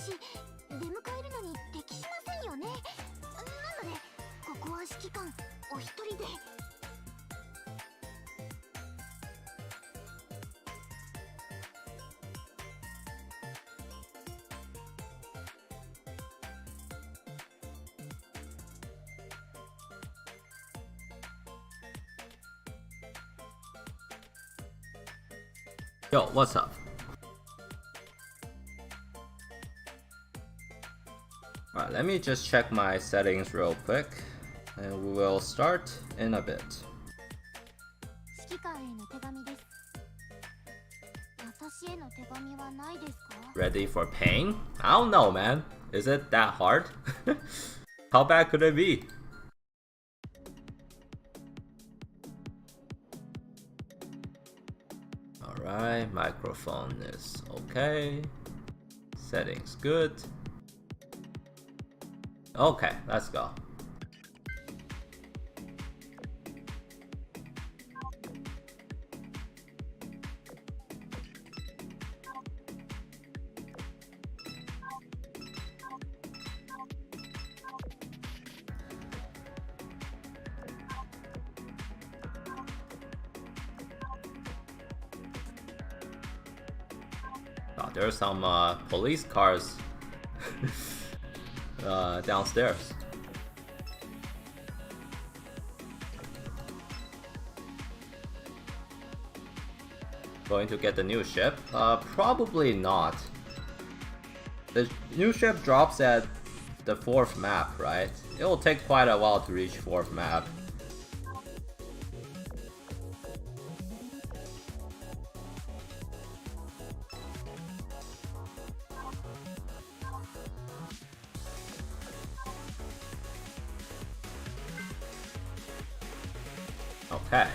し、出迎えるのに適しませんよね。なので、ここは指揮官お一人で。Yo, what's up? Alright, let me just check my settings real quick, and we will start in a bit. 指揮官への手紙です。私への手紙はないですか? Ready for pain? I don't know, man. Is it that hard? How bad could it be? Alright, microphone is okay. Settings good. Okay, let's go. Oh, there's some police cars downstairs. Going to get the new ship? Probably not. The new ship drops at the 4th map, right? It will take quite a while to reach 4th map. Okay.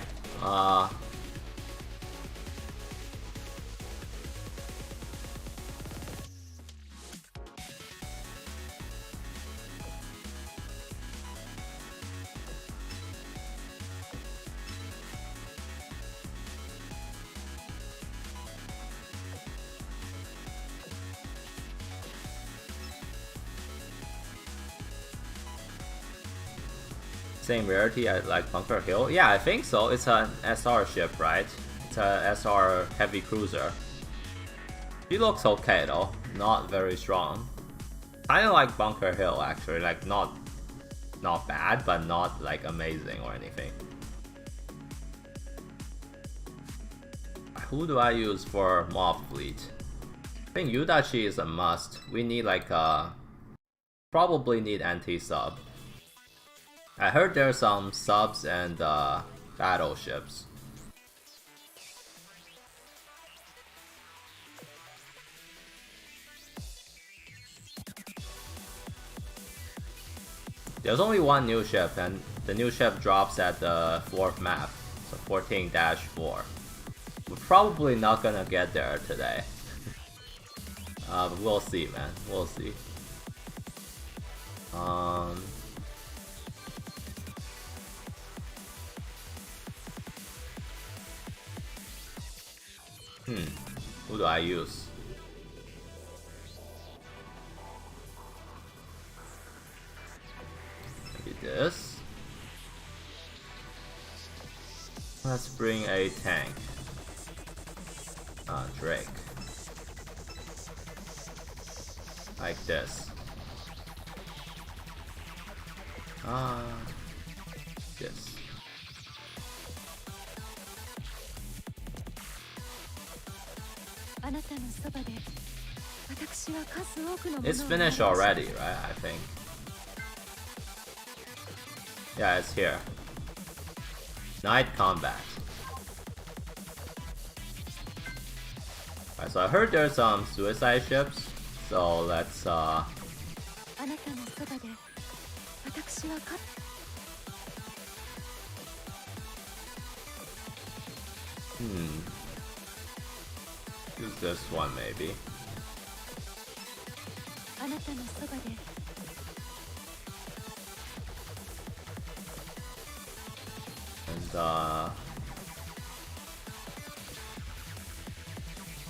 Same rarity as like Bunker Hill? Yeah, I think so. It's an SR ship, right? It's a SR heavy cruiser. He looks okay though, not very strong. Kinda like Bunker Hill actually, like not bad, but not like amazing or anything. Who do I use for mob fleet? I think Yudachi is a must. We need like probably need anti-sub. I heard there's some subs and battleships. There's only one new ship, and the new ship drops at the 4th map, so 14-4. We're probably not gonna get there today. But we'll see, man. We'll see. Who do I use? Maybe this. Let's bring a tank. Drake. Like this. This. It's finished already, right? I think. Yeah, it's here. Night combat. Alright, so I heard there's some suicide ships, so let's use this one maybe. And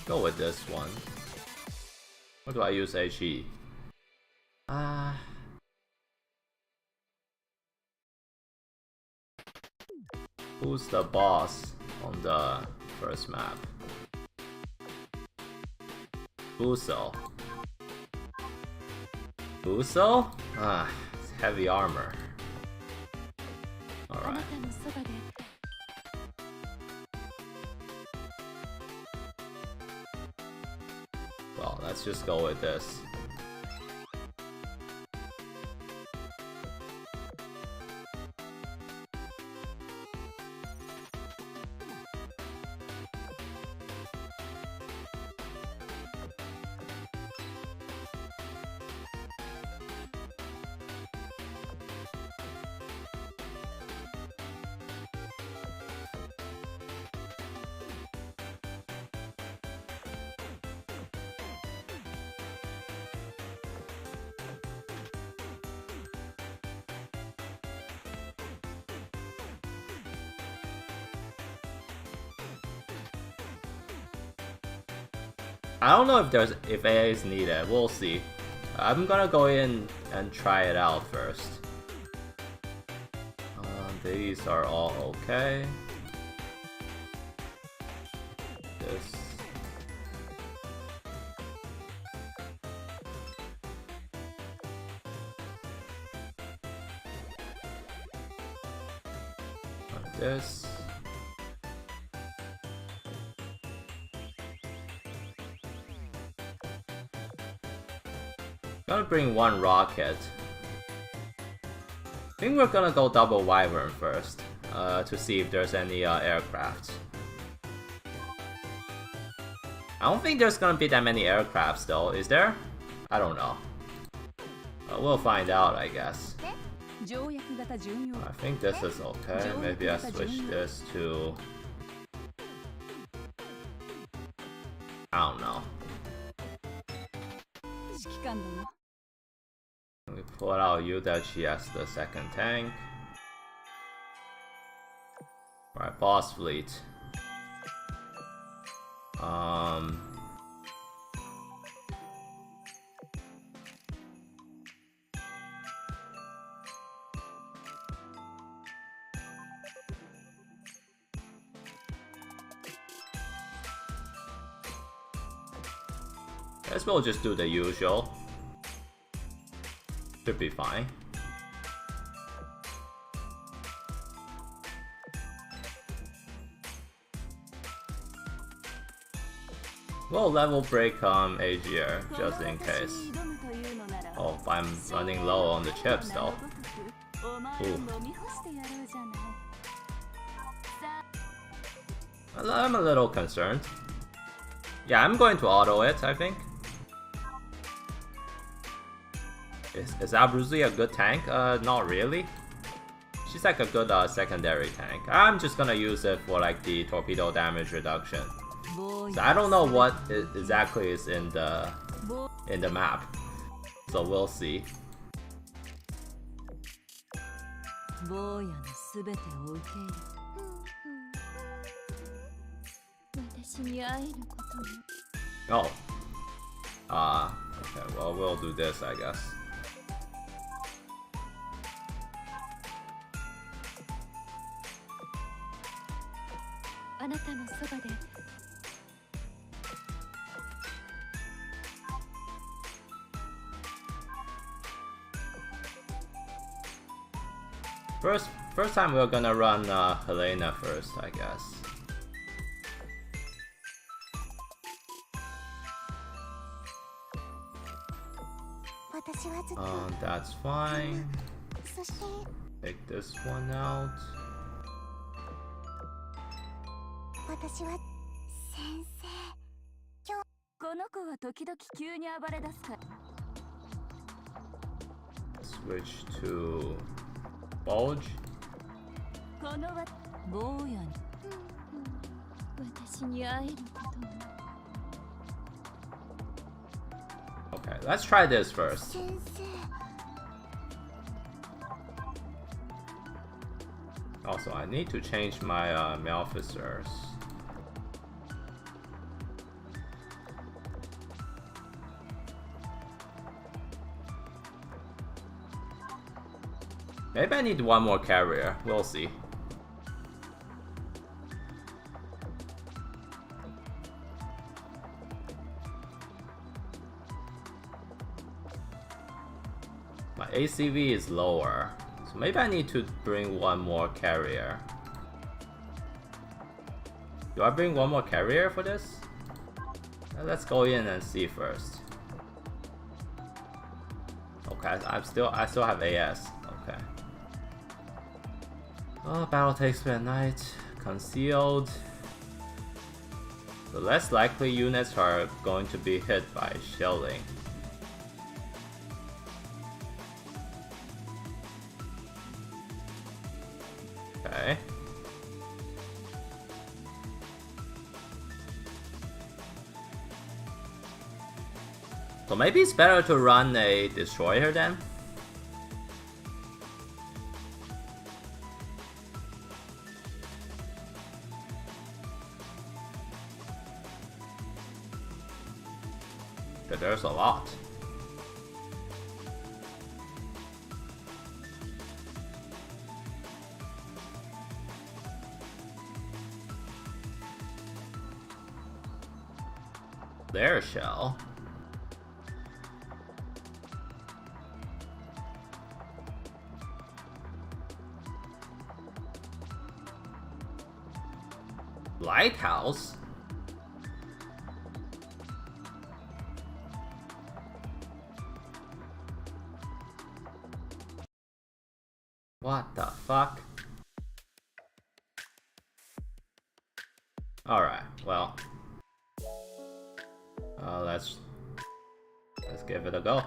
go with this one. Or do I use HE? Who's the boss on the first map? Buso. Buso? It's heavy armor. Alright. Well, let's just go with this. I don't know if AA is needed. We'll see. I'm gonna go in and try it out first. These are all okay. This. And this. Gonna bring one rocket. I think we're gonna go double Wyvern first, to see if there's any aircraft. I don't think there's gonna be that many aircrafts though, is there? I don't know. We'll find out, I guess. I think this is okay. Maybe I switch this to... I don't know. We pull out Yudachi as the second tank. Right, boss fleet. Guess we'll just do the usual. Should be fine. We'll level break Aegir just in case. Oh, I'm running low on the chips though. Ooh. I'm a little concerned. Yeah, I'm going to auto it, I think. Is Abruzzi a good tank? Not really. She's like a good secondary tank. I'm just gonna use it for like the torpedo damage reduction. So I don't know what exactly is in the map. So we'll see. Oh. Okay, well we'll do this, I guess. First time we're gonna run Helena first, I guess. That's fine. Take this one out. Switch to Bulge. Okay, let's try this first. Also, I need to change my Maleficers. Maybe I need one more carrier. We'll see. My ACV is lower, so maybe I need to bring one more carrier. Do I bring one more carrier for this? Let's go in and see first. Okay, I still have AS. Okay. Oh, battle takes me at night. Concealed. The less likely units are going to be hit by shelling. Okay. So maybe it's better to run a destroyer then? But there's a lot. There, shell. Lighthouse? What the fuck? Alright, well. Let's give it a go.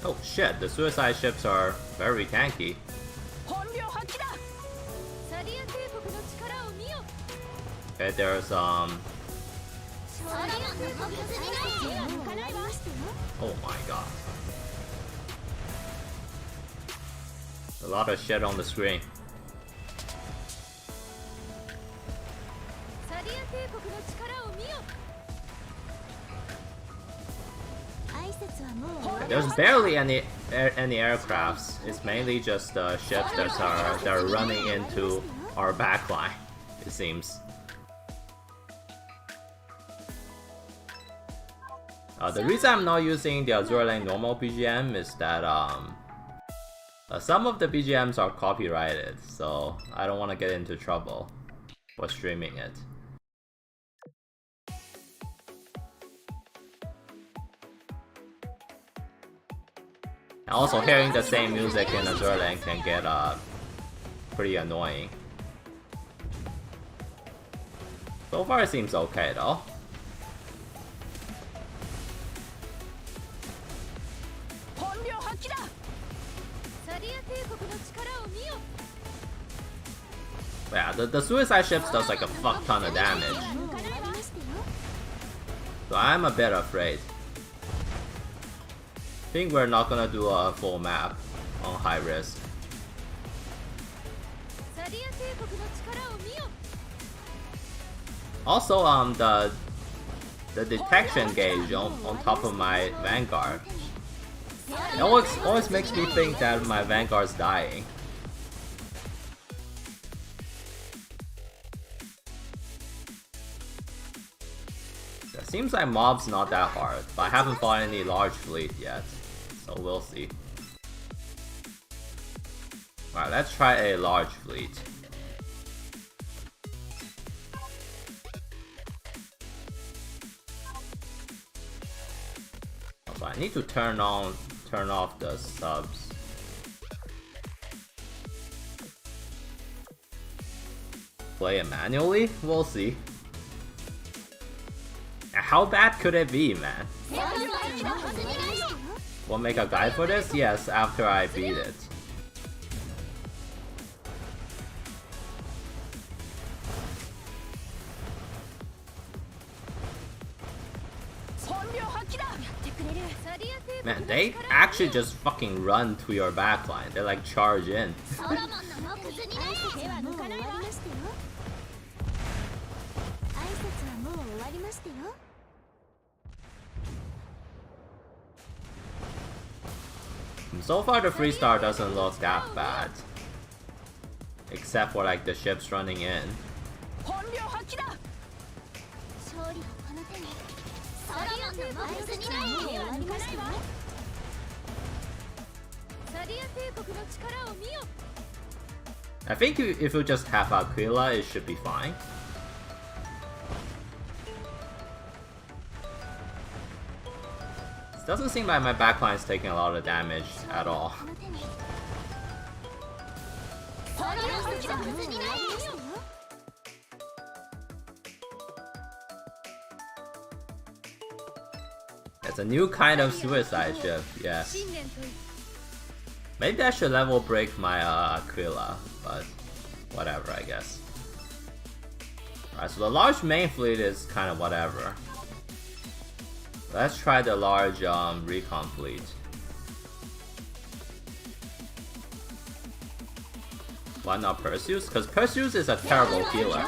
Oh shit, the suicide ships are very tanky. Okay, there's oh my god. A lot of shit on the screen. There's barely any aircrafts. It's mainly just ships that are running into our backline, it seems. The reason I'm not using the Azurlane normal BGM is that some of the BGMs are copyrighted, so I don't want to get into trouble for streaming it. And also, hearing the same music in Azurlane can get pretty annoying. So far it seems okay though. Yeah, the suicide ships does like a fuck ton of damage. So I'm a bit afraid. I think we're not gonna do a full map on high risk. Also, the detection gauge on top of my Vanguard, it always makes me think that my Vanguard's dying. It seems like mob's not that hard, but I haven't fought any large fleet yet, so we'll see. Alright, let's try a large fleet. Also, I need to turn off the subs. Play it manually? We'll see. How bad could it be, man? We'll make a guide for this? Yes, after I beat it. Man, they actually just fucking run to your backline. They like charge in. ソロモンの木図にね。挨拶はもう終わりましたよ。挨拶はもう終わりましたよ。 So far the 3-star doesn't look that bad. Except for like the ships running in. 勝利をこの手に。ソロモンの木図にね。終わりましたよ。 I think if you just have Aquila, it should be fine. It doesn't seem like my backline is taking a lot of damage at all. It's a new kind of suicide ship, yes. Maybe I should level break my Aquila, but whatever, I guess. Alright, so the large main fleet is kind of whatever. Let's try the large recon fleet. Why not Perseus? Because Perseus is a terrible healer.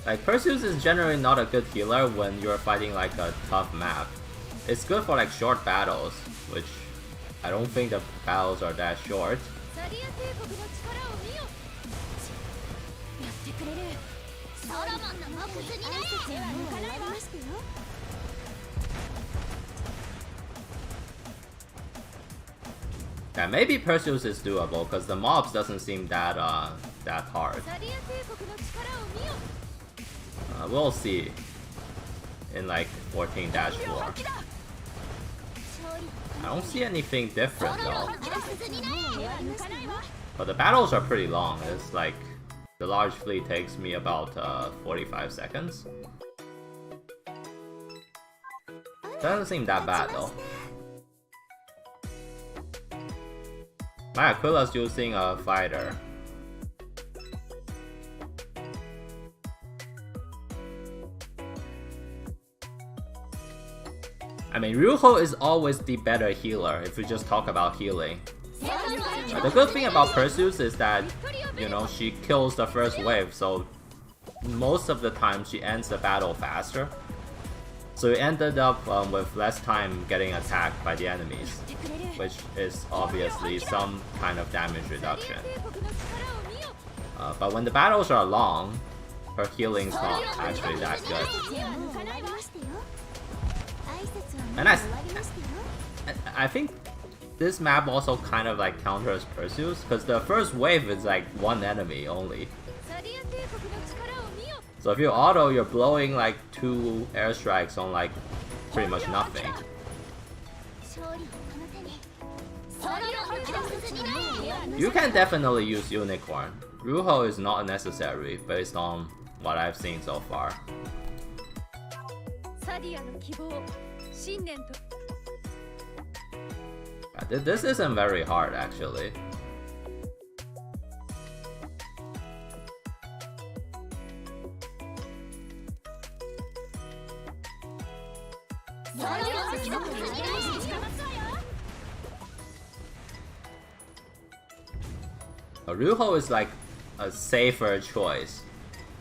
Like, Perseus is generally not a good healer when you're fighting like a tough map. It's good for like short battles, which I don't think the battles are that short. Yeah, maybe Perseus is doable because the mobs doesn't seem that that hard. We'll see in like 14-4. I don't see anything different though. But the battles are pretty long. It's like the large fleet takes me about 45 seconds. Doesn't seem that bad though. My Aquila's using a fighter. I mean, Ryuho is always the better healer if we just talk about healing. The good thing about Perseus is that, you know, she kills the first wave, so most of the time she ends the battle faster. So you ended up with less time getting attacked by the enemies, which is obviously some kind of damage reduction. But when the battles are long, her healing's not actually that good. And I think this map also kind of like counters Perseus, because the first wave is like one enemy only. So if you auto, you're blowing like 2 airstrikes on like pretty much nothing. You can definitely use Unicorn. Ryuho is not necessary based on what I've seen so far. This isn't very hard actually. Ryuho is like a safer choice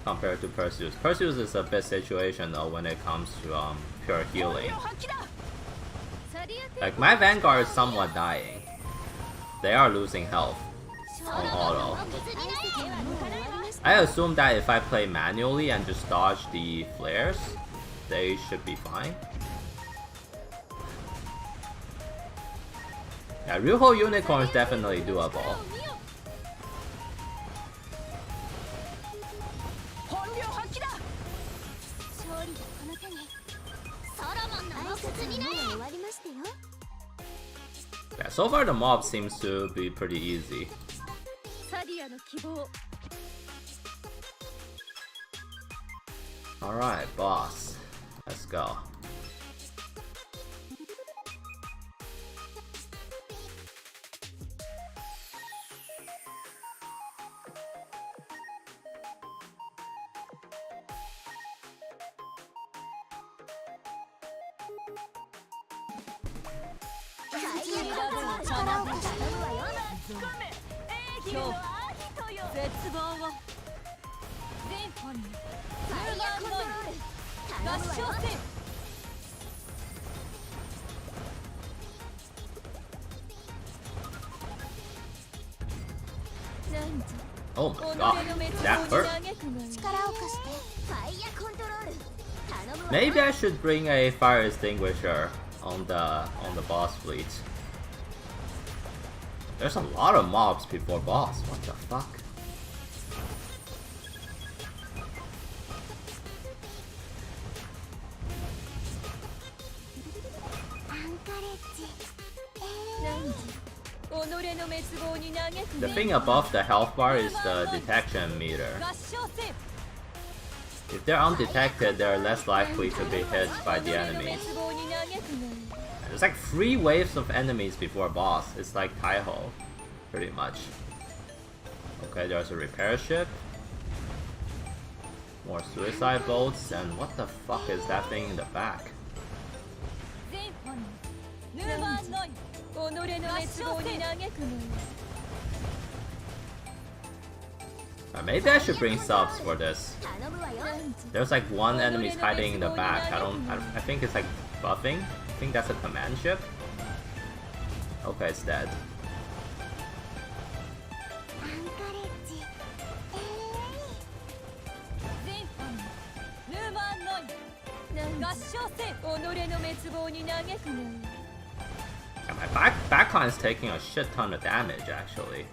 compared to Perseus. Perseus is a bit situational when it comes to pure healing. Like, my Vanguard is somewhat dying. They are losing health on auto. I assume that if I play manually and just dodge the flares, they should be fine. Yeah, Ryuho Unicorn is definitely doable. Yeah, so far the mob seems to be pretty easy. Alright, boss. Let's go. Oh my god, that hurt. Maybe I should bring a fire extinguisher on the boss fleet. There's a lot of mobs before boss. What the fuck? The thing above the health bar is the detection meter. If they're undetected, they're less likely to be hit by the enemies. There's like 3 waves of enemies before boss. It's like Taiho, pretty much. Okay, there's a repair ship. More suicide boats, and what the fuck is that thing in the back? Maybe I should bring subs for this. There's like one enemy hiding in the back. I think it's like buffing. I think that's a command ship. Okay, it's dead. And my backline is taking a shit ton of damage actually.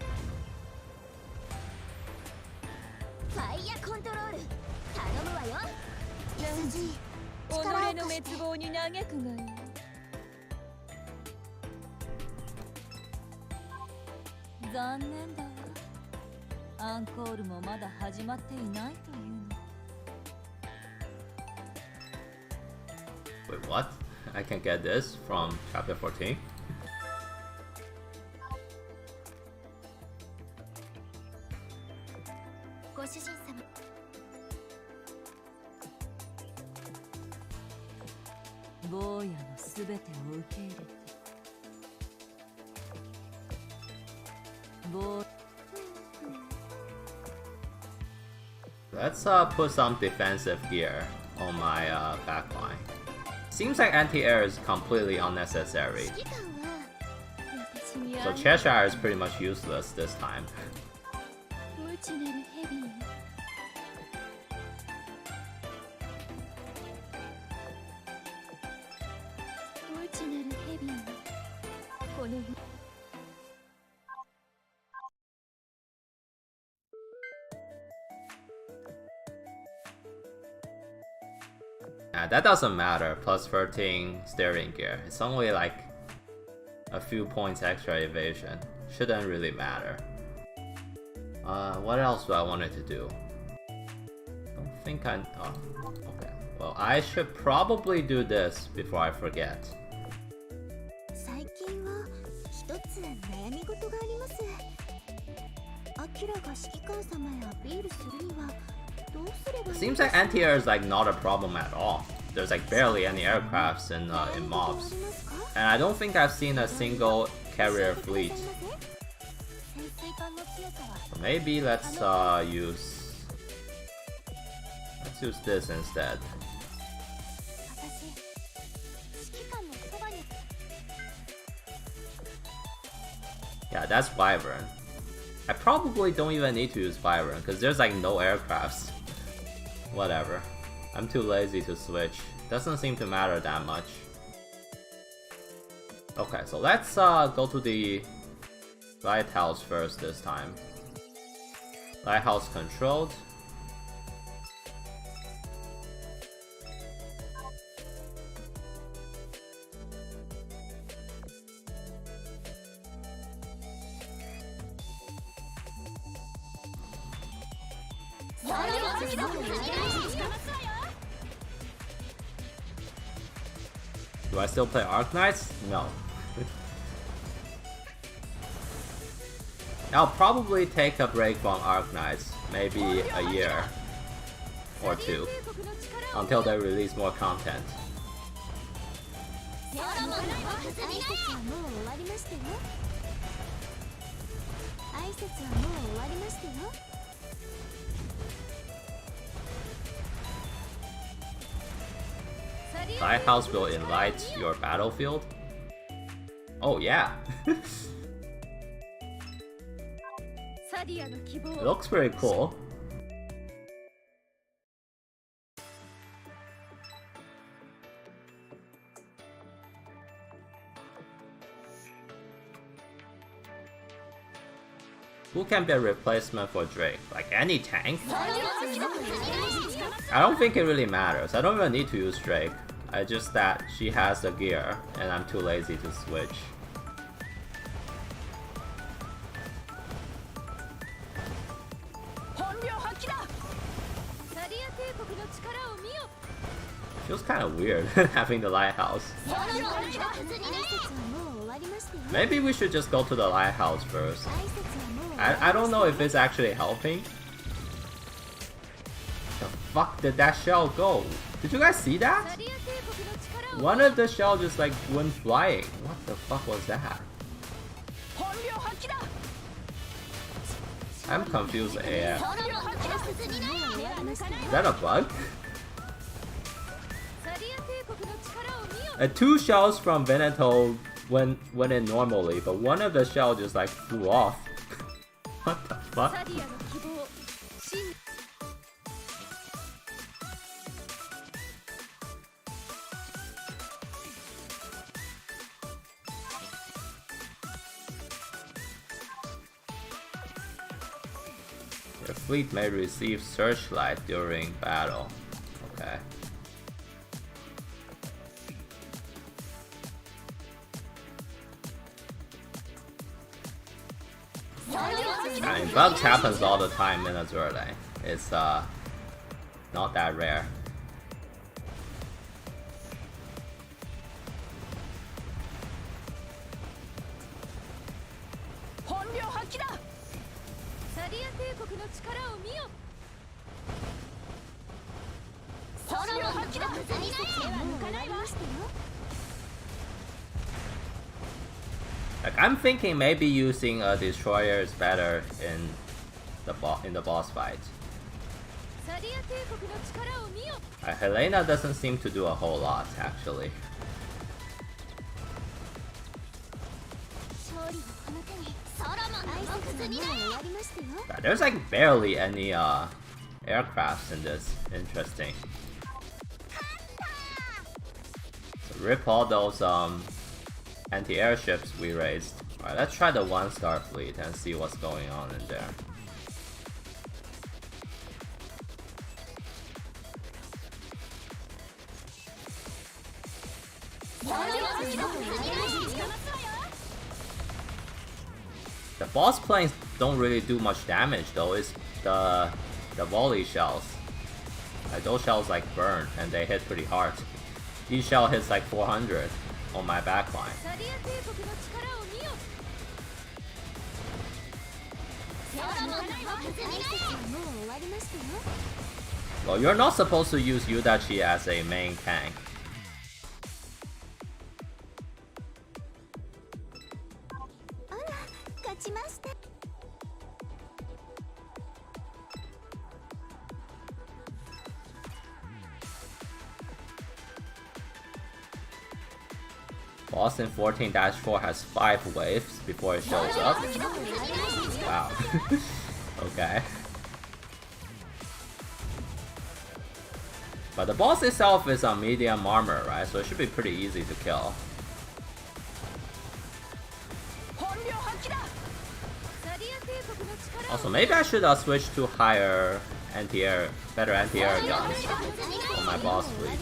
Wait, what? I can get this from chapter 14? Let's put some defensive gear on my backline. Seems like anti-air is completely unnecessary. So Cheshire is pretty much useless this time. That doesn't matter, plus 13 steering gear. It's only like a few points extra evasion. Shouldn't really matter. What else do I wanted to do? Don't think I... oh, okay. Well, I should probably do this before I forget. It seems like anti-air is like not a problem at all. There's like barely any aircrafts in mobs. And I don't think I've seen a single carrier fleet. So maybe let's use this instead. Yeah, that's Wyvern. I probably don't even need to use Wyvern because there's like no aircrafts. Whatever. I'm too lazy to switch. Doesn't seem to matter that much. Okay, so let's go to the Lighthouse first this time. Lighthouse controlled. Do I still play Arknights? No. I'll probably take a break from Arknights, maybe a year or 2, until they release more content. Lighthouse will enlight your battlefield. Oh yeah. It looks pretty cool. Who can be a replacement for Drake? Like any tank? I don't think it really matters. I don't even need to use Drake. I just that she has the gear and I'm too lazy to switch. Feels kind of weird having the lighthouse. Maybe we should just go to the lighthouse first. I don't know if it's actually helping. The fuck did that shell go? Did you guys see that? One of the shells just like went flying. What the fuck was that? I'm confused AF. Is that a bug? 2 shells from Veneto went in normally, but one of the shells just like flew off. What the fuck? Your fleet may receive searchlight during battle. Okay. I mean, bugs happens all the time in Azurlane. It's not that rare. Like, I'm thinking maybe using a destroyer is better in the boss fight. Helena doesn't seem to do a whole lot actually. There's like barely any aircrafts in this. Interesting. So rip all those anti-air ships we raised. Alright, let's try the 1-star fleet and see what's going on in there. The boss planes don't really do much damage though. It's the volley shells. Like, those shells like burn and they hit pretty hard. Each shell hits like 400 on my backline. Well, you're not supposed to use Yudachi as a main tank. Boss in 14-4 has 5 waves before it shows up. Wow. Okay. But the boss itself is on medium armor, right? So it should be pretty easy to kill. Also, maybe I should switch to higher anti-air, better anti-air guns on my boss fleet.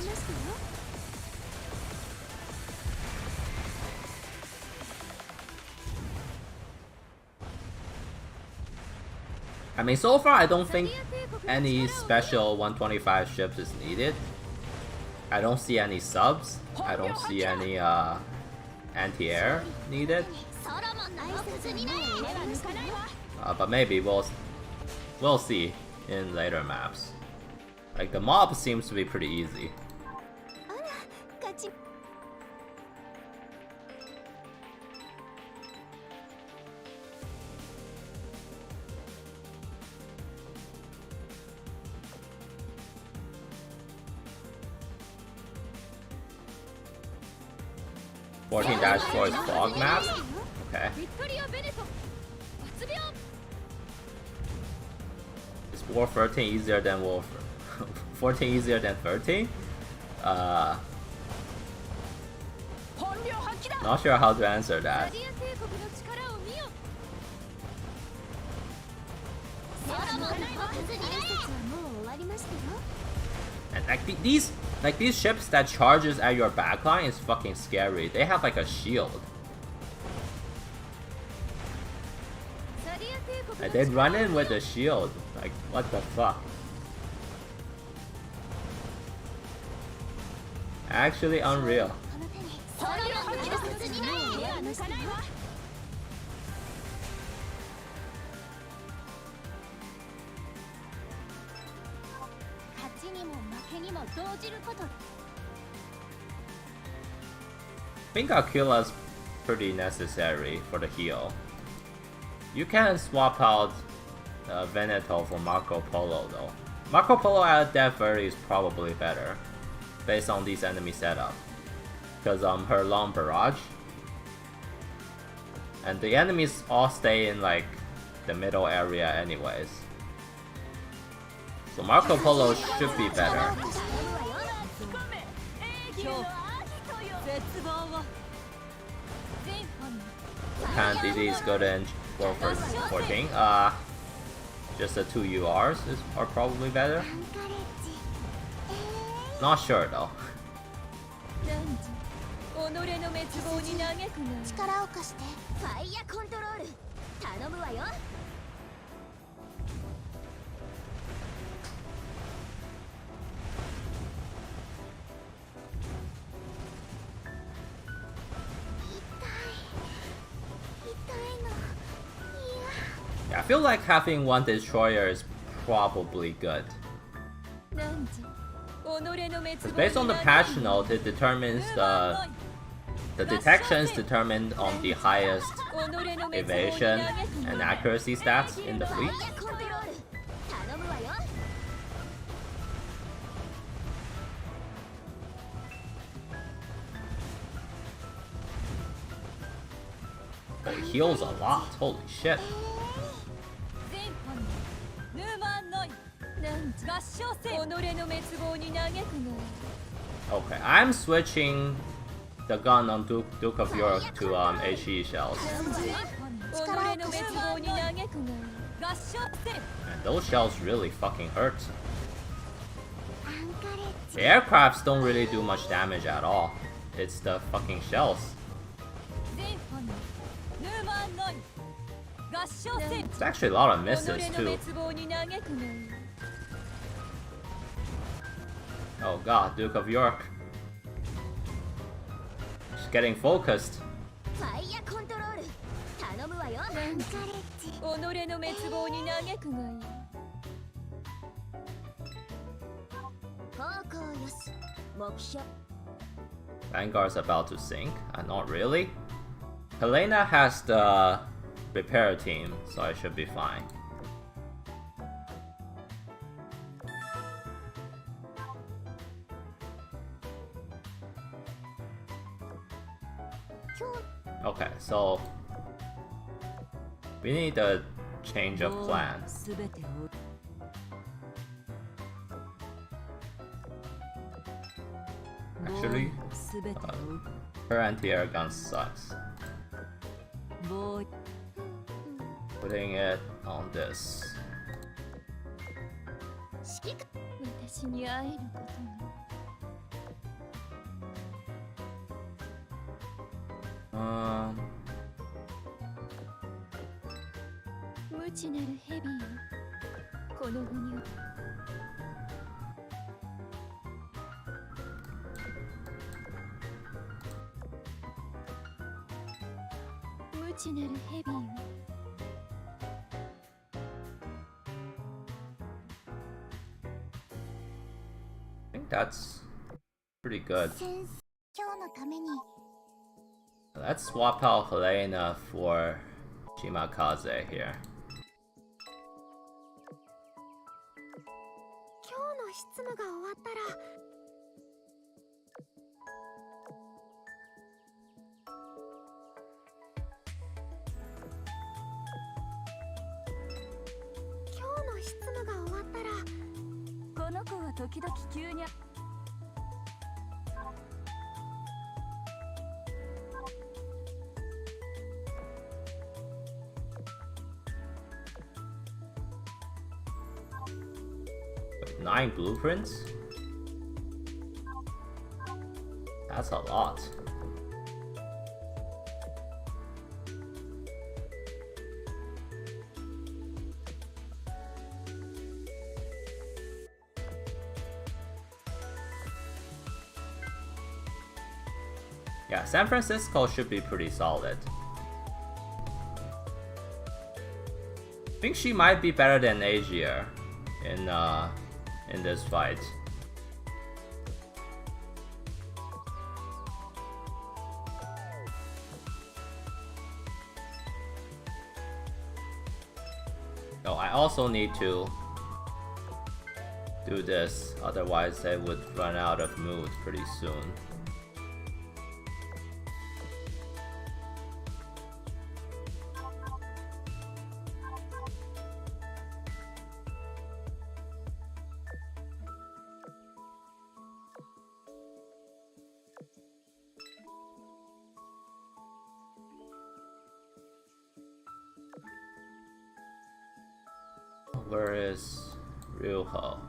I mean, so far I don't think any special 125 ships is needed. I don't see any subs. I don't see any anti-air needed. But maybe we'll see in later maps. Like, the mob seems to be pretty easy. 14-4 is fog map. Okay. Is War 13 easier than War 14 easier than 13? Not sure how to answer that. And these ships that charges at your backline is fucking scary. They have like a shield. Like they run in with a shield. Like what the fuck? Actually unreal. I think Aquila's pretty necessary for the heal. You can swap out Veneto for Marco Polo though. Marco Polo at Death Valley is probably better based on these enemy setup. Because her long barrage. And the enemies all stay in like the middle area anyways. So Marco Polo should be better. Can DD's good in War 14? Just the 2 URs are probably better. Not sure though. Yeah, I feel like having one destroyer is probably good. Because based on the patch note, it determines the detection is determined on the highest evasion and accuracy stats in the fleet. Oh, it heals a lot, holy shit. Okay, I'm switching the gun on Duke of York to HE shells. And those shells really fucking hurt. The aircrafts don't really do much damage at all. It's the fucking shells. It's actually a lot of misses too. Oh god, Duke of York. She's getting focused. Vanguard's about to sink. Not really. Helena has the repair team, so I should be fine. Okay, so we need a change of plan. Actually, her anti-air gun sucks. Putting it on this. I think that's pretty good. Let's swap out Helena for Shimakaze here. の子は時々急に 9 blueprints? That's a lot. Yeah, San Francisco should be pretty solid. I think she might be better than Asia in this fight. Oh, I also need to do this, otherwise I would run out of mood pretty soon. Where is Ryuho?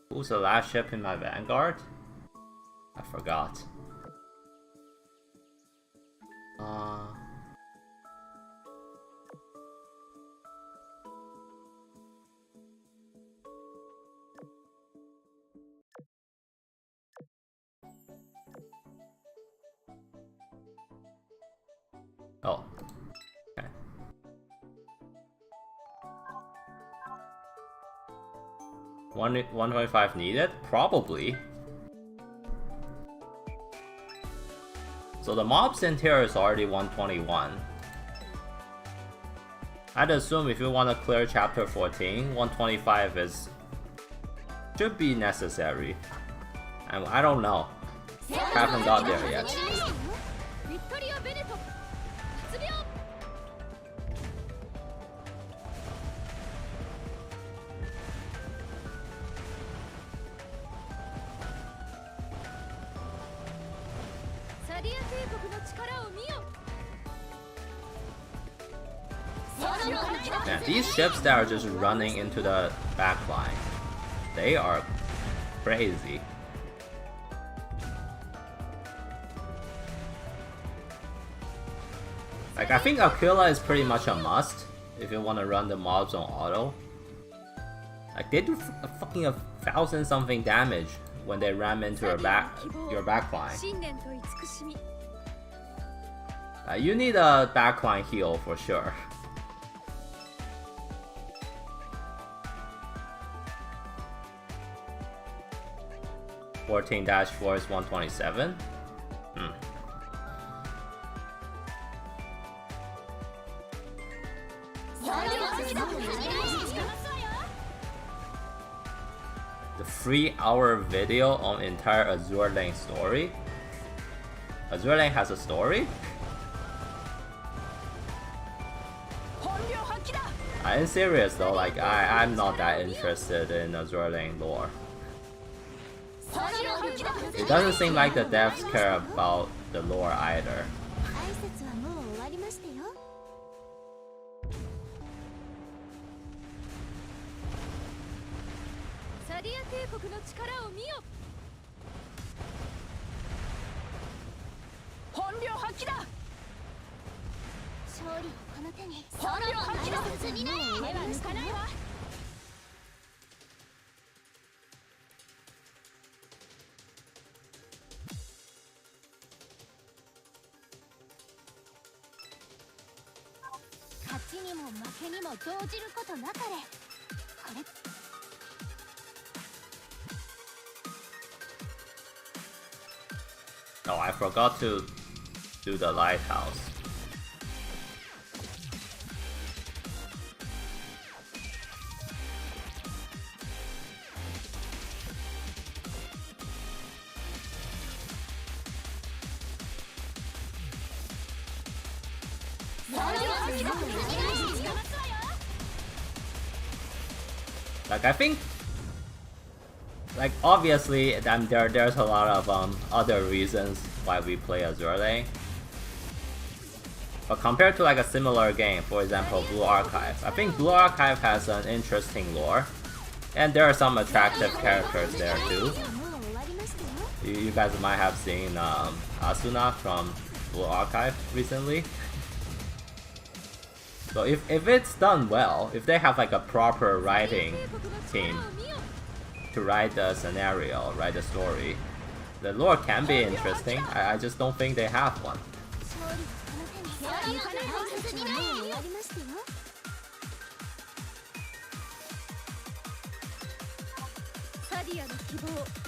Who's the last ship in my vanguard? I forgot. Oh. Okay. One 125 needed? Probably. So the mobs in here is already 121. I'd assume if you want to clear chapter 14, 125 should be necessary. And I don't know. Haven't got there yet. Yeah, these ships that are just running into the back line, they are crazy. Like, I think Aquila is pretty much a must if you want to run the mobs on auto. Like, they do fucking 1,000 something damage when they ram into your backline. You need a backline heal for sure. 14-4 is 127. The 3-hour video on entire Azurlane story? Azurlane has a story? I'm serious though, like I'm not that interested in Azurlane lore. It doesn't seem like the devs care about the lore either. Oh, I forgot to do the Lighthouse. Like, I think, like, obviously, there's a lot of other reasons why we play Azurlane. But compared to like a similar game, for example, Blue Archive, I think Blue Archive has an interesting lore, and there are some attractive characters there too. You guys might have seen Asuna from Blue Archive recently. So if it's done well, if they have like a proper writing team to write the scenario, write the story, the lore can be interesting. I just don't think they have one.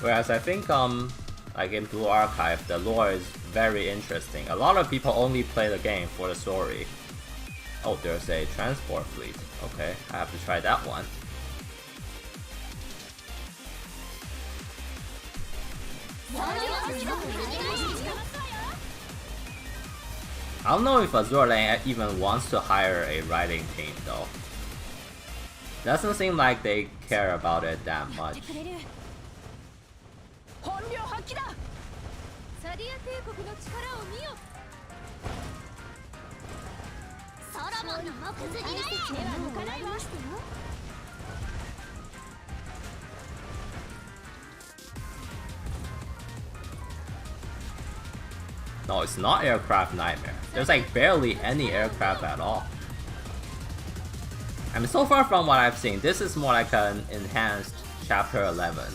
Whereas I think like in Blue Archive, the lore is very interesting. A lot of people only play the game for the story. Oh, there's a transport fleet. Okay, I have to try that one. I don't know if Azurlane even wants to hire a writing team though. Doesn't seem like they care about it that much. No, it's not Aircraft Nightmare. There's like barely any aircraft at all. I mean, so far from what I've seen, this is more like an enhanced Chapter 11.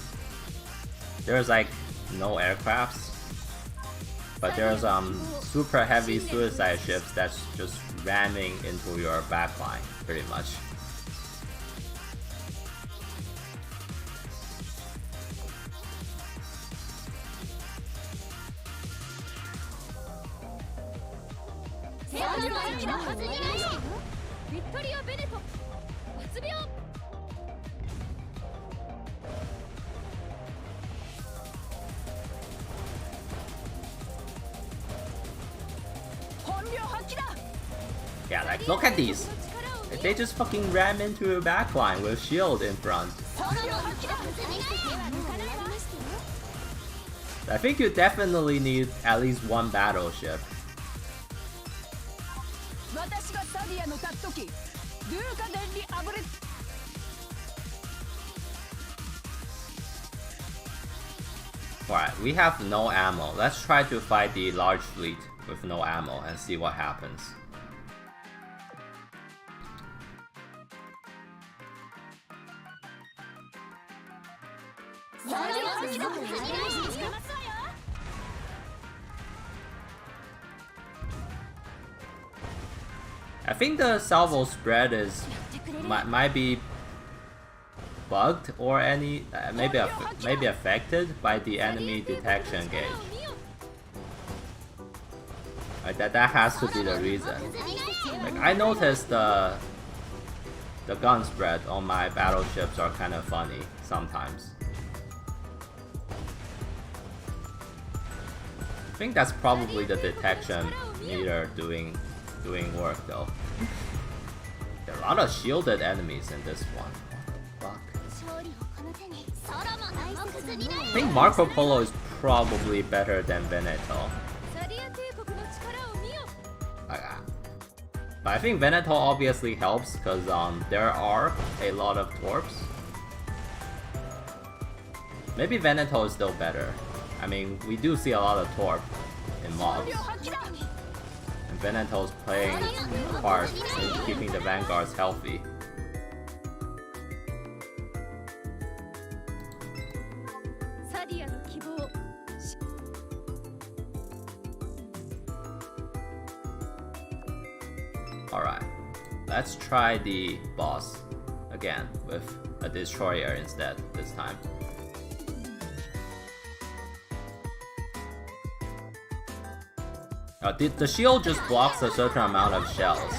There's like no aircrafts, but there's super heavy suicide ships that's just ramming into your backline, pretty much. Yeah, like, look at these. They just fucking ram into a backline with shield in front. I think you definitely need at least one battleship. Alright, we have no ammo. Let's try to fight the large fleet with no ammo and see what happens. I think the salvo spread is might be bugged or maybe affected by the enemy detection gauge. Like that has to be the reason. Like I noticed the gun spread on my battleships are kind of funny sometimes. I think that's probably the detection meter doing work though. There are a lot of shielded enemies in this one. What the fuck? I think Marco Polo is probably better than Veneto. But I think Veneto obviously helps because there are a lot of torps. Maybe Veneto is still better. I mean, we do see a lot of torp in mobs. And Veneto's playing a part in keeping the vanguards healthy. Alright, let's try the boss again with a destroyer instead this time. The shield just blocks a certain amount of shells.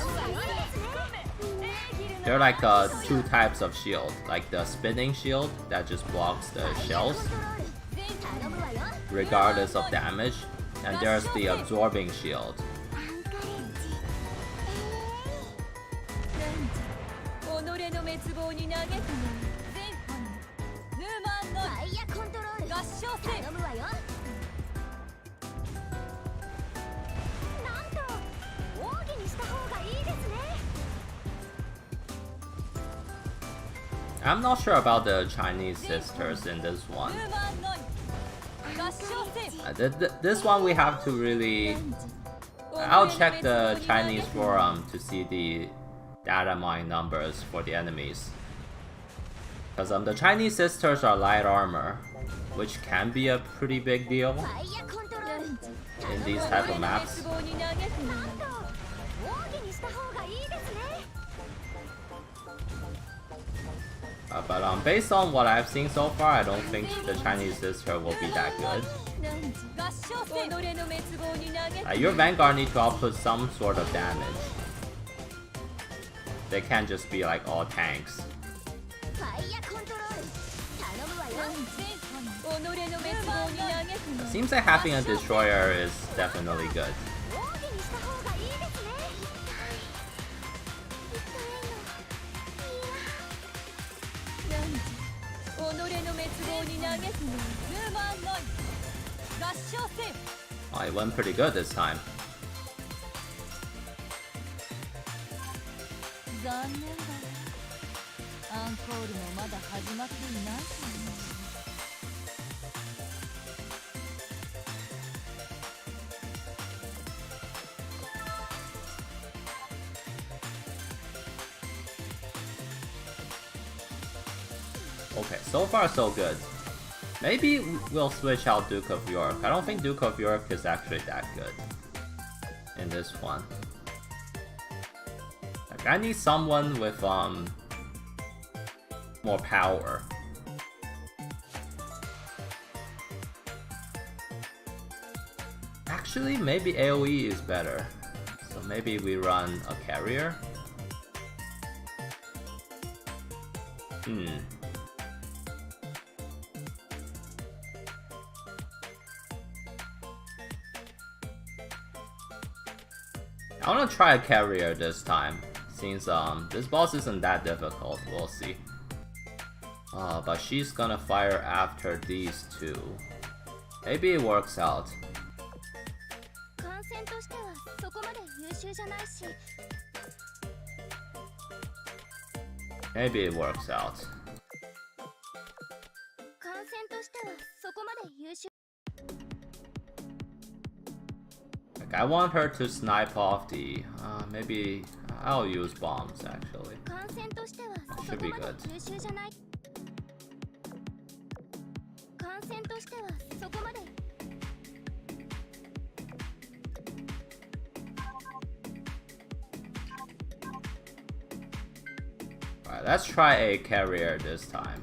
There are like two types of shield, like the spinning shield that just blocks the shells regardless of damage, and there's the absorbing shield. イヤコントロール頼むわよ。なんと奥義にした方がいいですね。 I'm not sure about the Chinese sisters in this one. This one we have to really... I'll check the Chinese forum to see the data mine numbers for the enemies. Because the Chinese sisters are light armor, which can be a pretty big deal in these type of maps. But based on what I've seen so far, I don't think the Chinese sister will be that good. Your Vanguard need to output some sort of damage. They can't just be like all tanks. Seems like having a destroyer is definitely good. Oh, it went pretty good this time. Okay, so far so good. Maybe we'll switch out Duke of York. I don't think Duke of York is actually that good in this one. Like, I need someone with more power. Actually, maybe AoE is better. So maybe we run a carrier. I wanna try a carrier this time, since this boss isn't that difficult. We'll see. But she's gonna fire after these two. Maybe it works out. Maybe it works out. Like, I want her to snipe off the... maybe I'll use bombs actually. Should be good. Alright, let's try a carrier this time.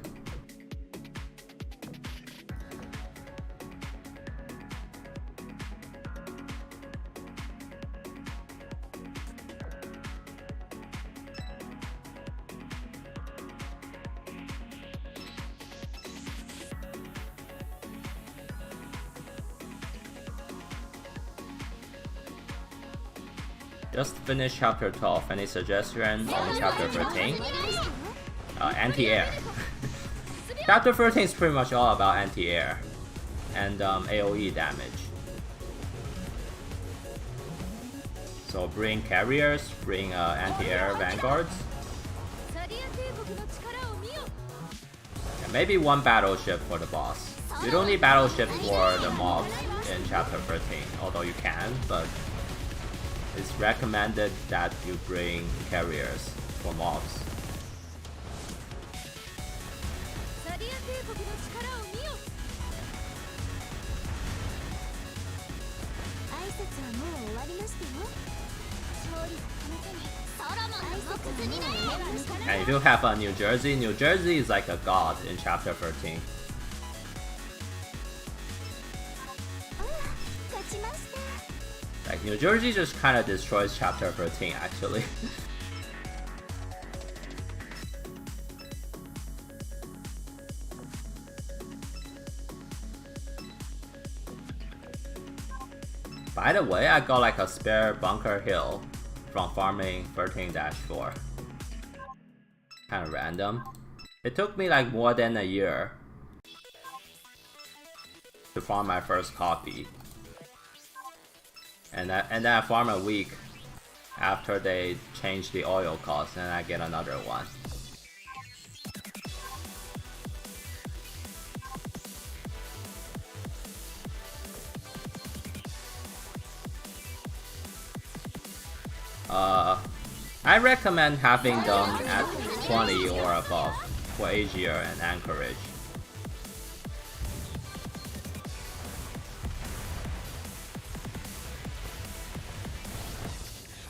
Just finished chapter 12. Any suggestion on chapter 13? Anti-air. Chapter 13 is pretty much all about anti-air and AoE damage. So bring carriers, bring anti-air vanguards. And maybe one battleship for the boss. You don't need battleships for the mobs in chapter 13, although you can, but it's recommended that you bring carriers for mobs. And you do have New Jersey. New Jersey is like a god in chapter 13. Like, New Jersey just kind of destroys chapter 13 actually. By the way, I got like a spare Bunker Hill from farming 13-4. kind of random. It took me like more than a year to farm my first copy. And then I farm a week after they change the oil cost, and I get another one. I recommend having them at 20 or above for Asia and Anchorage.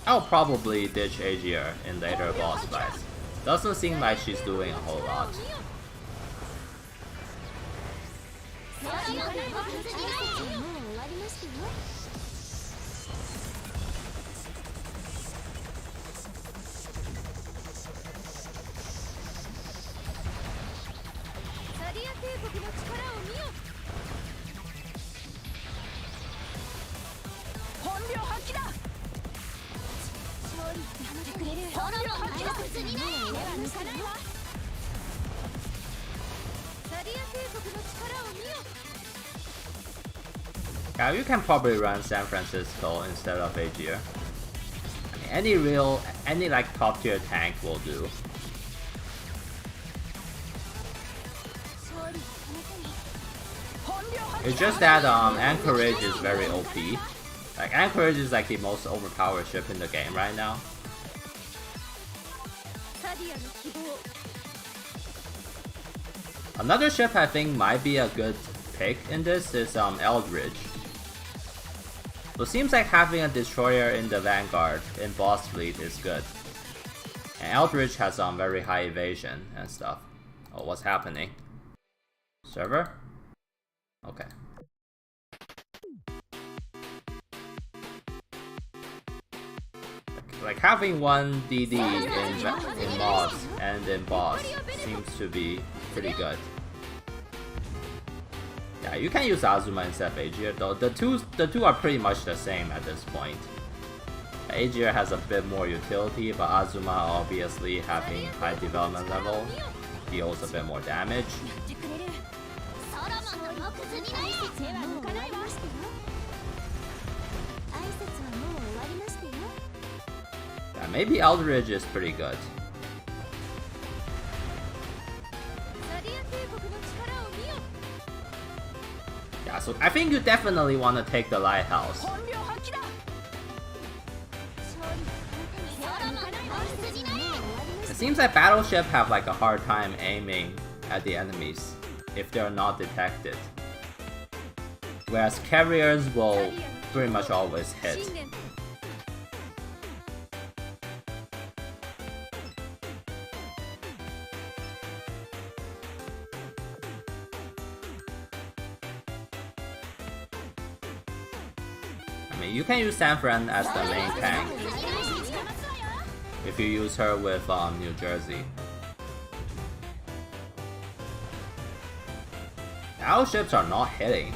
I'll probably ditch Asia in later boss fights. Doesn't seem like she's doing a whole lot. Yeah, you can probably run San Francisco instead of Aegir. I mean, any like top tier tank will do. It's just that Anchorage is very OP. Like Anchorage is like the most overpowered ship in the game right now. Another ship I think might be a good pick in this is Eldridge. So it seems like having a destroyer in the Vanguard in boss fleet is good. And Eldridge has very high evasion and stuff. Oh, what's happening? Server? Okay. Like having one DD in boss and in boss seems to be pretty good. Yeah, you can use Azuma instead of Aegir though. The two are pretty much the same at this point. Aegir has a bit more utility, but Azuma obviously having high development level deals a bit more damage. Yeah, maybe Eldridge is pretty good. Yeah, so I think you definitely want to take the Lighthouse. It seems like battleship have like a hard time aiming at the enemies if they're not detected, whereas carriers will pretty much always hit. I mean, you can use Sanfran as the main tank if you use her with New Jersey. Battleships are not hitting.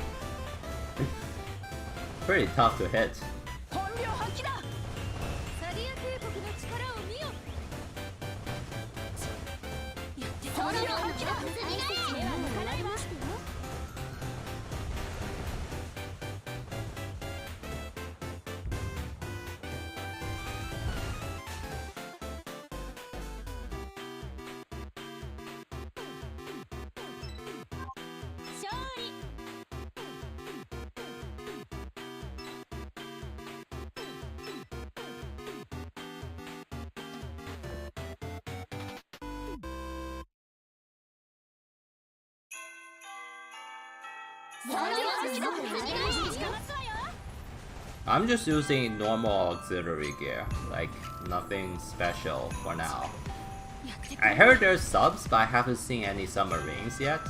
Pretty tough to hit. I'm just using normal auxiliary gear, like nothing special for now. I heard there's subs, but I haven't seen any submarines yet.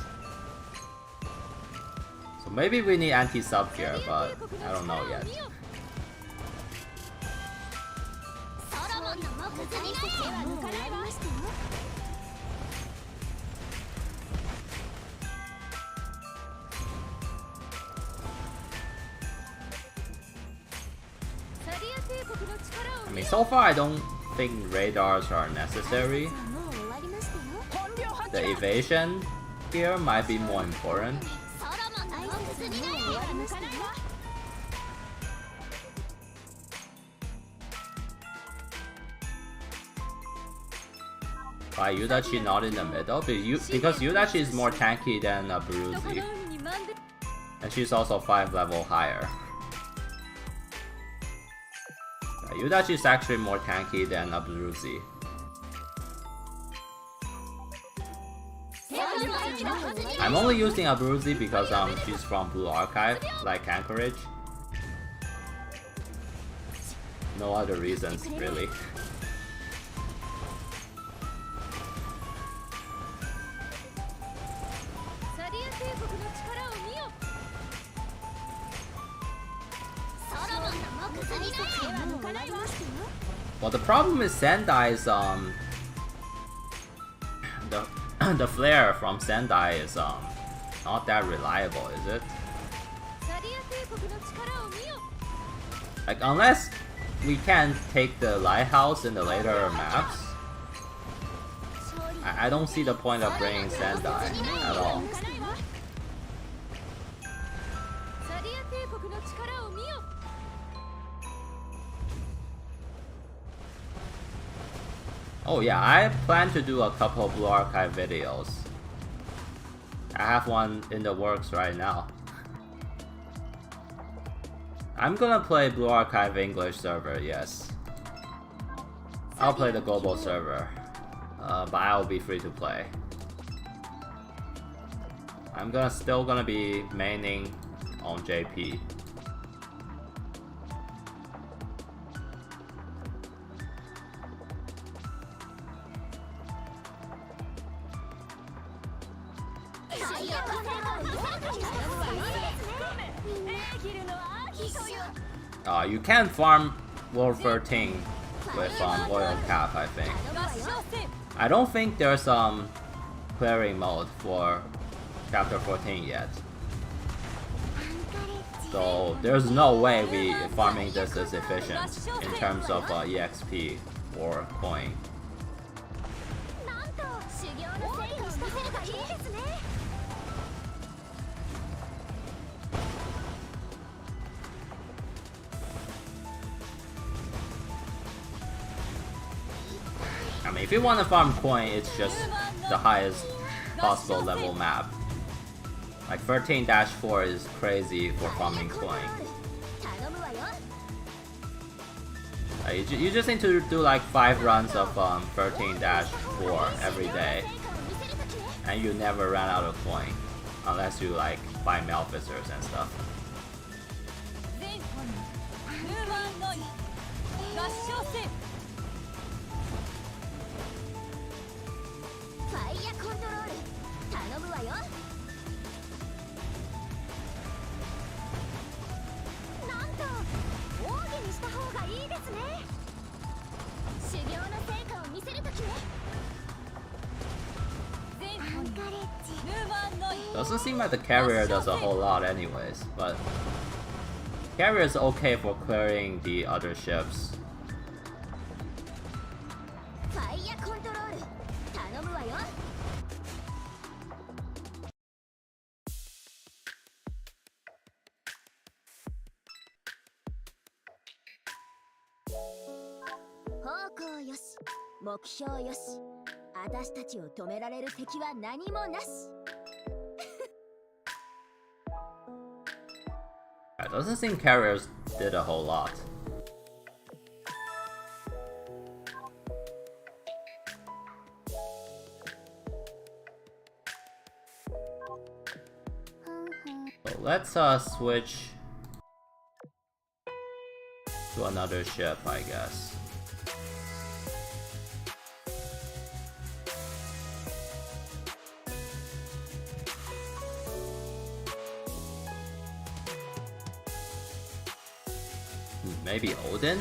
So maybe we need anti-sub gear, but I don't know yet. I mean, so far I don't think radars are necessary. the evasion here might be more important. Why Yudachi not in the middle? Because Yudachi is more tanky than Aburuzi. And she's also 5 level higher. Yudachi is actually more tanky than Aburuzi. I'm only using Aburuzi because she's from Blue Archive, like Anchorage. No other reasons, really. Well, the problem with Sendai is the flare from Sendai is not that reliable, is it? Like, unless we can take the Lighthouse in the later maps, I don't see the point of bringing Sendai at all. Oh yeah, I plan to do a couple Blue Archive videos. I have one in the works right now. I'm gonna play Blue Archive English server, yes. I'll play the global server, but I'll be free to play. I'm still gonna be maining on JP. You can farm World 13 with Oil Cap, I think. I don't think there's clearing mode for Chapter 14 yet. So there's no way farming this is efficient in terms of EXP or coin. I mean, if you want to farm coin, it's just the highest possible level map. Like 13-4 is crazy for farming coin. You just need to do like 5 runs of 13-4 every day, and you never run out of coin, unless you like buy Malphiters and stuff. Doesn't seem like the carrier does a whole lot anyways, but carrier is okay for clearing the other ships. It doesn't seem carriers did a whole lot. So let's switch to another ship, I guess. Maybe Odin?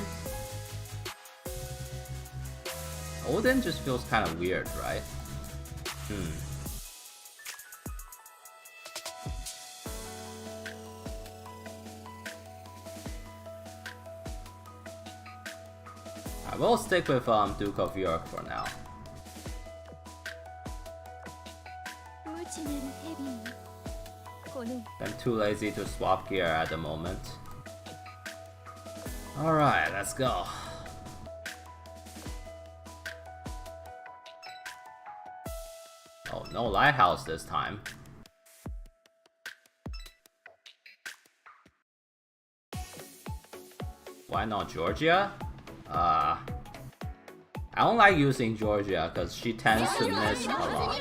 Odin just feels kind of weird, right? I will stick with Duke of York for now. I'm too lazy to swap gear at the moment. Alright, let's go. Oh, no lighthouse this time. Why not Georgia? I don't like using Georgia because she tends to miss a lot.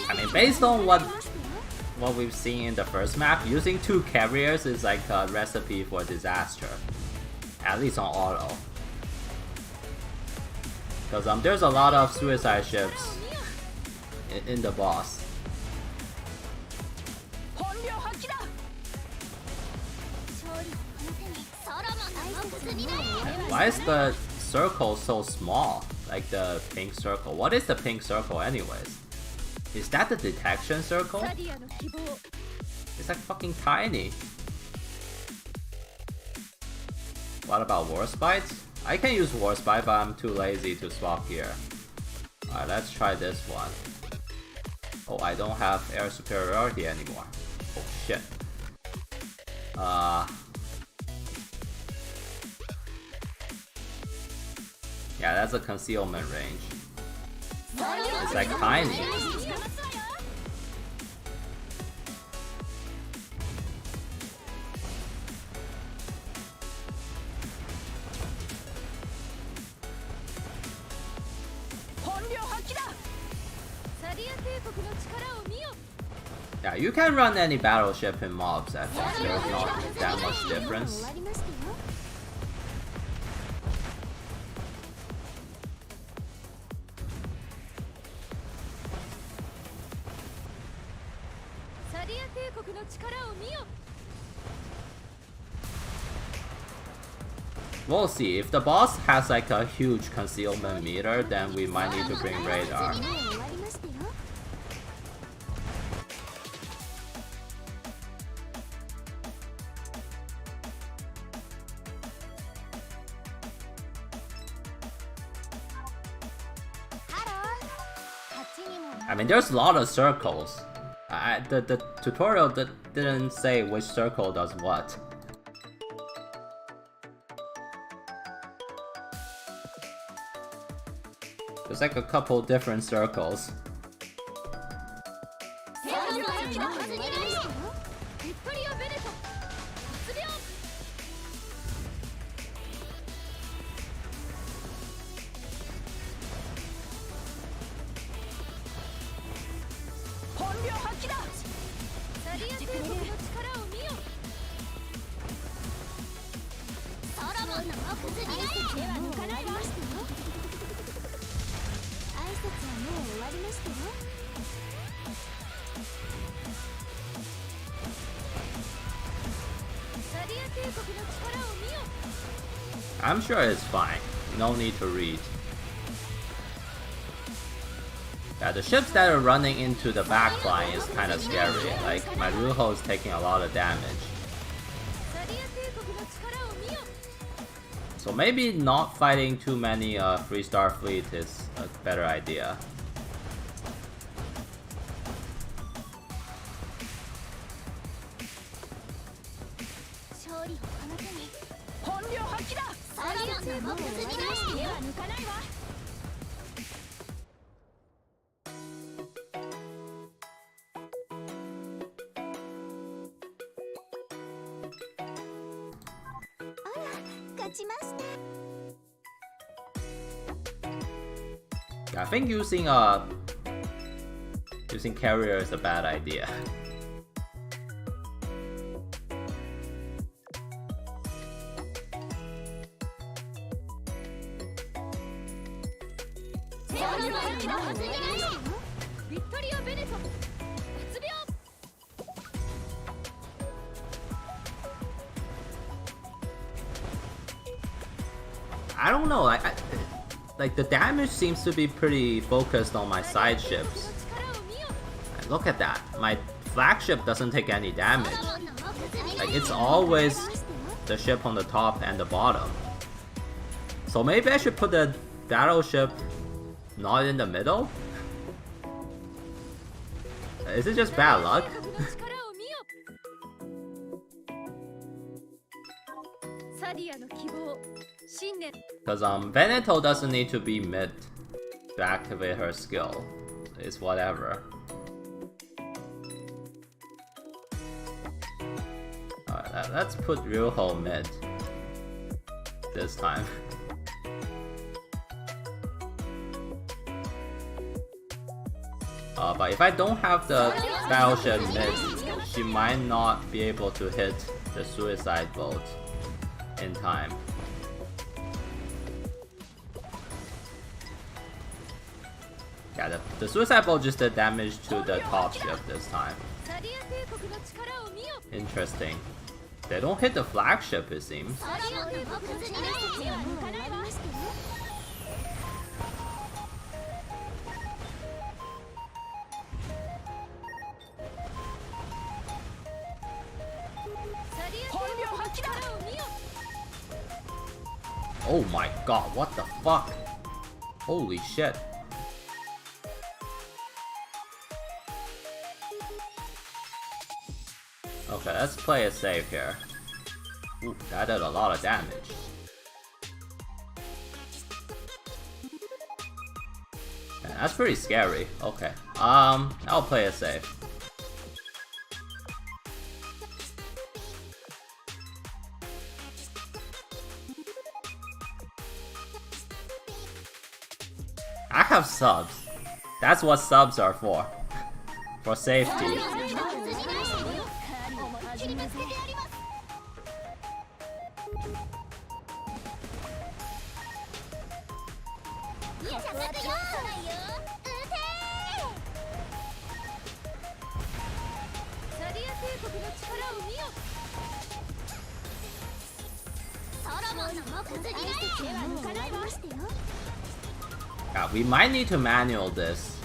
I mean, based on what we've seen in the first map, using 2 carriers is like a recipe for disaster. At least on auto. Because there's a lot of suicide ships in the boss. Why is the circle so small? Like the pink circle. What is the pink circle anyways? Is that the detection circle? It's like fucking tiny. What about Warspite? I can use Warspite, but I'm too lazy to swap here. Alright, let's try this one. Oh, I don't have air superiority anymore. Oh shit. Yeah, that's a concealment range. It's like tiny. Yeah, you can run any battleship in mobs, I think. There's not that much difference. We'll see. If the boss has like a huge concealment meter, then we might need to bring radar. I mean, there's a lot of circles. The tutorial didn't say which circle does what. There's like a couple different circles. I'm sure it's fine. No need to read. Yeah, the ships that are running into the backline is kind of scary. Like, my Ruho is taking a lot of damage. So maybe not fighting too many 3-star fleet is a better idea. Yeah, I think using carrier is a bad idea. I don't know. like the damage seems to be pretty focused on my side ships. And look at that, my flagship doesn't take any damage. Like it's always the ship on the top and the bottom. So maybe I should put the battleship not in the middle? Is it just bad luck? Because Veneto doesn't need to be mid to activate her skill. It's whatever. Alright, let's put Ryuho mid this time. But if I don't have the battleship mid, she might not be able to hit the suicide boat in time. Yeah, the suicide boat just did damage to the top ship this time. Interesting. They don't hit the flagship, it seems. Oh my god, what the fuck? Holy shit. Okay, let's play it safe here. Ooh, that did a lot of damage. Man, that's pretty scary. Okay. I'll play it safe. I have subs. That's what subs are for. For safety. Yeah, we might need to manual this.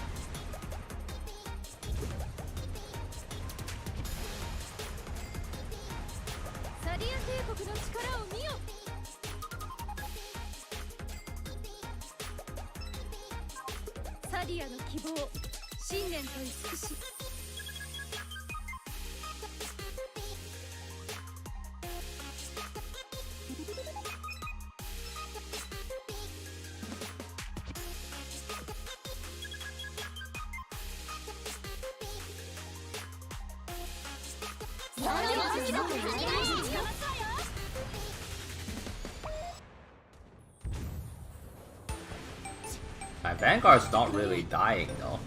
My vanguard's not really dying though.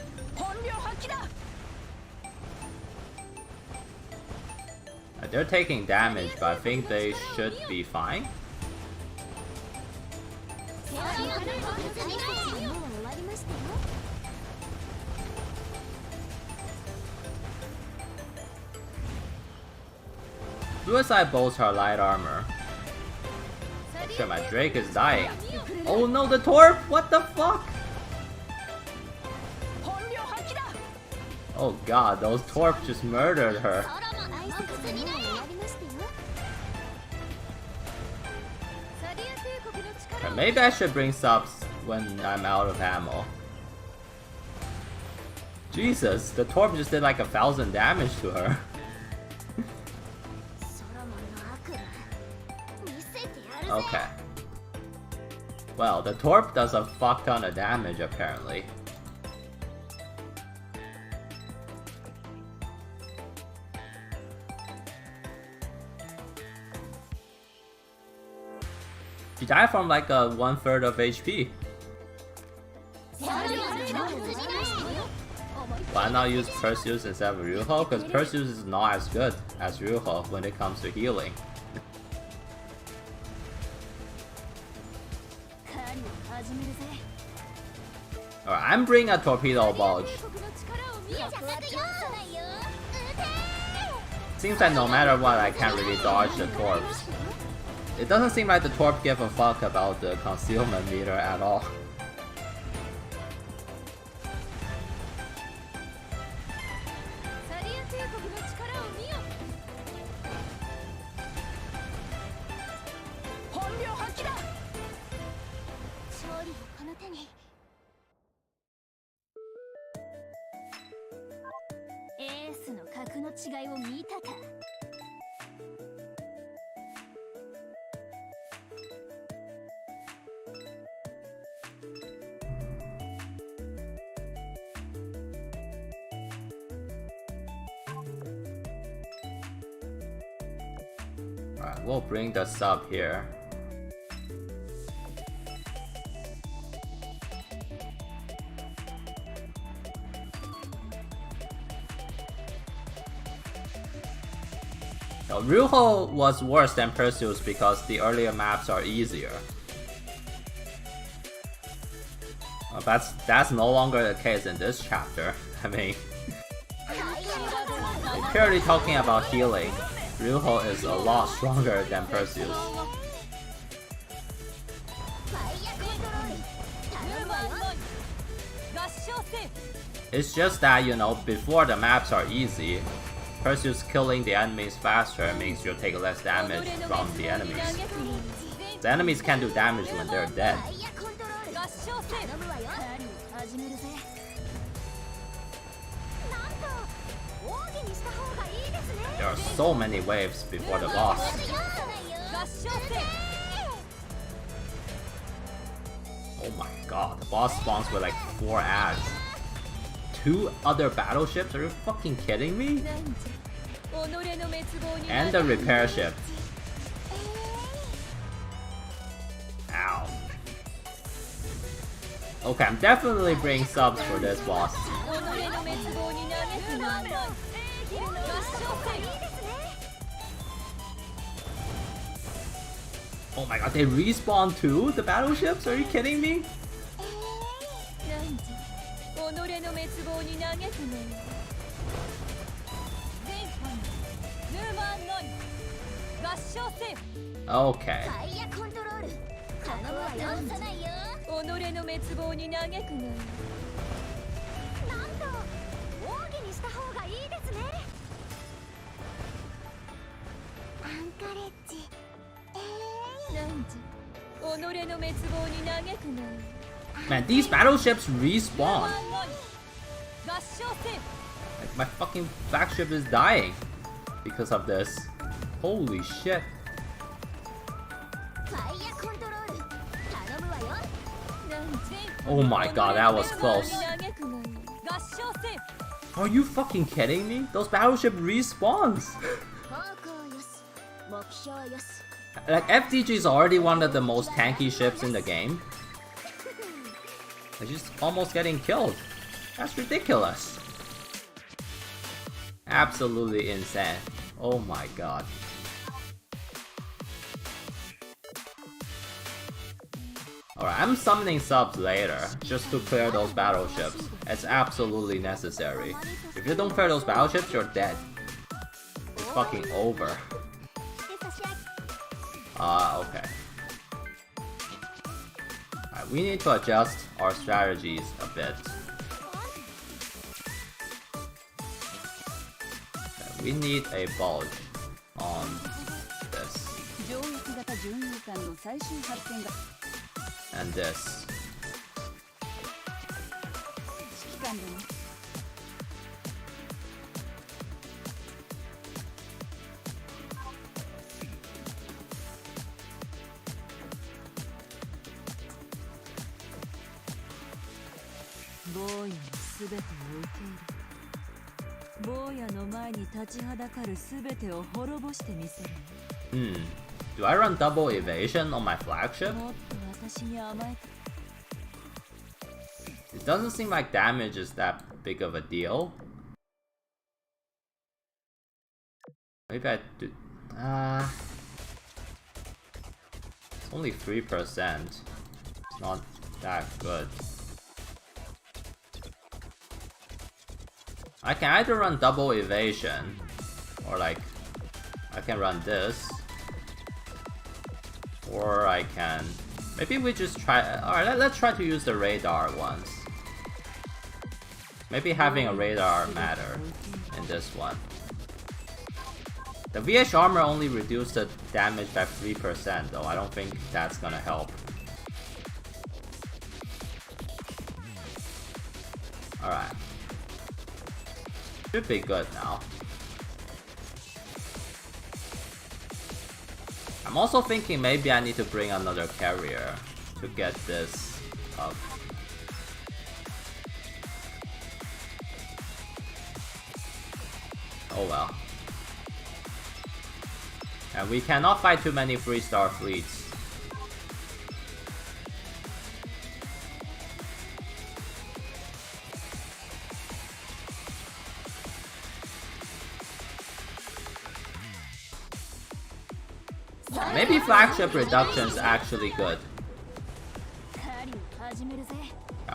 They're taking damage, but I think they should be fine. Suicide bolts are light armor. Shit, my Drake is dying. Oh no, the Torp! What the fuck? Oh god, those Torp just murdered her. Or maybe I should bring subs when I'm out of ammo. Jesus, the Torp just did like 1,000 damage to her. Okay. Well, the Torp does a fuck ton of damage apparently. She died from like a 1/3 of HP. Why not use Perseus instead of Ryuho? Because Perseus is not as good as Ryuho when it comes to healing. Alright, I'm bringing a torpedo bulge. Seems like no matter what, I can't really dodge the torps. It doesn't seem like the Torp give a fuck about the concealment meter at all. の違いを見たか。Alright, we'll bring the sub here. Now, Ryuho was worse than Perseus because the earlier maps are easier. Well, that's no longer the case in this chapter. I mean, purely talking about healing, Ryuho is a lot stronger than Perseus. It's just that, you know, before the maps are easy, Perseus killing the enemies faster means you'll take less damage from the enemies. The enemies can't do damage when they're dead. There are so many waves before the boss. Oh my god, the boss spawns with like 4 ads. 2 other battleships? Are you fucking kidding me? And the repair ship. Ow. Okay, I'm definitely bringing subs for this boss. Oh my god, they respawn too? The battleships? Are you kidding me? Okay. Man, these battleships respawn. Like, my fucking flagship is dying because of this. Holy shit. Oh my god, that was close. Are you fucking kidding me? Those battleship respawns. Like, FDG is already one of the most tanky ships in the game. It's just almost getting killed. That's ridiculous. Absolutely insane. Oh my god. Alright, I'm summoning subs later, just to clear those battleships. It's absolutely necessary. If you don't clear those battleships, you're dead. It's fucking over. Okay. Alright, we need to adjust our strategies a bit. Okay, we need a bulge on this. And this. Do I run double evasion on my flagship? It doesn't seem like damage is that big of a deal. Maybe I do. It's only 3%. It's not that good. I can either run double evasion, or like, I can run this, or I can, maybe we just try, alright, let's try to use the radar once. Maybe having a radar matter in this one. The VH armor only reduced the damage by 3% though, I don't think that's gonna help. Alright. Should be good now. I'm also thinking maybe I need to bring another carrier to get this up. Oh well. And we cannot fight too many 3-star fleets. Maybe flagship reduction is actually good.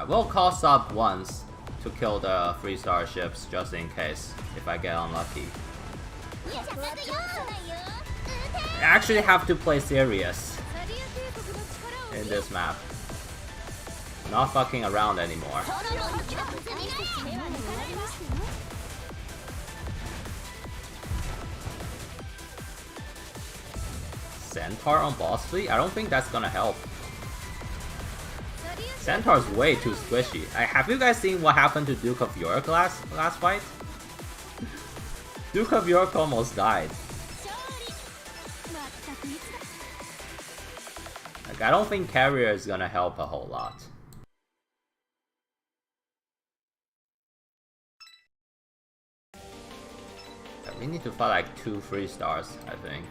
We'll cost up once to kill the 3-star ships just in case, if I get unlucky. I actually have to play serious in this map. Not fucking around anymore. Centaur on boss fleet? I don't think that's gonna help. Centaur's way too squishy. Have you guys seen what happened to Duke of York last fight? Duke of York almost died. Like, I don't think carrier is gonna help a whole lot. We need to fight like 2 3-stars, I think.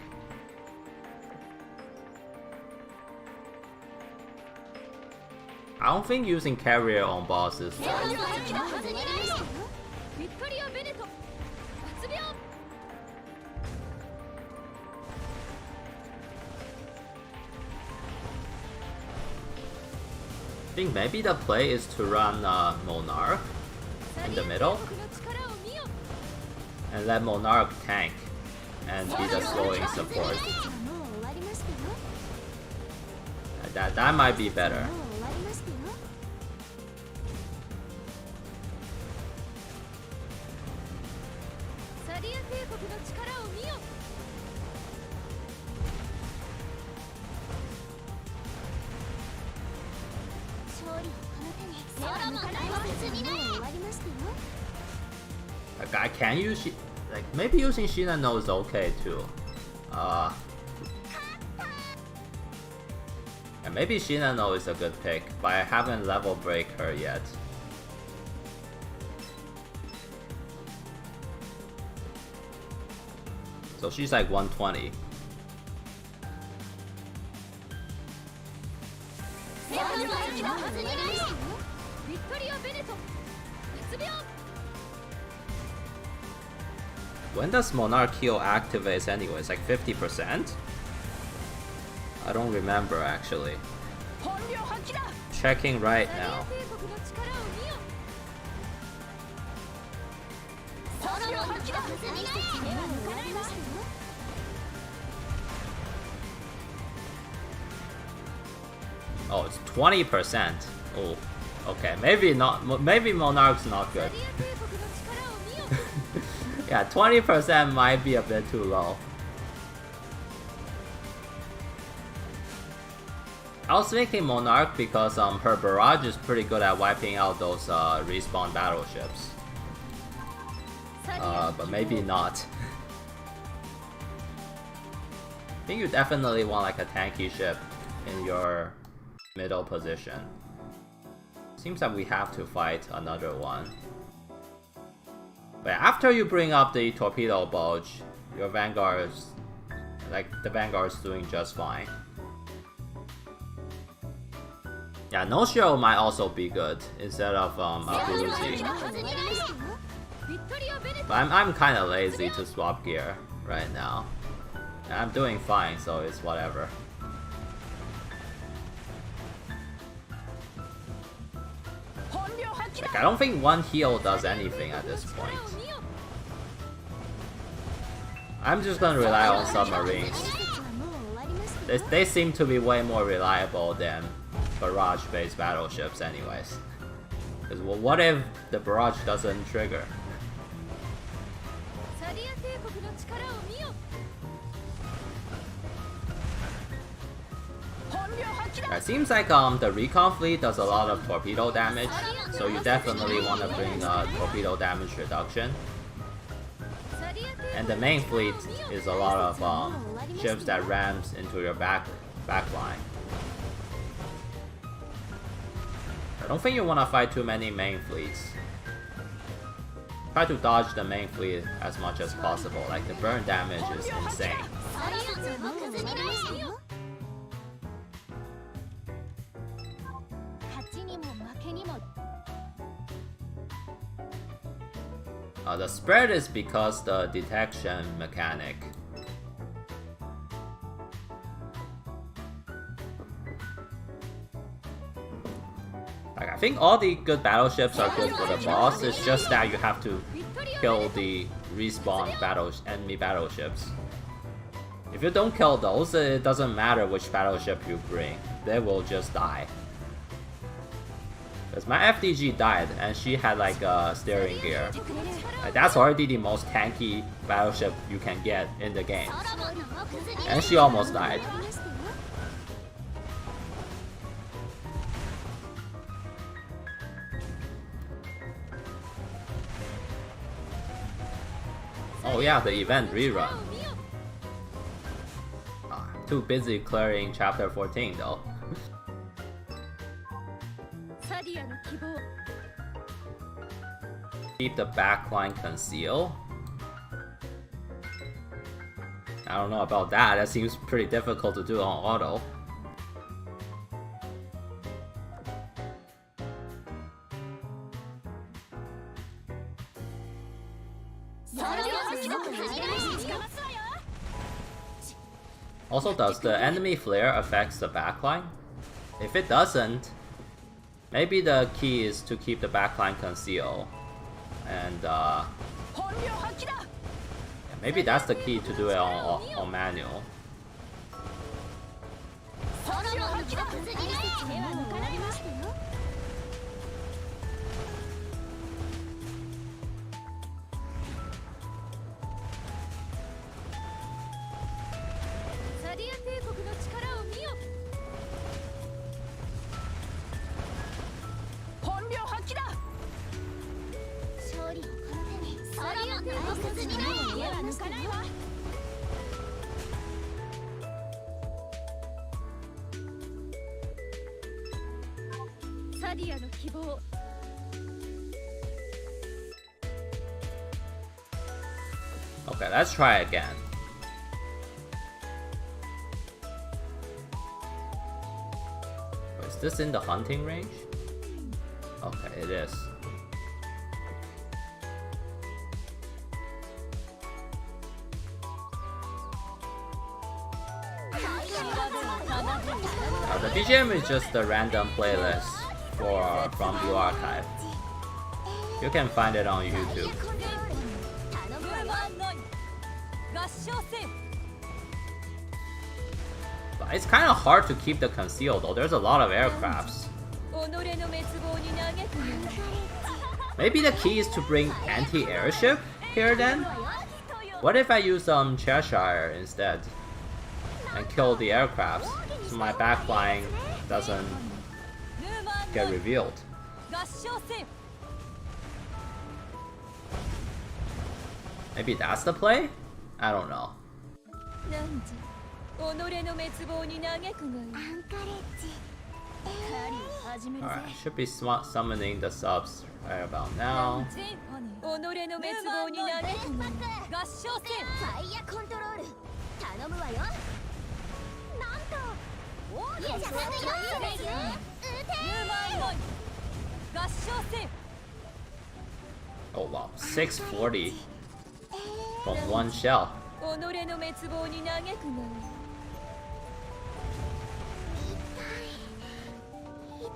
I don't think using carrier on bosses. I think maybe the play is to run Monarch in the middle and let Monarch tank and be the slowing support. That might be better. Like, I can use like maybe using Shinano is okay too. And maybe Shinano is a good pick, but I haven't level break her yet. So she's like 120. When does Monarch heal activates anyways? Like 50%? I don't remember actually. Checking right now. Oh, it's 20%. Oh, okay. Maybe not. Maybe Monarch's not good. Yeah, 20% might be a bit too low. I was thinking Monarch because her barrage is pretty good at wiping out those respawn battleships. But maybe not. I think you definitely want like a tanky ship in your middle position. Seems like we have to fight another one. But after you bring up the torpedo bulge, your Vanguard is like the Vanguard is doing just fine. Yeah, no shell might also be good instead of a Bruzy. But I'm kind of lazy to swap gear right now. And I'm doing fine, so it's whatever. Like, I don't think one heal does anything at this point. I'm just gonna rely on submarines. They seem to be way more reliable than barrage-based battleships anyways. Because well, what if the barrage doesn't trigger? It seems like the recon fleet does a lot of torpedo damage, so you definitely want to bring torpedo damage reduction. And the main fleet is a lot of ships that rams into your back line. I don't think you want to fight too many main fleets. Try to dodge the main fleet as much as possible, like the burn damage is insane. The spread is because the detection mechanic. Like, I think all the good battleships are good for the boss, it's just that you have to kill the respawn enemy battleships. If you don't kill those, it doesn't matter which battleship you bring, they will just die. Because my FDG died and she had like a steering gear. Like, that's already the most tanky battleship you can get in the game. And she almost died. Oh yeah, the event rerun. Too busy clearing chapter 14 though. Keep the backline concealed. I don't know about that, that seems pretty difficult to do on auto. Also, does the enemy flare affect the backline? If it doesn't, maybe the key is to keep the backline concealed. And yeah, maybe that's the key to do it on manual. Okay, let's try again. Is this in the hunting range? Okay, it is. The BGM is just a random playlist from Blue Archive. You can find it on YouTube. But it's kind of hard to keep the conceal though, there's a lot of aircrafts. Maybe the key is to bring anti-airship here then? What if I use Cheshire instead? And kill the aircrafts, so my backline doesn't get revealed. Maybe that's the play? I don't know. Alright, should be summoning the subs right about now. Oh wow, 640 from one shell.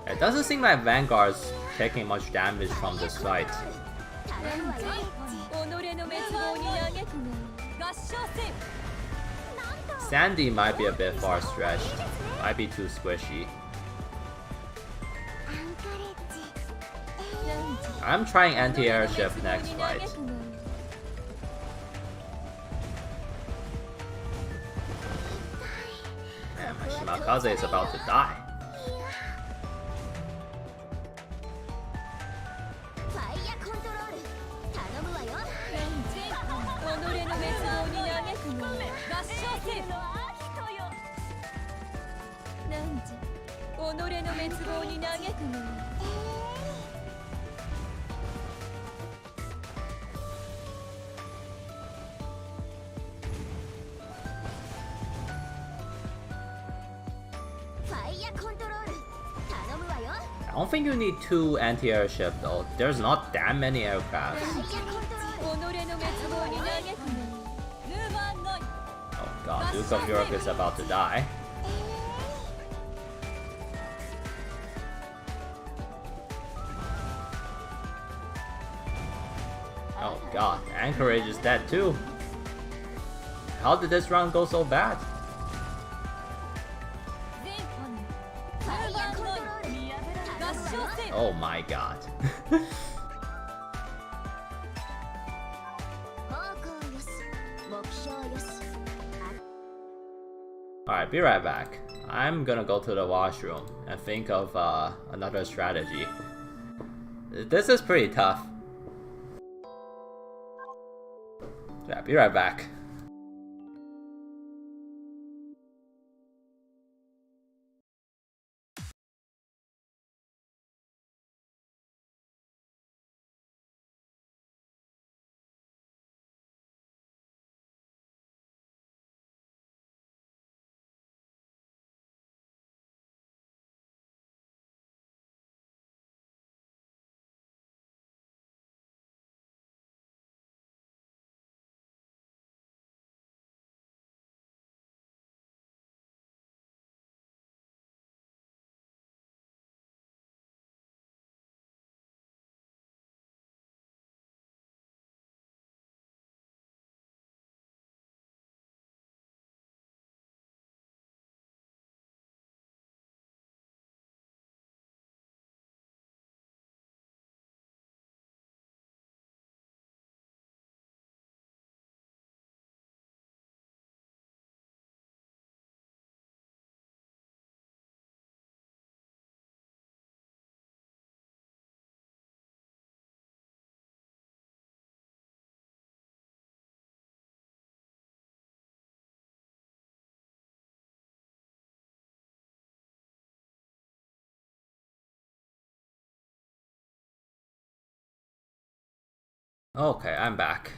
It doesn't seem like Vanguard's taking much damage from this fight. Sandy might be a bit far stretched, might be too squishy. I'm trying anti-airship next fight. Man, my Shimakaze is about to die. I don't think you need 2 anti-airship though. There's not that many aircrafts. Oh god, Duke of York is about to die. Oh god, Anchorage is dead too. How did this round go so bad? Oh my god. Alright, be right back. I'm gonna go to the washroom and think of another strategy. This is pretty tough. Yeah, be right back. Okay, I'm back.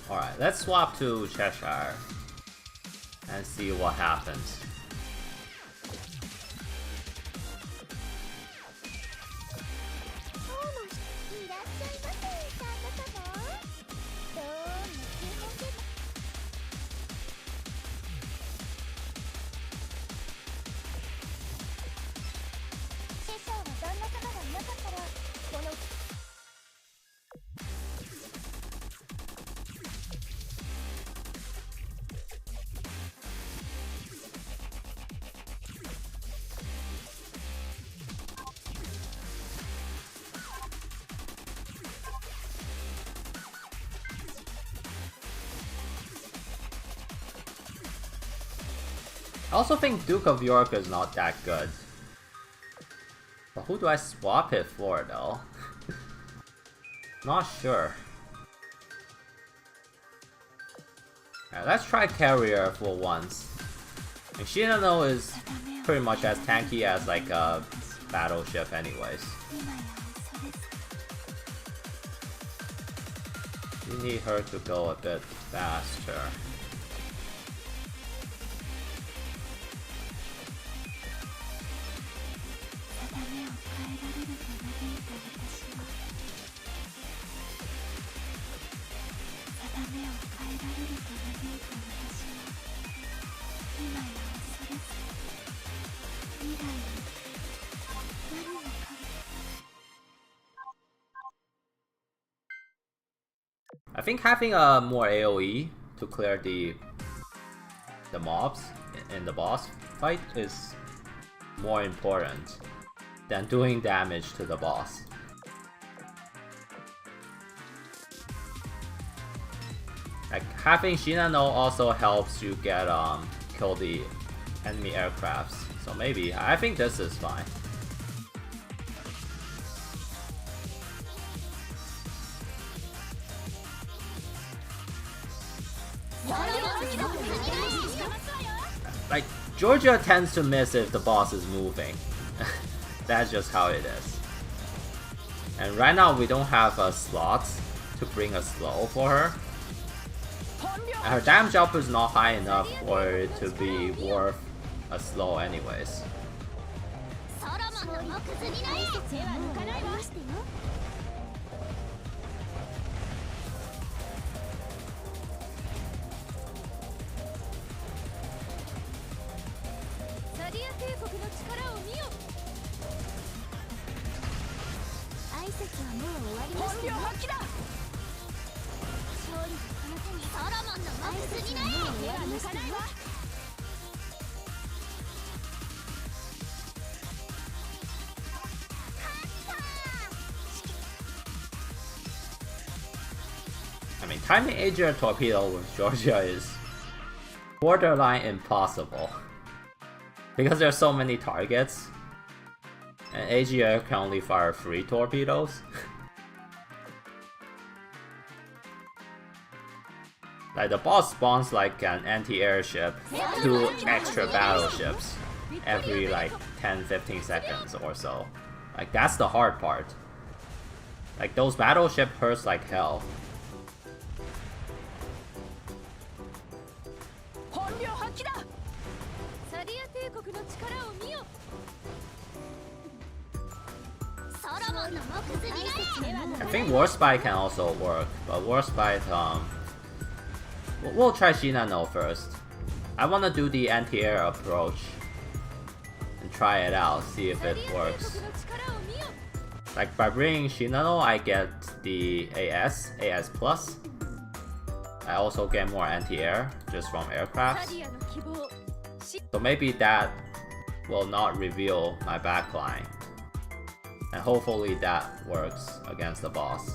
Alright, let's swap to Cheshire and see what happens. I also think Duke of York is not that good. But who do I swap it for though? Not sure. Alright, let's try Carrier for once. And Shinano is pretty much as tanky as like a battleship anyways. You need her to go a bit faster. I think having a more AoE to clear the mobs in the boss fight is more important than doing damage to the boss. Like having Shinano also helps you get kill the enemy aircrafts. So maybe I think this is fine. Like Georgia tends to miss if the boss is moving. That's just how it is. And right now we don't have a slot to bring a slow for her. And her damage output is not high enough for it to be worth a slow anyways. I mean, timing AGR torpedo with Georgia is borderline impossible. Because there's so many targets, and AGR can only fire 3 torpedoes. Like the boss spawns like an anti-airship, 2 extra battleships every like 10-15 seconds or so. Like that's the hard part. Like those battleship hurts like hell. I think War Spy can also work, but War Spy, we'll try Shinano first. I want to do the anti-air approach and try it out, see if it works. Like by bringing Shinano, I get the AS plus. I also get more anti-air just from aircrafts. So maybe that will not reveal my backline. And hopefully that works against the boss.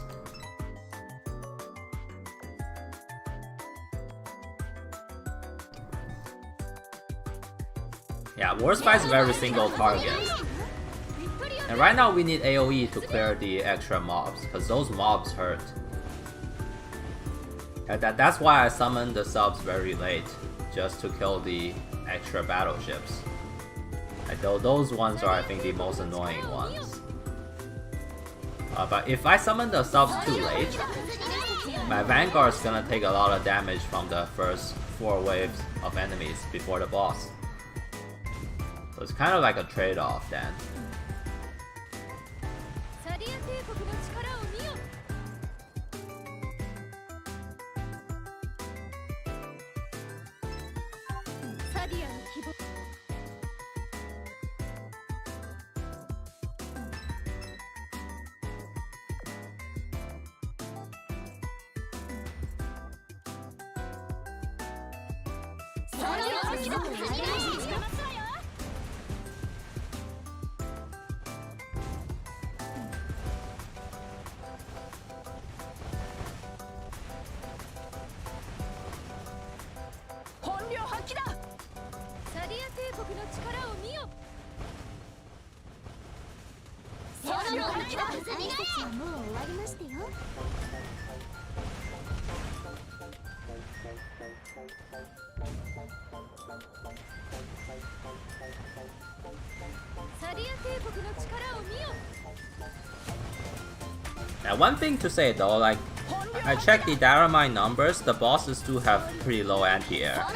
Yeah, War Spy is very single target. And right now we need AoE to clear the extra mobs, because those mobs hurt. And that's why I summoned the subs very late, just to kill the extra battleships. Like those ones are I think the most annoying ones. But if I summon the subs too late, my Vanguard's gonna take a lot of damage from the first 4 waves of enemies before the boss. So it's kind of like a trade-off then. Now one thing to say though, like I checked the Dynamite numbers, the bosses do have pretty low anti-air.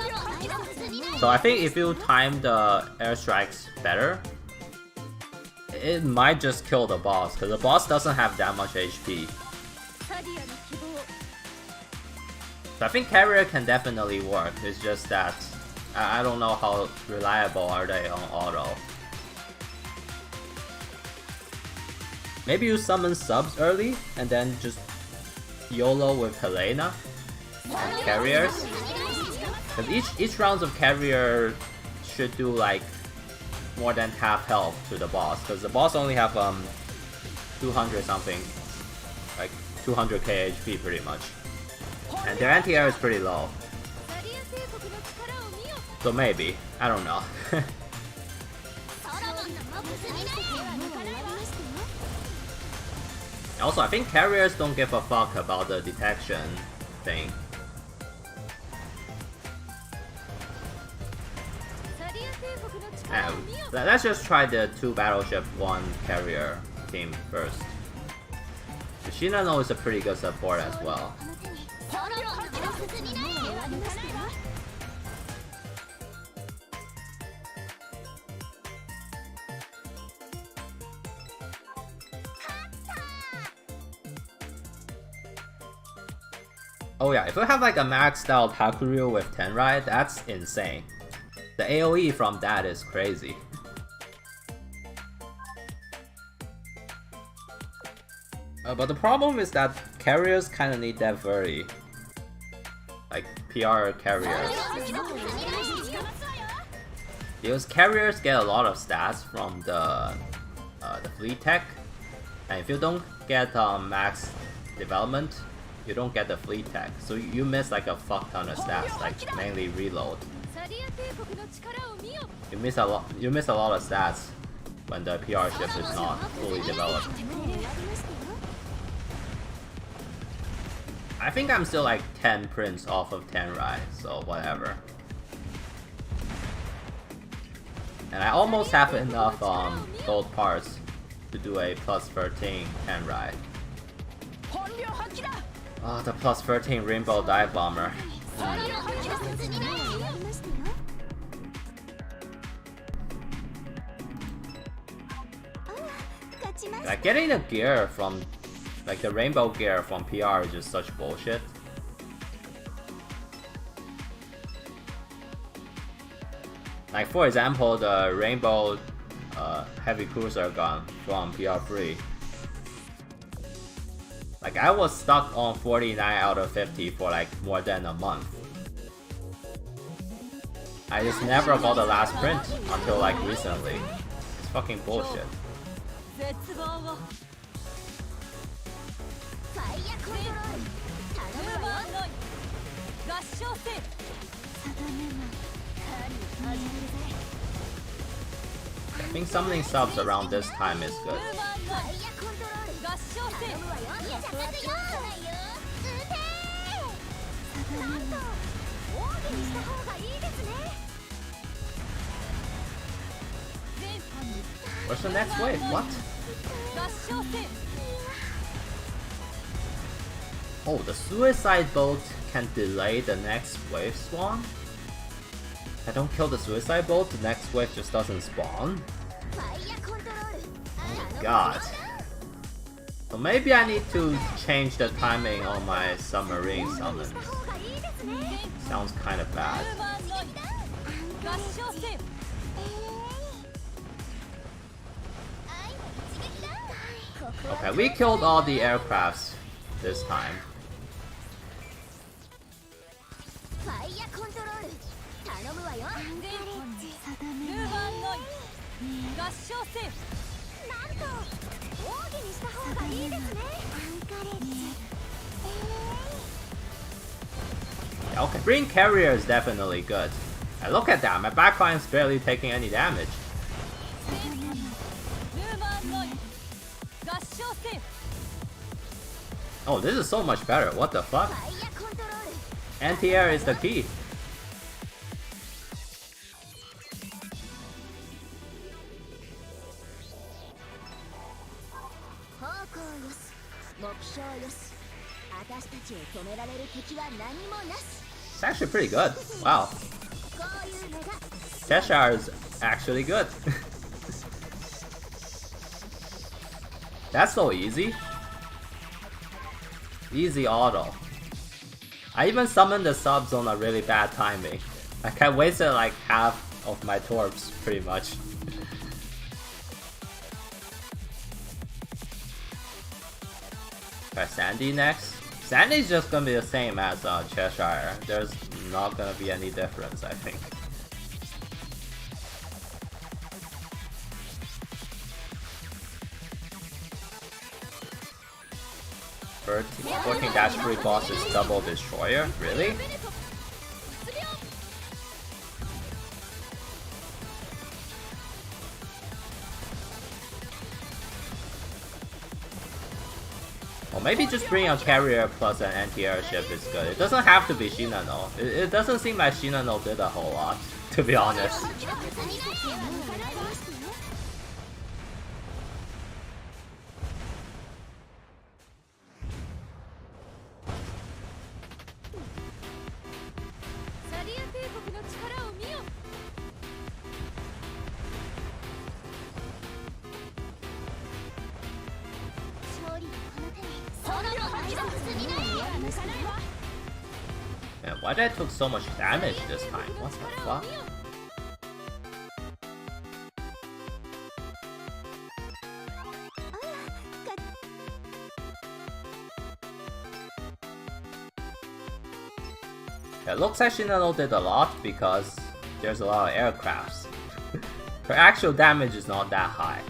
So I think if you time the airstrikes better, it might just kill the boss, because the boss doesn't have that much HP. So I think carrier can definitely work, it's just that I don't know how reliable are they on auto. Maybe you summon subs early and then just YOLO with Helena and carriers. Because each round of carrier should do like more than half health to the boss, because the boss only have 200 something, like 200k HP pretty much. And their anti-air is pretty low. So maybe, I don't know. Also, I think carriers don't give a fuck about the detection thing. And let's just try the 2 battleship 1 carrier team first. Shinano is a pretty good support as well. Oh yeah, if we have like a maxed out Hakuryu with Tenrai, that's insane. The AoE from that is crazy. But the problem is that carriers kinda need that very like PR carriers. Because carriers get a lot of stats from the fleet tech, and if you don't get max development, you don't get the fleet tech, so you miss like a fuck ton of stats, like mainly reload. You miss a lot of stats when the PR ship is not fully developed. I think I'm still like 10 prints off of Tenrai, so whatever. And I almost have enough gold parts to do a plus 13 Tenrai. Oh, the plus 13 Rainbow Dive Bomber. Like getting the gear from, like the rainbow gear from PR is just such bullshit. Like for example, the rainbow heavy cruiser gun from PR3. Like I was stuck on 49 out of 50 for like more than a month. I just never got the last print until like recently. It's fucking bullshit. I think summoning subs around this time is good. What's the next wave? What? Oh, the suicide boat can delay the next wave spawn? If I don't kill the suicide boat, the next wave just doesn't spawn? Oh my god. So maybe I need to change the timing on my submarine summons. Sounds kind of bad. Okay, we killed all the aircrafts this time. Yeah, okay, Green Carrier is definitely good. And look at that, my backline is barely taking any damage. Oh, this is so much better, what the fuck? Anti-air is the key. It's actually pretty good. Wow. Cheshire is actually good. That's so easy. Easy auto. I even summoned the subs on a really bad timing. Like I wasted like half of my torps pretty much. Try Sandy next. Sandy's just gonna be the same as Cheshire. There's not gonna be any difference, I think. 14-3 boss is double destroyer? Really? Or maybe just bring a carrier plus an anti-air ship is good. It doesn't have to be Shinano. It doesn't seem like Shinano did a whole lot, to be honest. Man, why did I took so much damage this time? What the fuck? It looks like Shinano did a lot because there's a lot of aircrafts. Her actual damage is not that high.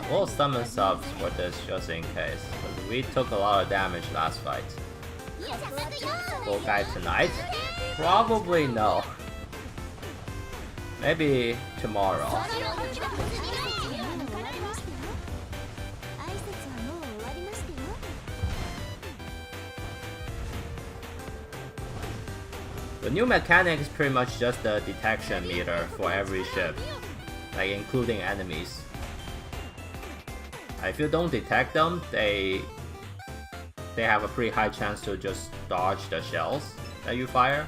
We'll summon subs for this just in case, because we took a lot of damage last fight. Full guy tonight? Probably no. Maybe tomorrow. The new mechanic is pretty much just the detection meter for every ship, like including enemies. If you don't detect them, they have a pretty high chance to just dodge the shells that you fire.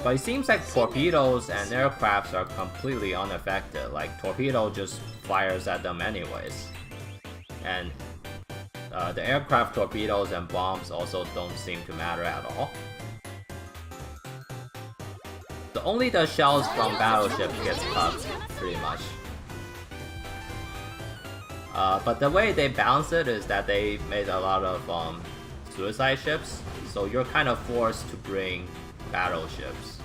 But it seems like torpedoes and aircrafts are completely unaffected. Like, torpedo just fires at them anyways. And the aircraft torpedoes and bombs also don't seem to matter at all. So only the shells from battleships gets cut, pretty much. But the way they balance it is that they made a lot of suicide ships, so you're kind of forced to bring battleships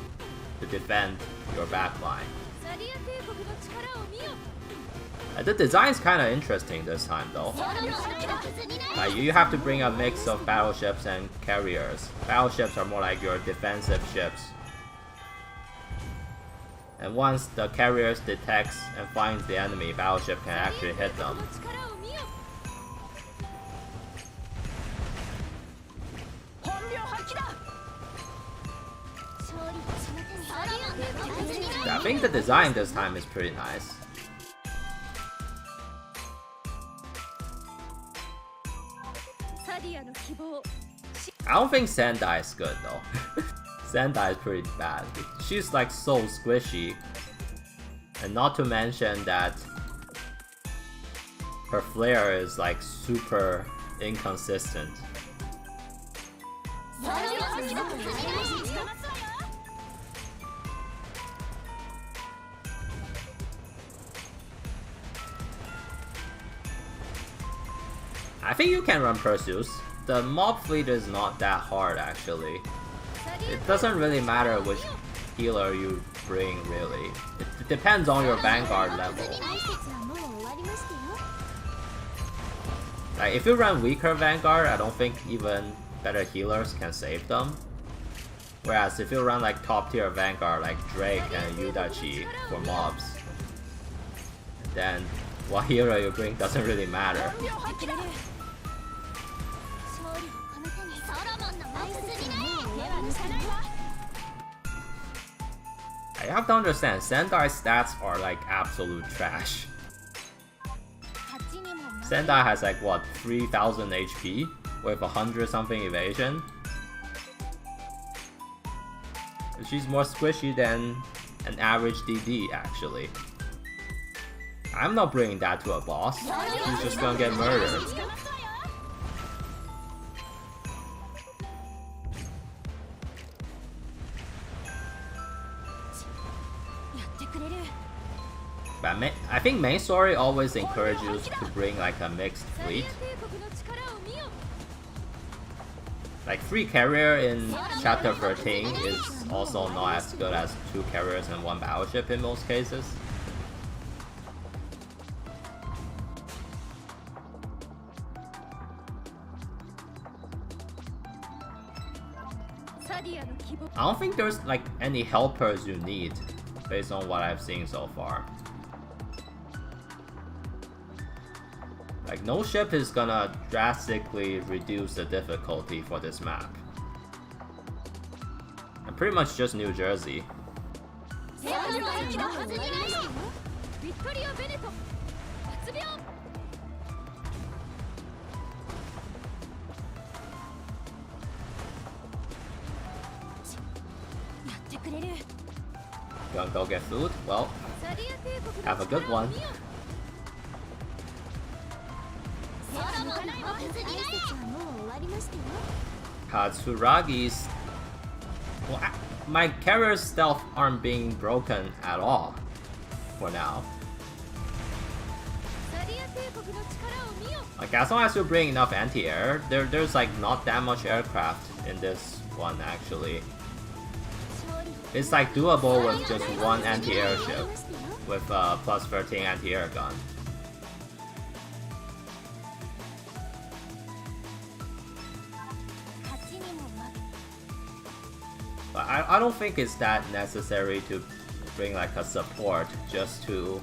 to defend your backline. The design's kind of interesting this time though. You have to bring a mix of battleships and carriers. Battleships are more like your defensive ships. And once the carriers detects and finds the enemy, battleship can actually hit them. Yeah, I think the design this time is pretty nice. I don't think Sendai is good though. Sendai is pretty bad. She's like so squishy. And not to mention that her flare is like super inconsistent. I think you can run Perseus. The mob fleet is not that hard actually. It doesn't really matter which healer you bring really. It depends on your vanguard level. Like if you run weaker vanguard, I don't think even better healers can save them. Whereas if you run like top tier vanguard like Drake and Yudachi for mobs, then what hero you bring doesn't really matter. You have to understand, Sendai's stats are like absolute trash. Sendai has like what, 3000 HP with 100 something evasion? She's more squishy than an average DD actually. I'm not bringing that to a boss, she's just gonna get murdered. But I think main story always encourages you to bring like a mixed fleet. Like 3 carrier in Chapter 13 is also not as good as 2 carriers and 1 battleship in most cases. I don't think there's like any helpers you need based on what I've seen so far. Like no ship is gonna drastically reduce the difficulty for this map. And pretty much just New Jersey. You wanna go get food? Well, have a good one. Katsuragi's... Well, my carrier's stealth aren't being broken at all for now. Like as long as you bring enough anti-air, there's like not that much aircraft in this one actually. It's like doable with just 1 anti-air ship with plus 13 anti-air gun. But I don't think it's that necessary to bring like a support just to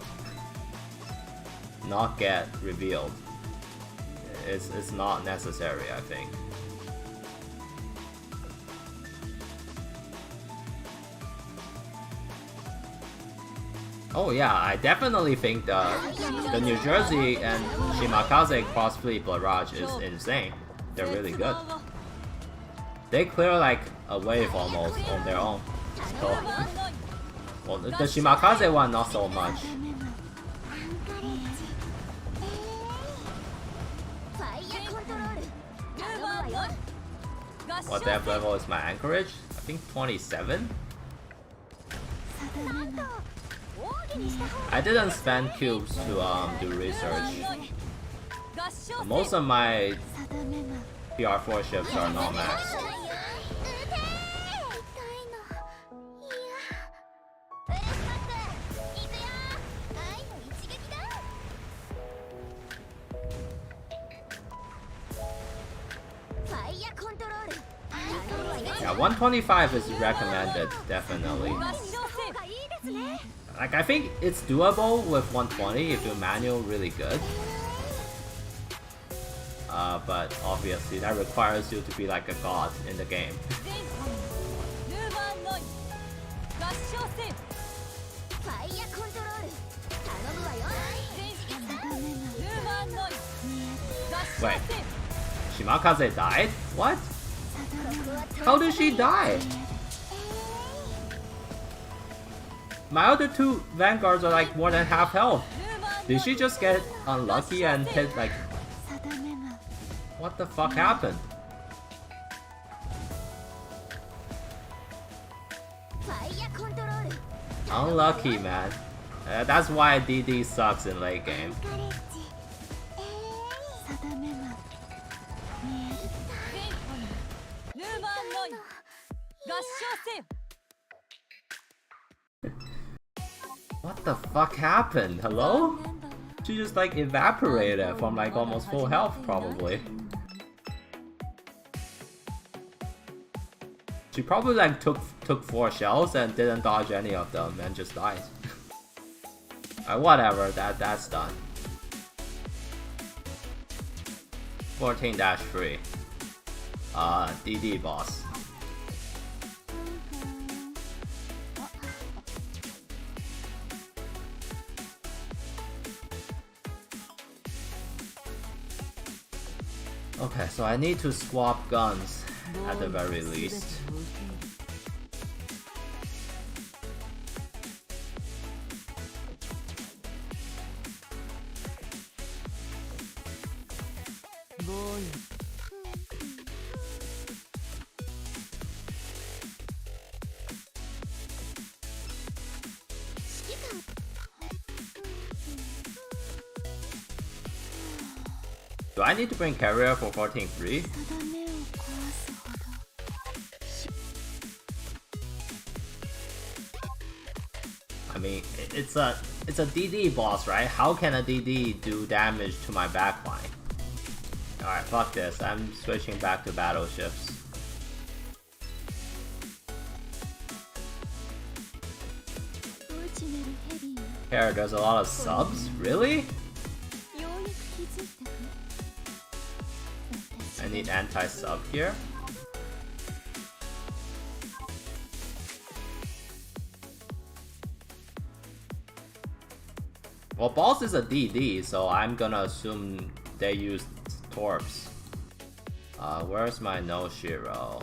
not get revealed. It's not necessary, I think. Oh yeah, I definitely think the New Jersey and Shimakaze cross fleet barrage is insane. They're really good. They clear like a wave almost on their own. So, well, the Shimakaze one not so much. What depth level is my anchorage? I think 27? I didn't spend cubes to do research. Most of my PR4 ships are not maxed. Yeah, 125 is recommended, definitely. Like, I think it's doable with 120 if you manual really good. But obviously that requires you to be like a god in the game. Wait, Shimakaze died? What? How did she die? My other 2 vanguards are like more than half health. Did she just get unlucky and hit like... What the fuck happened? Unlucky, man. That's why DD sucks in late game. What the fuck happened? Hello? She just like evaporated from like almost full health probably. She probably like took 4 shells and didn't dodge any of them and just died. Whatever, that's done. 14-3. DD boss. Okay, so I need to swap guns at the very least. Do I need to bring carrier for 14-3? I mean, it's a DD boss, right? How can a DD do damage to my backline? Alright, fuck this. I'm switching back to battleships. Here, there's a lot of subs? Really? I need anti-sub here. Well, boss is a DD, so I'm gonna assume they use torps. Where's my no Shiro?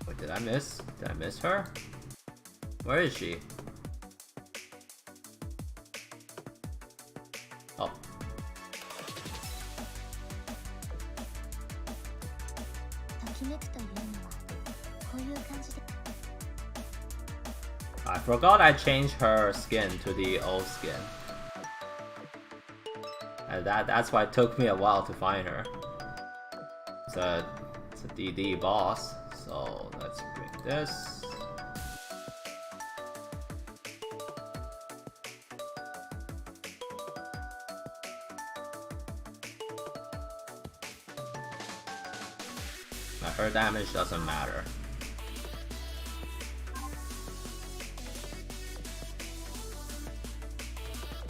Wait, did I miss? Did I miss her? Where is she? Oh. I forgot I changed her skin to the old skin. And that's why it took me a while to find her. It's a DD boss, so let's bring this. Her damage doesn't matter.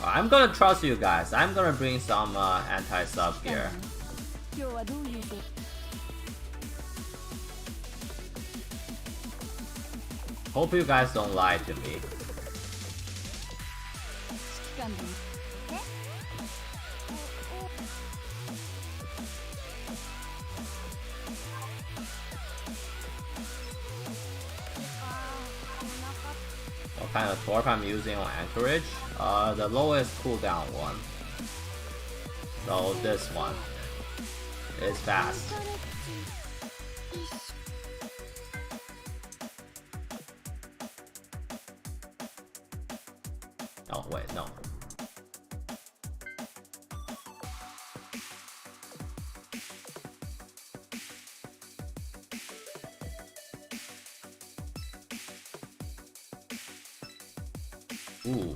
I'm gonna trust you guys. I'm gonna bring some anti-sub gear. Hope you guys don't lie to me. What kind of torp I'm using on Anchorage? The lowest cooldown one. So this one is fast. Oh wait, no. Ooh.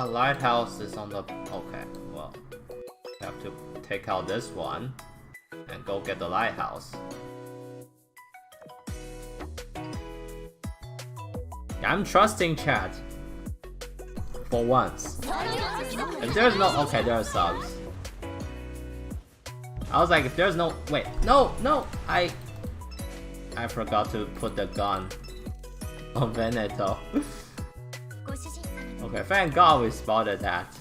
Lighthouse is on the... Okay, well. I have to take out this one and go get the lighthouse. I'm trusting chat. For once. If there's no... Okay, there are subs. I was like, if there's no... Wait, no! I forgot to put the gun on Veneto. Okay, thank God we spotted that.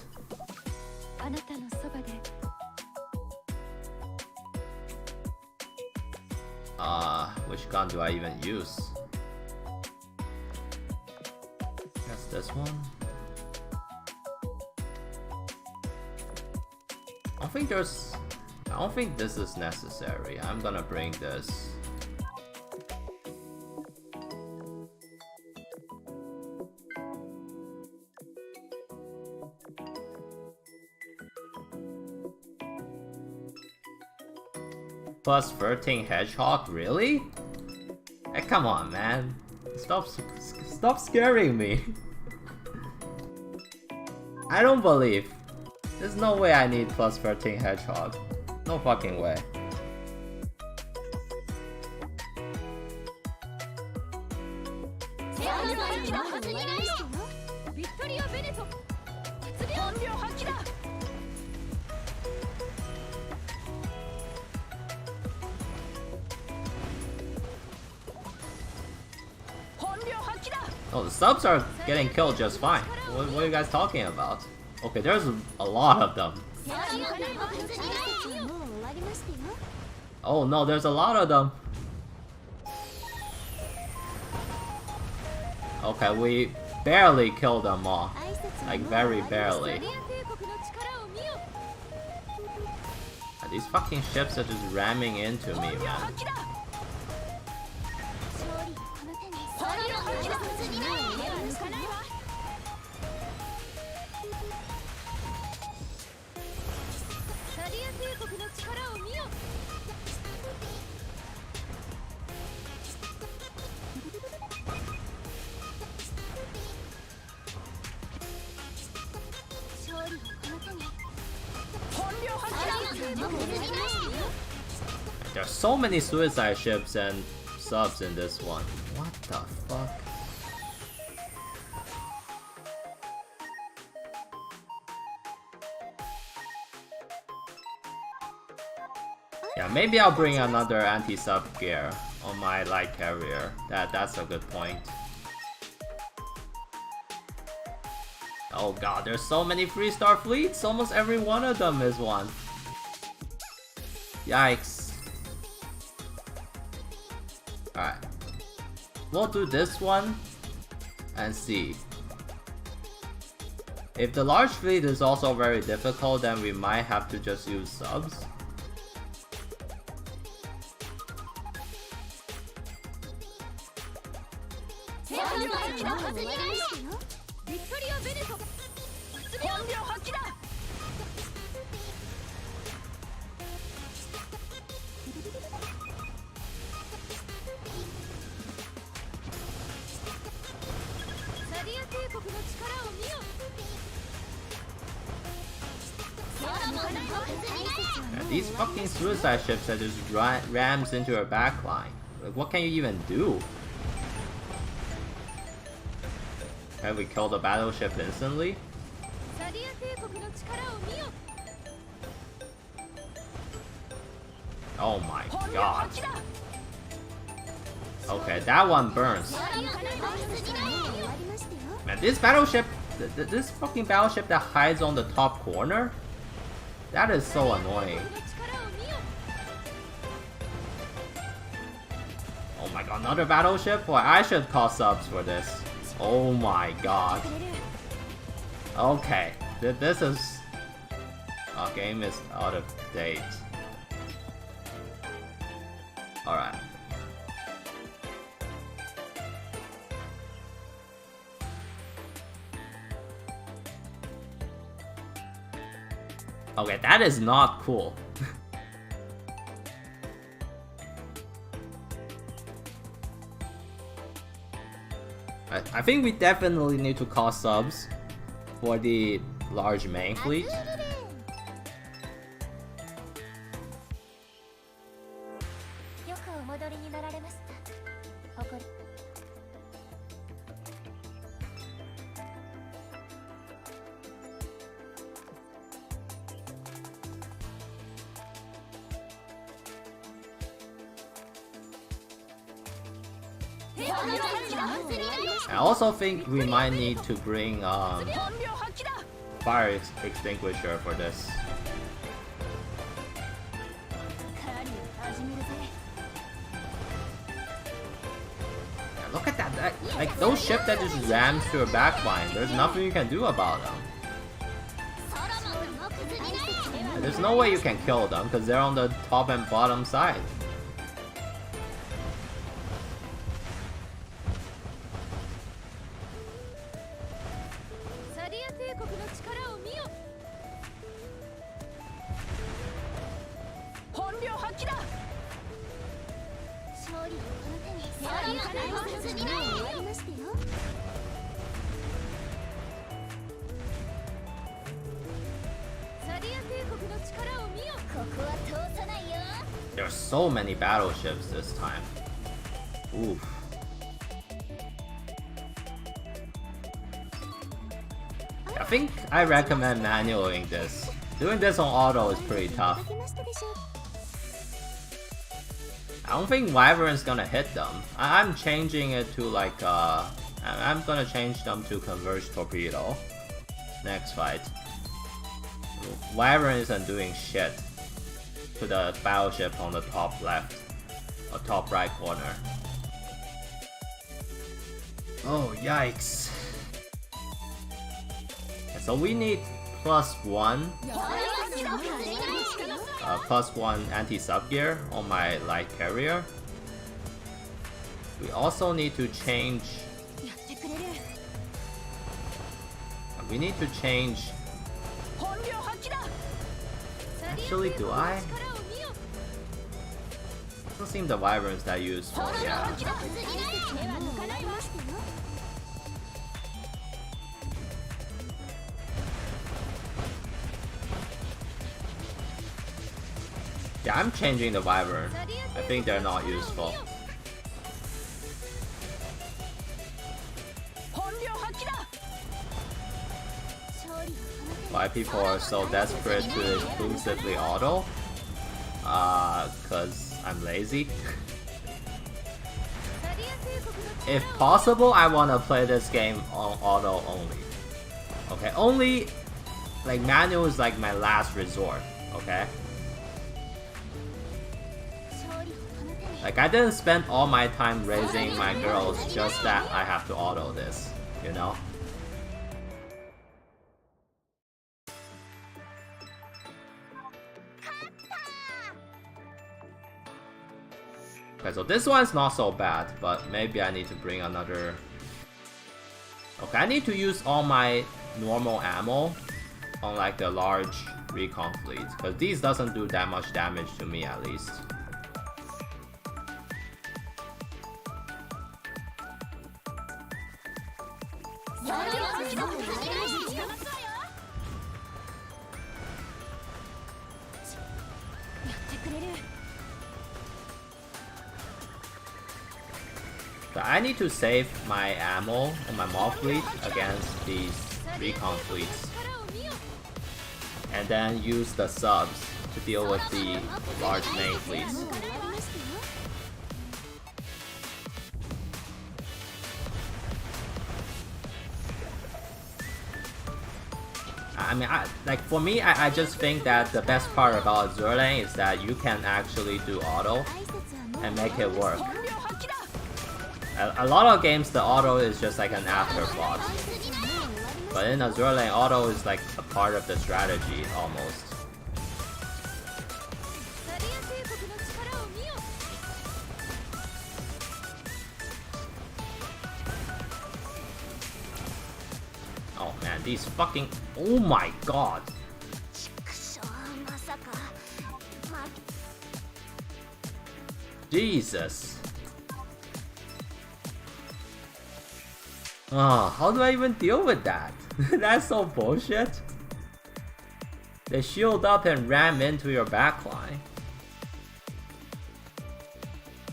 Which gun do I even use? Guess this one. I don't think this is necessary. I'm gonna bring this. Plus 13 Hedgehog, really? Hey, come on, man. Stop scaring me. I don't believe. There's no way I need plus 13 Hedgehog. No fucking way. Oh, the subs are getting killed just fine. What are you guys talking about? Okay, there's a lot of them. Oh no, there's a lot of them. Okay, we barely killed them all. Like, very barely. These fucking ships are just ramming into me, man. There's so many suicide ships and subs in this one. What the fuck? Yeah, maybe I'll bring another anti-sub gear on my light carrier. That's a good point. Oh god, there's so many 3-star fleets! Almost every one of them is one. Yikes. Alright. We'll do this one and see. If the large fleet is also very difficult, then we might have to just use subs. And these fucking suicide ships that just rams into her backline. Like, what can you even do? Can we kill the battleship instantly? Oh my god. Okay, that one burns. Man, this battleship, this fucking battleship that hides on the top corner? That is so annoying. Oh my god, another battleship? Boy, I should call subs for this. Oh my god. Okay, this is... Our game is out of date. Alright. Okay, that is not cool. I think we definitely need to call subs for the large main fleet. I also think we might need to bring fire extinguisher for this. Yeah, look at that, like those ships that just rams to a backline, there's nothing you can do about them. There's no way you can kill them because they're on the top and bottom side. There's so many battleships this time. Oof. I think I recommend manualing this. Doing this on auto is pretty tough. I don't think Wyvern's gonna hit them. I'm changing it to like I'm gonna change them to Converge Torpedo next fight. Wyvern isn't doing shit to the battleship on the top left or top right corner. Oh yikes. So we need +1 +1 anti-sub gear on my light carrier. We also need to change. We need to change. Actually, do I? Doesn't seem the Wyvern's that useful. Yeah. Yeah, I'm changing the Wyvern. I think they're not useful. Why people are so desperate to exclusively auto? Cause I'm lazy. If possible, I wanna play this game on auto only. Okay, only like manual is like my last resort, okay? Like I didn't spend all my time raising my girls just that I have to auto this, you know? Okay, so this one's not so bad, but maybe I need to bring another... Okay, I need to use all my normal ammo on like the large recon fleet, because these doesn't do that much damage to me at least. So I need to save my ammo on my mob fleet against these recon fleets. And then use the subs to deal with the large main fleets. I mean, like for me, I just think that the best part about Azurlane is that you can actually do auto and make it work. A lot of games, the auto is just like an afterthought. But in Azurlane, auto is like a part of the strategy, almost. Oh man, these fucking... Oh my god! Jesus! Oh, how do I even deal with that? That's so bullshit. They shield up and ram into your backline.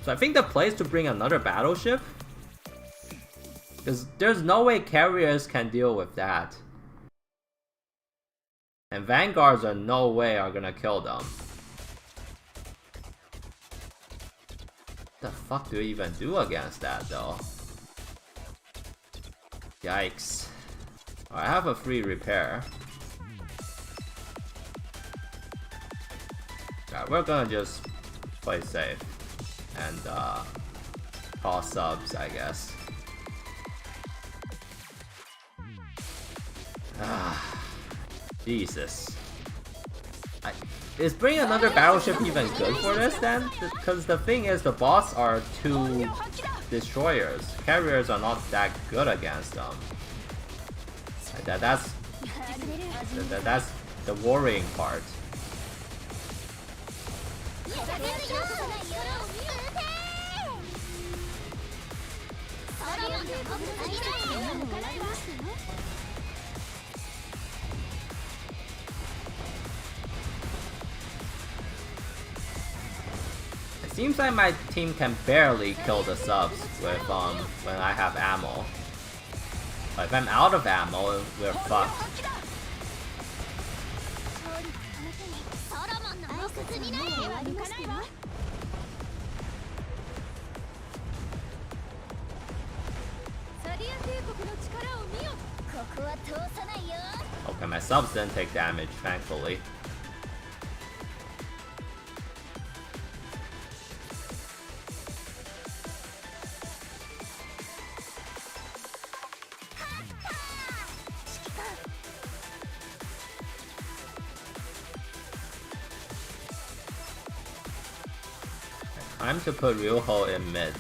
So I think the play is to bring another battleship. Because there's no way carriers can deal with that. And vanguards are no way are gonna kill them. What the fuck do we even do against that though? Yikes. I have a free repair. Yeah, we're gonna just play safe. And call subs, I guess. Jesus. Is bringing another battleship even good for this then? Because the thing is, the boss are 2 destroyers. Carriers are not that good against them. That's the worrying part. It seems like my team can barely kill the subs with when I have ammo. But if I'm out of ammo, we're fucked. Okay, my subs didn't take damage, thankfully. Time to put Ryuho in mid.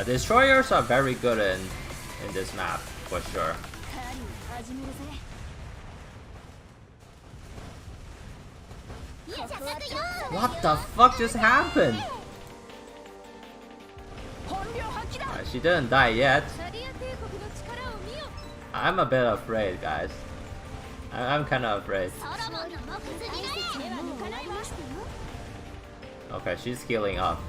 Destroyers are very good in this map, for sure. What the fuck just happened? She didn't die yet. I'm a bit afraid, guys. I'm kind of afraid. Okay, she's healing up.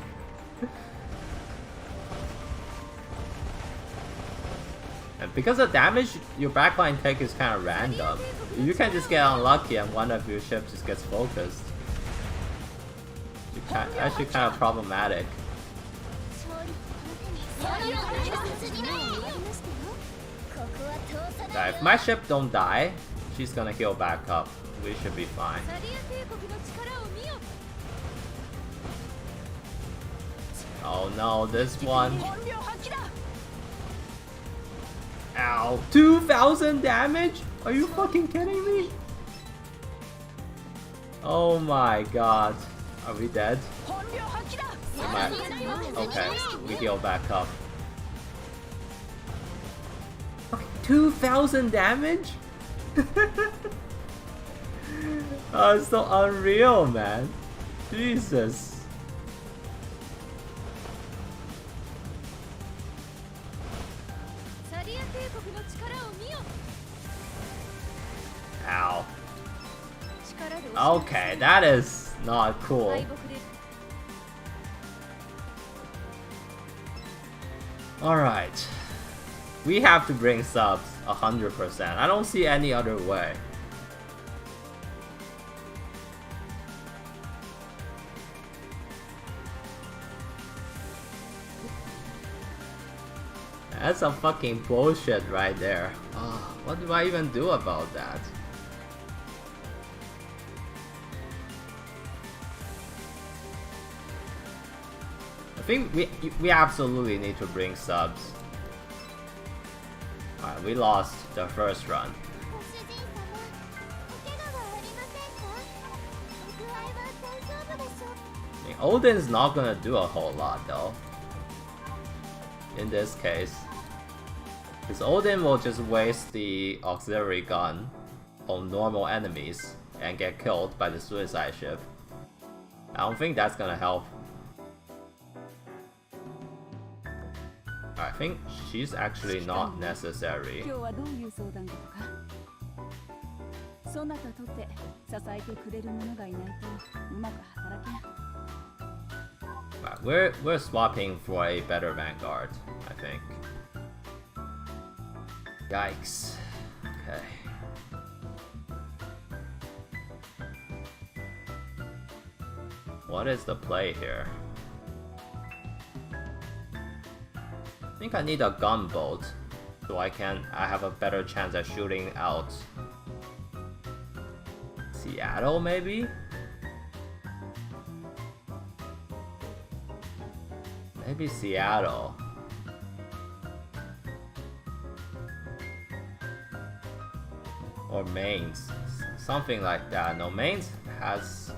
And because of damage, your backline take is kind of random. You can just get unlucky and one of your ships just gets focused. Actually kind of problematic. Now, if my ship don't die, she's gonna heal back up. We should be fine. Oh no, this one. Ow, 2,000 damage? Are you fucking kidding me? Oh my god. Are we dead? Okay, we heal back up. 2,000 damage? Oh, it's so unreal, man. Jesus. Ow. Okay, that is not cool. Alright. We have to bring subs 100%. I don't see any other way. That's some fucking bullshit right there. Oh, what do I even do about that? I think we absolutely need to bring subs. Alright, we lost the first run. I mean, Odin's not gonna do a whole lot though. In this case. Because Odin will just waste the auxiliary gun on normal enemies and get killed by the suicide ship. I don't think that's gonna help. I think she's actually not necessary. Right, we're swapping for a better Vanguard, I think. Yikes. Okay. What is the play here? I think I need a gunboat so I have a better chance at shooting out Seattle, maybe? Maybe Seattle. Or Mainz. Something like that. No, Mainz has...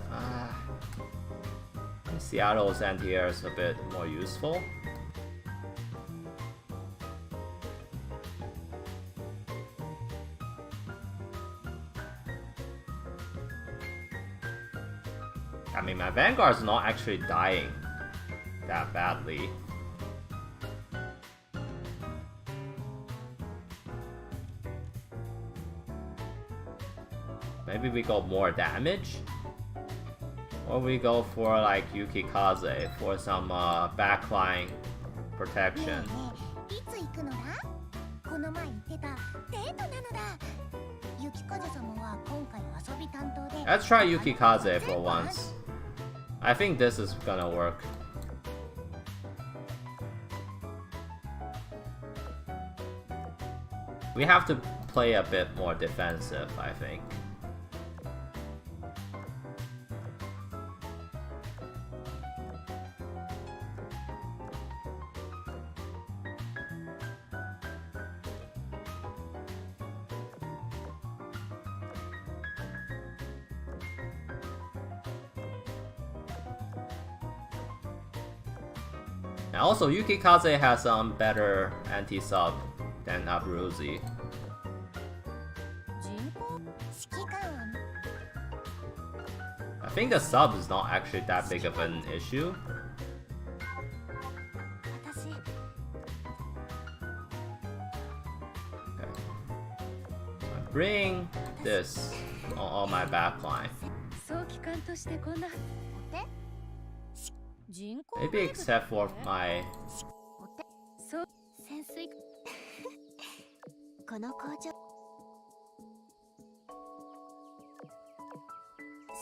Seattle's anti-air is a bit more useful. I mean, my Vanguard's not actually dying that badly. Maybe we go more damage? Or we go for like Yukikaze for some backline protection. Let's try Yukikaze for once. I think this is gonna work. We have to play a bit more defensive, I think. And also, Yukikaze has some better anti-sub than Abruzzi. I think the sub is not actually that big of an issue. Okay. bring this on my backline. Maybe except for my... 潜水この工場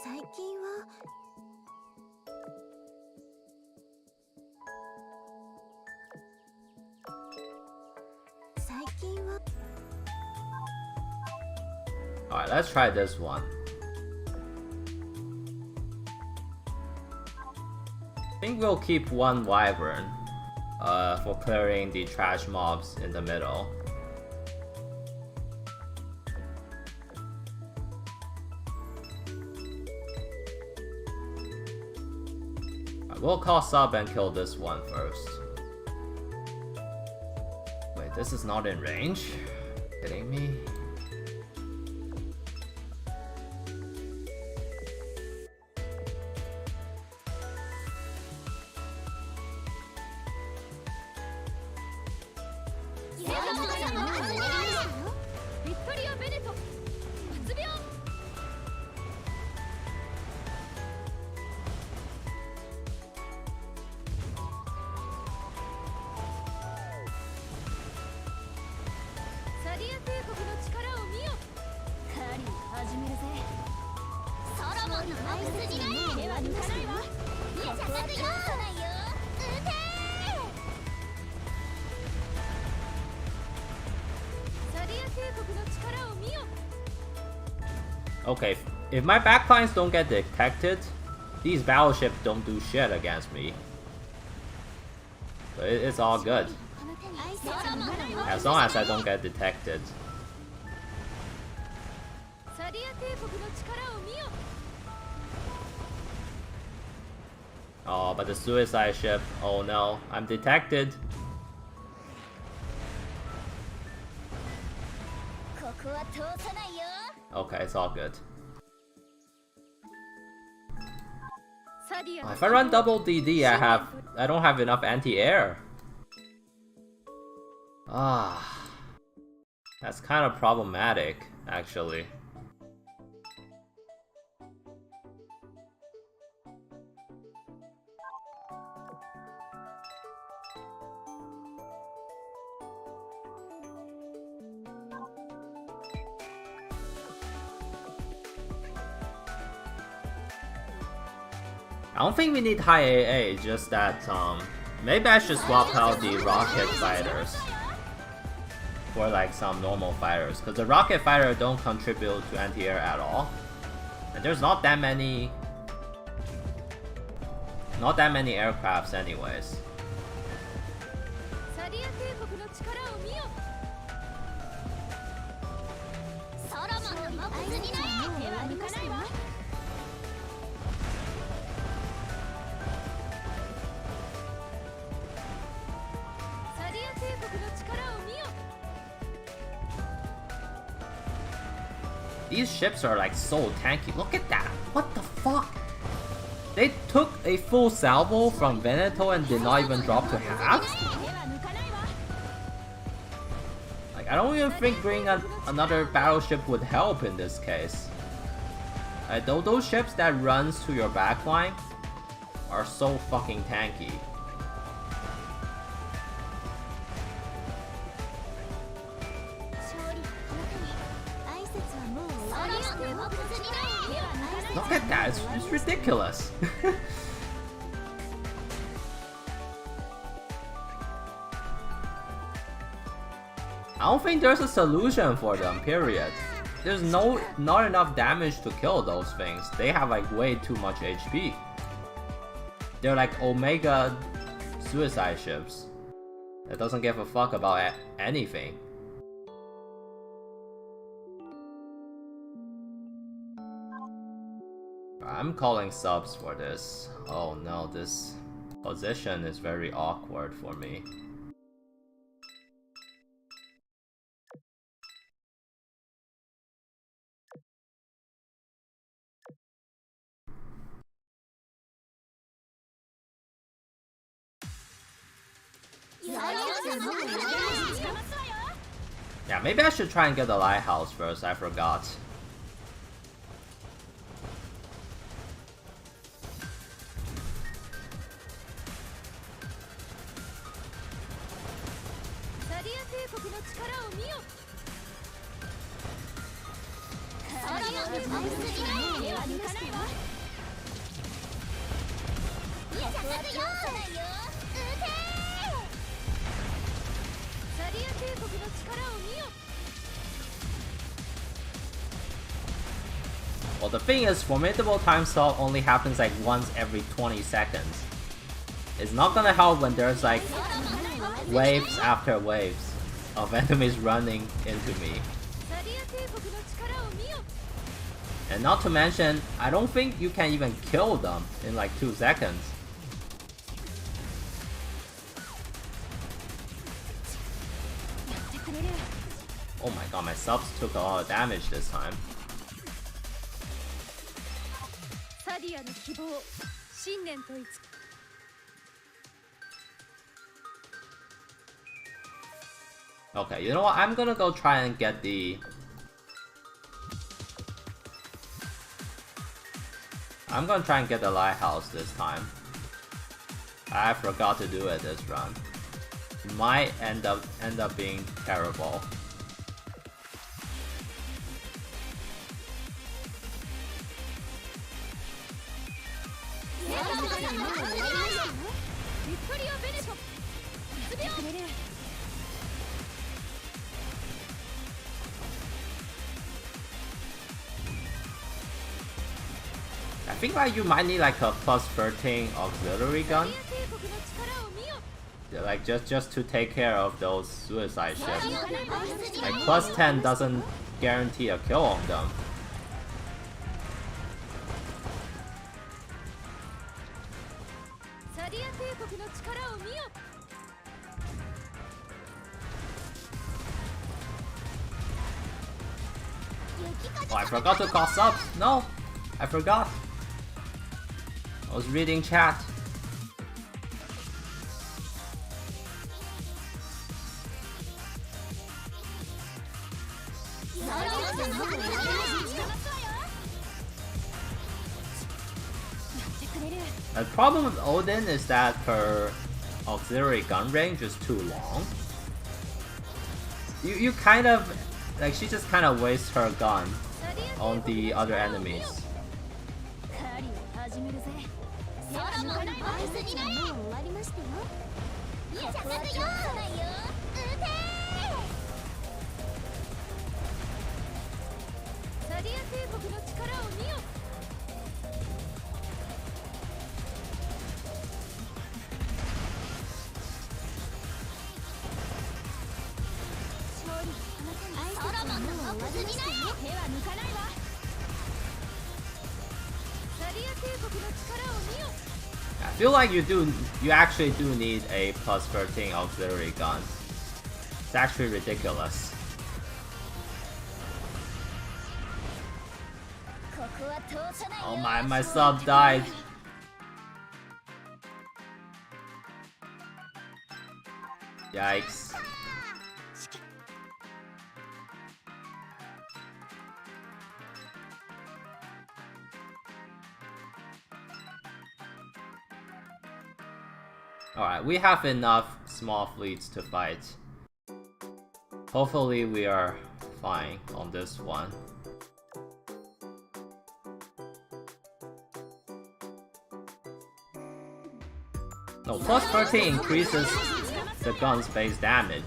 最近は Alright, let's try this one. I think we'll keep one wyvern for clearing the trash mobs in the middle. Alright, we'll call sub and kill this one first. Wait, this is not in range? Kidding me? Okay, if my backlines don't get detected, these battleships don't do shit against me. So it's all good. As long as I don't get detected. Oh, but the suicide ship, oh no, I'm detected. Okay, it's all good. If I run double DD, I don't have enough anti-air. Ah, that's kind of problematic, actually. I don't think we need high AA, just that maybe I should swap out the rocket fighters for like some normal fighters, because the rocket fighter don't contribute to anti-air at all, and there's not that many aircrafts anyways. These ships are like so tanky. Look at that. What the fuck? They took a full salvo from Veneto and did not even drop to half? Like, I don't even think bringing another battleship would help in this case. Those ships that runs to your backline are so fucking tanky. Look at that, it's ridiculous. I don't think there's a solution for them, period. There's not enough damage to kill those things. They have like way too much HP. They're like Omega suicide ships that doesn't give a fuck about anything. I'm calling subs for this. Oh no, this position is very awkward for me. Yeah, maybe I should try and get the Lighthouse first, I forgot. Well, the thing is, formidable time stall only happens like once every 20 seconds. It's not gonna help when there's like waves after waves of enemies running into me. And not to mention, I don't think you can even kill them in like 2 seconds. Oh my god, my subs took a lot of damage this time. Okay, you know what? I'm gonna go try and get the... I'm gonna try and get the Lighthouse this time. I forgot to do it this run. Might end up being terrible. I think like you might need like a plus 13 auxiliary gun. Yeah, like just to take care of those suicide ships. Like plus 10 doesn't guarantee a kill on them. Oh, I forgot to call subs. No, I forgot. I was reading chat. The problem with Odin is that her auxiliary gun range is too long. You kind of like, she just kind of wastes her gun on the other enemies. I feel like you actually do need a plus 13 auxiliary gun. It's actually ridiculous. Oh my sub died. Yikes. Alright, we have enough small fleets to fight. Hopefully we are fine on this one. No, plus 13 increases the gun's base damage.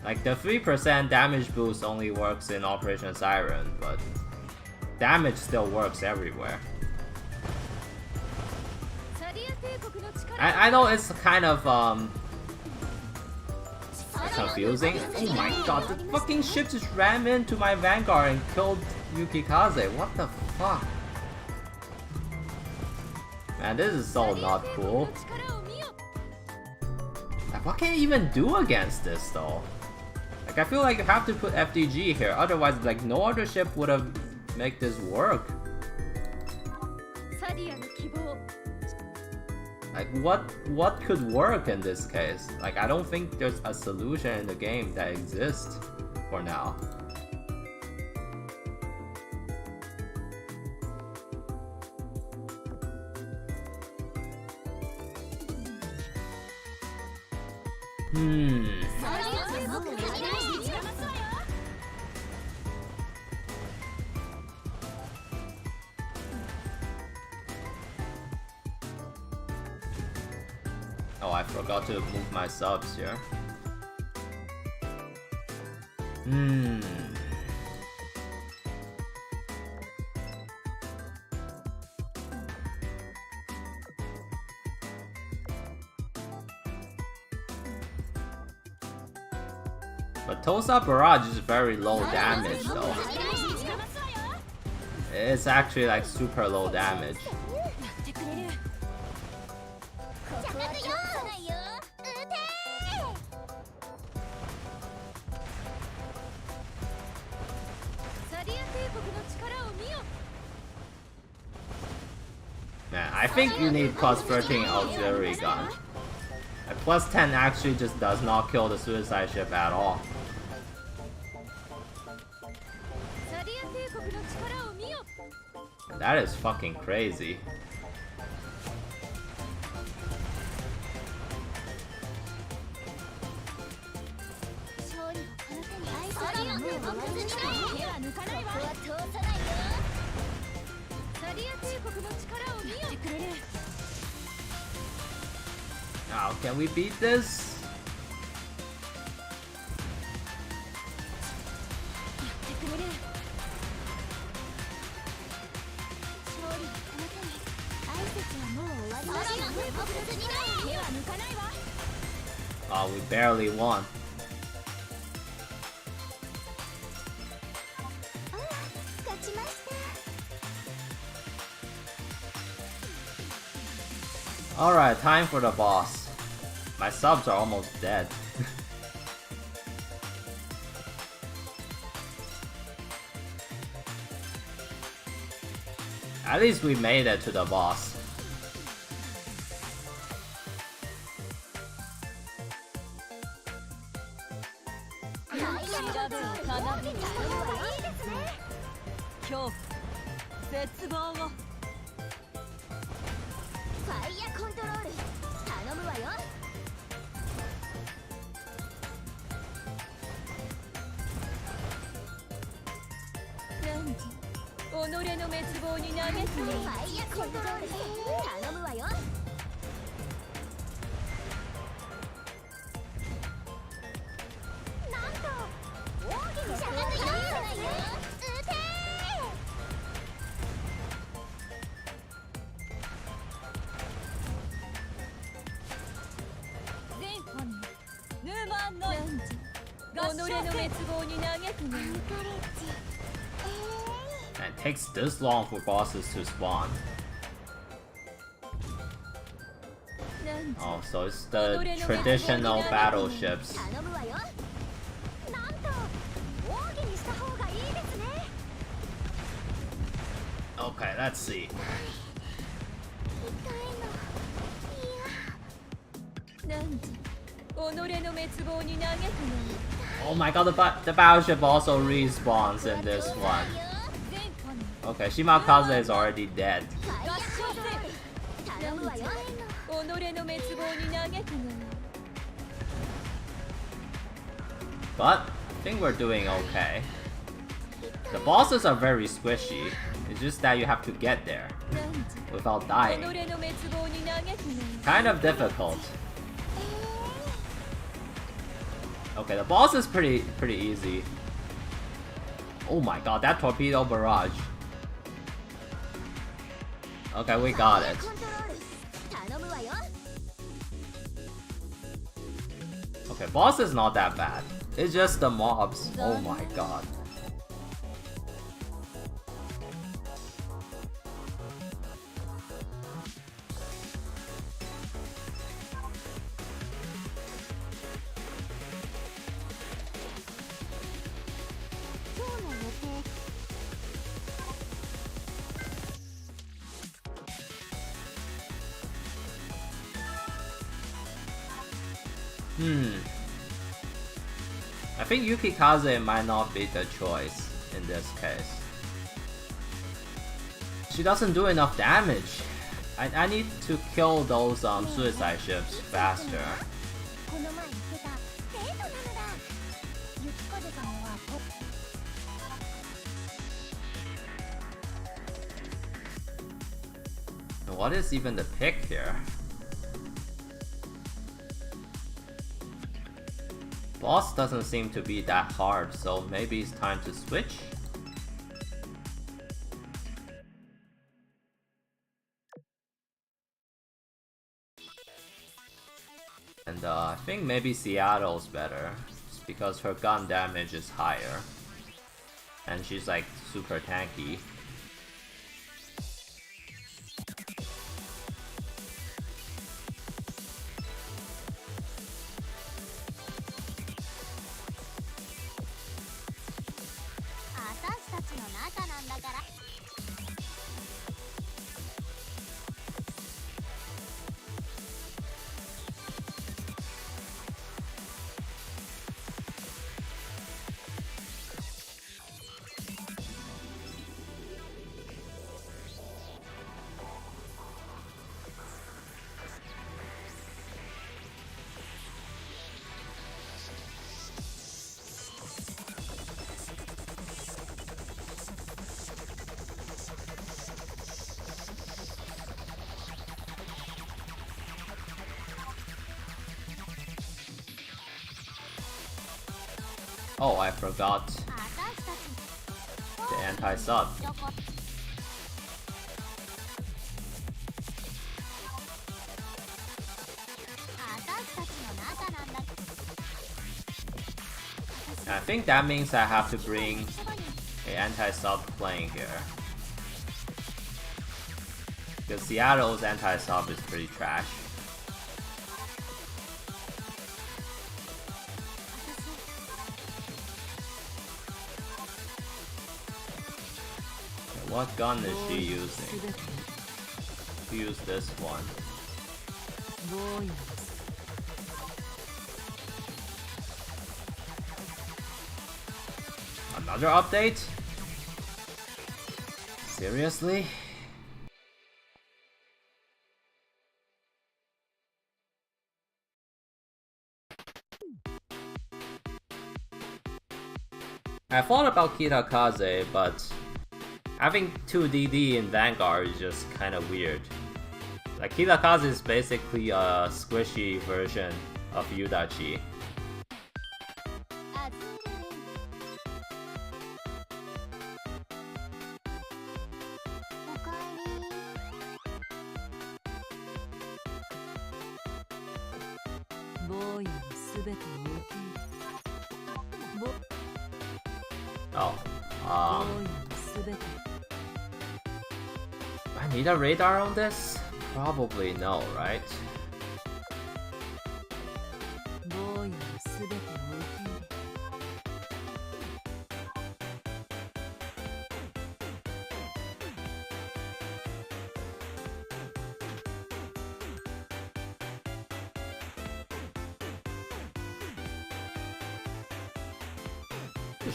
Like, the 3% damage boost only works in Operation Siren, but damage still works everywhere. I know it's kind of confusing. Oh my god, the fucking ship just ran into my Vanguard and killed Yukikaze. What the fuck? Man, this is so not cool. Like, what can you even do against this though? Like, I feel like you have to put FDG here, otherwise like no other ship would have made this work. Like, what could work in this case? Like, I don't think there's a solution in the game that exists for now. Oh, I forgot to move my subs here. But Tosa Barrage is very low damage though. It's actually like super low damage. Man, I think you need plus 13 auxiliary gun. A plus 10 actually just does not kill the suicide ship at all. That is fucking crazy. Now, can we beat this? Oh, we barely won. Alright, time for the boss. My subs are almost dead. At least we made it to the boss. It takes this long for bosses to spawn. Oh, so it's the traditional battleships. Okay, let's see. Oh my god, the battleship also respawns in this one. Okay, Shimakaze is already dead. But I think we're doing okay. The bosses are very squishy. It's just that you have to get there without dying. Kind of difficult. Okay, the boss is pretty easy. Oh my god, that torpedo barrage. Okay, we got it. Okay, boss is not that bad. It's just the mobs. Oh my god. I think Yukikaze might not be the choice in this case. She doesn't do enough damage. I need to kill those suicide ships faster. What is even the pick here? Boss doesn't seem to be that hard, so maybe it's time to switch? And I think maybe Seattle's better, just because her gun damage is higher. And she's like super tanky. Oh, I forgot the anti-sub. I think that means I have to bring an anti-sub playing here. Because Seattle's anti-sub is pretty trash. What gun is she using? She used this one. Another update? Seriously? I thought about Kitakaze, but having 2 DD in Vanguard is just kinda weird. Like, Kitakaze is basically a squishy version of Yudachi. Oh, I need a radar on this? Probably no, right?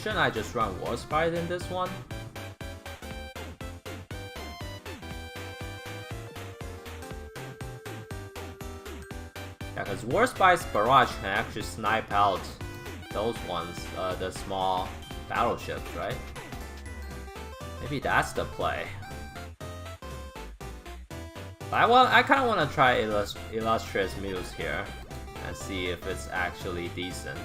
Shouldn't I just run Warspite in this one? Yeah, because Warspite's barrage can actually snipe out those ones, the small battleships, right? Maybe that's the play. But I kind of want to try Illustrious Muse here and see if it's actually decent.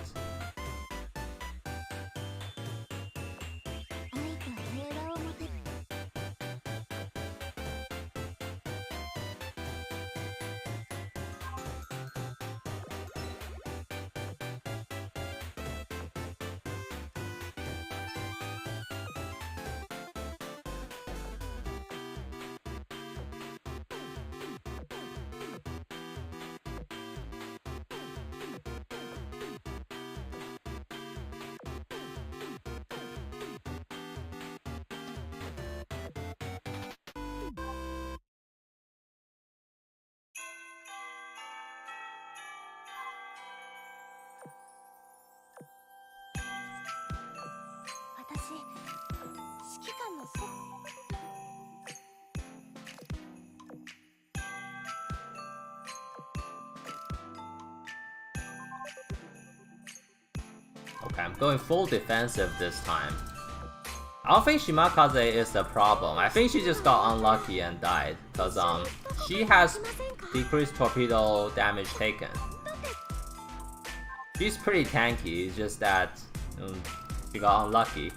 Okay, I'm going full defensive this time. I don't think Shimakaze is the problem. I think she just got unlucky and died. Cause she has decreased torpedo damage taken. She's pretty tanky, it's just that she got unlucky.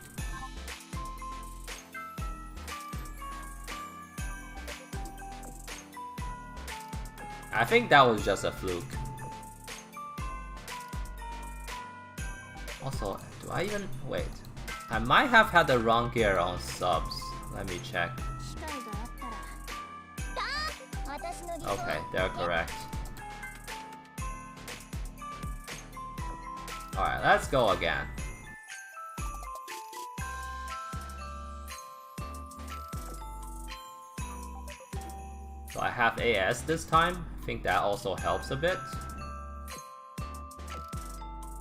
I think that was just a fluke. Also, do I even... wait. I might have had the wrong gear on subs. Let me check. Okay, they're correct. Alright, let's go again. So I have AS this time. I think that also helps a bit.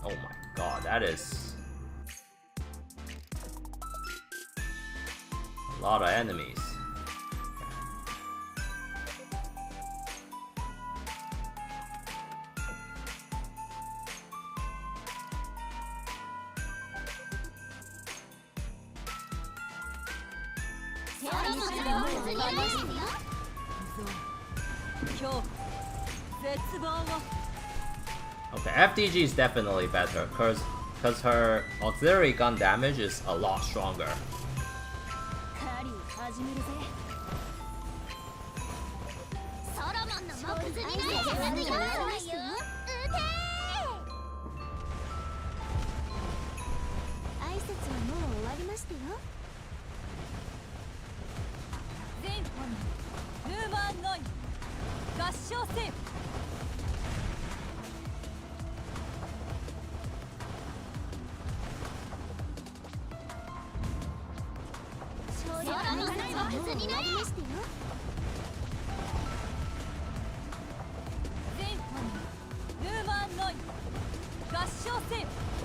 Oh my god, that is a lot of enemies. Okay, FDG is definitely better, cause her auxiliary gun damage is a lot stronger.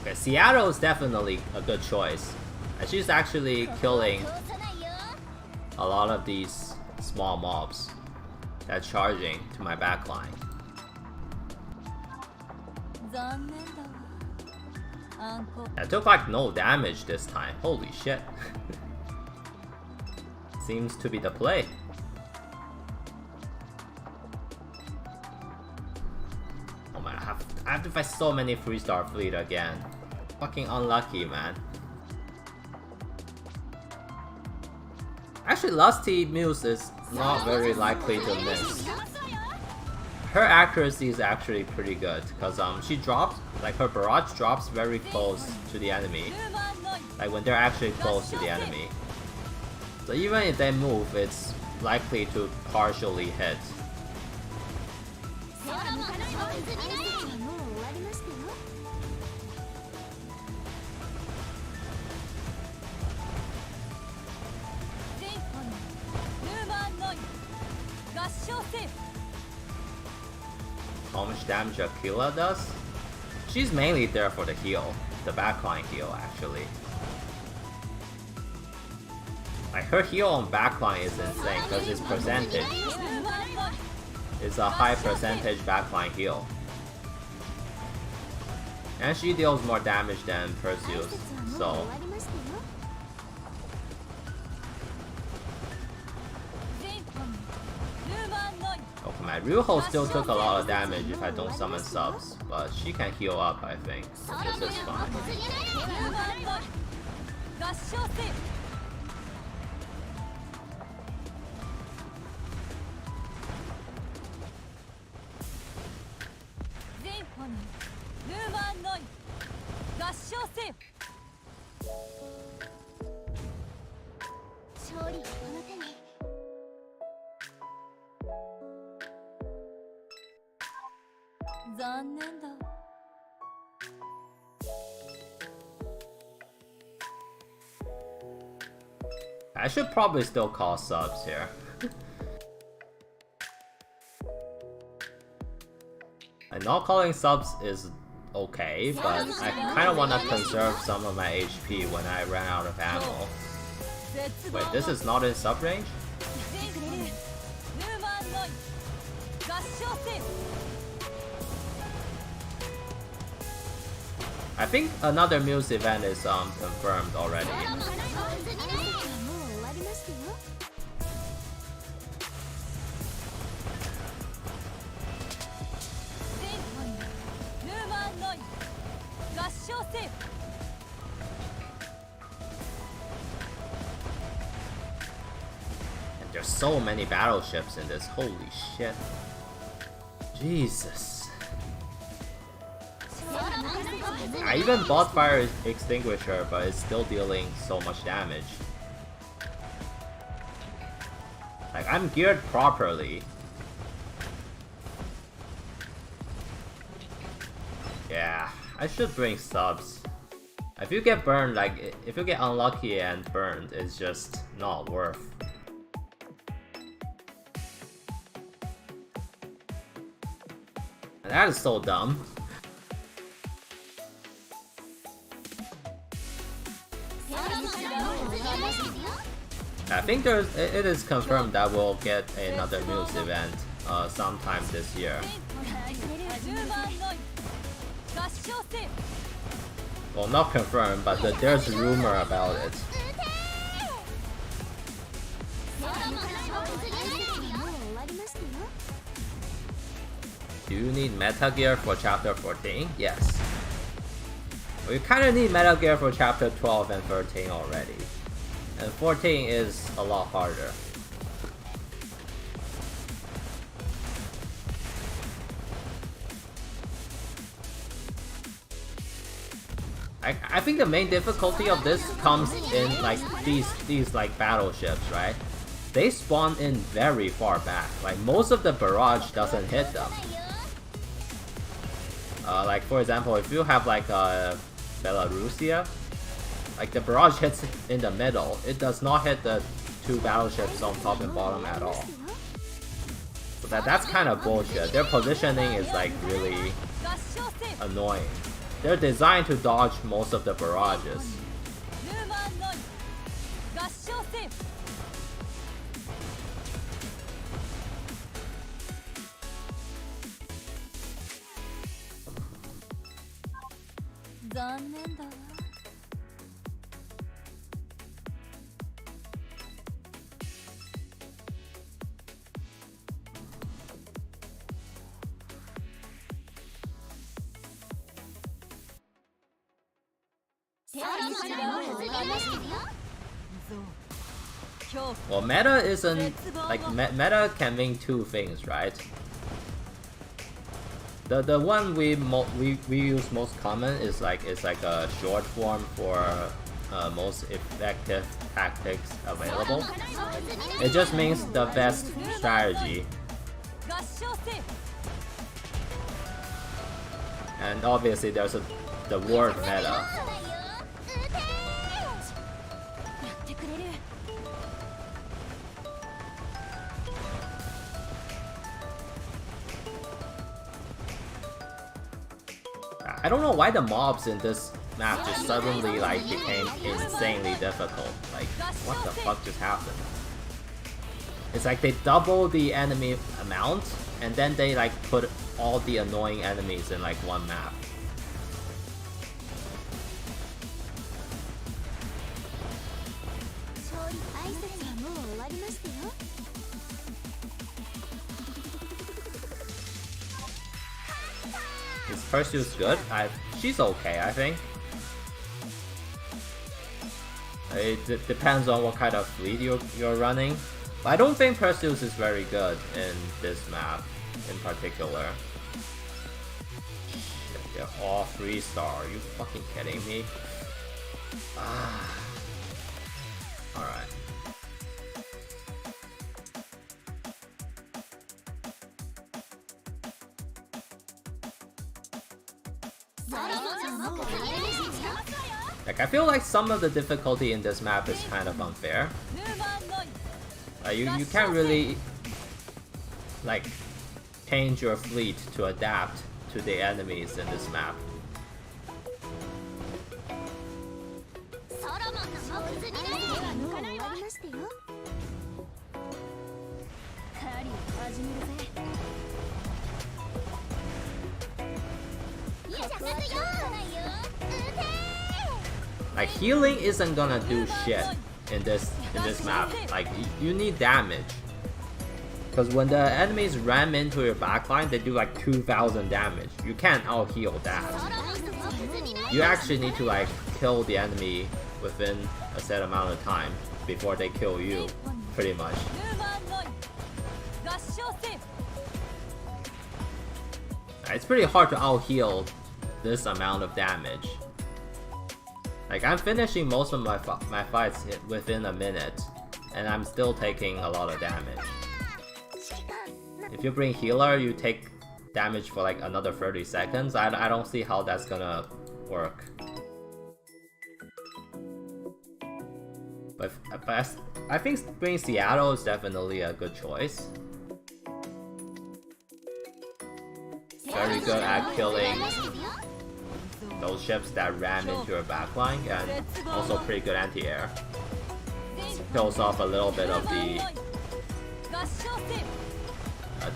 Okay, Seattle is definitely a good choice. And she's actually killing a lot of these small mobs that's charging to my backline. I took like no damage this time. Holy shit. Seems to be the play. Oh man, I have to fight so many 3-star fleet again. Fucking unlucky, man. Actually, Lusty Muse is not very likely to miss. Her accuracy is actually pretty good, because she drops, like her barrage drops very close to the enemy. Like when they're actually close to the enemy. So even if they move, it's likely to partially hit. How much damage Aquila does? She's mainly there for the heal, the backline heal actually. Like her heal on backline is insane because it's percentage. It's a high percentage backline heal. And she deals more damage than Perseus, so... Okay, my Ryuho still took a lot of damage if I don't summon subs, but she can heal up I think, this is fine. I should probably still call subs here. And not calling subs is okay, but I kind of want to conserve some of my HP when I ran out of ammo. Wait, this is not in sub range? I think another Muse event is confirmed already. And there's so many battleships in this, holy shit. Jesus. I even bought Fire Extinguisher, but it's still dealing so much damage. Like, I'm geared properly. Yeah, I should bring subs. If you get burned, like, if you get unlucky and burned, it's just not worth. And that is so dumb. I think it is confirmed that we'll get another Muse event sometime this year. Well, not confirmed, but there's rumor about it. Do you need Meta Gear for Chapter 14? Yes. We kinda need Meta Gear for Chapter 12 and 13 already. And 14 is a lot harder. I think the main difficulty of this comes in like these like battleships, right? They spawn in very far back. Like most of the barrage doesn't hit them. Like for example, if you have like a Belarusia, like the barrage hits in the middle, it does not hit the two battleships on top and bottom at all. So that's kind of bullshit. Their positioning is like really annoying. They're designed to dodge most of the barrages. Well, meta isn't like meta can mean two things, right? The one we use most common is like a short form for most effective tactics available. It just means the best strategy. And obviously there's the word meta. I don't know why the mobs in this map just suddenly like became insanely difficult. Like, what the fuck just happened? It's like they double the enemy amount and then they like put all the annoying enemies in like one map. Is Perseus good? She's okay, I think. It depends on what kind of fleet you're running. But I don't think Perseus is very good in this map in particular. Shit, they're all 3-star. Are you fucking kidding me? Alright. Like, I feel like some of the difficulty in this map is kind of unfair. You can't really like change your fleet to adapt to the enemies in this map. Like healing isn't gonna do shit in this map. Like you need damage. Because when the enemies ram into your backline, they do like 2,000 damage. You can't out heal that. You actually need to like kill the enemy within a set amount of time before they kill you, pretty much. It's pretty hard to out heal this amount of damage. Like I'm finishing most of my fights within a minute, and I'm still taking a lot of damage. If you bring healer, you take damage for like another 30 seconds. I don't see how that's gonna work. But I think bringing Seattle is definitely a good choice. Very good at killing those ships that ram into your backline, and also pretty good anti-air. Kills off a little bit of the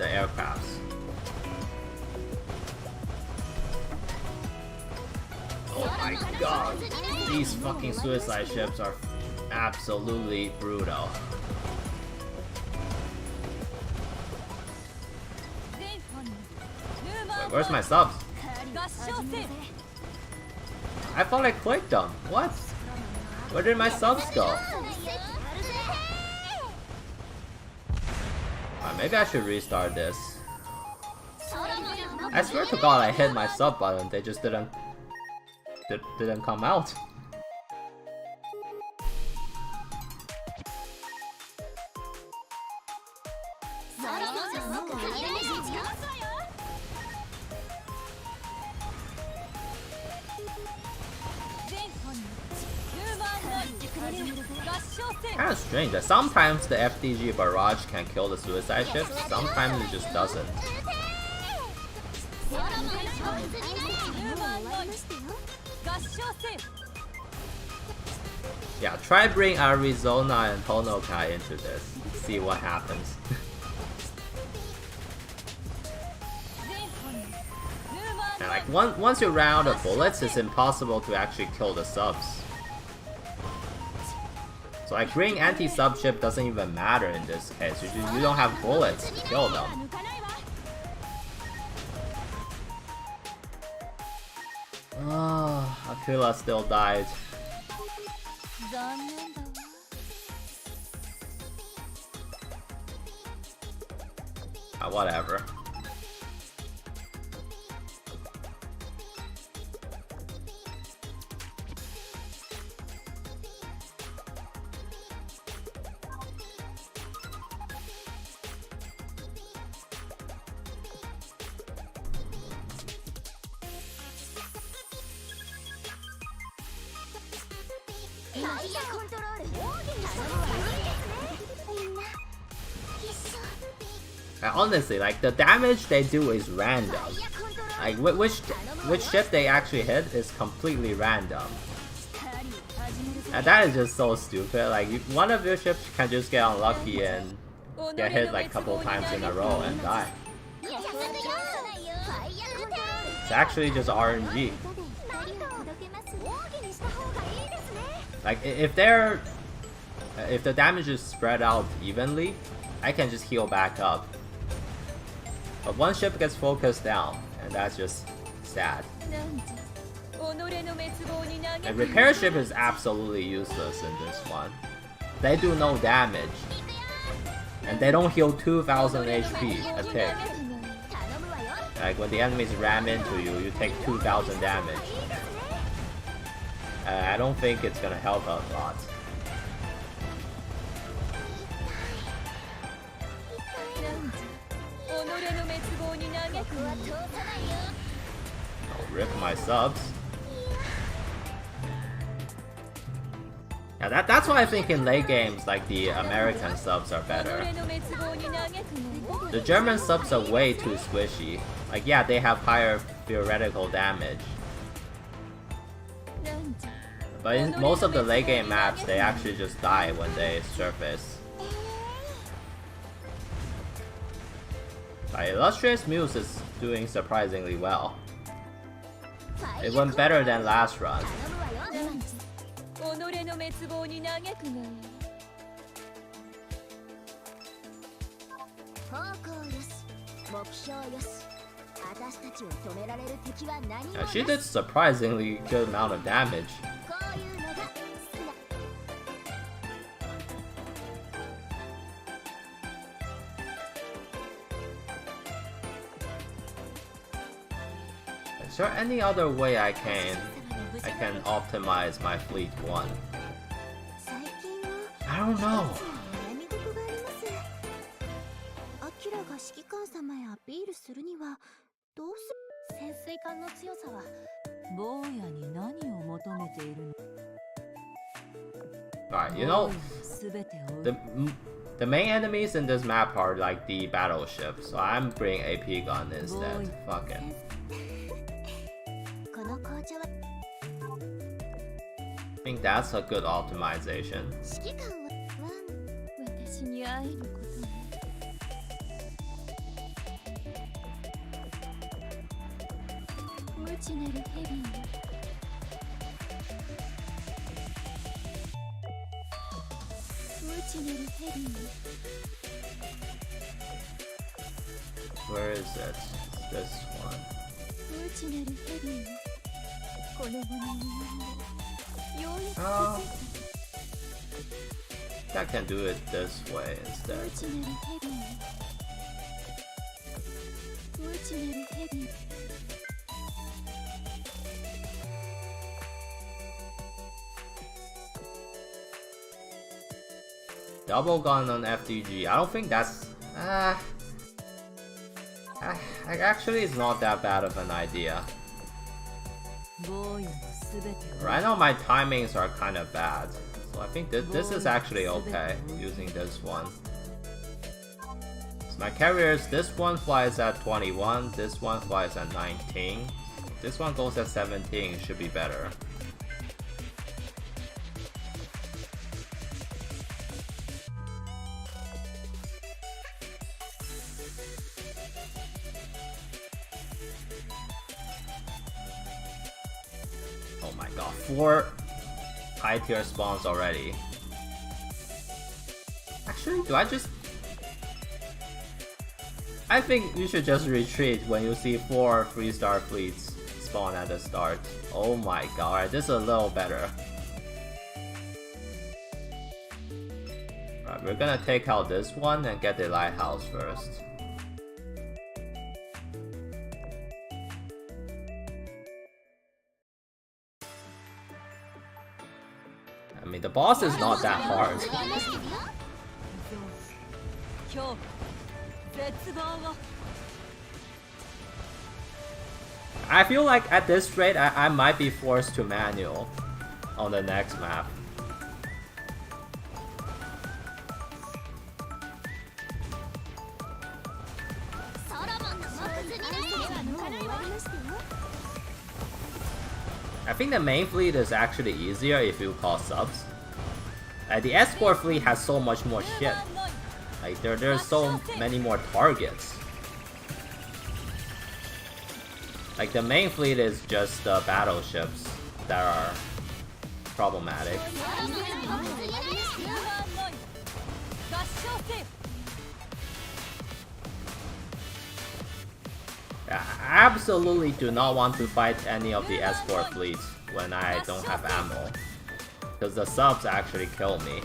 aircrafts. Oh my god, these fucking suicide ships are absolutely brutal. Wait, where's my subs? I thought I clicked them. What? Where did my subs go? Maybe I should restart this. I swear to god I hit my sub button, they just didn't come out. Kind of strange that sometimes the FDG barrage can kill the suicide ships, sometimes it just doesn't. Yeah, try bring Arizona and Honokai into this. See what happens. And like once you run out of bullets, it's impossible to actually kill the subs. So like bringing anti-sub ship doesn't even matter in this case. You don't have bullets to kill them. Oh, Aquila still died. Whatever. Honestly, like the damage they do is random. Like which ship they actually hit is completely random. And that is just so stupid. Like one of your ships can just get unlucky and get hit like a couple times in a row and die. It's actually just RNG. Like if the damage is spread out evenly, I can just heal back up. But one ship gets focused down, and that's just sad. And repair ship is absolutely useless in this one. They do no damage, and they don't heal 2,000 HP a tick. Like when the enemies ram into you, you take 2,000 damage. I don't think it's gonna help a lot. I'll rip my subs. Yeah, that's why I think in late games, like the American subs are better. The German subs are way too squishy. Like yeah, they have higher theoretical damage. But in most of the late game maps, they actually just die when they surface. Illustrious Muse is doing surprisingly well. It went better than last run. 己の滅亡に嘆くがいい。方向よし、目標よし。私たちを止められる敵は何も Yeah, ない。 she did surprisingly good amount of damage. こういうのが好きだ。 Is there any other way I can optimize my fleet 1? 最近は I don't know. 悩み事があります。アキラが指揮官様へアピールするにはどうする？潜水艦の強さは坊やに何を求めているの？ Alright, you know, すべてを the main enemies in this map are like the battleship, so I'm bringing AP gun instead. Fuck it. この紅茶は I think that's a good optimization. 指揮官は私に会えることが無知なるヘビンよ。無知なるヘビンよ。 Where is it? This one. 無知なるヘビンよ。この期に及んでようやく気づい I can do it this way た。 instead. 無知なるヘビンよ。無知なるヘビン。 Double gun on FDG. I don't think that's... actually, it's not that bad of an idea. 坊やのすべてを Right now, my timings are kind of bad. So I think this is actually okay, using this one. So my carriers, this one flies at 21, this one flies at 19. This one goes at 17, should be better. Oh my god, 4 high tier spawns already. Actually, do I just... I think you should just retreat when you see 4 3-star fleets spawn at the start. Oh my god, this is a little better. Alright, we're gonna take out this one and get the lighthouse first. I mean, the boss is not that hard. 恐怖絶望を I feel like at this rate, I might be forced to manual on the next map. I think the main fleet is actually easier if you call subs. The escort fleet has so much more shit. Like there's so many more targets. Like the main fleet is just the battleships that are problematic. Yeah, I absolutely do not want to fight any of the escort fleets when I don't have ammo, because the subs actually kill me.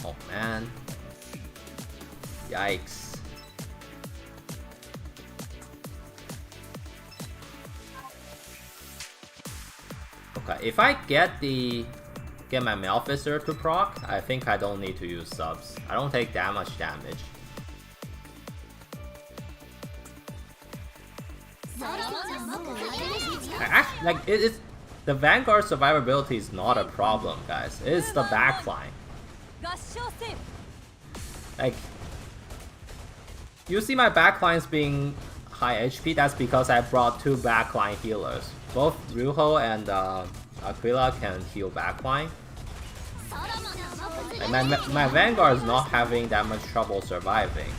Oh man. Yikes. Okay, if I get my Maleficer to proc, I think I don't need to use subs. I don't take that much damage. Like it's the Vanguard survivability is not a problem, guys. It's the backline. Like, you see my backlines being high HP, that's because I brought 2 backline healers. Both Ryuho and Aquila can heal backline. Like my Vanguard is not having that much trouble surviving.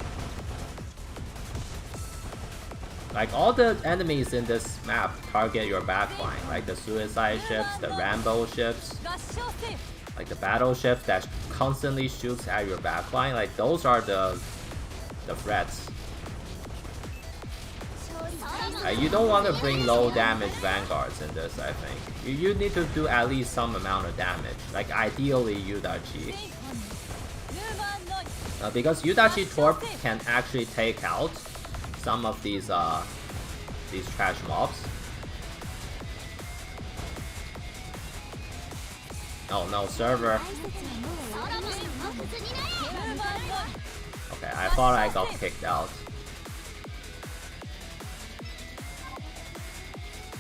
Like, all the enemies in this map target your backline, like the suicide ships, the Rambo ships, like the battleship that constantly shoots at your backline. Like, those are the threats. You don't want to bring low damage Vanguards in this, I think. You need to do at least some amount of damage, like ideally Yudachi. Because Yudachi Torp can actually take out some of these trash mobs. Oh no, server. Okay, I thought I got kicked out.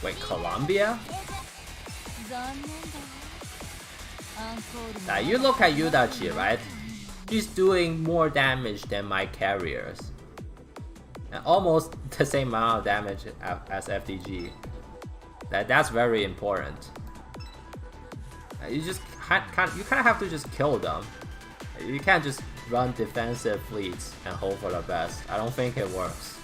Wait, Colombia? Now you look at Yudachi, right? She's doing more damage than my carriers. And almost the same amount of damage as FDG. That's very important. You just kind of have to just kill them. You can't just run defensive fleets and hope for the best. I don't think it works.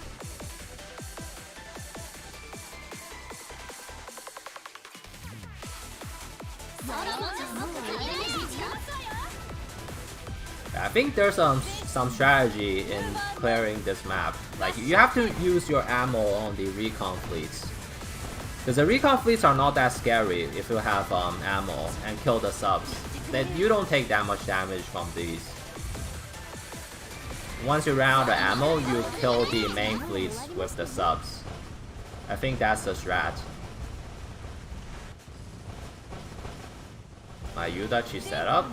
I think there's some strategy in clearing this map. Like, you have to use your ammo on the recon fleets. Because the recon fleets are not that scary if you have ammo and kill the subs. Then you don't take that much damage from these. Once you run out of ammo, you kill the main fleets with the subs. I think that's the strat. My Yudachi setup.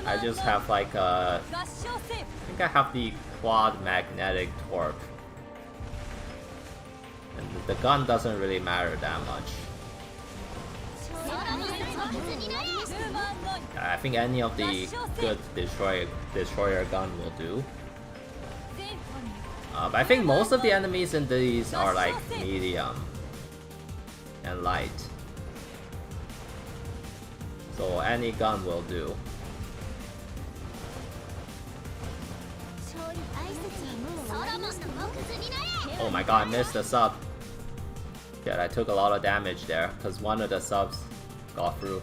I just have like I think I have the quad magnetic torp. And the gun doesn't really matter that much. I think any of the good destroyer gun will do. But I think most of the enemies in these are like medium and light. So any gun will do. Oh my god, I missed the sub. Yeah, I took a lot of damage there because one of the subs got through.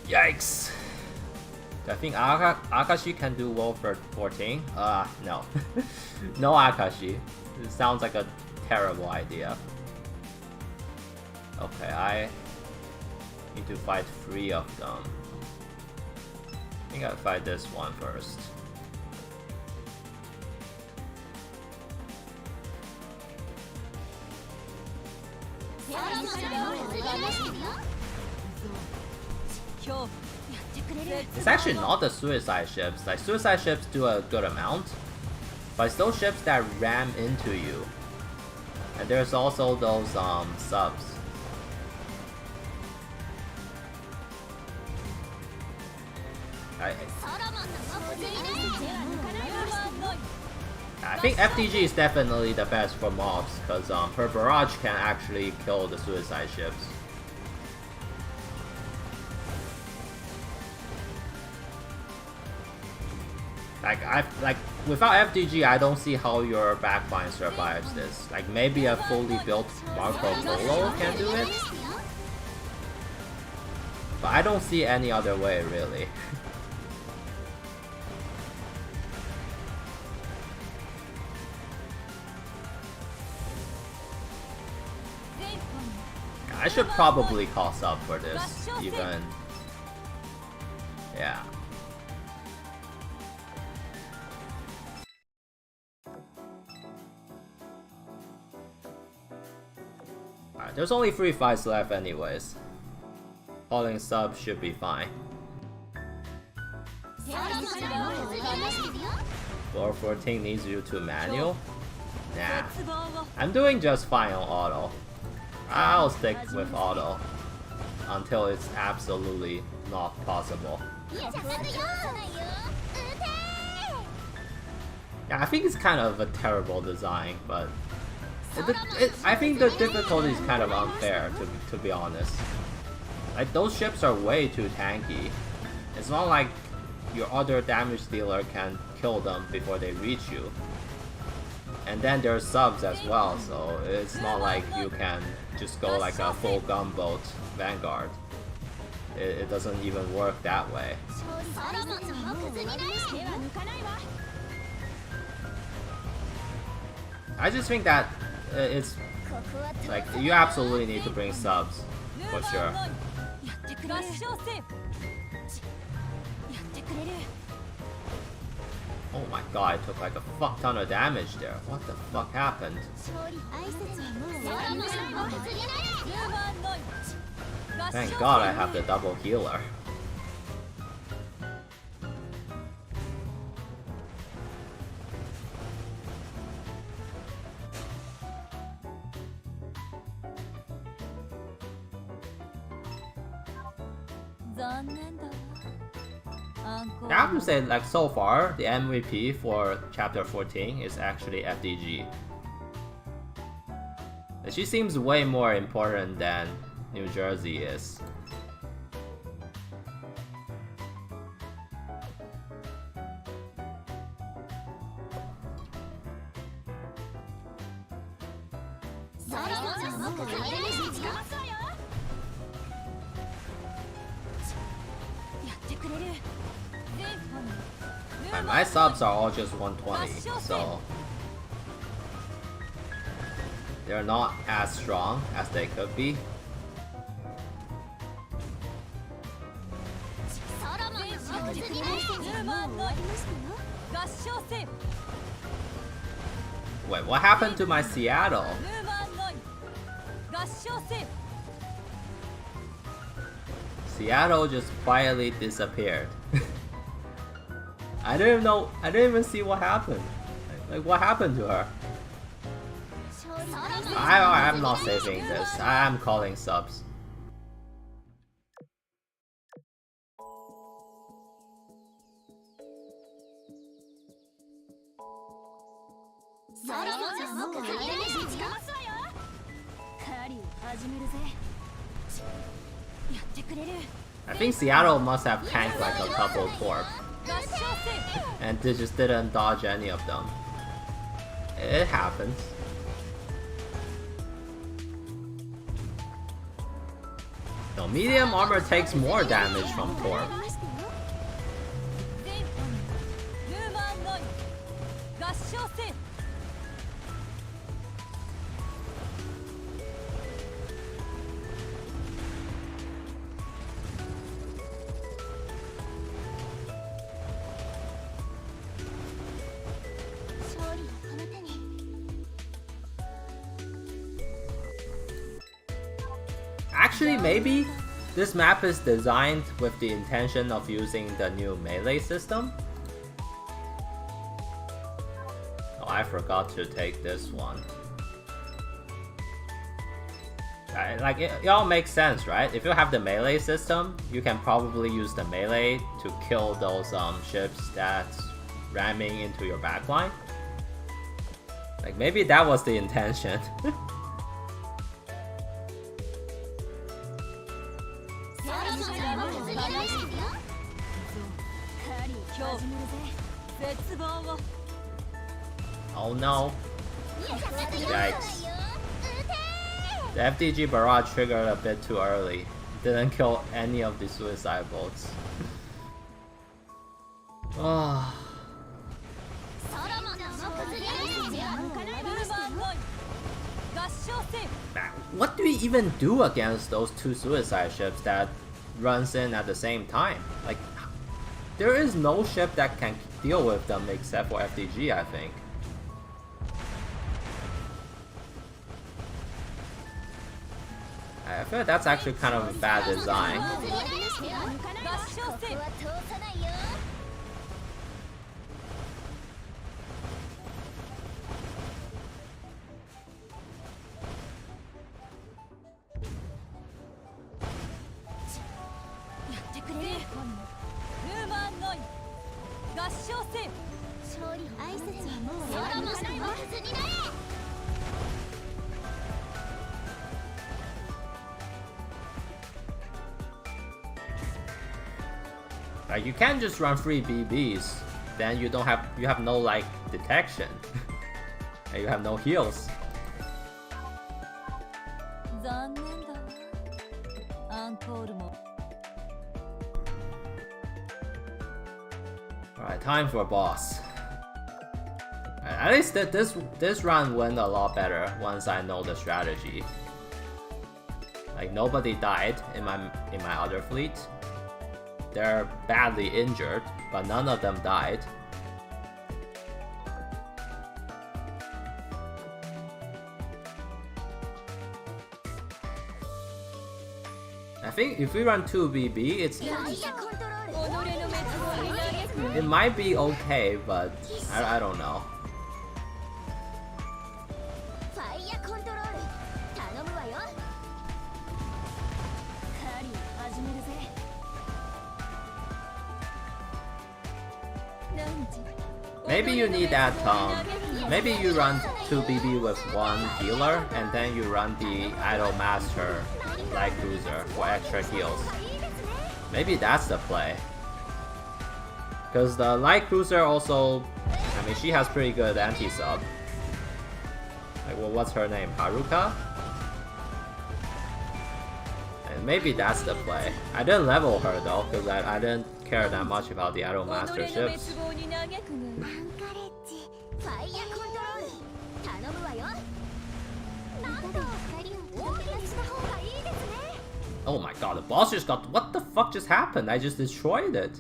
Yikes. I think Akashi can do World 14. No. No Akashi. It sounds like a terrible idea. Okay, I need to fight 3 of them. I think I'll fight this one first. It's actually not the suicide ships. Like, suicide ships do a good amount, but it's those ships that ram into you. And there's also those subs. I think FDG is definitely the best for mobs, because her barrage can actually kill the suicide ships. Like without FDG, I don't see how your backline survives this. Like, maybe a fully built Marco Polo can do it, but I don't see any other way really. I should probably cost up for this, even. Yeah. Alright, there's only 3 fights left anyways. Calling sub should be fine. Floor 14 needs you to manual. Nah. I'm doing just fine on auto. I'll stick with auto until it's absolutely not possible. Yeah, I think it's kind of a terrible design, but I think the difficulty is kind of unfair, to be honest. Like, those ships are way too tanky. It's not like your other damage dealer can kill them before they reach you. And then there's subs as well, so it's not like you can just go like a full gunboat Vanguard. It doesn't even work that way. I just think that it's like, you absolutely need to bring subs, for sure. Oh my god, I took like a fuck ton of damage there. What the fuck happened? Thank god I have the double healer. I have to say, like, so far, the MVP for Chapter 14 is actually FDG. She seems way more important than New Jersey is. And my subs are all just 120, so they're not as strong as they could be. Wait, what happened to my Seattle? Seattle just quietly disappeared. I didn't even see what happened. Like, what happened to her? I'm not saving this. I am calling subs. I think Seattle must have tanked like a couple torp, and they just didn't dodge any of them. It happens. No, medium armor takes more damage from torp. Actually, maybe this map is designed with the intention of using the new melee system. Oh, I forgot to take this one. Like, it all makes sense, right? If you have the melee system, you can probably use the melee to kill those ships that's ramming into your backline. Like, maybe that was the intention. Oh no. Yikes. The FDG barrage triggered a bit too early. Didn't kill any of the suicide bolts. Oh. What do we even do against those two suicide ships that runs in at the same time? Like, there is no ship that can deal with them except for FDG, I think. I feel like that's actually kind of a bad design. Like you can't just run free BBs, then you have no like detection. And you have no heals. 残念だわ。アンコールも。Alright, time for a boss. At least this run went a lot better once I know the strategy. Like nobody died in my other fleet. They're badly injured, but none of them died. I think if we run 2 BB, it might be okay, but I don't know. Maybe you need that, maybe you run 2 BB with 1 healer, and then you run the Idol Master Light Cruiser for extra heals. Maybe that's the play. Because the Light Cruiser also, I mean, she has pretty good anti-sub. Like, well, what's her name? Haruka? And maybe that's the play. I didn't level her though, because I didn't care that much about the Idol Master ships. Oh my god, the boss just got... What the fuck just happened? I just destroyed it.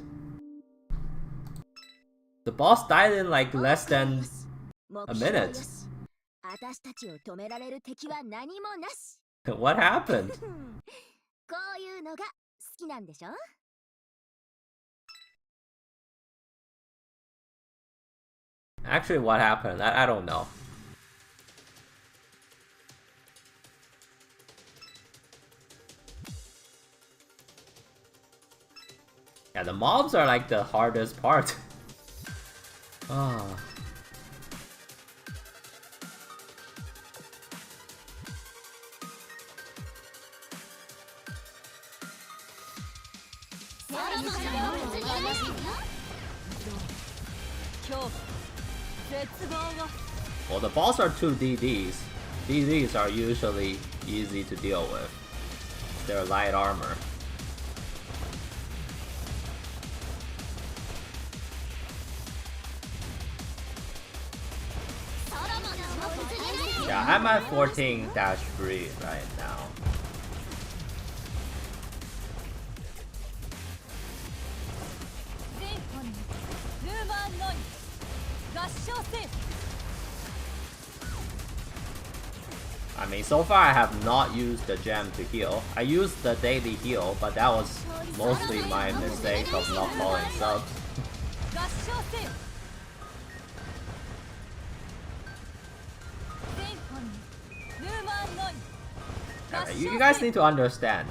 The boss died in like less than a minute. What happened? Actually, what happened? I don't know. Yeah, the mobs are like the hardest part. Oh. Well, the boss are 2 DDs. DDs are usually easy to deal with. They're light armor. Yeah, I'm at 14-3 right now. I mean, so far I have not used the gem to heal. I used the daily heal, but that was mostly my mistake of not calling subs. Okay, you guys need to understand.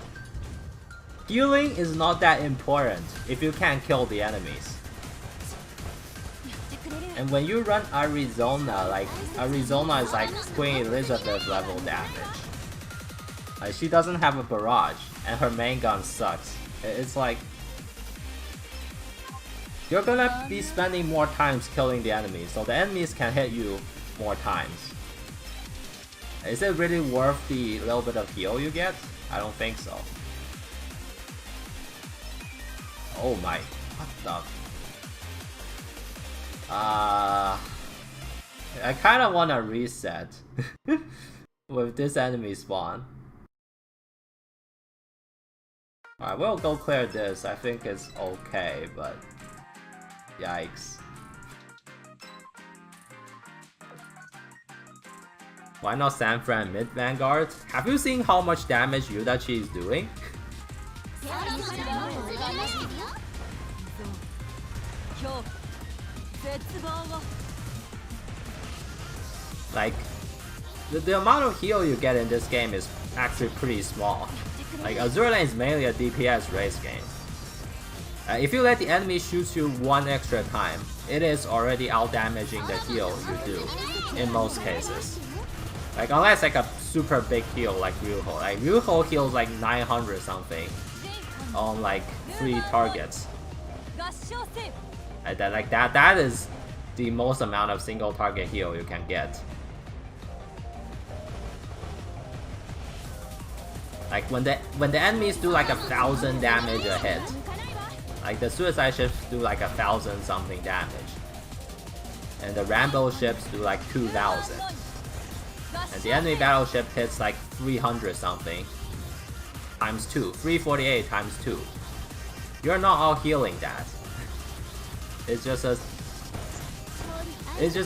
Healing is not that important if you can't kill the enemies. And when you run Arizona, like Arizona is like Queen Elizabeth level damage. Like, she doesn't have a barrage, and her main gun sucks. It's like you're gonna be spending more times killing the enemies, so the enemies can hit you more times. Is it really worth the little bit of heal you get? I don't think so. Oh my, what the? I kinda wanna reset with this enemy spawn. Alright, we'll go clear this. I think it's okay, but yikes. Why not Sanfran mid Vanguard? Have you seen how much damage Yudachi is doing? Like, the amount of heal you get in this game is actually pretty small. Like, Azurlane is mainly a DPS race game. If you let the enemy shoot you 1 extra time, it is already out-damaging the heal you do, in most cases. Like, unless like a super big heal like Ryuho. Like, Ryuho heals like 900 something on like 3 targets. That is the most amount of single target heal you can get. Like when the enemies do like 1,000 damage a hit, like the suicide ships do like 1,000 something damage, and the Rambo ships do like 2,000, and the enemy battleship hits like 300 something times 2, 348 times 2. You're not all healing that. It's just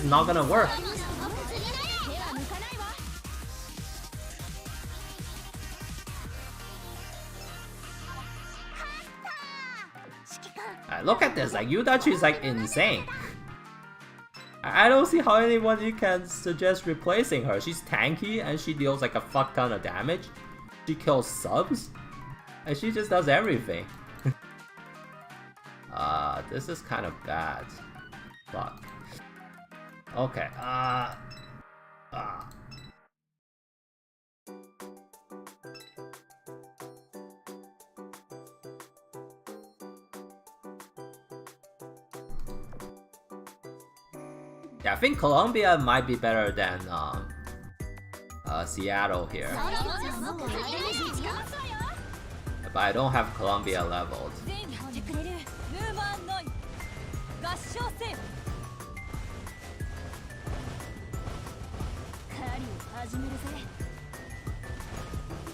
not gonna work. Look at this, like Yudachi is like insane. I don't see how anyone can suggest replacing her. She's tanky and she deals like a fuck ton of damage. She kills subs and she just does everything. This is kind of bad. Fuck. Okay, yeah, I think Colombia might be better than Seattle here. But I don't have Colombia leveled.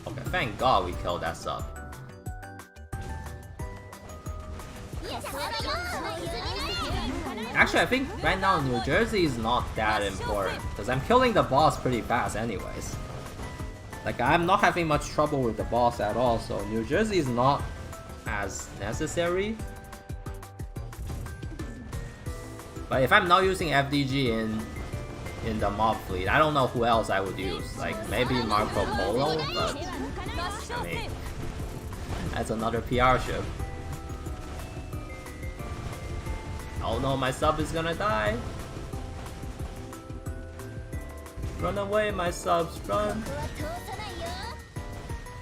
Okay, thank God we killed that sub. Actually, I think right now New Jersey is not that important, because I'm killing the boss pretty fast anyways. Like, I'm not having much trouble with the boss at all, so New Jersey is not as necessary. But if I'm not using FDG in the mob fleet, I don't know who else I would use. Like, maybe Marco Polo, but I mean, that's another PR ship. Oh no, my sub is gonna die. Run away, my subs, run.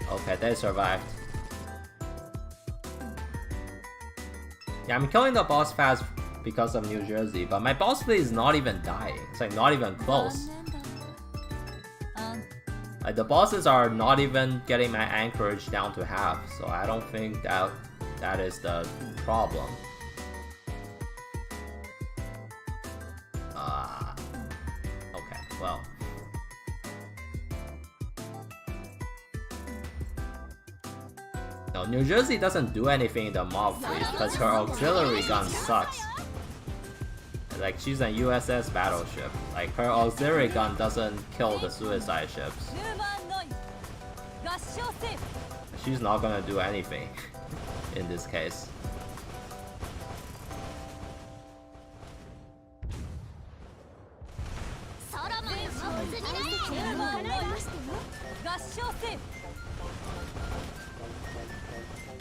Okay, they survived. Yeah, I'm killing the boss fast because of New Jersey, but my boss fleet is not even dying. It's like not even close. Like the bosses are not even getting my anchorage down to half, so I don't think that is the problem. Okay, well. No, New Jersey doesn't do anything in the mob fleet because her auxiliary gun sucks. Like, she's a USS battleship. Like, her auxiliary gun doesn't kill the suicide ships. She's not gonna do anything in this case.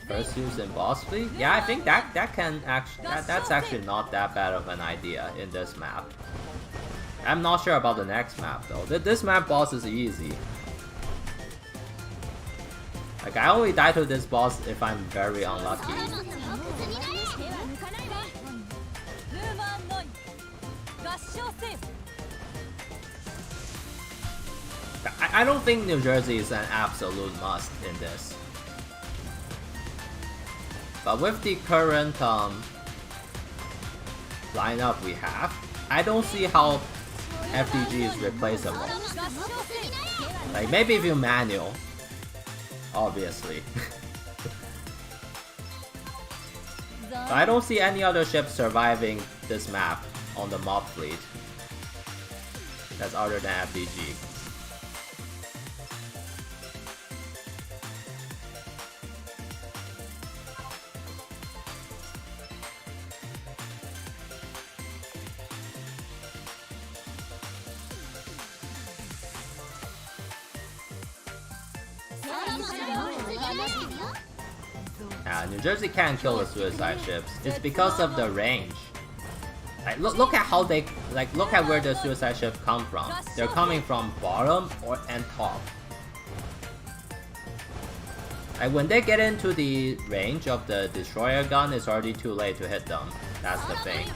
First use in boss fleet? Yeah, I think that's actually not that bad of an idea in this map. I'm not sure about the next map though. This map boss is easy. Like, I only die to this boss if I'm very unlucky. I don't think New Jersey is an absolute must in this. But with the current lineup we have, I don't see how FDG is replaceable. Like, maybe if you manual, obviously. But I don't see any other ships surviving this map on the mob fleet that's other than FDG. New Jersey can't kill the suicide ships. It's because of the range. Like, look at how they look at where the suicide ships come from. They're coming from bottom and top. Like when they get into the range of the destroyer gun, it's already too late to hit them. That's the thing.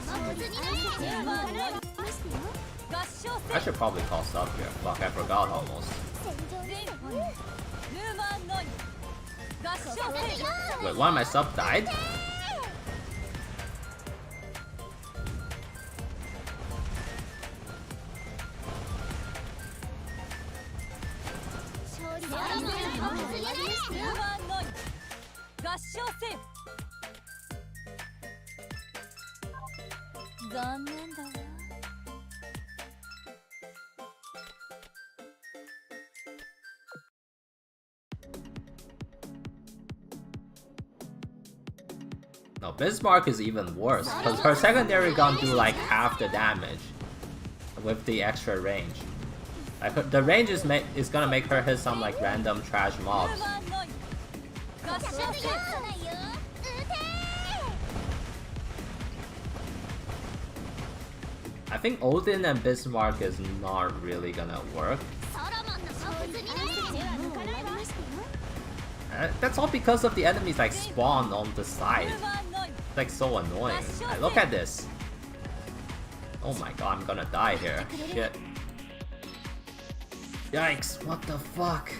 I should probably call sub here. Fuck, I forgot almost. Wait, one of my subs died? No, Bismarck is even worse, because her secondary gun do like half the damage with the extra range. Like the range is gonna make her hit some like random trash mobs. I think Odin and Bismarck is not really gonna work. That's all because of the enemies like spawn on the side. It's like so annoying. Like, look at this. Oh my god, I'm gonna die here. Shit. Yikes, what the fuck?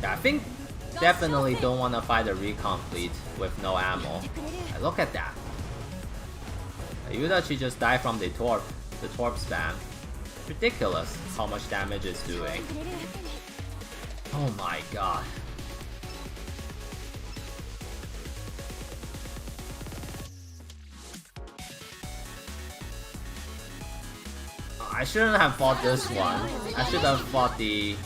Yeah, I think definitely don't want to fight a recon fleet with no ammo. Look at that. Yuda, she just died from the torp spam. Ridiculous how much damage it's doing. Oh my god. I shouldn't have fought this one. I should have fought the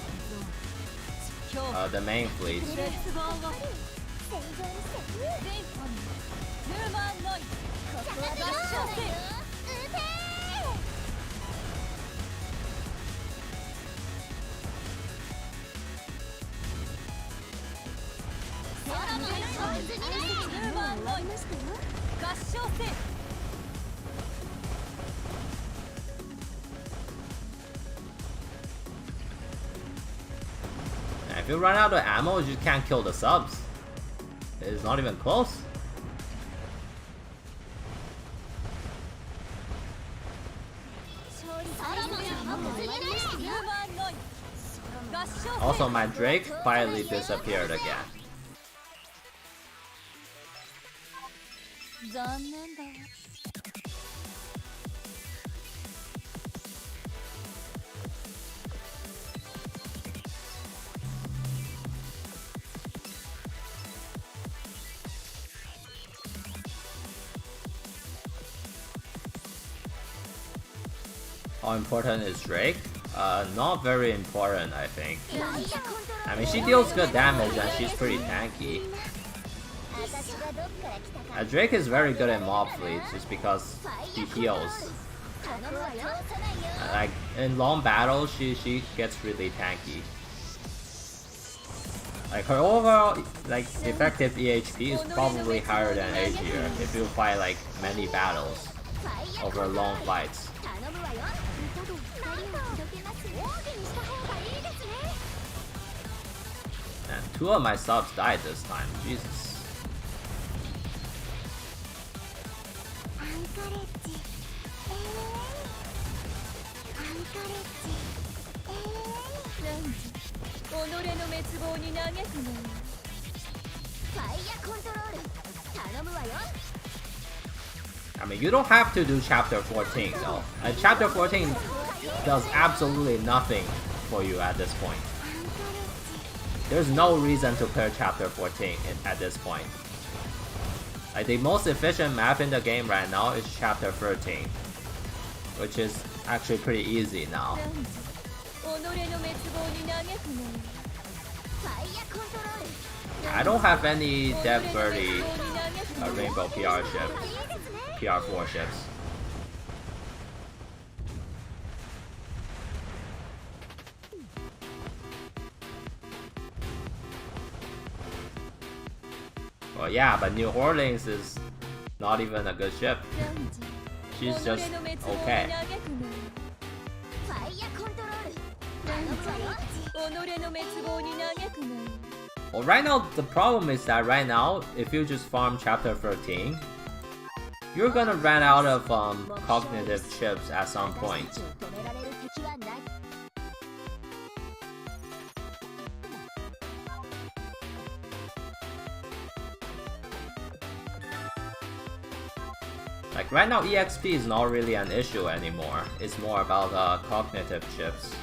main fleet. If you run out of ammo, you just can't kill the subs. It's not even close. Also, my Drake quietly disappeared again. How important is Drake? Not very important, I think. I mean, she deals good damage and she's pretty tanky. Drake is very good at mob fleets just because she heals. Like in long battles, she gets really tanky. Like her overall like effective EHP is probably higher than Aegir if you fight like many battles over long fights. And 2 of my subs died this time. Jesus. I mean, you don't have to do chapter 14 though. Chapter 14 does absolutely nothing for you at this point. There's no reason to clear chapter 14 at this point. Like the most efficient map in the game right now is chapter 13, which is actually pretty easy now. I don't have any Dev Birdie Rainbow PR4 ships. Well, yeah, but New Orleans is not even a good ship. She's just okay. ファイヤーコントロール頼むわよ。己の滅亡に嘆くがいい Well, right now, the problem is that right now, if you just farm Chapter 13, you're gonna run out of cognitive chips at some point. 私たちを止められる敵はない。 Like right now, EXP is not really an issue anymore. It's more about cognitive chips.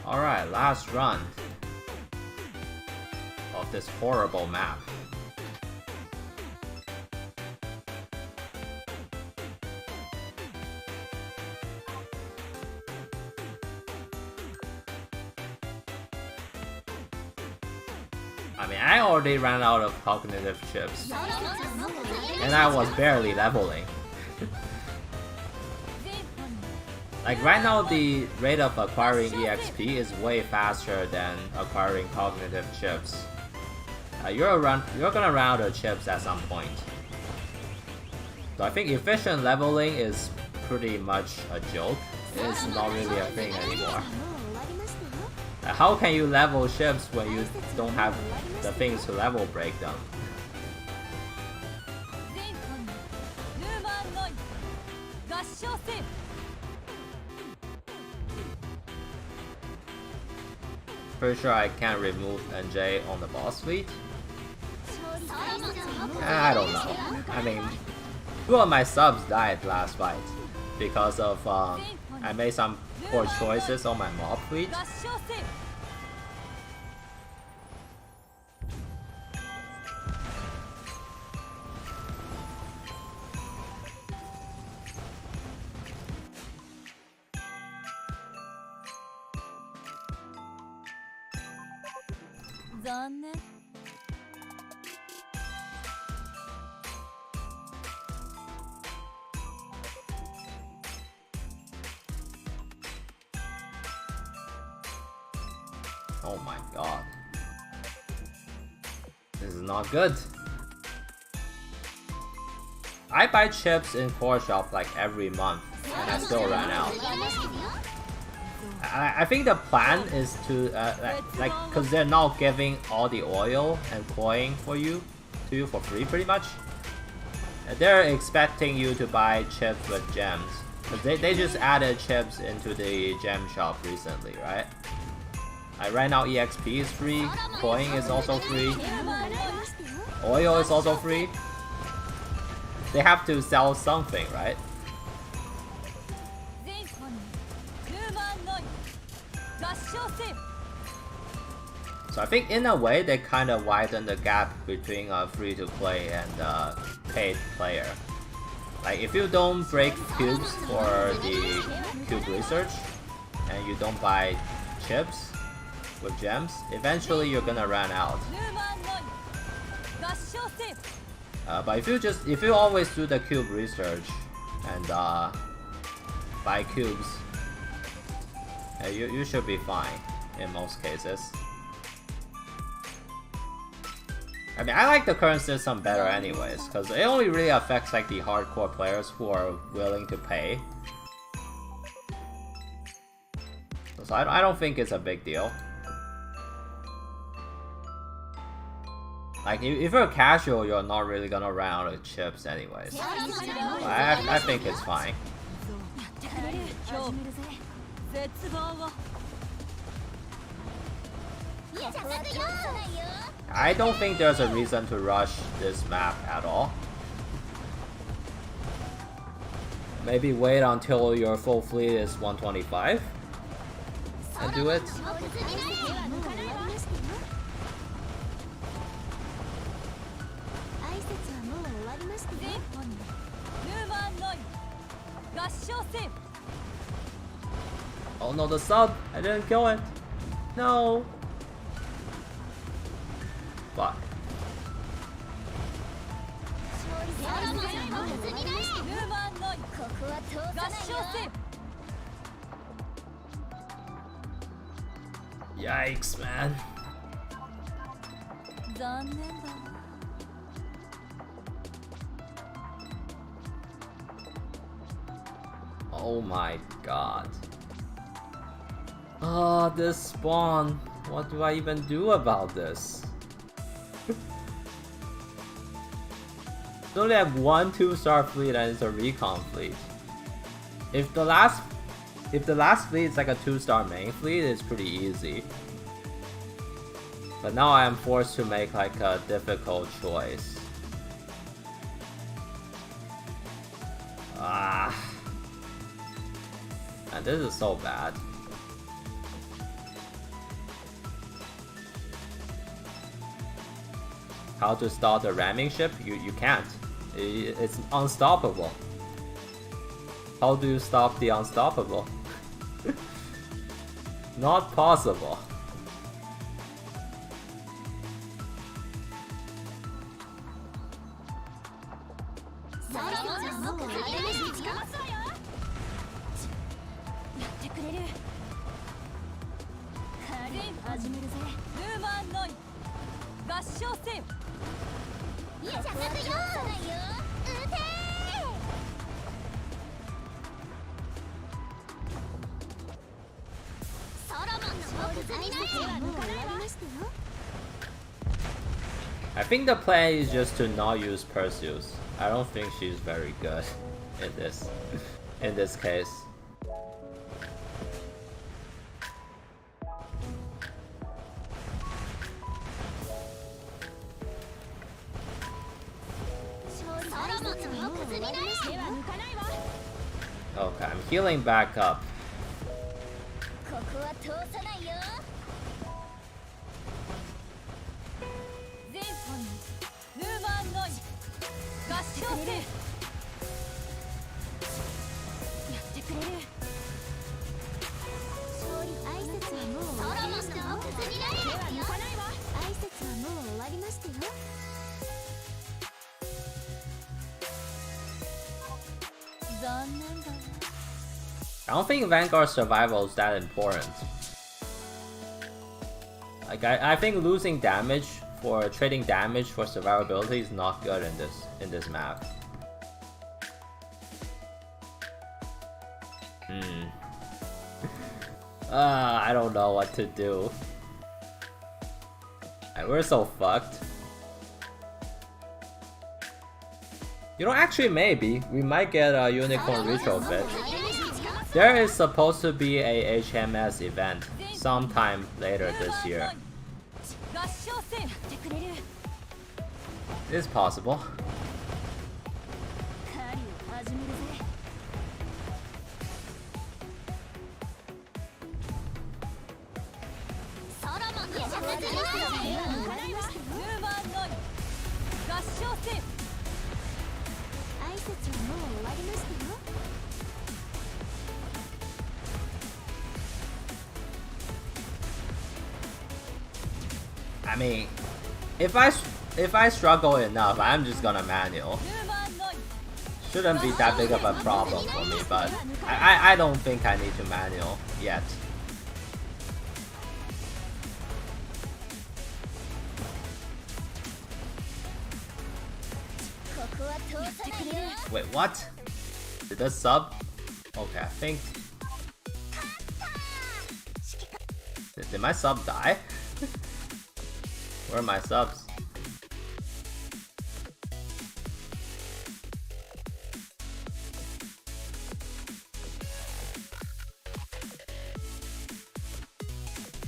Alright, last run of this horrible map. I mean, I already ran out of cognitive chips, and I was barely leveling. Like right now, the rate of acquiring EXP is way faster than acquiring cognitive chips. You're gonna run out of chips at some point. So I think efficient leveling is pretty much a joke. It's not really a thing anymore. How can you level ships when you don't have the things to level break them? Pretty sure I can't remove NJ on the boss fleet. I don't know. I mean, two of my subs died last fight because of I made some poor choices on my mob fleet. Oh my god. This is not good. I buy chips in core shop like every month and I still run out. I think the plan is to like cause they're not giving all the oil and coin to you for free pretty much. They're expecting you to buy chips with gems. Cause they just added chips into the gem shop recently, right? Right now EXP is free, coin is also free, oil is also free. They have to sell something, right? So I think in a way they kind of widen the gap between a free-to-play and paid player. Like if you don't break cubes for the cube research and you don't buy chips with gems, eventually you're gonna run out. But if you always do the cube research and buy cubes, you should be fine in most cases. I mean, I like the current system better anyways, because it only really affects like the hardcore players who are willing to pay. So I don't think it's a big deal. Like, if you're casual, you're not really gonna run out of chips anyways. I think it's fine. I don't think there's a reason to rush this map at all. Maybe wait until your full fleet is 125 and do it. Oh no, the sub! I didn't kill it! No! Fuck. Yikes, man. Oh my god. Oh, this spawn. What do I even do about this? So only have one 2-star fleet and it's a recon fleet. If the last fleet is like a 2-star main fleet, it's pretty easy. But now I am forced to make like a difficult choice. Ah. And this is so bad. How to start a ramming ship? You can't. It's unstoppable. How do you stop the unstoppable? Not possible. I think the play is just to not use Perseus. I don't think she's very good in this case. Okay, I'm healing back up. I don't think Vanguard survival is that important. Like I think losing damage for trading damage for survivability is not good in this map. I don't know what to do. And we're so fucked. You know, actually maybe we might get a unicorn retrofit. There is supposed to be a HMS event sometime later this year. It's possible. I mean, if I struggle enough, I'm just gonna manual. Shouldn't be that big of a problem for me, but I don't think I need to manual yet. Wait, what? Did that sub? Okay, I think. Did my sub die? Where are my subs?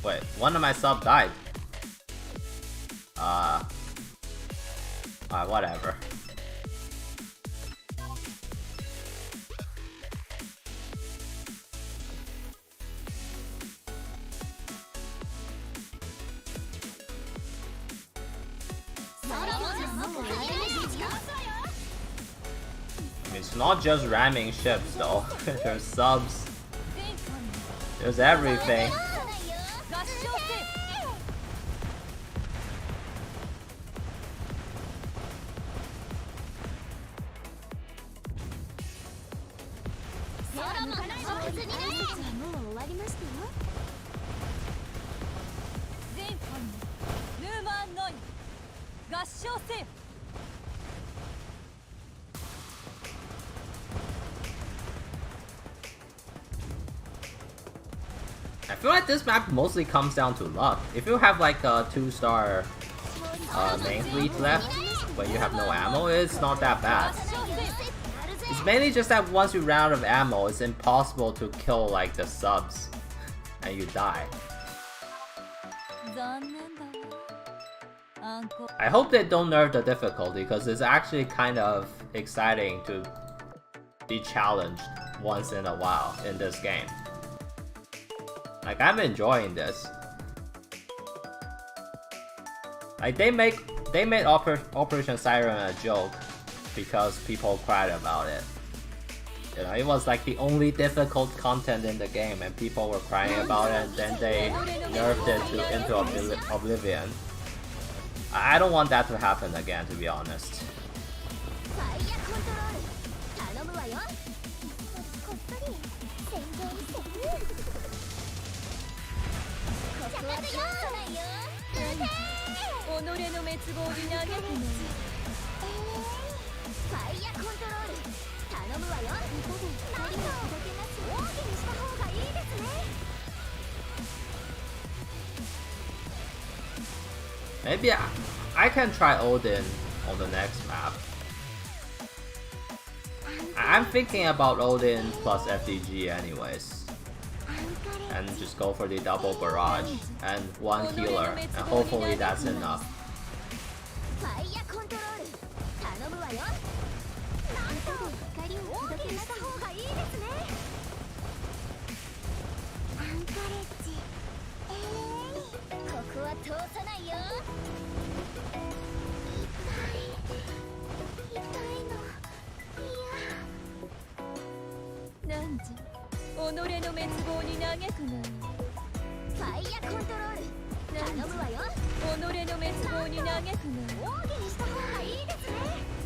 Wait, one of my subs died. Whatever. It's not just ramming ships though. There's subs. There's everything. feel like this map mostly comes down to luck. If you have like a 2-star main fleet left when you have no ammo, it's not that bad. It's mainly just that once you run out of ammo, it's impossible to kill like the subs and you die. I hope they don't nerf the difficulty because it's actually kind of exciting to be challenged once in a while in this game. Like, I'm enjoying this. Like, they made Operation Siren a joke because people cried about it. You know, it was like the only difficult content in the game and people were crying about it, and then they nerfed it into oblivion. I don't want that to happen again, to be honest. Maybe I can try Odin on the next map. I'm thinking about Odin plus FDG anyways. And just go for the double barrage and one healer, and hopefully that's enough.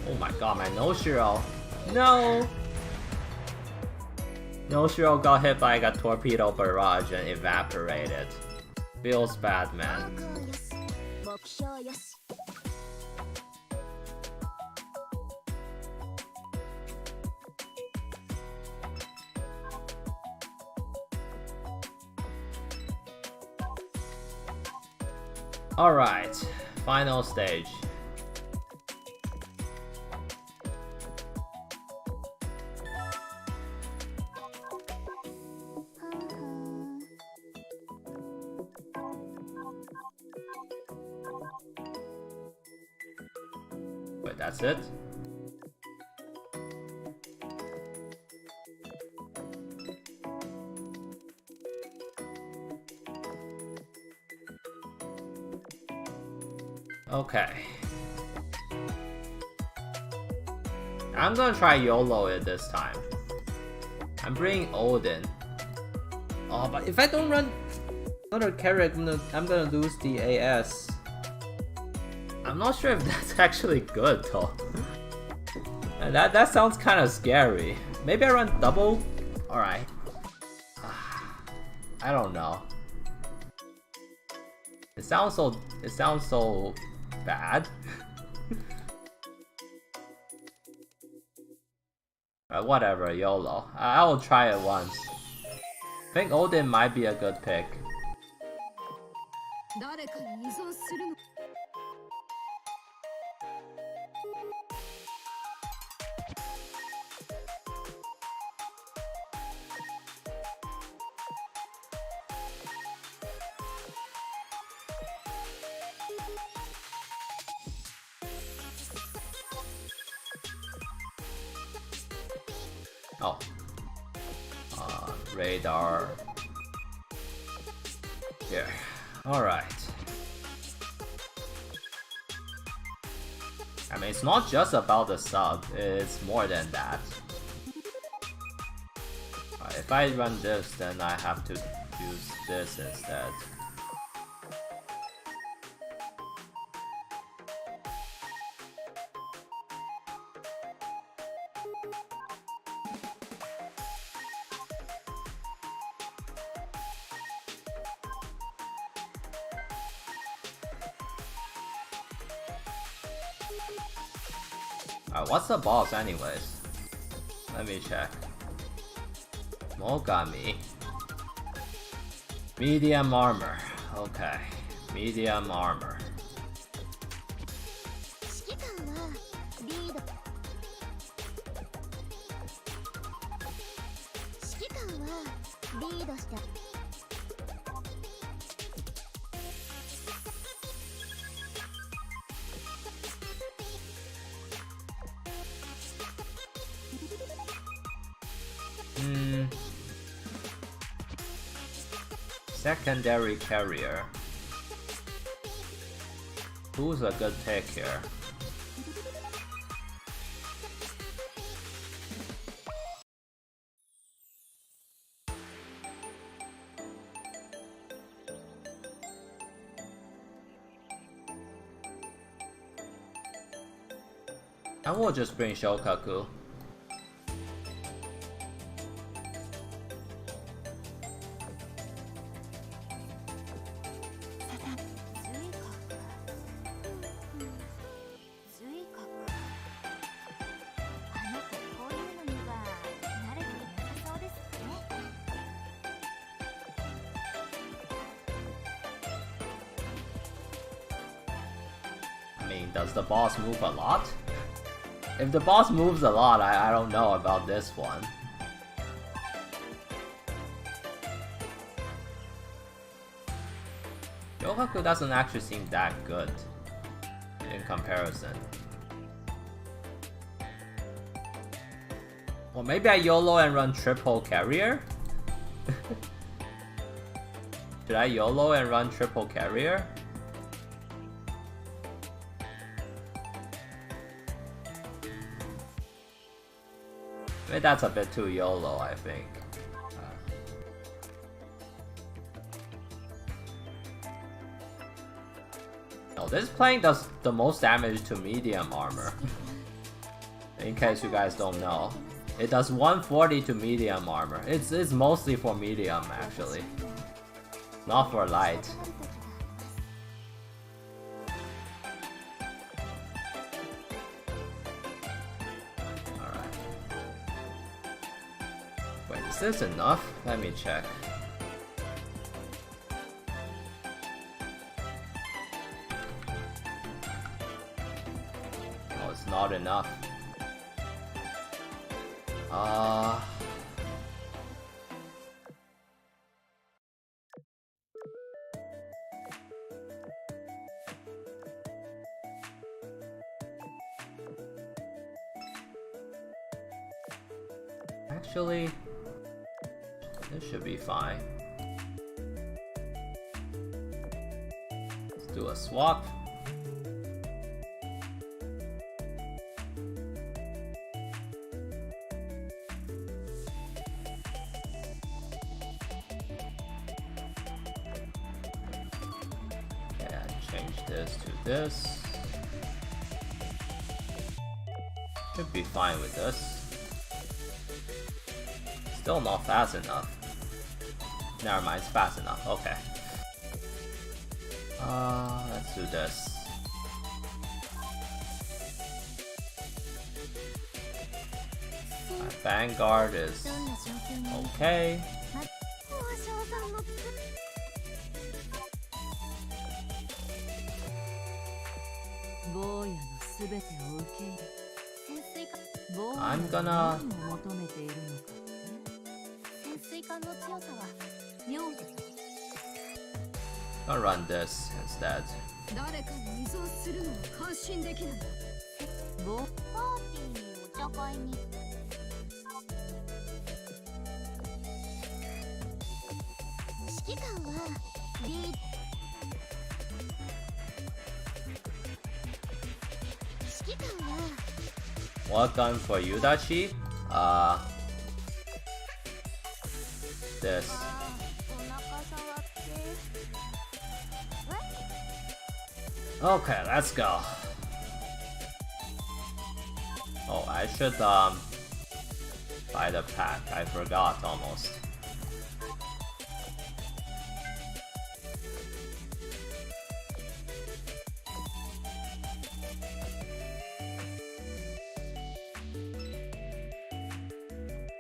Oh my god, my no-shiro. No! No-shiro got hit by a torpedo barrage and evaporated. Feels bad, man. Alright, final stage. Wait, that's it? Okay. I'm gonna try YOLO it this time. I'm bringing Odin. Oh, but if I don't run another character, I'm gonna lose the AS. I'm not sure if that's actually good though. And that sounds kind of scary. Maybe I run double? Alright. I don't know. It sounds so bad. Whatever, YOLO. I will try it once. I think Odin might be a good pick. Oh. Radar. Here. Alright. I mean, it's not just about the sub, it's more than that. If I run this, then I have to use this instead. What's the boss anyways? Let me check. Mogami. Medium armor. Okay. Medium armor. 指揮官はリード指揮官はリードした Secondary carrier. Who's a good pick here? I will just bring Shokaku. I mean, does the boss move a lot? If the boss moves a lot, I don't know about this one. Yokaku doesn't actually seem that good in comparison. Well, maybe I YOLO and run triple carrier? Should I YOLO and run triple carrier? Maybe that's a bit too YOLO, I think. No, this plane does the most damage to medium armor. In case you guys don't know. It does 140 to medium armor. It's mostly for medium, actually. Not for light. Is this enough? Let me check. Oh, it's not enough. Actually, this should be fine. Let's do a swap. And change this to this. Should be fine with this. Still not fast enough. Never mind, it's fast enough. Okay. Let's do this. My Vanguard is okay. I'm gonna run this instead. What gun for you, Dachi? This. Okay, let's go. Oh, I should buy the pack. I forgot almost.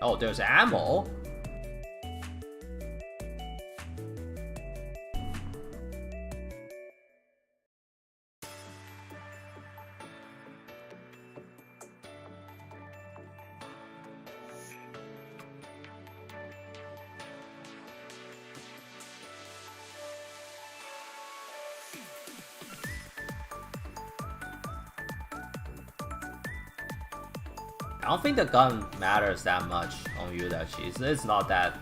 Oh, there's ammo? I don't think the gun matters that much on Yudachi. It's not that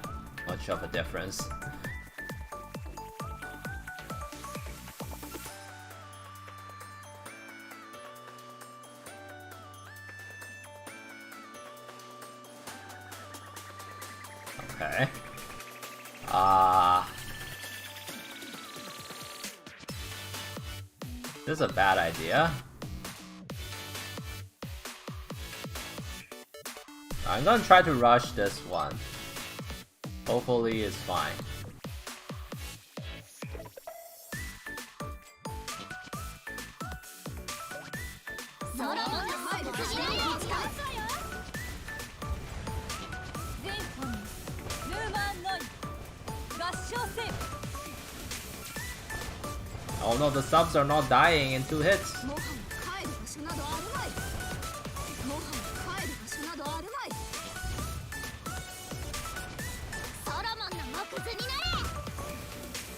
much of a difference. Okay. This is a bad idea. I'm gonna try to rush this one. Hopefully it's fine. Oh no, the subs are not dying in 2 hits.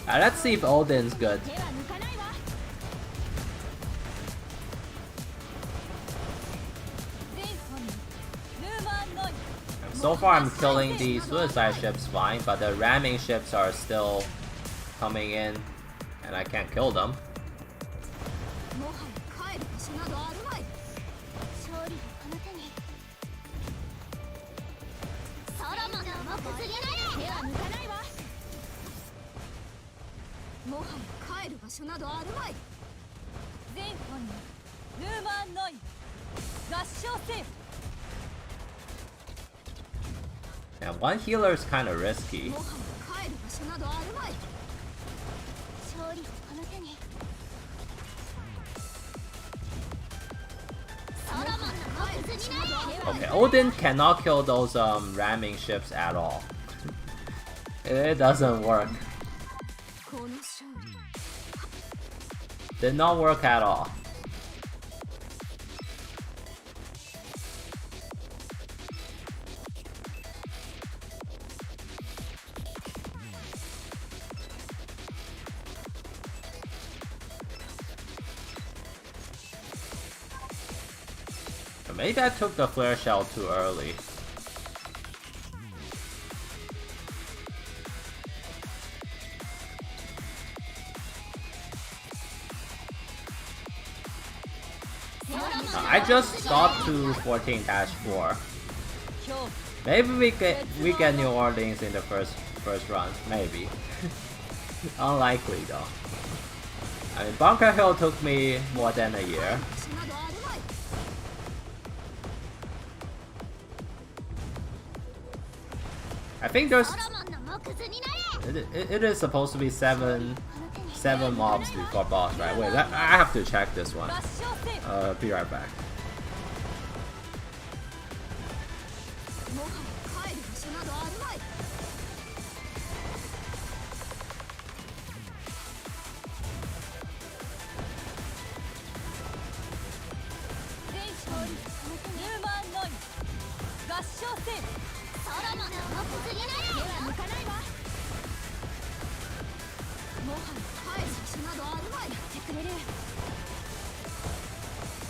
Let's see if Odin's good. So far I'm killing the suicide ships fine, but the ramming ships are still coming in and I can't kill them. And one healer is kind of risky. Okay, Odin cannot kill those ramming ships at all. It doesn't work. Did not work at all. Maybe I took the flare shell too early. I just stopped to 14-4. Maybe we get New Orleans in the first run. Maybe. Unlikely though. I mean, Bunker Hill took me more than a year. I think there's... It is supposed to be seven mobs before boss, right? Wait, I have to check this one. Be right back.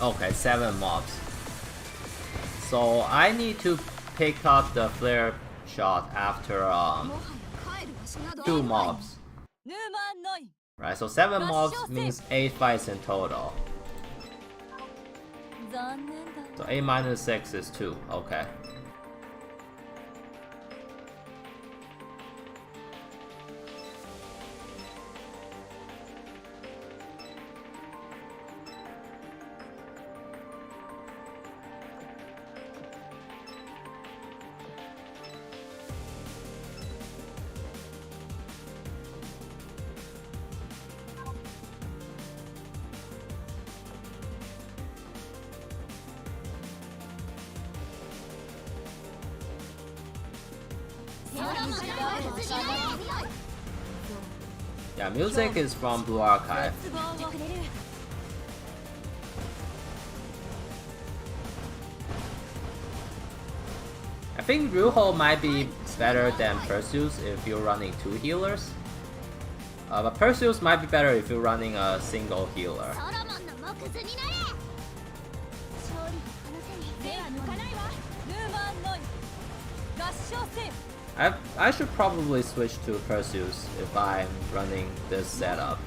Okay, 7 mobs. So I need to pick up the flare shot after 2 mobs. Right, so 7 mobs means 8 fights in total. So 8 minus 6 is 2, okay. Yeah, music is from Blue Archive. I think Ryuho might be better than Perseus if you're running 2 healers. But Perseus might be better if you're running a single healer. I should probably switch to Perseus if I'm running this setup.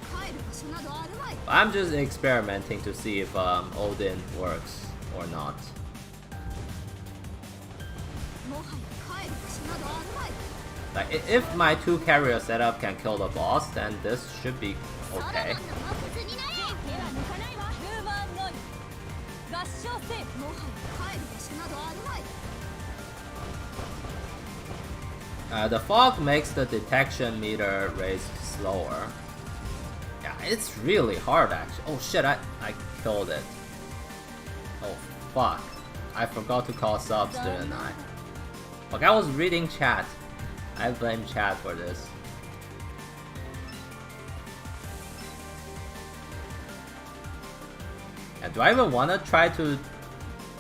I'm just experimenting to see if Odin works or not. Like, if my 2 carrier setup can kill the boss, then this should be okay. The fog makes the detection meter raise slower. Yeah, it's really hard actually. Oh shit, I killed it. Oh fuck. I forgot to call subs, didn't I? Like, I was reading chat. I blame chat for this. And do I even want to try to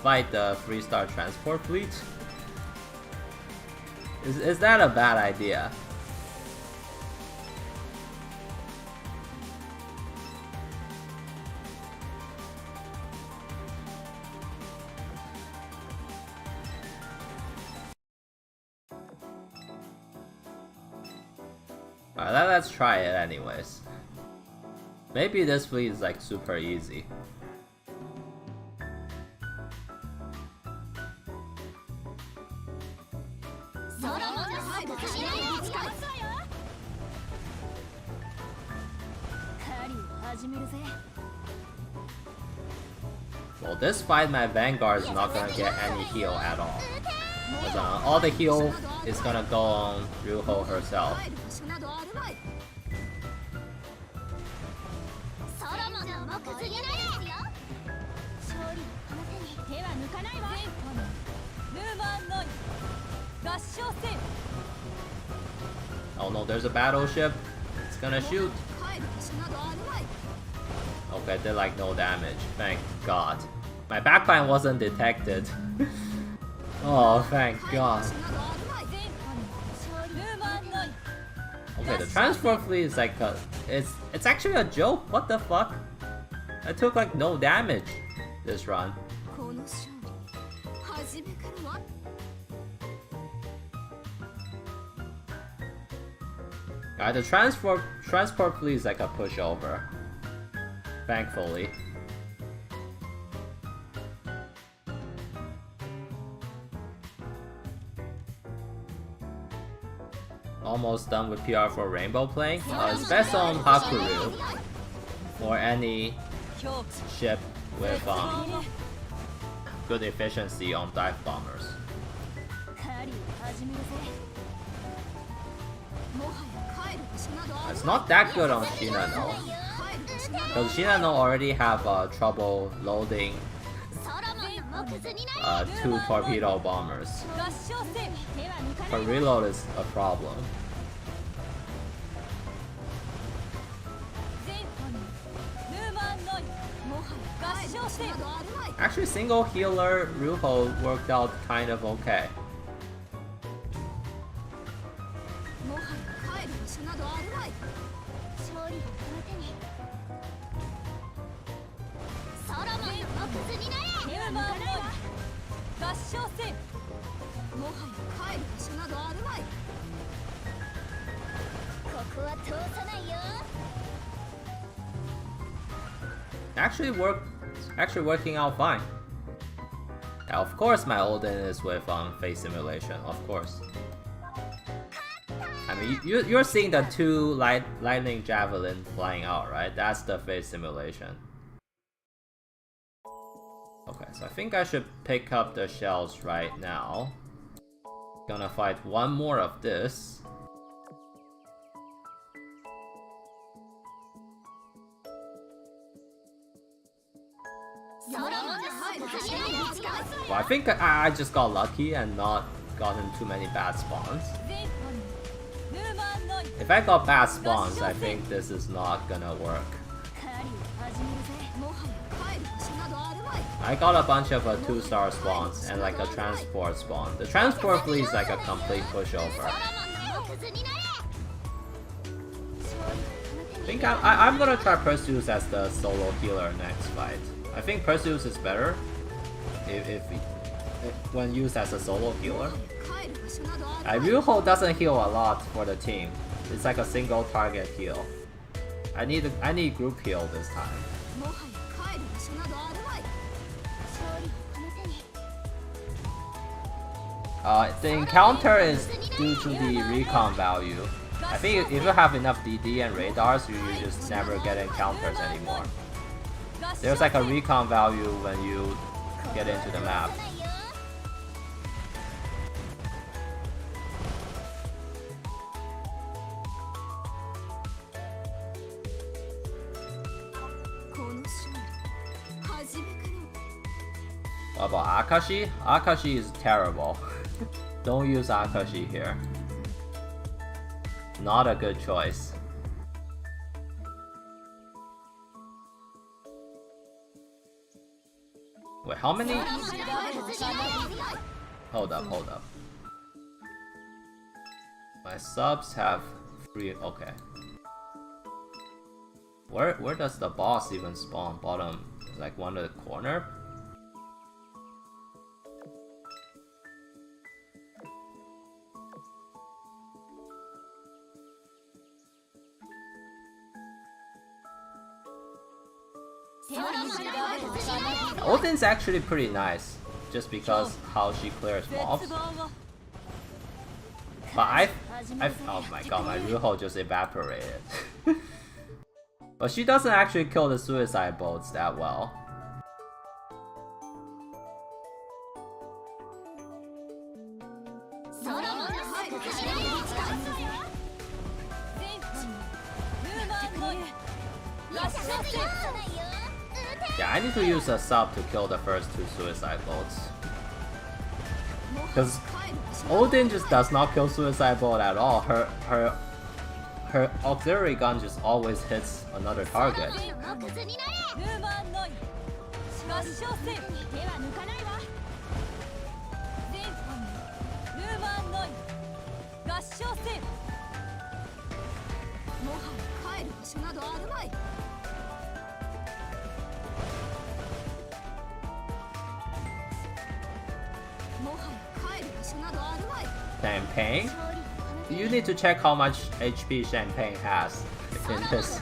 fight the 3-star transport fleet? Is that a bad idea? Alright, let's try it anyways. Maybe this fleet is like super easy. Well, this fight my Vanguard is not gonna get any heal at all. Because all the heal is gonna go on Ryuho herself. Oh no, there's a battleship. It's gonna shoot. Okay, did like no damage. Thank God. My backbine wasn't detected. Oh, thank God. Okay, the transport fleet is like it's actually a joke. What the fuck? I took like no damage this run. Alright, the transport fleet is like a pushover. Thankfully. Almost done with PR for Rainbow playing. It's best on Hakuru or any ship with good efficiency on dive bombers. It's not that good on Shinano, because Shinano already have trouble loading 2 torpedo bombers. But reload is a problem. Actually, single healer Ryuho worked out kind of okay. Actually working out fine. Now, of course my Odin is with face simulation, of course. I mean, you're seeing the 2 lightning javelin flying out, right? That's the face simulation. Okay, so I think I should pick up the shells right now. Gonna fight one more of this. Well, I think I just got lucky and not gotten too many bad spawns. If I got bad spawns, I think this is not gonna work. I got a bunch of 2-star spawns and like a transport spawn. The transport fleet is like a complete pushover. I think I'm gonna try Perseus as the solo healer next fight. I think Perseus is better. when used as a solo healer. Ryuho doesn't heal a lot for the team. It's like a single target heal. I need group heal this time. The encounter is due to the recon value. I think if you have enough DD and radars, you just never get encounters anymore. There's like a recon value when you get into the map. What about Akashi? Akashi is terrible. Don't use Akashi here. Not a good choice. Wait, how many? Hold up. My subs have 3. Okay. Where does the boss even spawn? Bottom, like one of the corner? Odin's actually pretty nice, just because how she clears mobs. But oh my god, my Ryuho just evaporated. But she doesn't actually kill the suicide bolts that well. Yeah, I need to use a sub to kill the first 2 suicide bolts. Because Odin just does not kill suicide bolt at all. Her auxiliary gun just always hits another target. Champagne? You need to check how much HP Champagne has in this.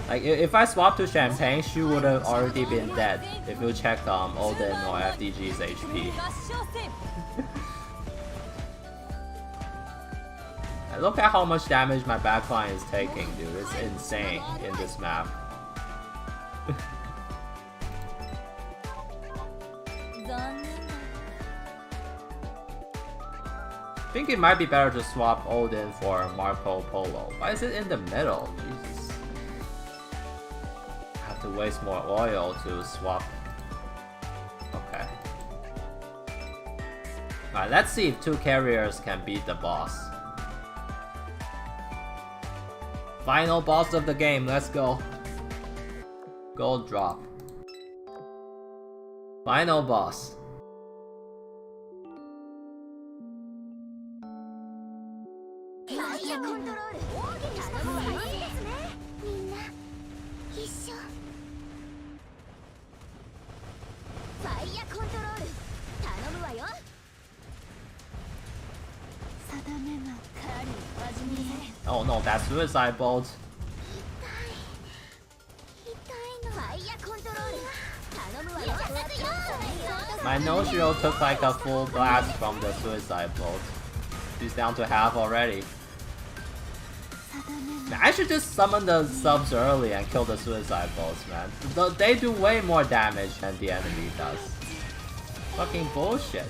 Like, if I swap to Champagne, she would have already been dead if you checked Odin or FDG's HP. Look at how much damage my backline is taking, dude. It's insane in this map. I think it might be better to swap Odin for Marco Polo. Why is it in the middle? Jesus. I have to waste more oil to swap. Okay. Alright, let's see if 2 carriers can beat the boss. Final boss of the game, let's go. Gold drop. Final boss. Oh no, that suicide bolt. My Noshiro took like a full blast from the suicide bolt. She's down to half already. I should just summon the subs early and kill the suicide bolts, man. They do way more damage than the enemy does. Fucking bullshit.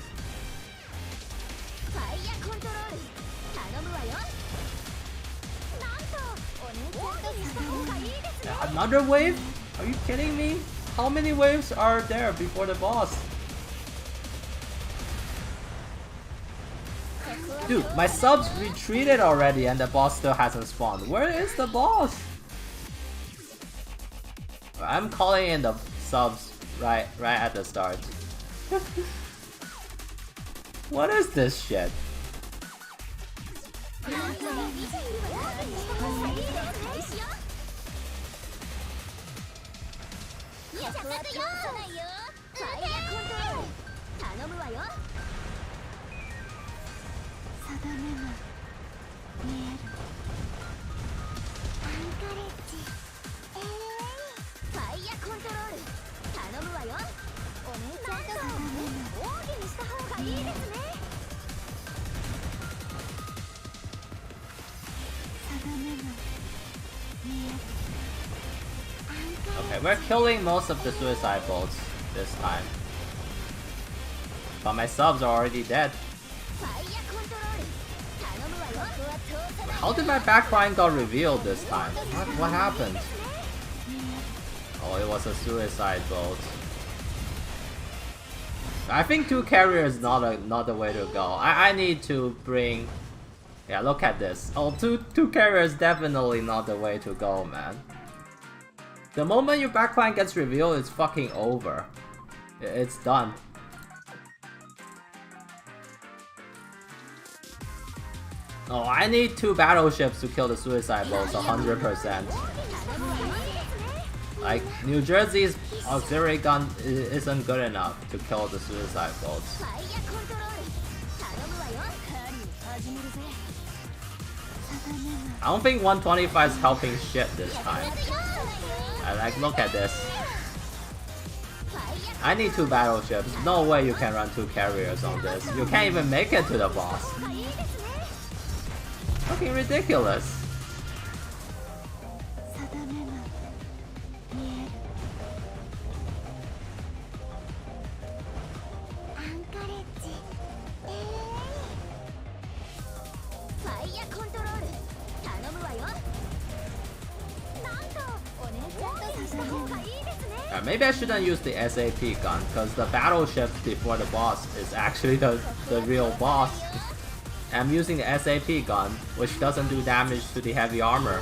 Another wave? Are you kidding me? How many waves are there before the boss? Dude, my subs retreated already and the boss still hasn't spawned. Where is the boss? I'm calling in the subs right at the start. What is this shit? Okay, we're killing most of the suicide bolts this time. But my subs are already dead. How did my backline got revealed this time? What happened? Oh, it was a suicide bolt. I think 2 carriers is not the way to go. I need to bring... Yeah, look at this. Oh, two carriers definitely not the way to go, man. The moment your backline gets revealed, it's fucking over. It's done. Oh, I need 2 battleships to kill the suicide bolts 100%. Like, New Jersey's auxiliary gun isn't good enough to kill the suicide bolts. I don't think 125 is helping shit this time. Like, look at this. I need 2 battleships. No way you can run 2 carriers on this. You can't even make it to the boss. Fucking ridiculous. Maybe I shouldn't use the SAP gun, because the battleship before the boss is actually the real boss. I'm using the SAP gun, which doesn't do damage to the heavy armor.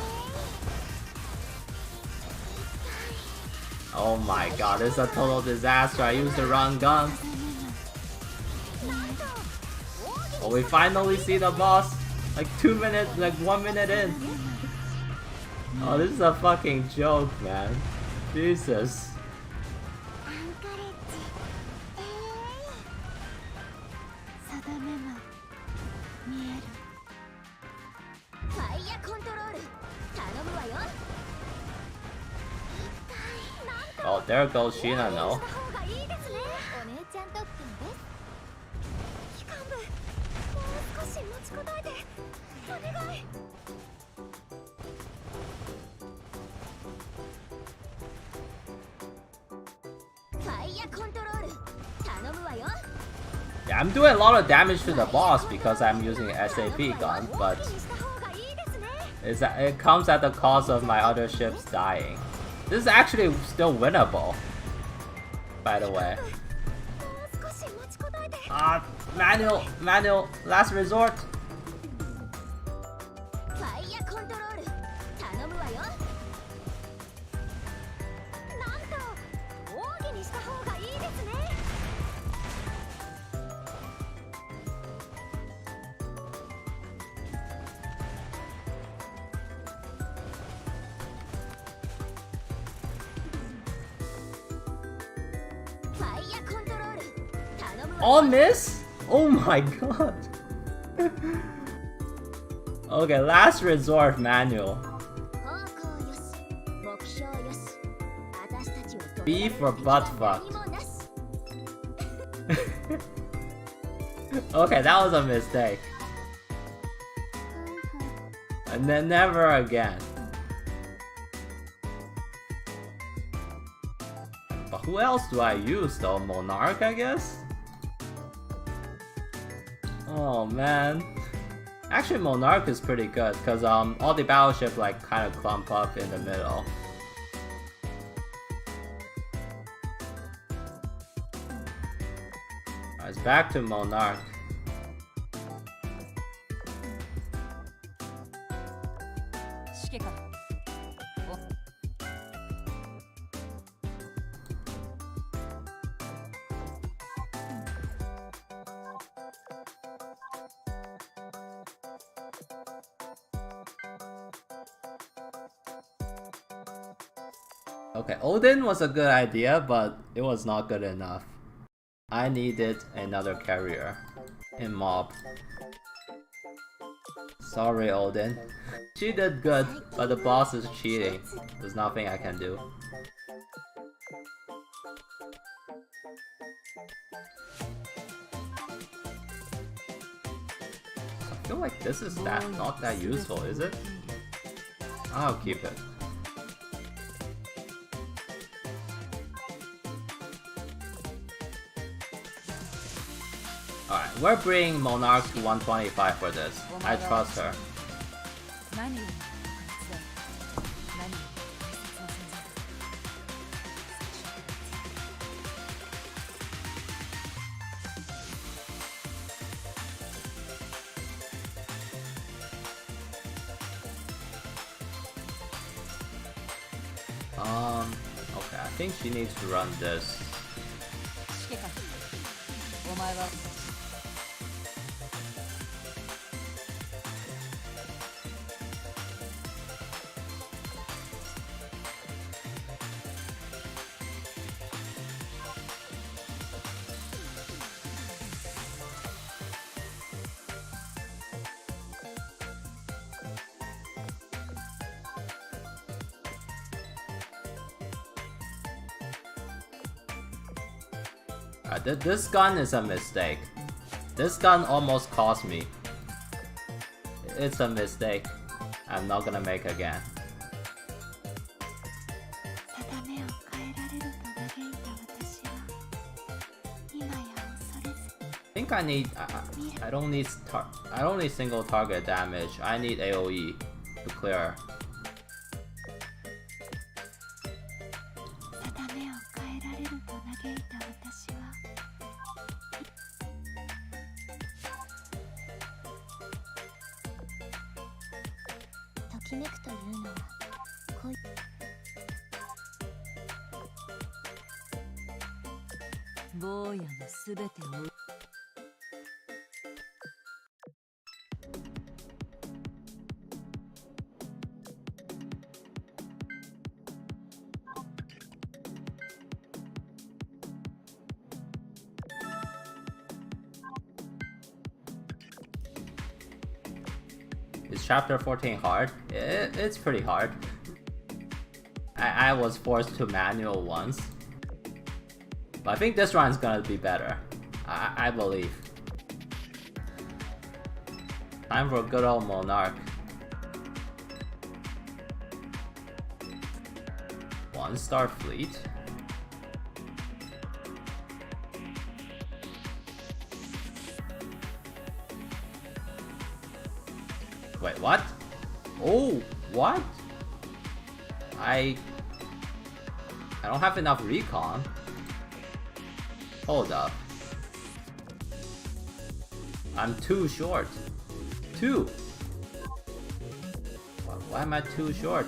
Oh my god, this is a total disaster. I used the wrong gun. Oh, we finally see the boss. Like 2 minutes, like 1 minute in. Oh, this is a fucking joke, man. Jesus. Oh, there goes Sheena, no. Yeah, I'm doing a lot of damage to the boss because I'm using an SAP gun, but it comes at the cost of my other ships dying. This is actually still winnable, by the way. Manual, last resort. All miss? Oh my god. Okay, last resort manual. B for butt fucked. Okay, that was a mistake. And then never again. But who else do I use though? Monarch, I guess? Oh man. Actually Monarch is pretty good because all the battleships like kind of clump up in the middle. Alright, it's back to Monarch. Okay, Odin was a good idea, but it was not good enough. I needed another carrier in mob. Sorry, Odin. She did good, but the boss is cheating. There's nothing I can do. I feel like this is not that useful, is it? I'll keep it. Alright, we're bringing Monarch to 125 for this. I trust her. Okay, I think she needs to run this. This gun is a mistake. This gun almost cost me. It's a mistake. I'm not gonna make again. I think I need. I don't need single target damage. I need AOE to clear. Is chapter 14 hard? It's pretty hard. I was forced to manual once. But I think this run's gonna be better. I believe. Time for good old Monarch. 1-star fleet. Wait, what? Oh, what? I don't have enough recon. Hold up. I'm too short. Two. Why am I too short?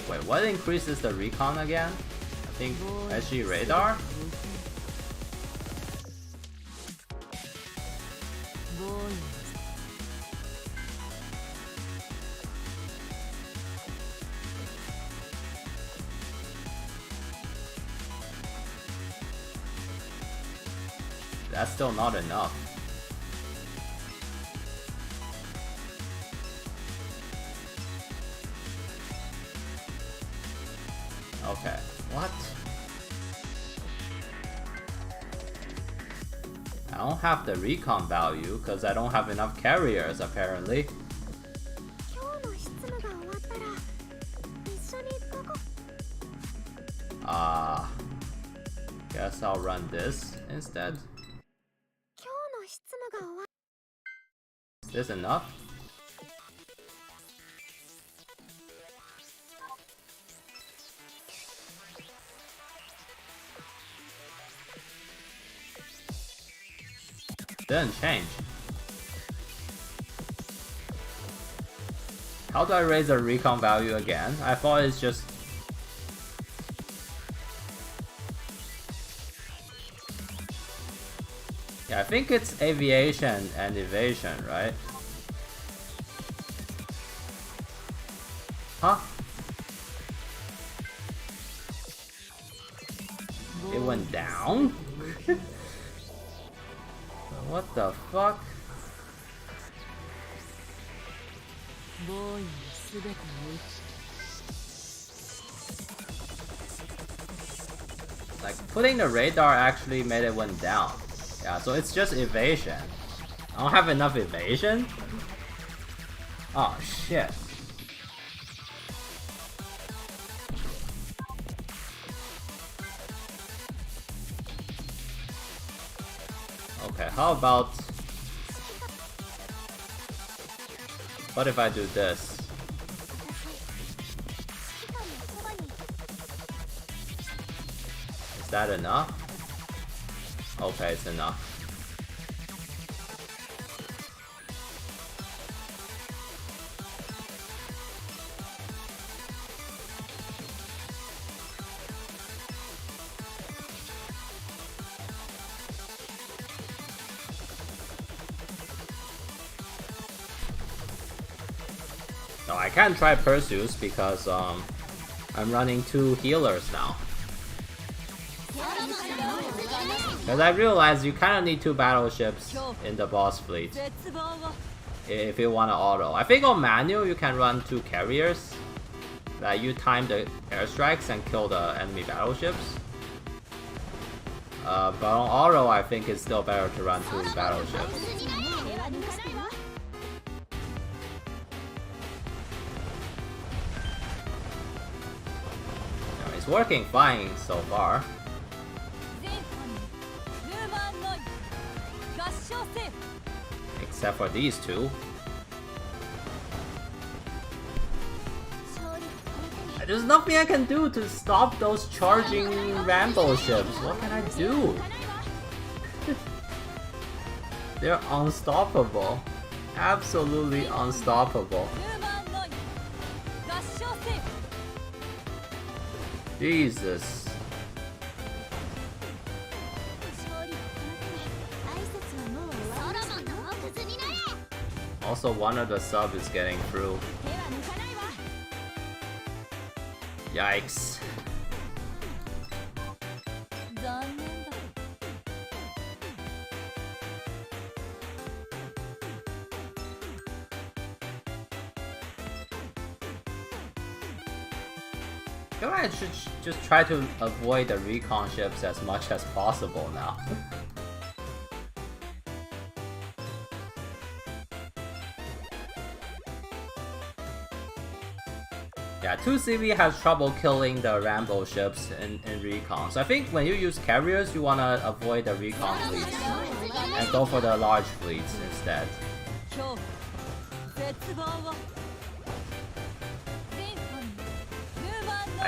Wait, what increases the recon again? I think SG radar? That's still not enough. Okay, what? I don't have the recon value because I don't have enough carriers apparently. Guess I'll run this instead. Is this enough? Didn't change. How do I raise the recon value again? I thought it's just... Yeah, I think it's aviation and evasion, right? Huh? It went down? What the fuck? Like, putting the radar actually made it went down. Yeah, so it's just evasion. I don't have enough evasion? Oh shit. Okay, how about... What if I do this? Is that enough? Okay, it's enough. No, I can't try Perseus because I'm running 2 healers now. Because I realized you kind of need 2 battleships in the boss fleet if you want to auto. I think on manual you can run 2 carriers that you time the airstrikes and kill the enemy battleships. But on auto I think it's still better to run 2 battleships. It's working fine so far. Except for these 2. There's nothing I can do to stop those charging Rambo ships. What can I do? They're unstoppable. Absolutely unstoppable. Jesus. Also, one of the sub is getting through. Yikes. I feel like I should just try to avoid the recon ships as much as possible now. Yeah, 2CV has trouble killing the Rambo ships in recon. So I think when you use carriers, you wanna avoid the recon fleets and go for the large fleets instead.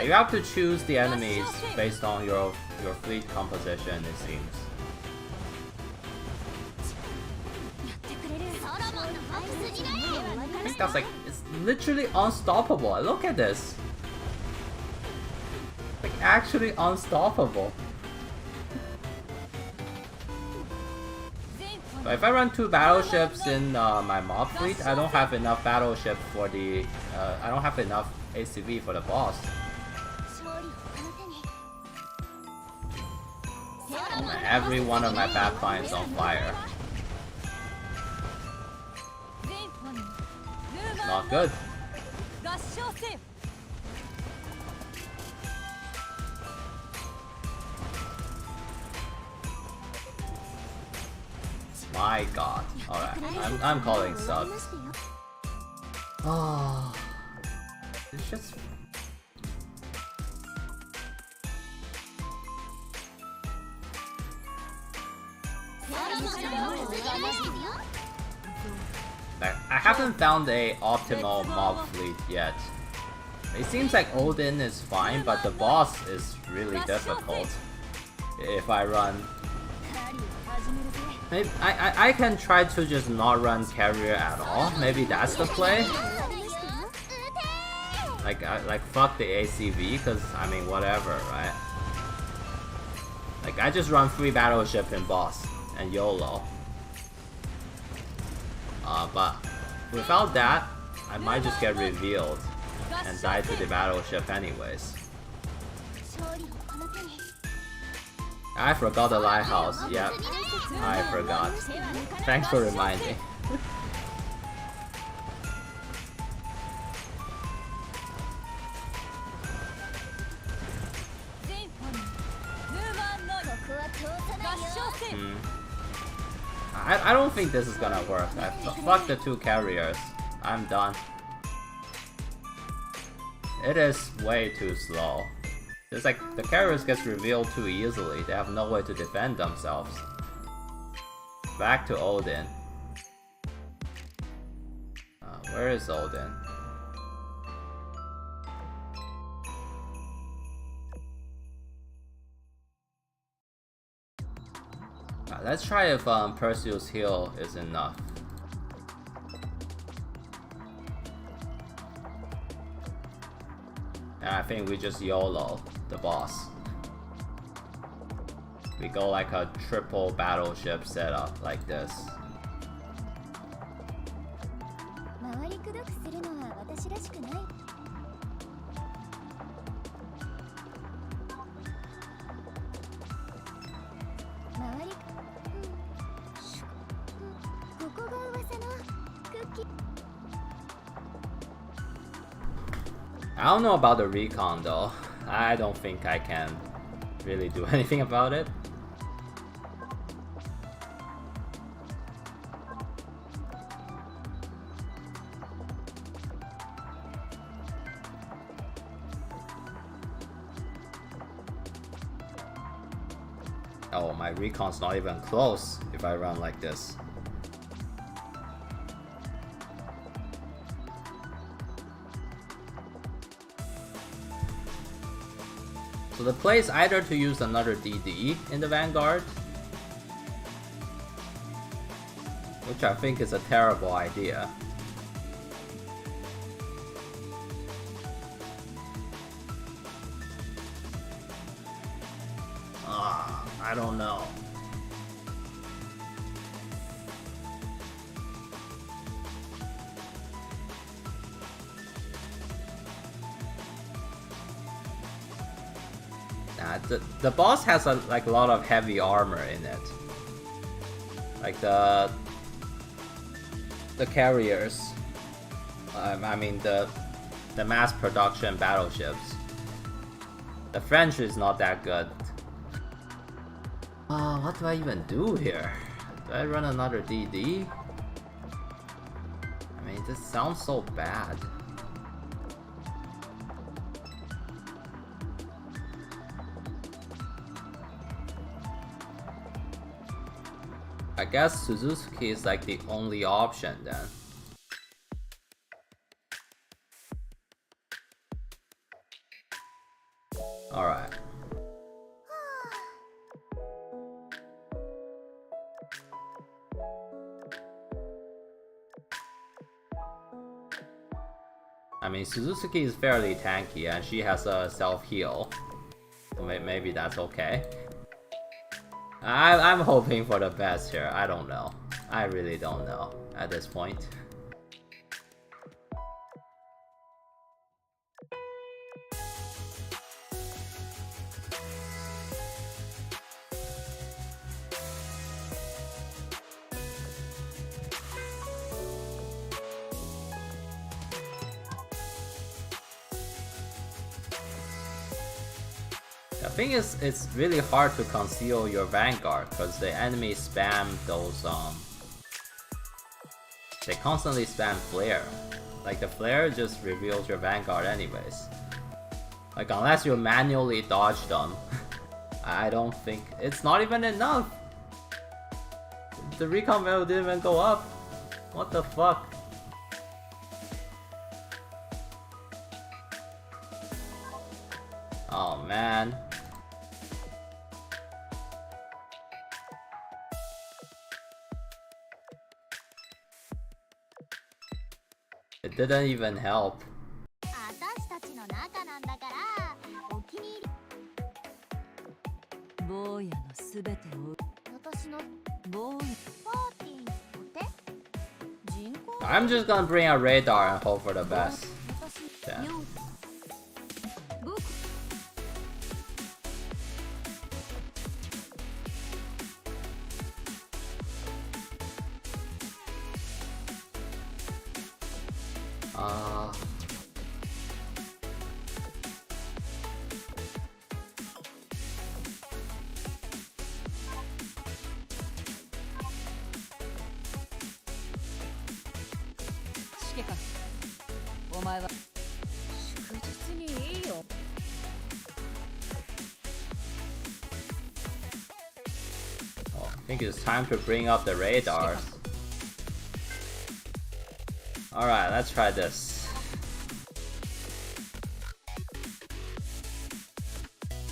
You have to choose the enemies based on your fleet composition, it seems. I think that's like, it's literally unstoppable. Look at this. Like, actually unstoppable. But if I run 2 battleships in my mob fleet, I don't have enough battleship for the... I don't have enough ACV for the boss. Oh man, every one of my backline is on fire. Not good. My god. Alright, I'm calling subs. Oh, it's just... I haven't found a optimal mob fleet yet. It seems like Odin is fine, but the boss is really difficult if I run. Maybe I can try to just not run carrier at all. Maybe that's the play. Like fuck the ACV, cause I mean whatever, right? Like I just run 3 battleship in boss and YOLO. But without that, I might just get revealed. and die to the battleship anyways. 勝利をこの手に I forgot the lighthouse. Yep, I forgot. Thanks for reminding. 全本ヌーマンのここは通さないよ I don't think this is gonna work. Fuck the two carriers. I'm done. It is way too slow. It's like the carriers gets revealed too easily. They have no way to defend themselves. Back to Odin. Where is Odin? Let's try if Perseus' heal is enough. And I think we just YOLO the boss. We go like a triple battleship setup like this. 回りくどくするのは私らしくない回りここが噂のクッキー I don't know about the recon though. I don't think I can really do anything about it. Oh, my recon's not even close if I run like this. So the play is either to use another DD in the Vanguard, which I think is a terrible idea. I don't know. The boss has a lot of heavy armor in it, like the carriers. I mean the mass production battleships. The French is not that good. What do I even do here? Do I run another DD? I mean, this sounds so bad. I guess Suzuki is like the only option then. Alright. I mean, Suzuki is fairly tanky and she has a self-heal. So maybe that's okay. I'm hoping for the best here. I don't know. I really don't know at this point. The thing is, it's really hard to conceal your Vanguard because the enemy spam those they constantly spam flare. Like the flare just reveals your Vanguard anyways. Like unless you manually dodge them, I don't think it's not even enough. The recon value didn't even go up. What the fuck? Oh man. It didn't even help. 私たちの仲なんだからお気に入り坊やのすべてを私の坊やパーティーお手人口 I'm just gonna bring a radar and hope for the best. Then. 指揮官、お前は祝日にいいよ。 Oh, I think it's time to bring up the radars. Alright, let's try this.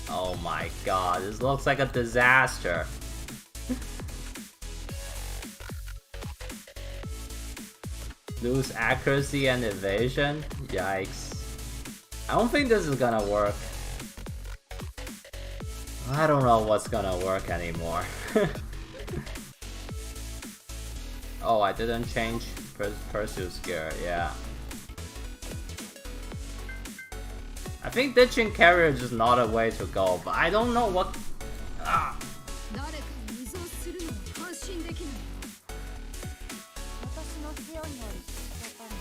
Oh my god, this looks like a disaster. Lose accuracy and evasion? Yikes. I don't think this is gonna work. I don't know what's gonna work anymore. Oh, I didn't change Perseus gear, yeah. I think ditching carrier is just not a way to go, but I don't know what... Ah. 誰かに依存するのは安心できない。私の部屋にある仕方に。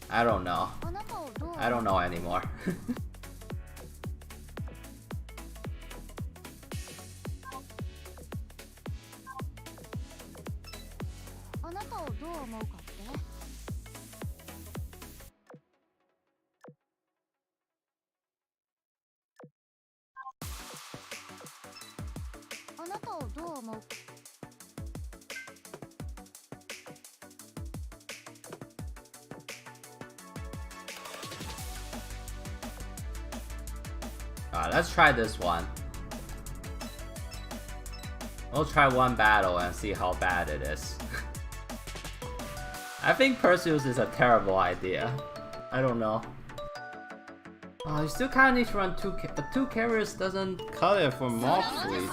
I don't know. あなたをどう I don't know anymore. あなたをどう思うかって？あなたをどう思う？ Alright, let's try this one. We'll try one battle and see how bad it is. I think Perseus is a terrible idea. I don't know. Oh, you still kinda need to run but two carriers doesn't cut it for mob fleet.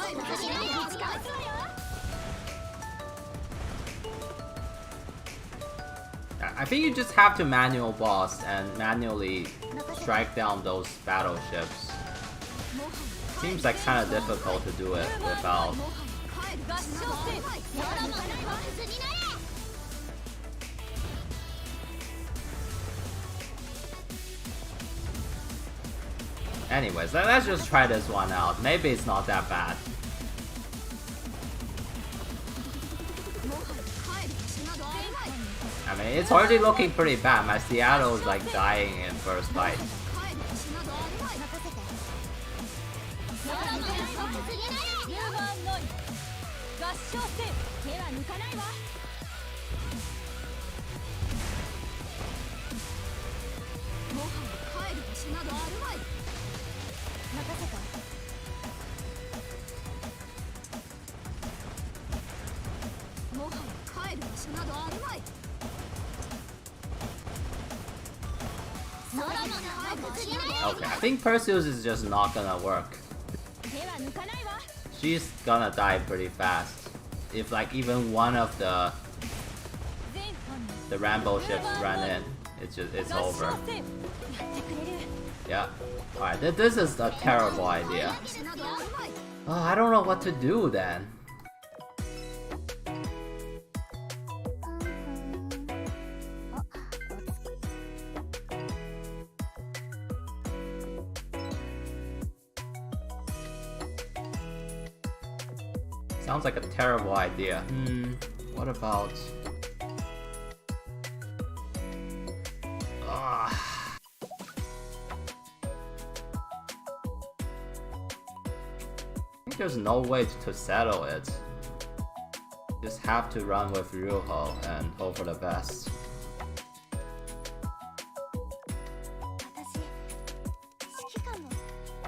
I think you just have to manual boss and manually strike down those battleships. Seems like kinda difficult to do it without. Anyways, let's just try this one out. Maybe it's not that bad. I mean, it's already looking pretty bad. My Seattle is like dying in first fight. Okay, I think Perseus is just not gonna work. She's gonna die pretty fast. If like even one of the Rambo ships run in, it's over. Yeah. Alright, this is a terrible idea. Oh, I don't know what to do then. Sounds like a terrible idea. What about... I think there's no way to settle it. Just have to run with Ryuho and hope for the best.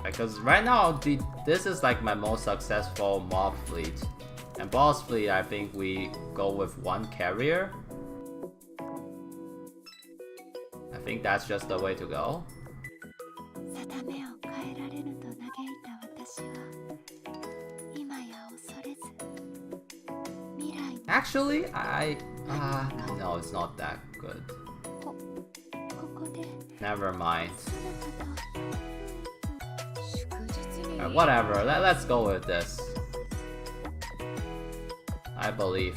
Because right now, this is like my most successful mob fleet. And boss fleet, I think we go with one carrier. I think that's just the way to go. Actually, no, it's not that good. Never mind. Whatever, let's go with this. I believe.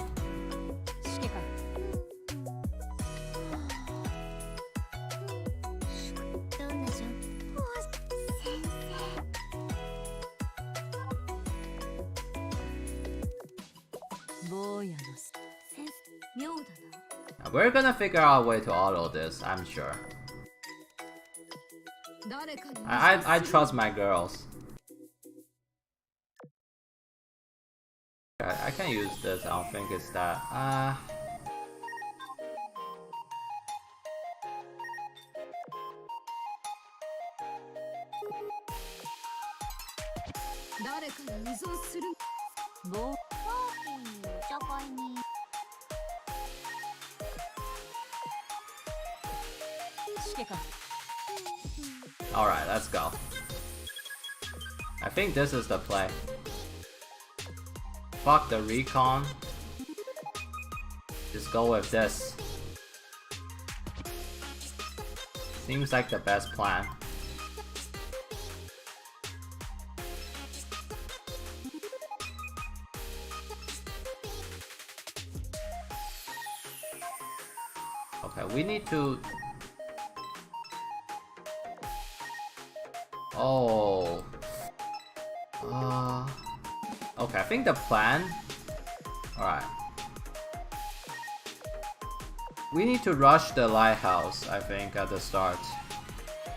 We're gonna figure out a way to auto this, I'm sure. I trust my girls. I can use this, I don't think it's that. Alright, let's go. I think this is the play. Fuck the recon. Just go with this. Seems like the best plan. Okay, we need to... Oh... Okay, I think the plan... Alright. We need to rush the lighthouse, I think, at the start.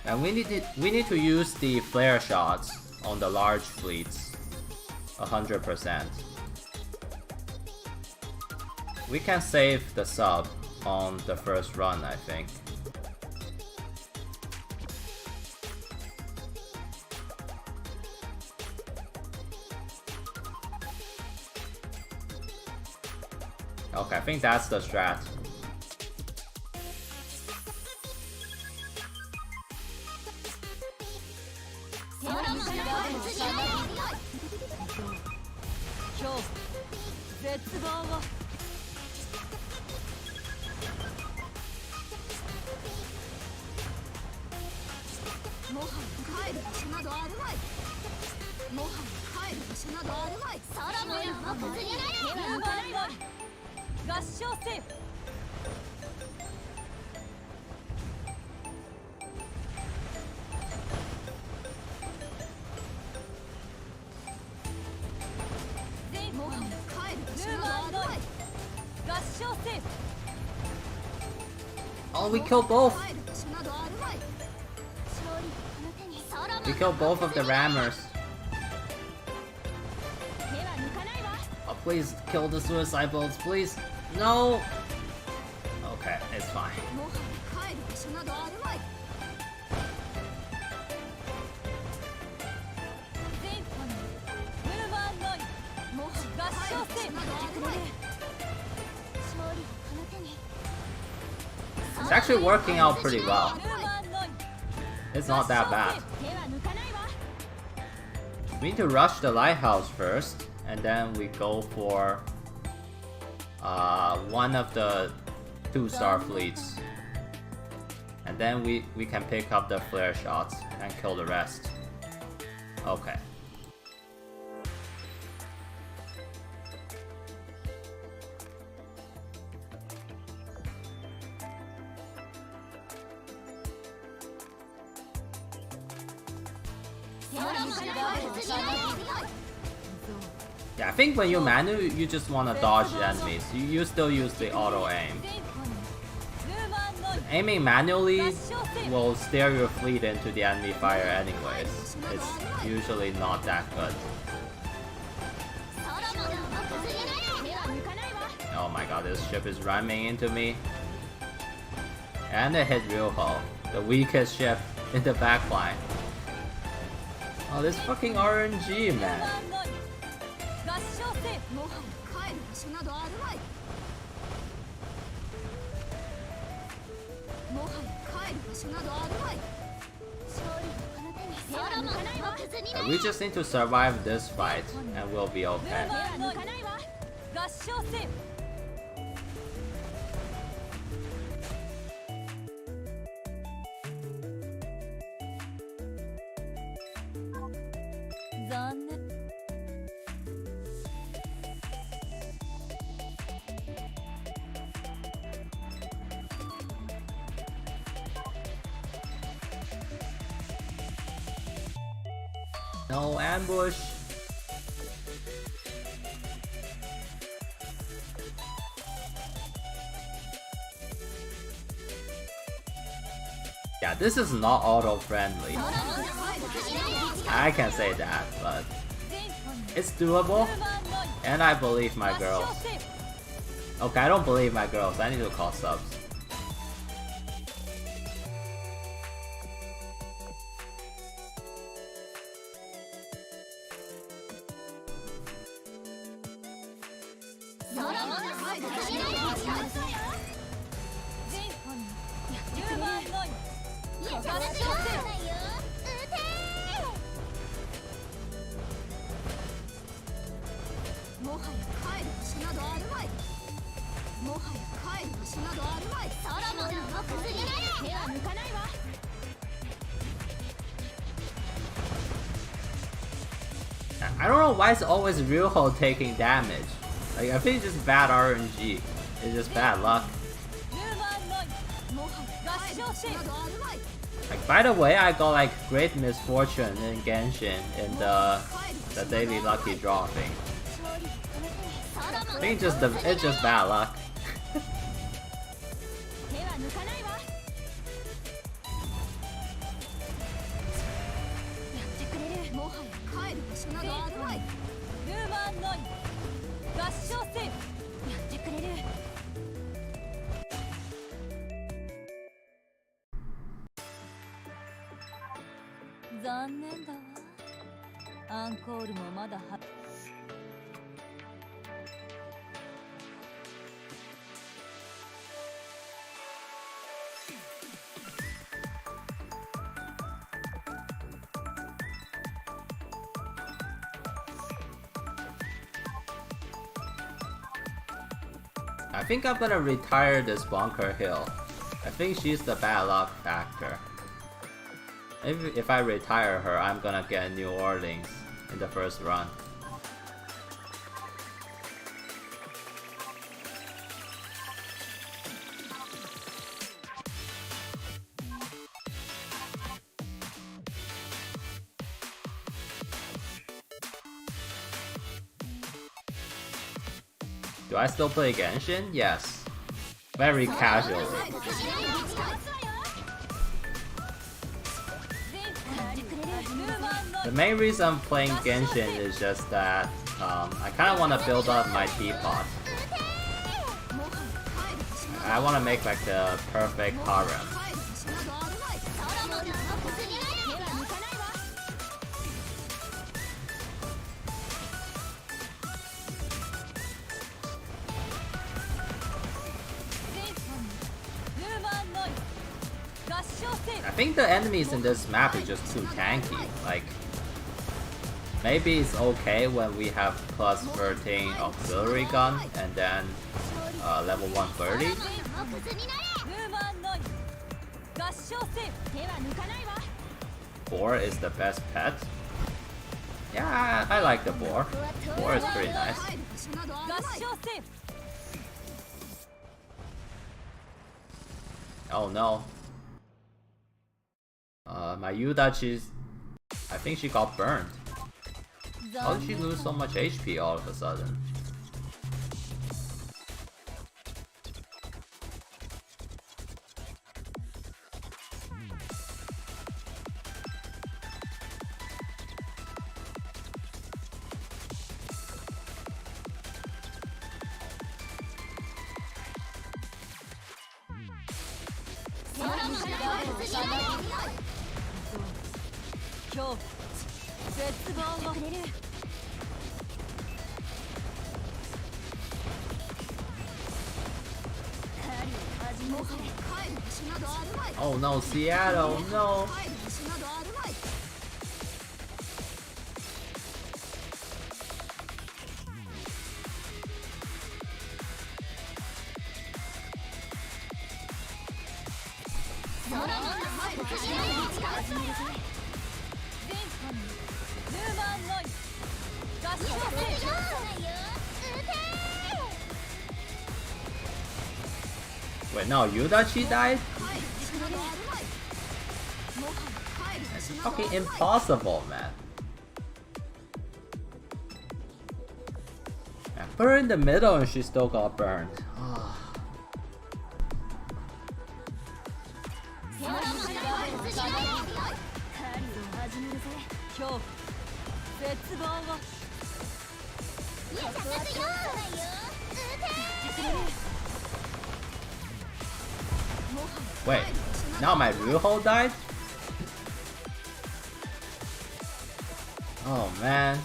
And we need to use the flare shots on the large fleets. 100%. We can save the sub on the first run, I think. Okay, I think that's the strat. Oh, we killed both! We killed both of the rammers. Oh, please kill the suicide bolts, please! No! Okay, it's fine. It's actually working out pretty well. It's not that bad. We need to rush the lighthouse first, and then we go for one of the 2-star fleets. And then we can pick up the flare shots and kill the rest. Okay. Yeah, I think when you manually, you just want to dodge the enemies. You still use the auto aim. Aiming manually will steer your fleet into the enemy fire anyways. It's usually not that good. Oh my god, this ship is ramming into me. And it hit Ryuho, the weakest ship in the backline. Oh, this fucking RNG, man. We just need to survive this fight and we'll be okay. No ambush. Yeah, this is not auto-friendly. I can say that, but it's doable, and I believe my girls. Okay, I don't believe my girls. I need to call subs. I don't know why it's always Ryuho taking damage. Like, I think it's just bad RNG. It's just bad luck. Like, by the way, I got like great misfortune in Genshin in the daily lucky draw thing. I think it's just bad luck. I think I'm gonna retire this Bunker Hill. I think she's the bad luck factor. If I retire her, I'm gonna get New Orleans in the first run. Do I still play Genshin? Yes. Very casually. The main reason I'm playing Genshin is just that I kind of want to build up my teapot. I want to make like the perfect harem. I think the enemies in this map is just too tanky. Like, maybe it's okay when we have plus 13 auxiliary gun and then level 130. 4 is the best pet. Yeah, I like the boar. 4 is pretty nice. Oh no. My Yudachi's... I think she got burned. How did she lose so much HP all of a sudden? Oh no, Seattle, no! Wait, no, Yudachi died? That's fucking impossible, man. I put her in the middle and she still got burned. 恐怖絶望をいやじゃなくよ撃てWait, now my Ryuho died? Oh man.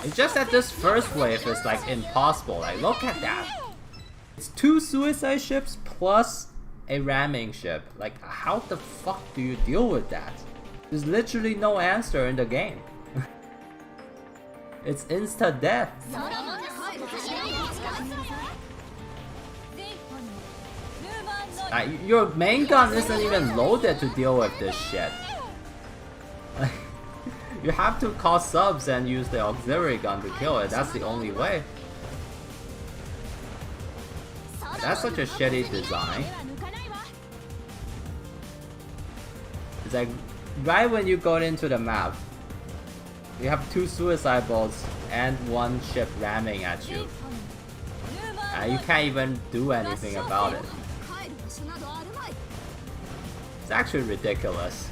It's just that this first wave is like impossible. Like, look at that. It's 2 suicide ships plus a ramming ship. Like, how the fuck do you deal with that? There's literally no answer in the game. It's insta death. Your main gun isn't even loaded to deal with this shit. You have to call subs and use the auxiliary gun to kill it. That's the only way. That's such a shitty design. It's like right when you go into the map, you have 2 suicide bolts and 1 ship ramming at you. You can't even do anything about it. It's actually ridiculous.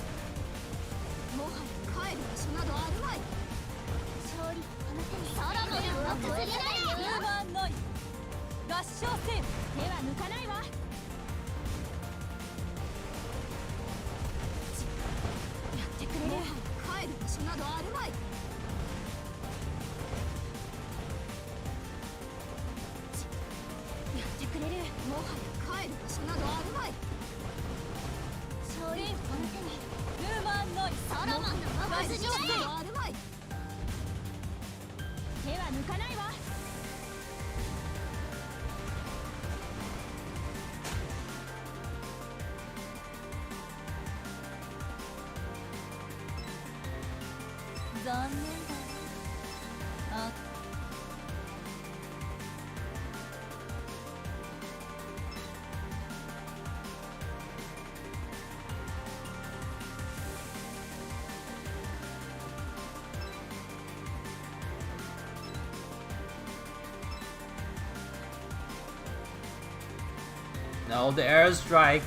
No, the airstrike.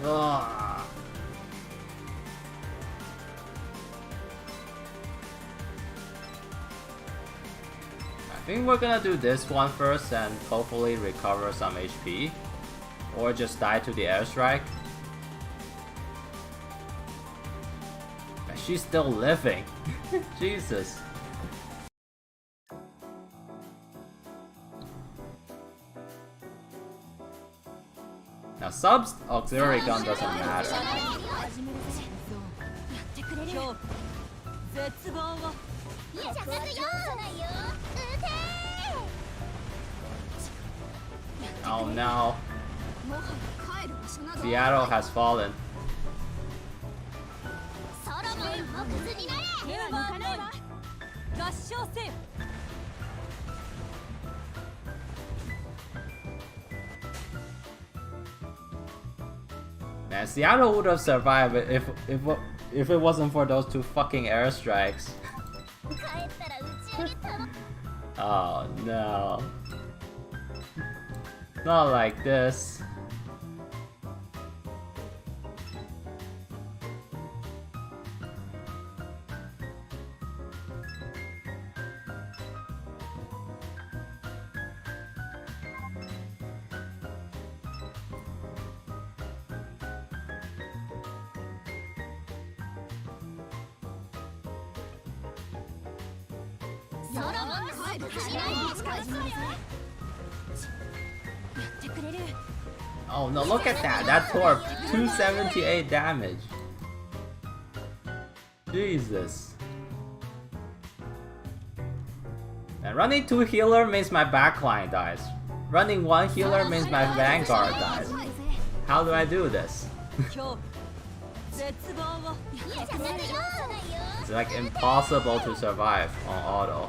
Ugh. I think we're gonna do this one first and hopefully recover some HP. Or just die to the airstrike. She's still living. Jesus. Now subs auxiliary gun doesn't matter. Oh no. Seattle has fallen. Man, Seattle would have survived if it wasn't for those 2 fucking airstrikes. Oh no. Not like this. Oh no, look at that! That torp! 278 damage! Jesus. And running 2 healer means my backline dies. Running 1 healer means my vanguard dies. How do I do this? It's like impossible to survive on auto.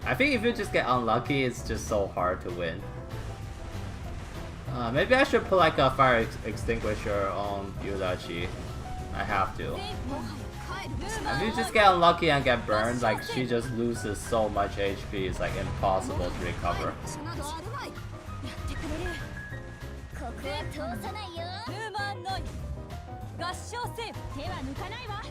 I think if you just get unlucky, it's just so hard to win. Maybe I should put like a fire extinguisher on Yudachi. I have to. If you just get unlucky and get burned, like she just loses so much HP, it's like impossible to recover. 合唱せ手は抜かないわ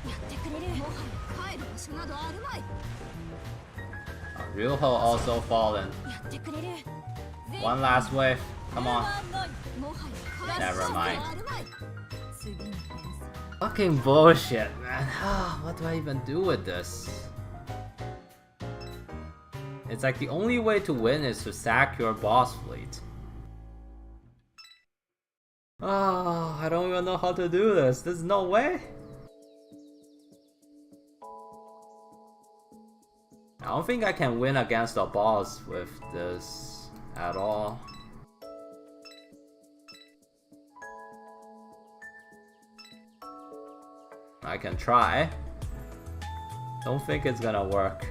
やってくれるもはや帰る場所などあるまい Ryuho also fallen. やってくれる One last wave. Come on. もはや Never mind. あるまい次の Fucking bullshit, man. What do I even do with this? It's like the only way to win is to sack your boss fleet. Oh, I don't even know how to do this. There's no way. I don't think I can win against a boss with this at all. I can try. Don't think it's gonna work.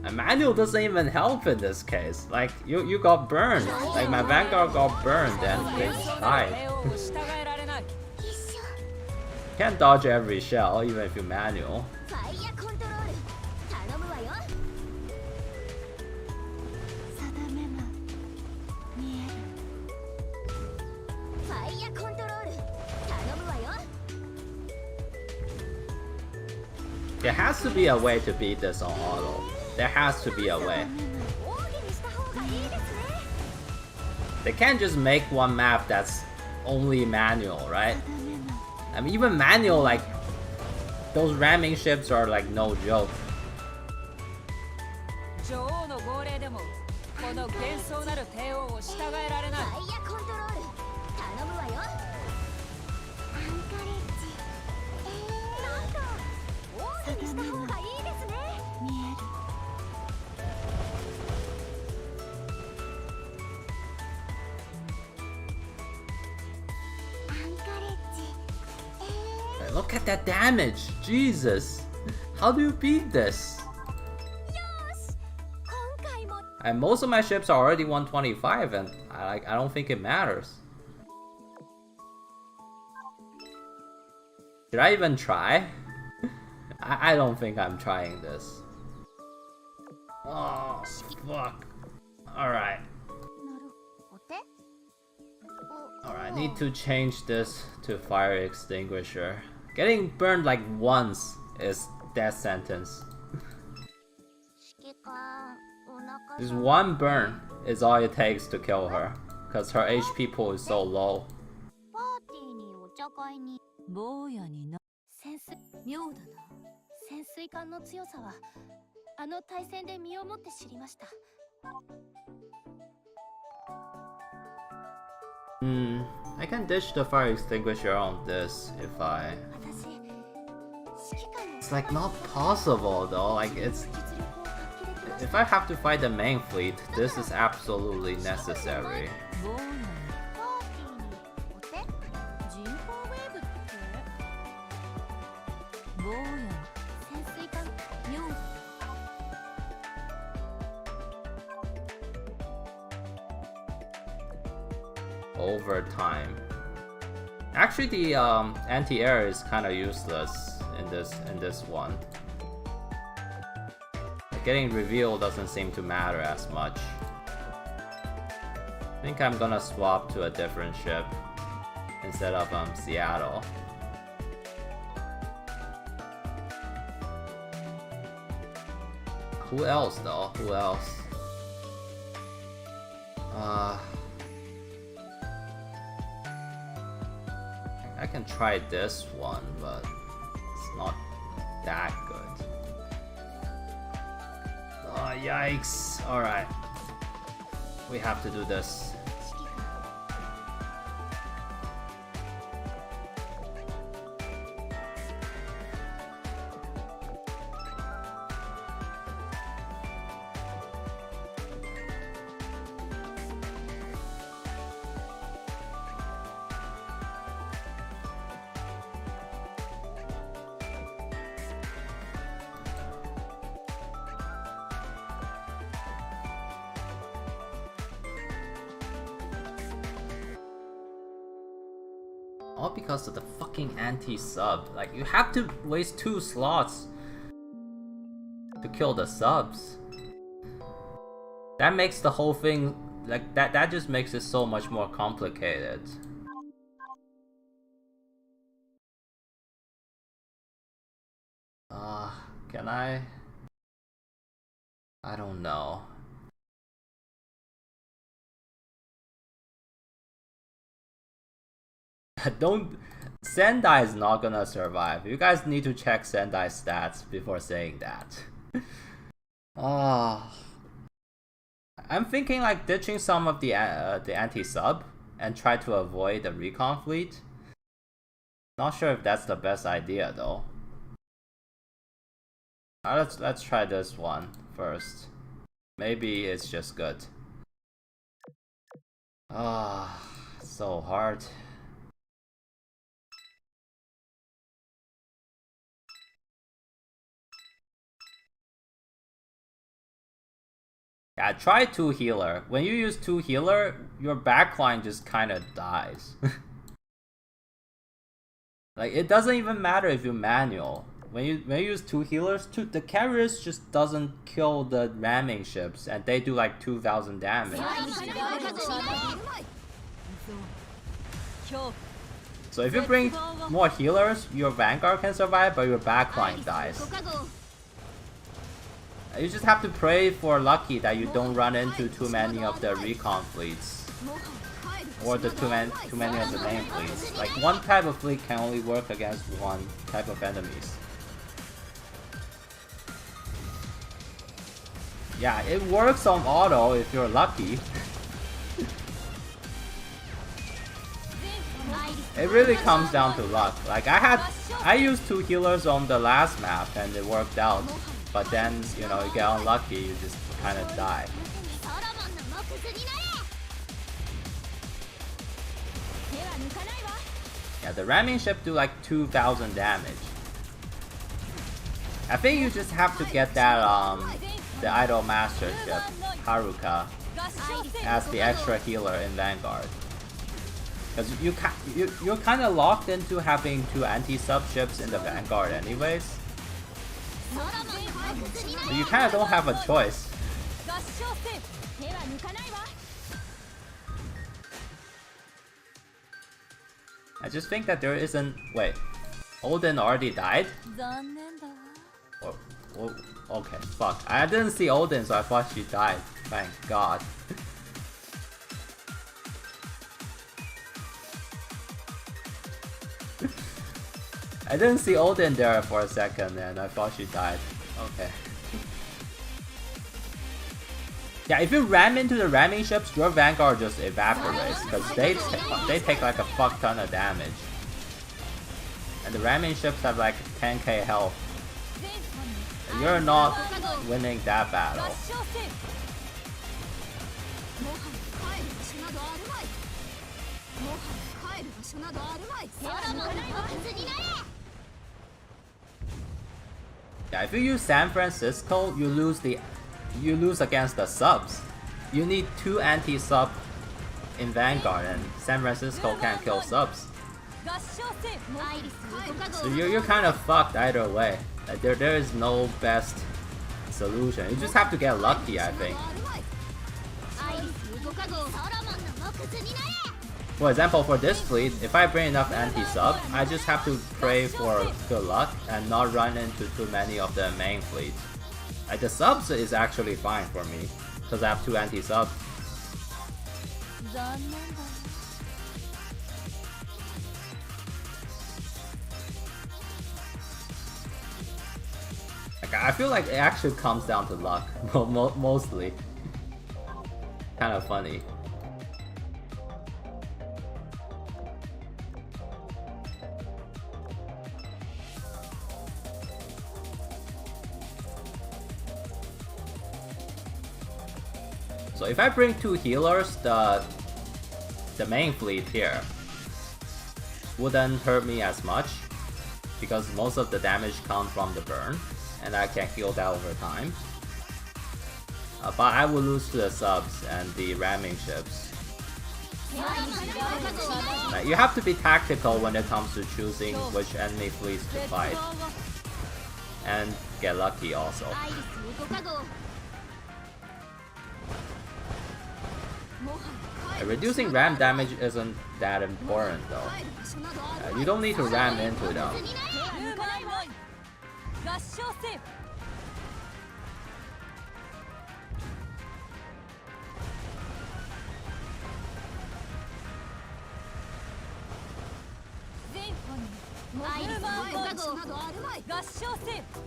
And manual doesn't even help in this case. Like, you got burned. Like, my Vanguard got burned and they died. Can't dodge every shell, even if you manual. ファイヤーコントロール頼むわよ定めが見えるファイヤーコントロール頼むわよ There has to be a way to beat this on auto. There has to be a way. 奥義にした方がいいですね They can't just make one map that's only manual, right? 定めが I mean, even manual, like, those ramming ships are like no joke. 女王の号令でもこの幻想なる帝王を従えられないファイヤーコントロール頼むわよアンカレッジなんか奥義にした方がいいですね見える Look at that damage! Jesus! How do you beat this? よし今回も And most of my ships are already 125 and I don't think it matters. Should I even try? I don't think I'm trying this. Oh, fuck. Alright. なるお手 Alright, I need to change this to fire extinguisher. Getting burned like once is death sentence. 指揮官お腹 Just one burn is all it takes to kill her. Because her HP pool is so low. パーティーにお茶会に坊やにな潜水妙だな潜水艦の強さはあの対戦で身をもって知りました I can ditch the fire extinguisher on this if I... 私指揮官の It's like not possible though, like it's... 実力を発揮できまし If I have to fight the main fleet, this is absolutely necessary. 坊やにパーティーにお手人工ウェーブって坊やに潜水艦妙 Overtime. Actually, the anti-air is kind of useless in this one. Getting reveal doesn't seem to matter as much. I think I'm gonna swap to a different ship instead of Seattle. Who else though? Who else? I can try this one, but it's not that good. Oh, yikes. Alright. We have to do this. 指揮官 I All because of the fucking anti-sub. Like, you have to waste 2 slots to kill the subs. That makes the whole thing, like, that just makes it so much more complicated. Can I don't know. Sendai is not gonna survive. You guys need to check Sendai's stats before saying that. I'm thinking like ditching some of the anti-sub and try to avoid the recon fleet. Not sure if that's the best idea though. Let's try this one first. Maybe it's just good. So hard. Yeah, try 2 healer. When you use 2 healer, your backline just kinda dies. Like, it doesn't even matter if you manual. When you use 2 healers, the carriers just doesn't kill the ramming ships, and they do like 2,000 damage. So if you bring more healers, your Vanguard can survive, but your backline dies. You just have to pray for lucky that you don't run into too many of the recon fleets. Or the too many of the main fleets. Like, one type of fleet can only work against one type of enemies. Yeah, it works on auto if you're lucky. It really comes down to luck. Like, I used 2 healers on the last map and it worked out. But then, you know, you get unlucky, you just kind of die. Yeah, the ramming ship do like 2,000 damage. I think you just have to get that, the Idol Master ship, Haruka, as the extra healer in Vanguard. Because you're kind of locked into having 2 anti-sub ships in the Vanguard anyways. So you kind of don't have a choice. I just think that there isn't... Wait, Odin already died? Or, okay, fuck. I didn't see Odin, so I thought she died. Thank God. I didn't see Odin there for a second and I thought she died. Okay. Yeah, if you ram into the ramming ships, your Vanguard just evaporates because they take like a fuck ton of damage. And the ramming ships have like 10k health. And you're not winning that battle. Yeah, if you use San Francisco, you lose against the subs. You need 2 anti-sub in Vanguard, and San Francisco can't kill subs. So you're kind of fucked either way. Like, there is no best solution. You just have to get lucky, I think. For example, for this fleet, if I bring enough anti-sub, I just have to pray for good luck and not run into too many of the main fleet. Like, the subs is actually fine for me, because I have 2 anti-sub. Like, I feel like it actually comes down to luck, mostly. Kind of funny. So if I bring 2 healers, the main fleet here wouldn't hurt me as much because most of the damage comes from the burn and I can heal that over time. But I will lose to the subs and the ramming ships. Like, you have to be tactical when it comes to choosing which enemy fleets to fight. And get lucky also. Reducing ram damage isn't that important though. You don't need to ram into them.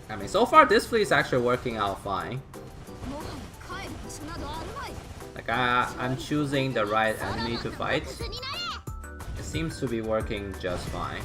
I mean, so far this fleet is actually working out fine. Like, I'm choosing the right enemy to fight. It seems to be working just fine.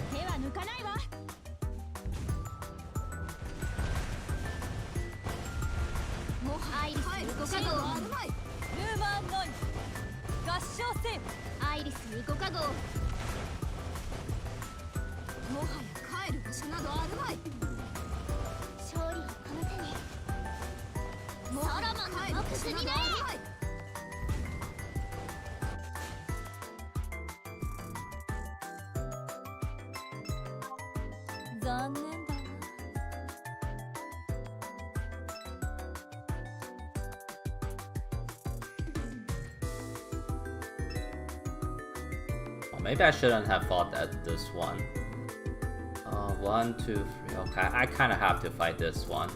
Oh, maybe I shouldn't have fought this one. 1, 2, 3. Okay, I kind of have to fight this one.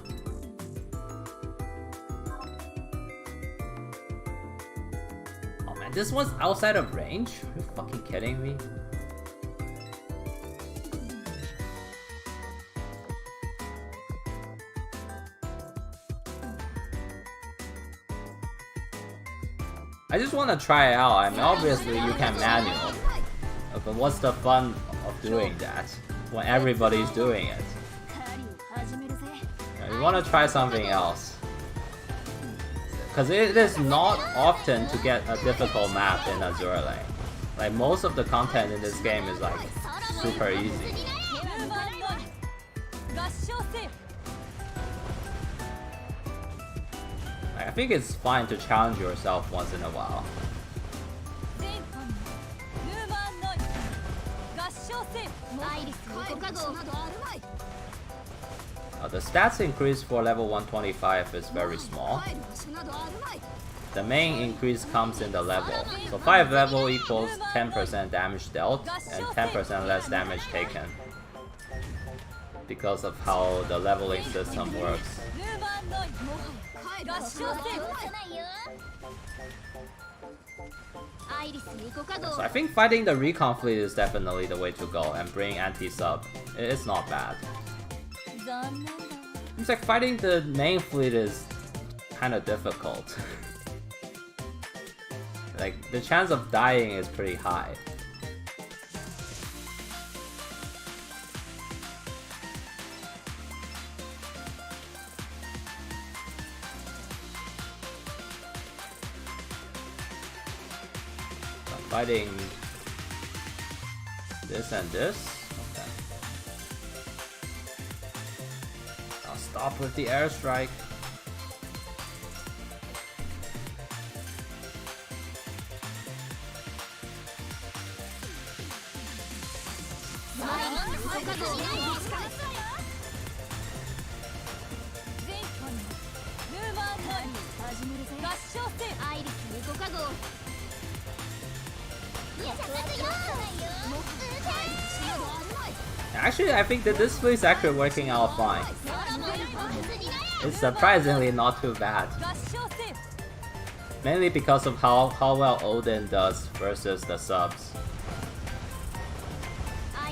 Oh man, this one's outside of range? Are you fucking kidding me? I just want to try it out. I mean, obviously you can manual, but what's the fun of doing that when everybody's doing it? You want to try something else, because it is not often to get a difficult map in Azurlane. Like, most of the content in this game is like super easy. I think it's fine to challenge yourself once in a while. The stats increase for level 125 is very small. The main increase comes in the level. So 5 level equals 10% damage dealt and 10% less damage taken, because of how the leveling system works. So I think fighting the recon fleet is definitely the way to go, and bring anti-sub. It's not bad. It's like fighting the main fleet is kind of difficult. Like, the chance of dying is pretty high. Fighting this and this. Okay. I'll stop with the airstrike. Actually, I think that this fleet is actually working out fine. It's surprisingly not too bad. Mainly because of how well Odin does versus the subs.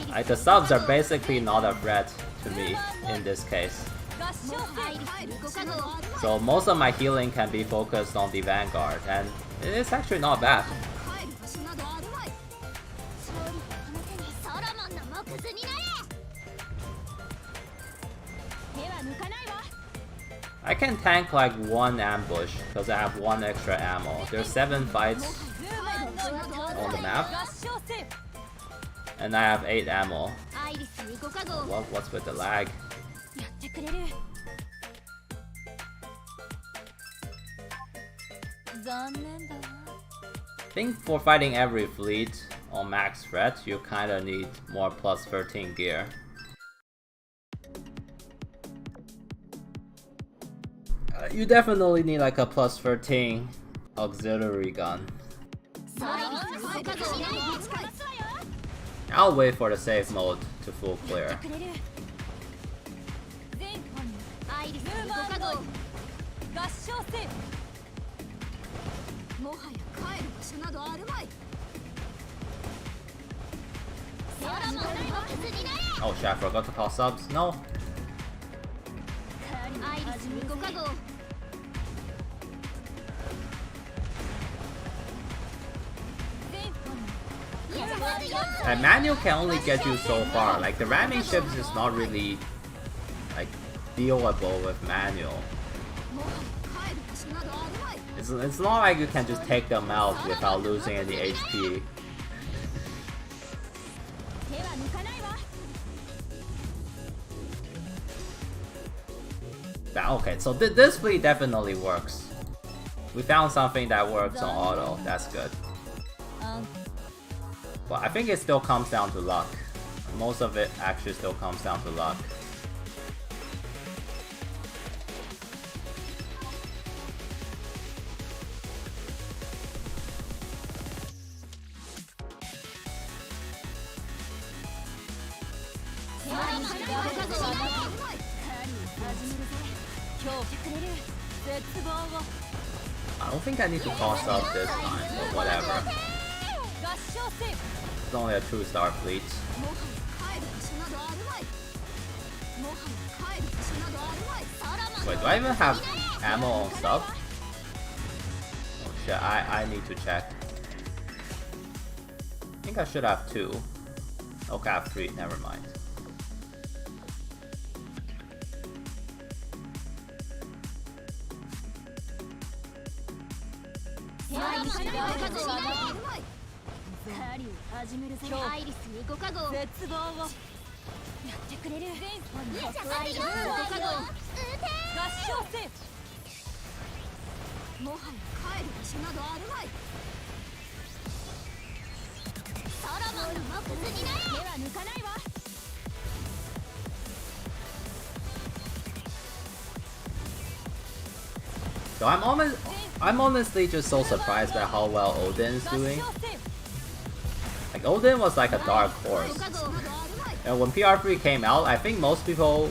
Like, the subs are basically not a threat to me in this case. So most of my healing can be focused on the Vanguard, and it's actually not bad. I can tank like 1 ambush because I have 1 extra ammo. There's 7 fights on the map, and I have 8 ammo. What's with the lag? I think for fighting every fleet on max threat, you kinda need more plus 13 gear. You definitely need like a plus 13 auxiliary gun. I'll wait for the safe mode to full clear. Oh shit, I forgot to call subs. No. And manual can only get you so far. Like the ramming ships is not really like dealable with manual. It's not like you can just take them out without losing any HP. But okay, so this fleet definitely works. We found something that works on auto. That's good. But I think it still comes down to luck. Most of it actually still comes down to luck. I don't think I need to call sub this time, but whatever. It's only a 2-star fleet. Wait, do I even have ammo on sub? Oh shit, I need to check. I think I should have 2. Okay, I have 3, never mind. So I'm honestly just so surprised by how well Odin is doing. Like Odin was like a dark horse. And when PR3 came out, I think most people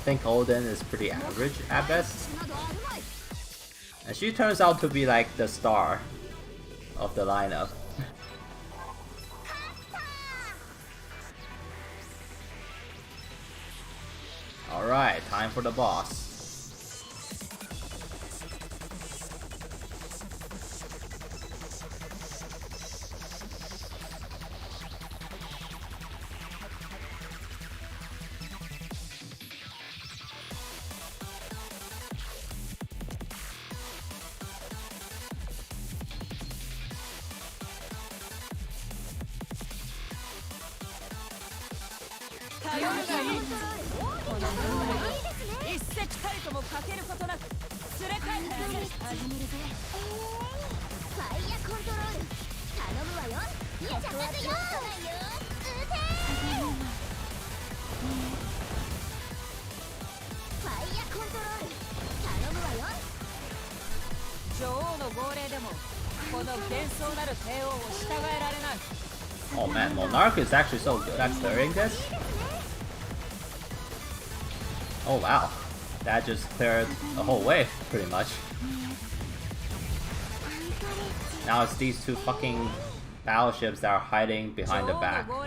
think Odin is pretty average at best. And she turns out to be like the star of the lineup. Alright, time for the boss. Oh man, Monarch is actually so good at clearing this. Oh wow, that just cleared the whole wave, pretty much. Now it's these 2 fucking battleships that are hiding behind the back. Oh,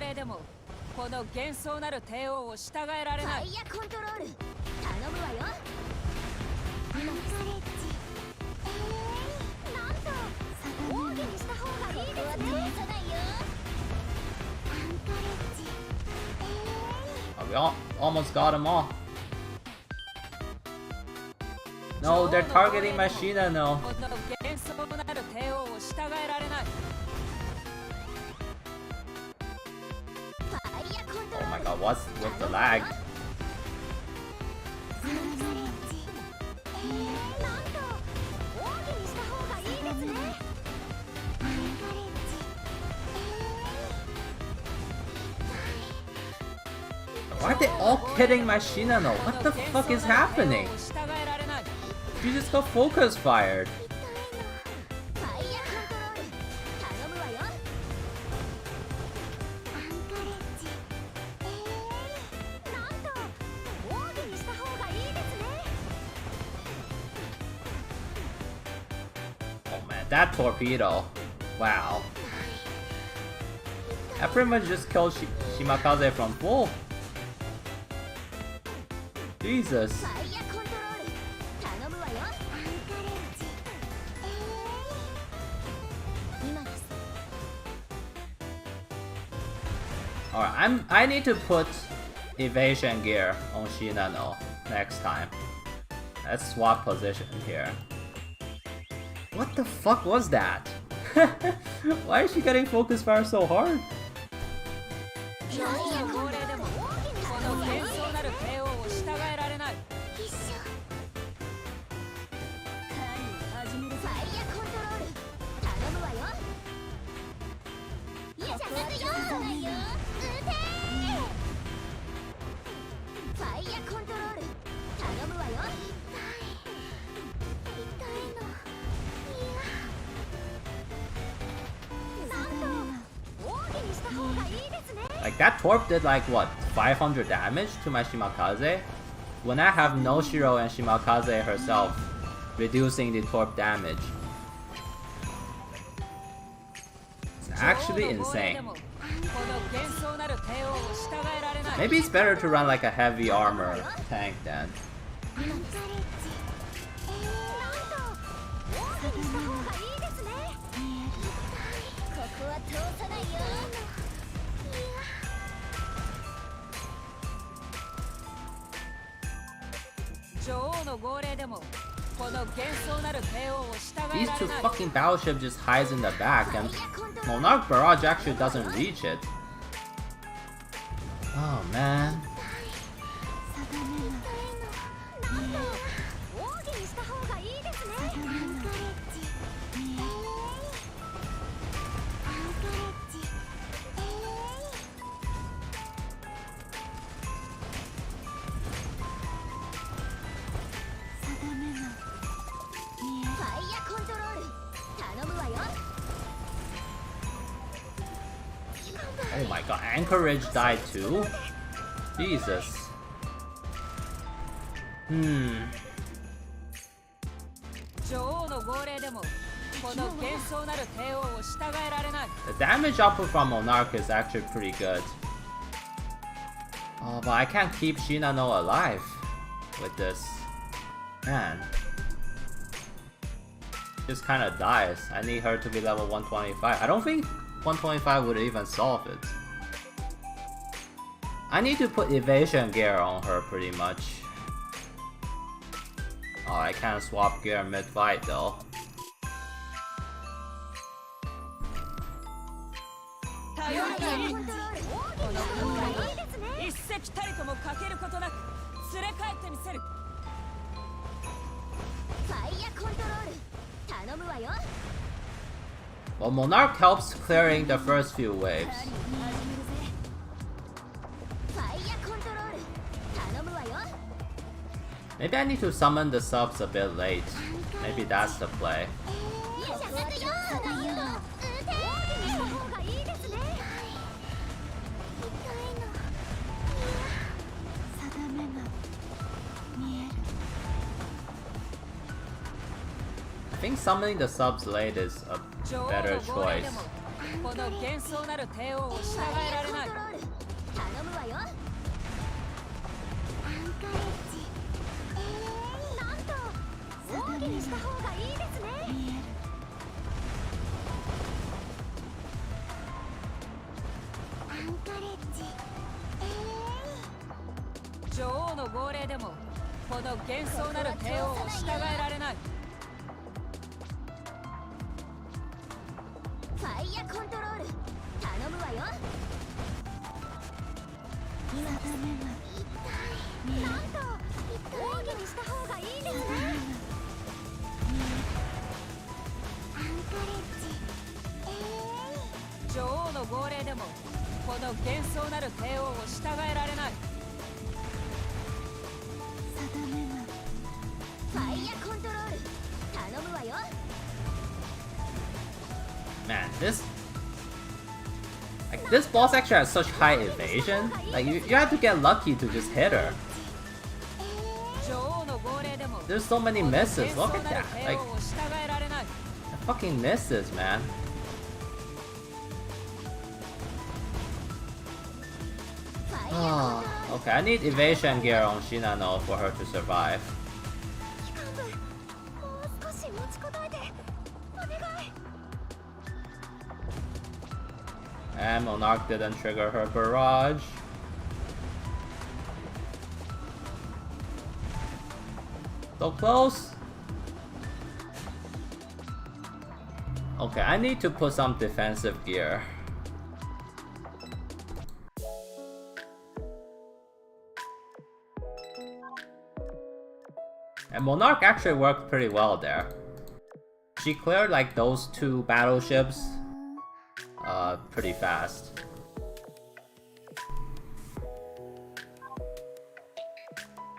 we almost got them all. No, they're targeting Machina, no. Oh my god, what's with the lag? Why are they all kidding my Shinano? What the fuck is happening? She just got focus fired. ファイヤーコントロール頼むわよ。アンカレッジなんと防御にした方がいいですね。 Oh man, that torpedo. Wow. I pretty much just killed Shimakaze from full. Jesus. ファイヤーコントロール頼むわよ。アンカレッジ今です。 Alright, I need to put evasion gear on Shinano next time. Let's swap position here. What the fuck was that? Why is she getting focus fire so hard? ファイヤーコントロール防御にした方がいいですね。必勝。ファイヤーコントロール頼むわよ。いやじゃなくよ。撃てファイヤーコントロール頼むわよ。痛いの。なんと防御にした方がいいですね。 Like that torp did like what, 500 damage to my Shimakaze? When I have no Shiro and Shimakaze herself reducing the torp damage. It's actually insane. Maybe it's better to run like a heavy armor tank then. アンカレッジなんと防御にした方がいいですね。ここは通さないよ。These two fucking battleships just hides in the back and Monarch Barrage actually doesn't reach it. Oh man. なんと防御にした方がいいですね。アンカレッジアンカレッジファイヤーコントロール頼むわよ。 Oh my god, Anchorage died too? Jesus. The damage output from Monarch is actually pretty good. Oh, but I can't keep Shinano alive with this. Man. Just kinda dies. I need her to be level 125. I don't think 125 would even solve it. I need to put evasion gear on her pretty much. Oh, I can't swap gear mid-fight though. Well, Monarch helps clearing the first few waves. Maybe I need to summon the subs a bit late. Maybe that's the play. I think summoning the subs late is a better choice. むわよ。 Man, this boss actually has such high evasion. Like you have to get lucky to just hit her. There's so many misses. Look at that. Like I fucking misses, man. Oh, okay, I need evasion gear on Shinano for her to survive. もう少し持ちこたえてお願い。 And Monarch didn't trigger her barrage. So close. Okay, I need to put some defensive gear. And Monarch actually worked pretty well there. She cleared like those 2 battleships pretty fast.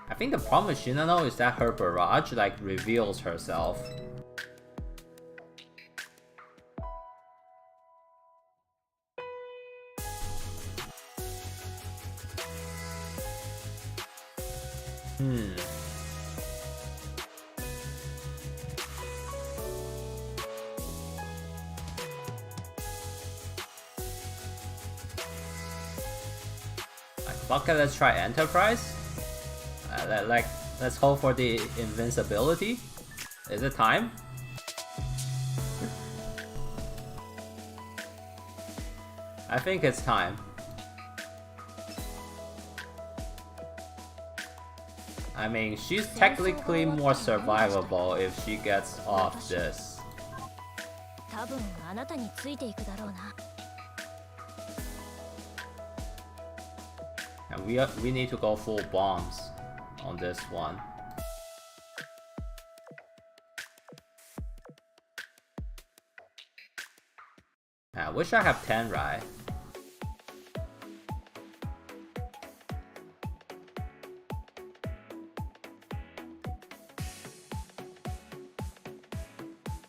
I think the problem with Shinano is that her barrage like reveals herself. Okay, let's try Enterprise. Let's hope for the invincibility. Is it time? I think it's time. I mean, she's technically more survivable if she gets off this. 多分あなたについていくだろうな。 And we need to go full bombs on this one. I wish I have 10 Rai.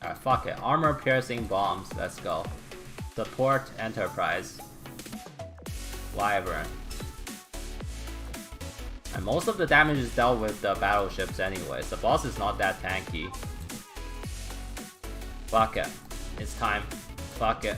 Alright, fuck it. Armor piercing bombs. Let's go. Support Enterprise. Wyvern. And most of the damage is dealt with the battleships anyways. The boss is not that tanky. Fuck it. It's time. Fuck it.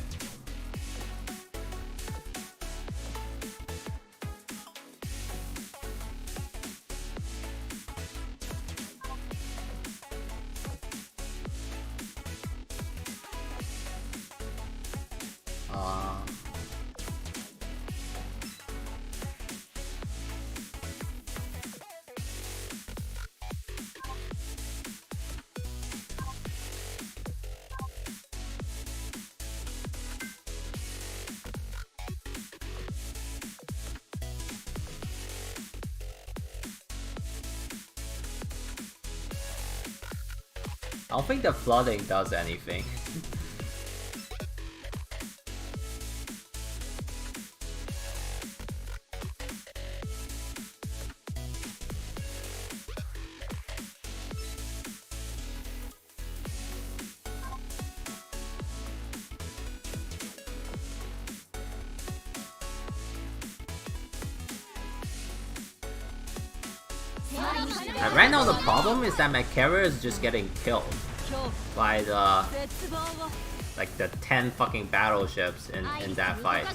I don't think the flooding does anything. And right now the problem is that my carrier is just getting killed by the like the 10 fucking battleships in that fight.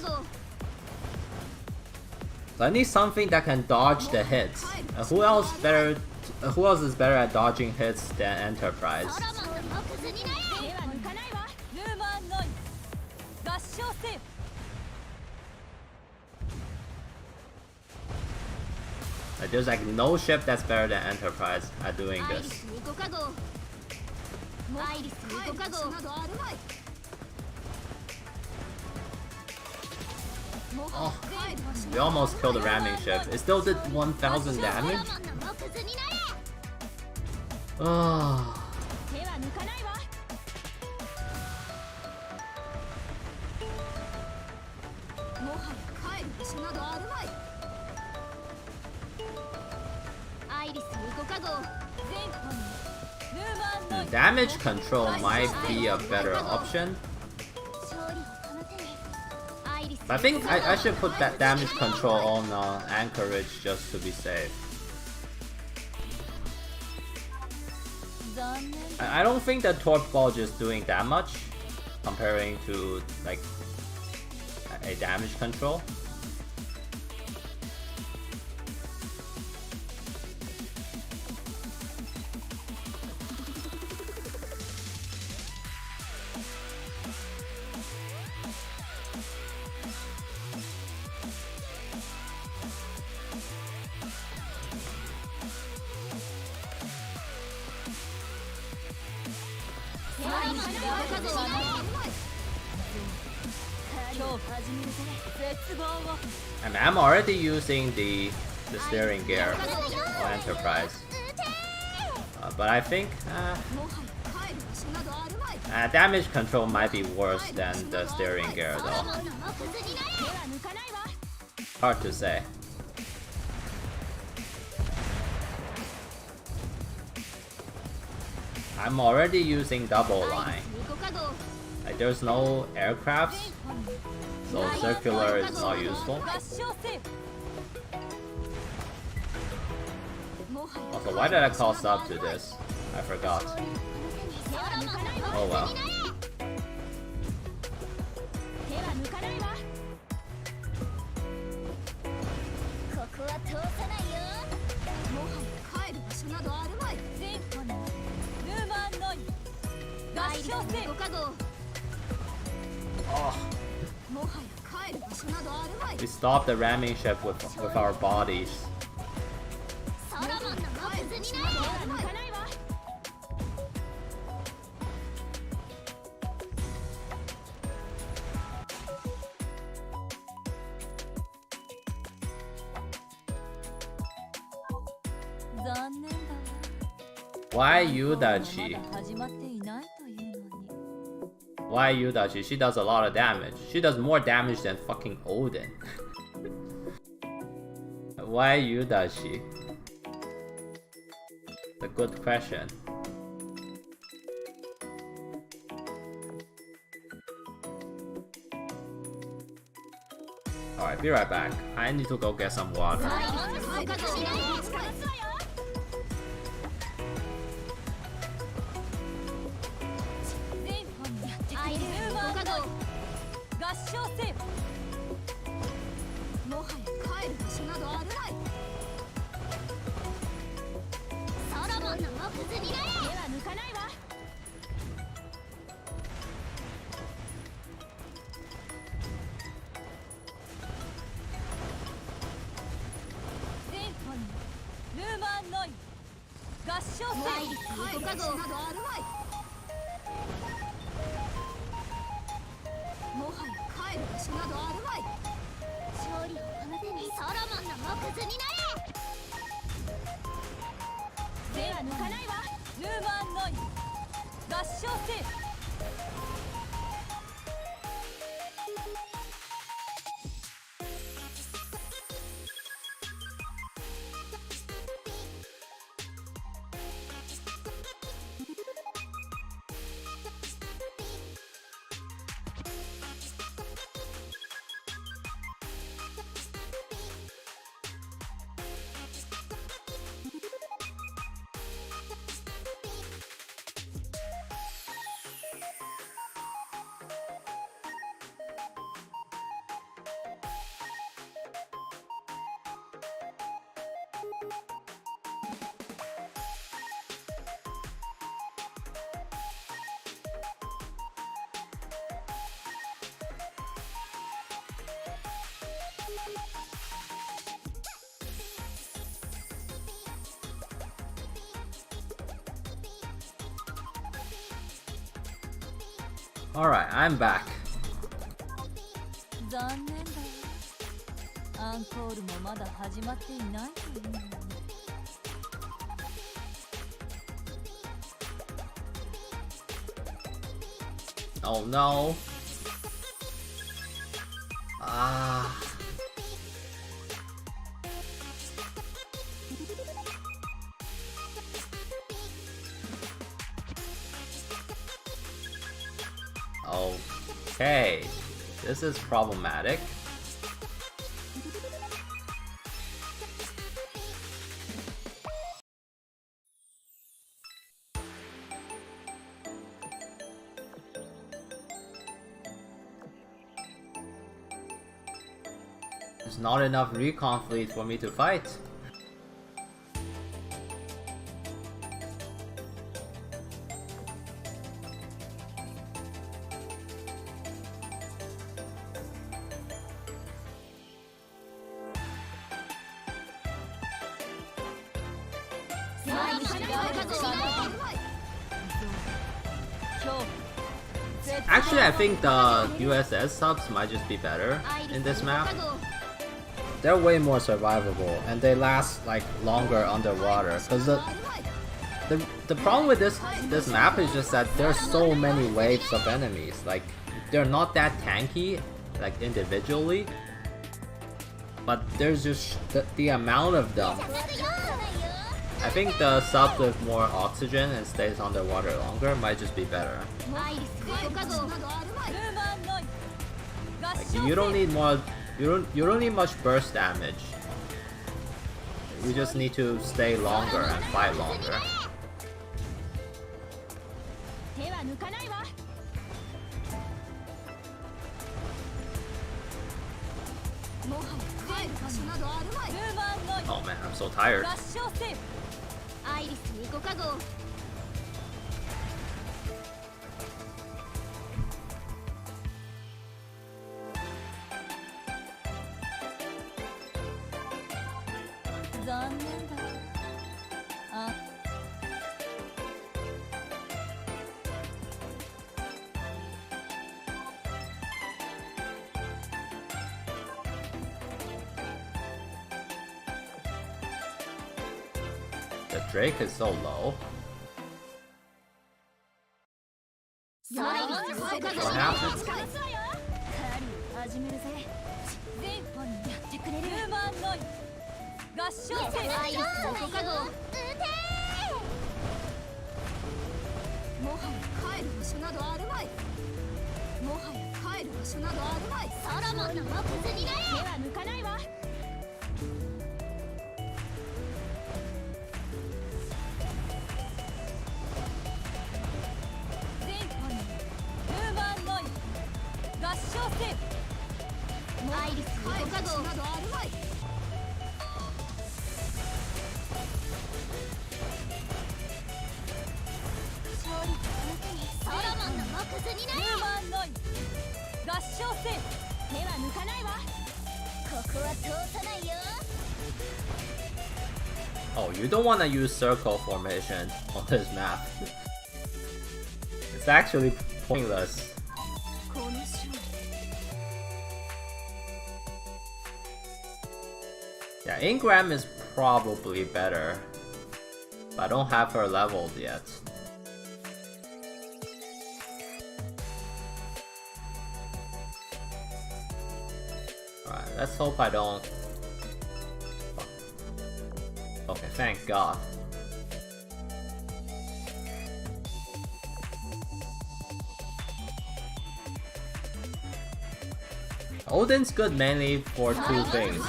So I need something that can dodge the hits. Who else is better at dodging hits than Enterprise? Like, there's like no ship that's better than Enterprise at doing this. Oh, we almost killed the ramming ship. It still did 1000 damage? Oh. Damage control might be a better option. But I think I should put that damage control on anchorage just to be safe. I don't think the torch bulge is doing that much comparing to like a damage control. I'm already using the steering gear on Enterprise, but I think damage control might be worse than the steering gear though. Hard to say. I'm already using double line. Like there's no aircrafts, so circular is not useful. Also, why did I call sub to this? I forgot. Oh well. Oh. We stopped the ramming ship with our bodies. Why Yudachi? Why Yudachi? She does a lot of damage. She does more damage than fucking Odin. Why Yudachi? It's a good question. Alright, be right back. I need to go get some water. Alright, I'm back. Oh no. Ah. Okay, this is problematic. There's not enough recon fleet for me to fight. Actually, I think the USS subs might just be better in this map. They're way more survivable and they last like longer underwater. Cause the problem with this map is just that there's so many waves of enemies. Like they're not that tanky, like individually, but there's just the amount of them. I think the subs with more oxygen and stays underwater longer might just be better. Like you don't need more. You don't need much burst damage. You just need to stay longer and fight longer. Oh man, I'm so tired. The Drake is so low. What happened? Oh, you don't want to use circle formation on this map. It's actually pointless. Yeah, Ingram is probably better, but I don't have her leveled yet. Alright, let's hope I don't... Okay, thank God. Odin's good mainly for two things.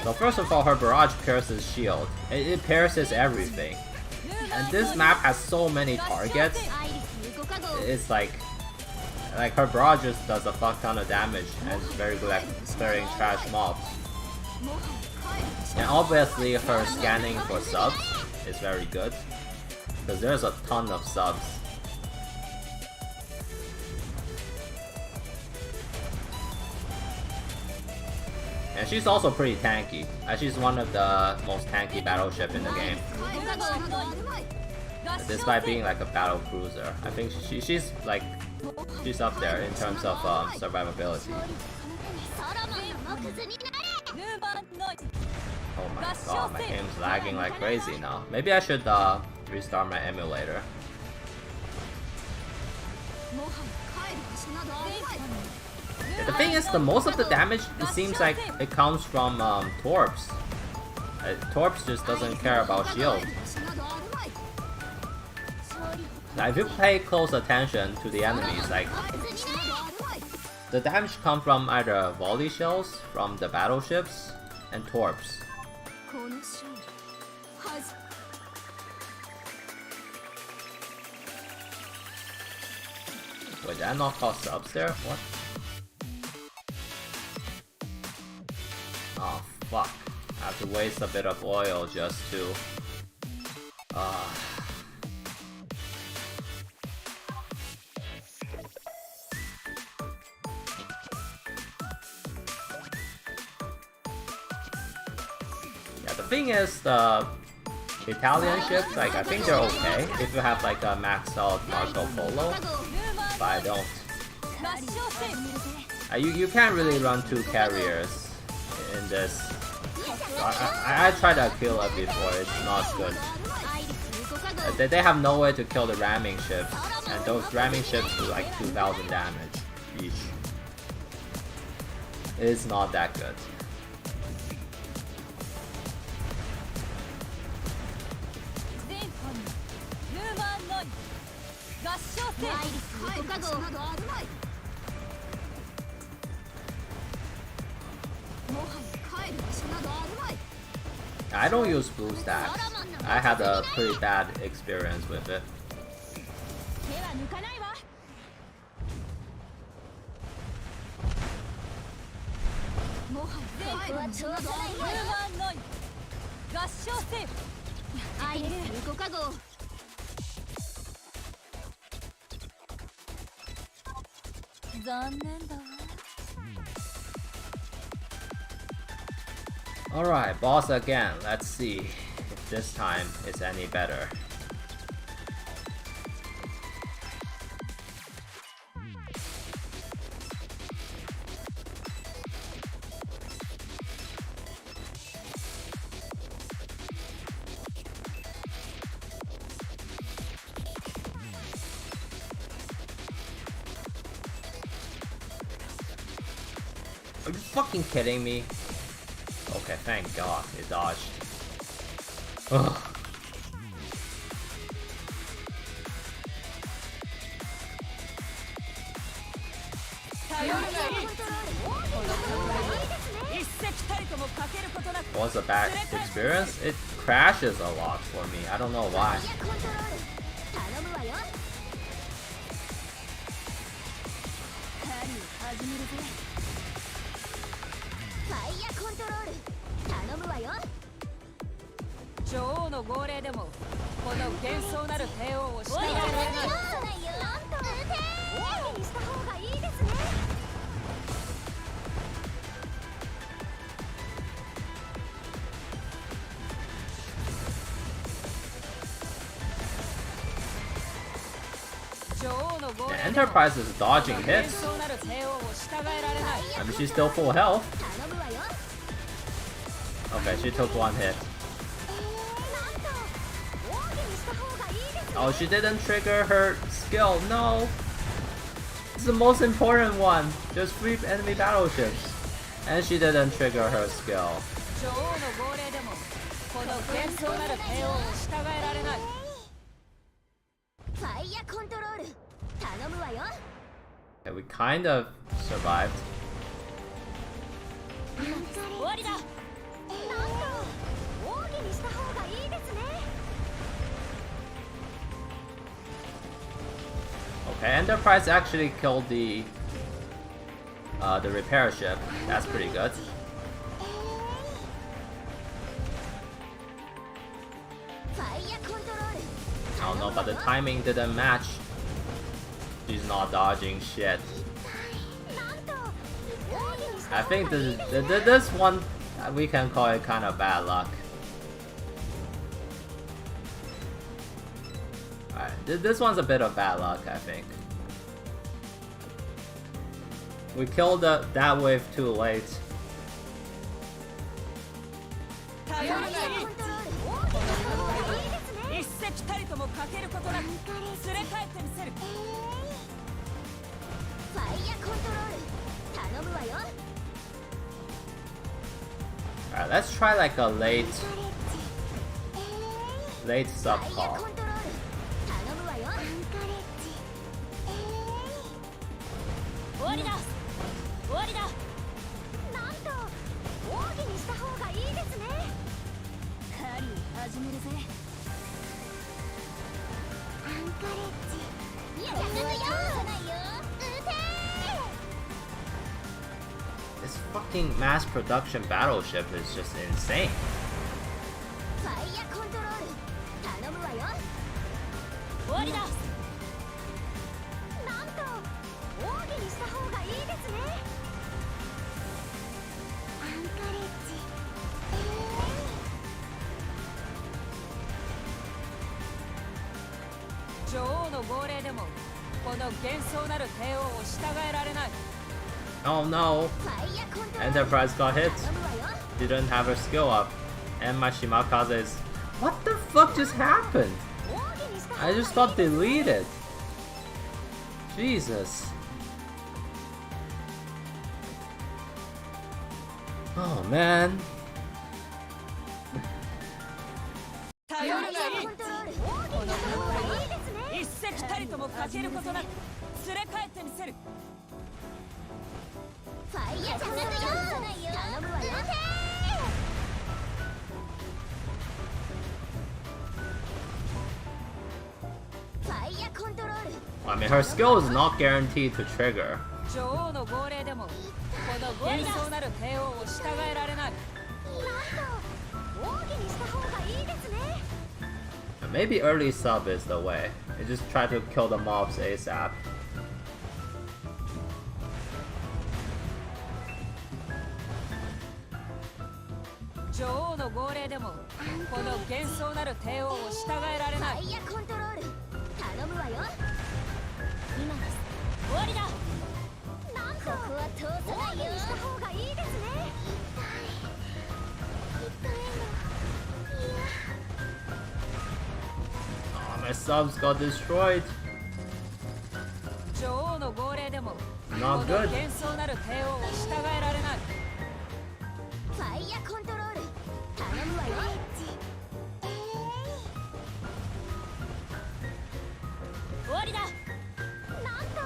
So first of all, her barrage pierces shield. It pierces everything. And this map has so many targets. It's like her barrage just does a fuck ton of damage and is very good at clearing trash mobs. And obviously her scanning for subs is very good, because there's a ton of subs. And she's also pretty tanky. She's one of the most tanky battleship in the game. Despite being like a battle cruiser, I think she's up there in terms of survivability. Oh my god, my game's lagging like crazy now. Maybe I should restart my emulator. Yeah, the thing is, the most of the damage, it seems like it comes from Torps. Torps just doesn't care about shield. Now, if you pay close attention to the enemies, like The damage comes from either volley shells from the battleships and torps. この勝利はず Wait, did I not call subs there? What? Oh fuck. I have to waste a bit of oil just to... Yeah, the thing is, the Italian ships, like, I think they're okay if you have like a maxed out Marco Polo, but I don't. You can't really run 2 carriers in this. So I tried to kill it before, it's not good. They have no way to kill the ramming ships, and those ramming ships do like 2000 damage each. It's not that good. I don't use blue stacks. I had a pretty bad experience with it. 手は抜かないわ もはや帰る場所などあるまい合唱せアイリス無効化号 残念だわ Alright, boss again. Let's see if this time it's any better. Are you fucking kidding me? Okay, thank God, it dodged. Ugh. What's a bad experience? It crashes a lot for me. I don't know why. The Enterprise is dodging hits. I mean, she's still full health. Okay, she took 1 hit. Oh, she didn't trigger her skill. No! It's the most important one. Just 3 enemy battleships. And she didn't trigger her skill. Okay, we kind of survived. Okay, Enterprise actually killed the repair ship. That's pretty good. I don't know, but the timing didn't match. She's not dodging shit. I think this one, we can call it kind of bad luck. Alright, this one's a bit of bad luck, I think. We killed that wave too late. Alright, let's try like a late sub call. 終わりだ。なんと奥義にした方がいいですね。狩りを始めるぜ。アンカレッジ。いや、続くよ。ないよ。撃て This fucking mass production battleship is just insane. ファイヤーコントロール頼むわよ。終わりだ。なんと奥義にした方がいいですね。アンカレッジ。女王の号令でもこの幻想なる帝王を従えられない。 Oh no, ファイヤーコントロール Enterprise got hit. 頼むわよ。 Didn't have her skill up. And my Shimakaze is... What the fuck just happened? 奥義にした方が I いい just got deleted. Jesus. Oh man. 頼るがいい。コントロール奥義にした方がいいですね。一石たりとも欠けることなく連れ帰ってみせる。ファイヤーコントロール頼むわよ。ファイヤーコントロール I mean, her skill is not guaranteed to trigger. 女王の号令でもこの幻想なる帝王を従えられない。なんと奥義にした方がいいですね。 Maybe early sub is the way. You just try to kill the mobs ASAP. 女王の号令でもこの幻想なる帝王を従えられフない。ァイヤーコントロール頼むわよ。今です。終わりだ。なんとここは通さないようにした方がいいですね。痛いの。いや Oh, my subs got destroyed. 女王の号令でもこ Not の good. 幻想なる帝王を従えられない。ファイヤーコントロール頼むわよ。終わりだ。なんと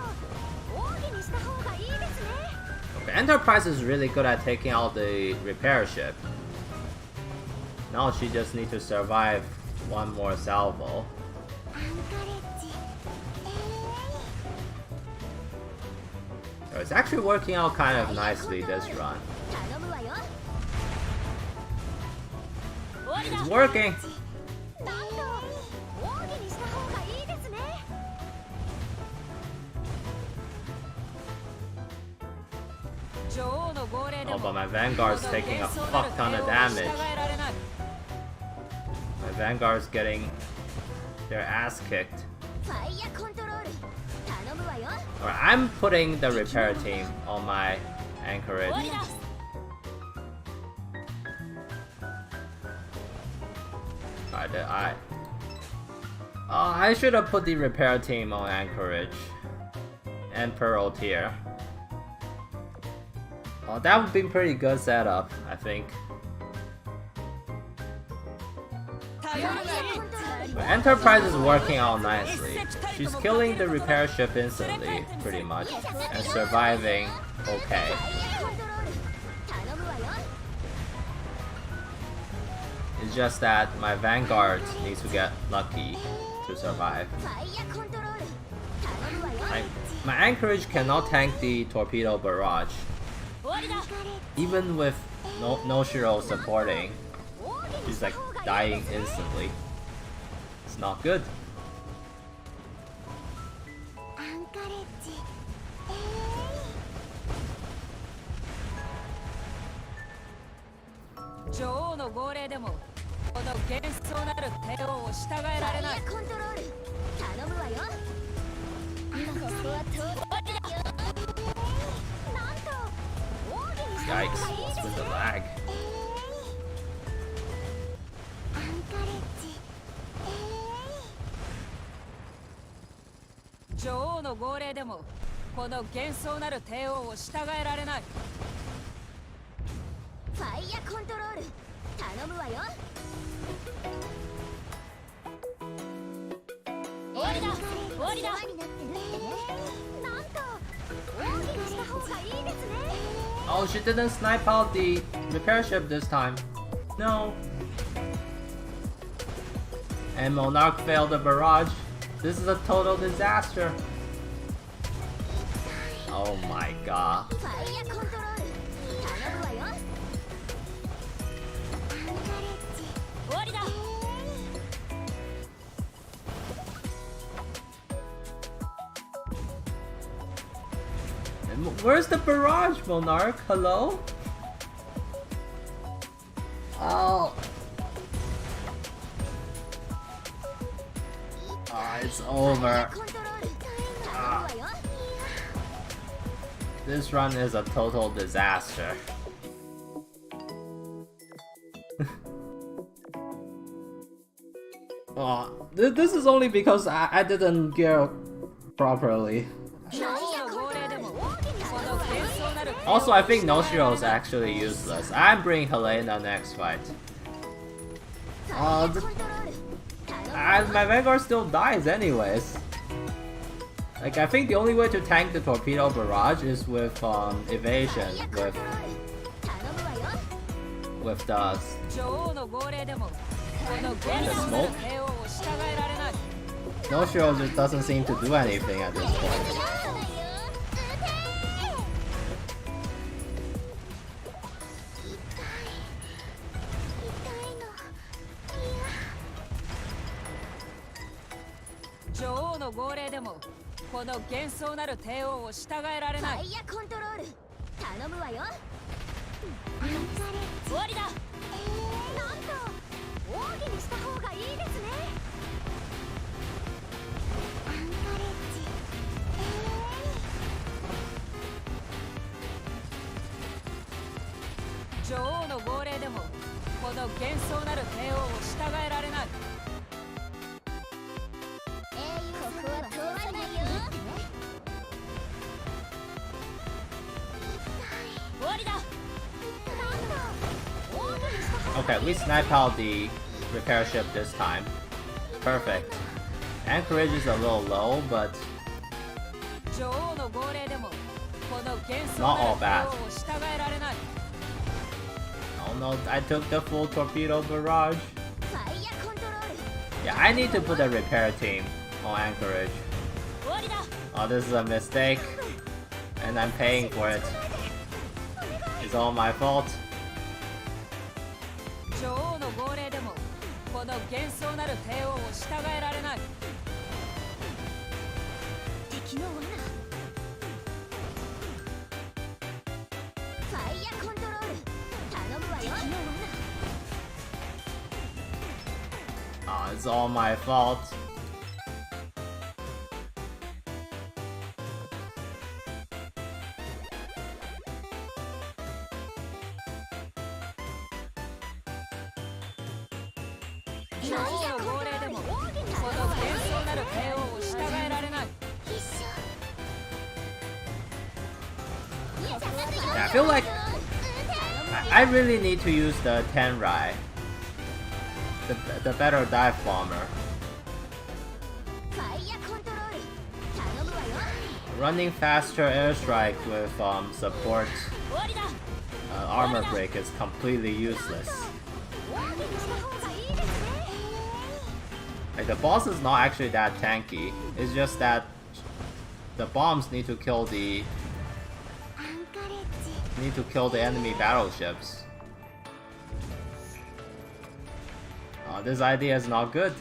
奥義にした方がいいですね。 Okay, Enterprise is really good at taking out the repair ship. Now she just needs to survive one more salvo. アンカレッジ。 So it's actually working out kind of nicely this run. 頼むわよ。終わりだ。 It's working! なんと奥義にした方がいいですね。女王の号令で Oh, も but my Vanguard's taking a fuck ton of damage. My Vanguard's getting their ass kicked. ファイヤーコントロール頼むわよ。 Alright, I'm putting the repair team on my anchorage. 終わりだ。 I should have put the repair team on anchorage and Pearl tier. Oh, that would be a pretty good setup, I think. 頼るがいい。 But Enterprise is working out nicely. She's killing the repair ship instantly, pretty much, and surviving okay. ファイヤーコントロール頼むわよ。 It's just that my Vanguard needs to get lucky to survive. ファイヤーコントロール頼むわよ。 My anchorage cannot tank the torpedo barrage, 終わりだ。 even with no Shiro supporting. 奥義に She's した like 方がいい dying instantly. It's not good. アンカレッジ。女王の号令でもこの幻想なる帝王を従えられない。コントロール頼むわよ。今ここは通さないよ。なんと奥義にした方がいい Yikes, です what's with the ね。 lag? アンカレッジ。女王の号令でもこの幻想なる帝王を従えられない。ファイヤーコントロール頼むわよ。終わりだ。終わりだ。になってるってね。なんと奥義にした方 Oh, she didn't snipe out the repair ship this time. No. And Monarch failed the barrage. This is a total disaster. Oh my god. Where's the barrage, Monarch? Hello? Oh. It's over. This run is a total disaster. Oh, this is only because I didn't gear properly. Also, I think Noshiro is actually useless. I'm bringing Helena next fight. My Vanguard still dies anyways. Like, I think the only way to tank the torpedo barrage is with evasion, with the smoke. Noshiro just doesn't seem to do anything at this point. Okay, we snipe out the repair ship this time. Perfect. Anchorage is a little low, but not all bad. Oh no, I took the full torpedo barrage. Yeah, I need to put a repair team on Anchorage. Oh, this is a mistake. And I'm paying for it. It's all my fault. Oh, it's all my fault. Yeah, I feel like I really need to use the Tenrai, the better dive bomber. Running faster airstrike with support armor break is completely useless. Like, the boss is not actually that tanky. It's just that the bombs need to kill the enemy battleships. Oh, this idea is not good.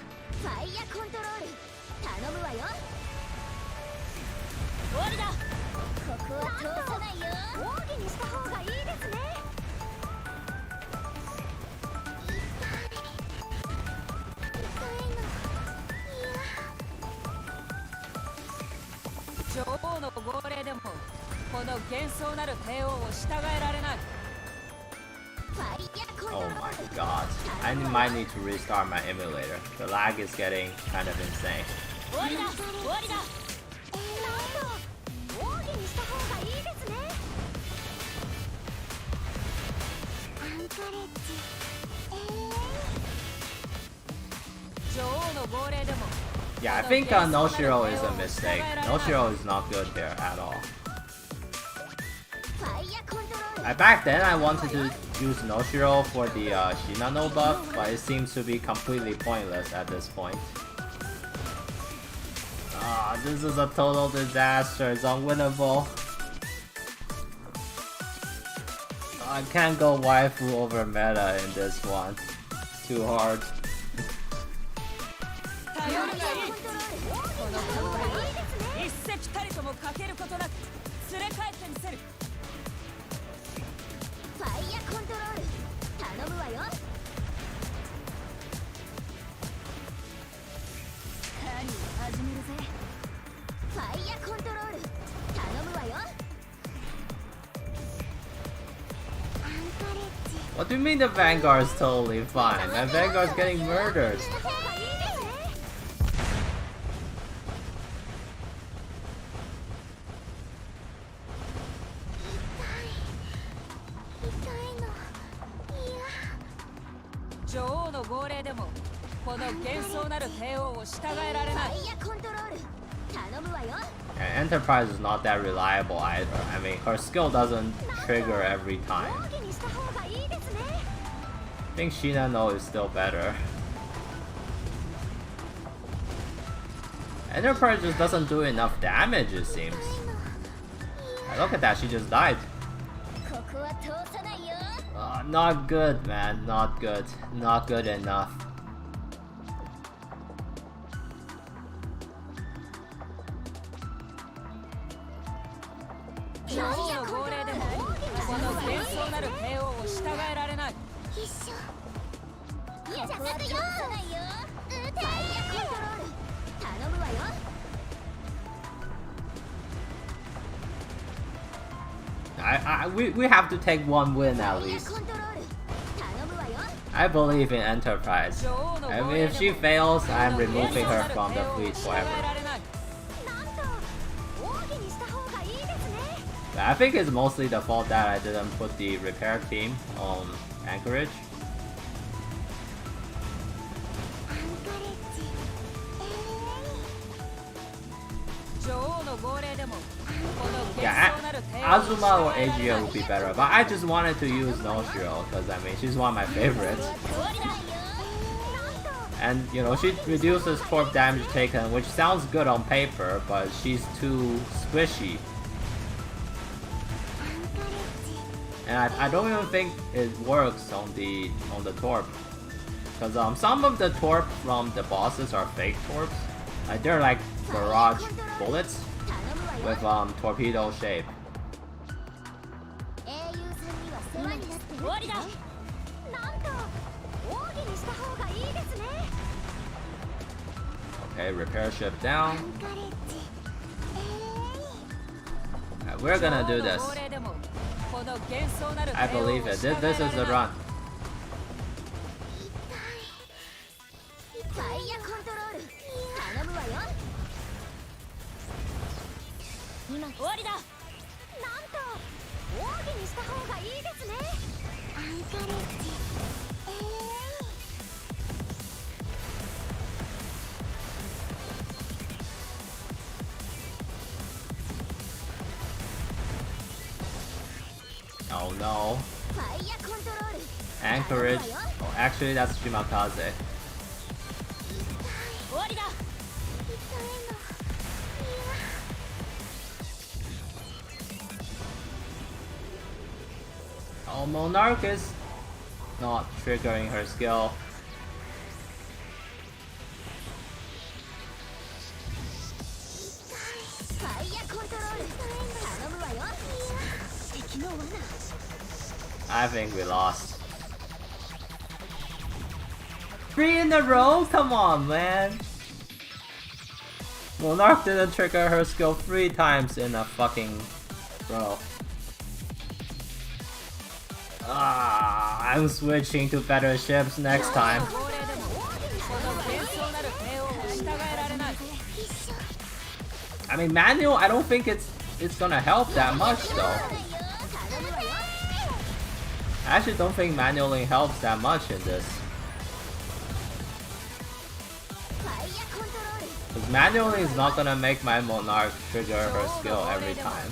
Oh my god. I might need to restart my emulator. The lag is getting kind of insane. Yeah, I think Noshiro is a mistake. Noshiro is not good here at all. Back then I wanted to use Noshiro for the Shinano buff, but it seems to be completely pointless at this point. Ah, this is a total disaster. It's unwinnable. I can't go waifu over meta in this one. It's too hard. What do you mean the Vanguard's totally fine? My Vanguard's getting murdered. And Enterprise is not that reliable either. I mean, her skill doesn't trigger every time. I think Shinano is still better. Enterprise just doesn't do enough damage, it seems. Look at that, she just died. Not good, man. Not good. Not good enough. We have to take one win at least. I believe in Enterprise. I mean, if she fails, I'm removing her from the fleet forever. I think it's mostly the fault that I didn't put the repair team on Anchorage. Yeah, Azuma or Aegea would be better, but I just wanted to use Noshiro because I mean she's one of my favorites. And you know, she reduces torp damage taken, which sounds good on paper, but she's too squishy. And I don't even think it works on the torp, because some of the torp from the bosses are fake torps. Like they're like barrage bullets with torpedo shape. Okay, repair ship down. Right, we're gonna do this. I believe it. This is the run. Oh no. Anchorage. Oh, actually that's Shimakaze. Oh, Monarch is not triggering her skill. I think we lost. 3 in a row? Come on, man. Monarch didn't trigger her skill 3 times in a fucking row. I'm switching to better ships next time. I mean, manual, I don't think it's gonna help that much though. I actually don't think manually helps that much in this. Because manually is not gonna make my Monarch trigger her skill every time.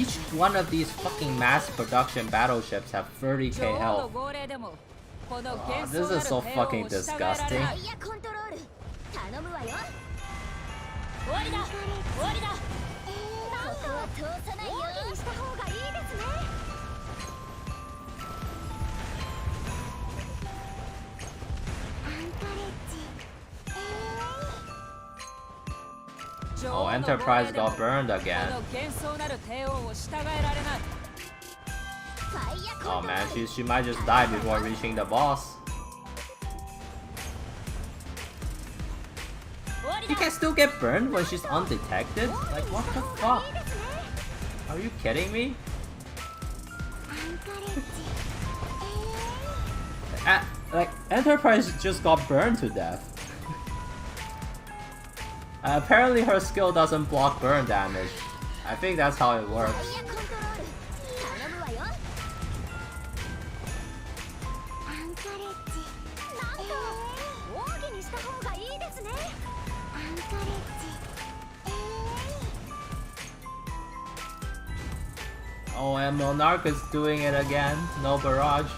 each one of these fucking mass production battleships have 30k health. Oh, this is so fucking disgusting. ファイヤーコントロール頼むわよ。終わりだ終わりだ。ここは通さないようにした方がいいですね。アンカレッジ。Oh, Enterprise got burned again. Oh man, she might just die before reaching the boss. She can still get burned when she's undetected? Like, what the fuck? Are you kidding me? Like, Enterprise just got burned to death. Apparently her skill doesn't block burn damage. I think that's how it works. Oh, and Monarch is doing it again. No barrage.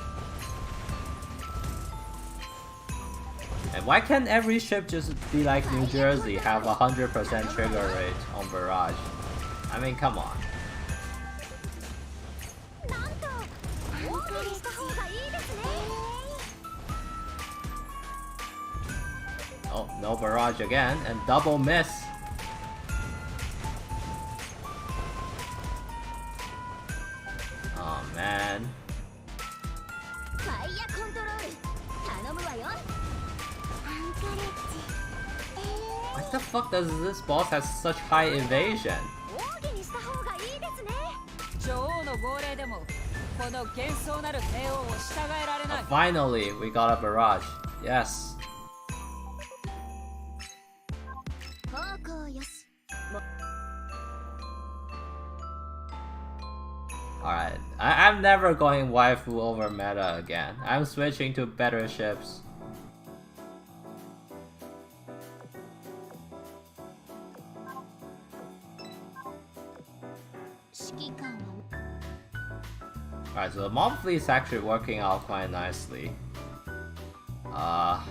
And why can't every ship just be like New Jersey, have 100% trigger rate on barrage? I mean, come on. Oh, no barrage again, and double miss. Oh man. What the fuck does this boss have such high evasion? Finally, we got a barrage. Yes. Alright, I'm never going waifu over meta again. I'm switching to better ships. Alright, so the mob fleet is actually working out quite nicely. I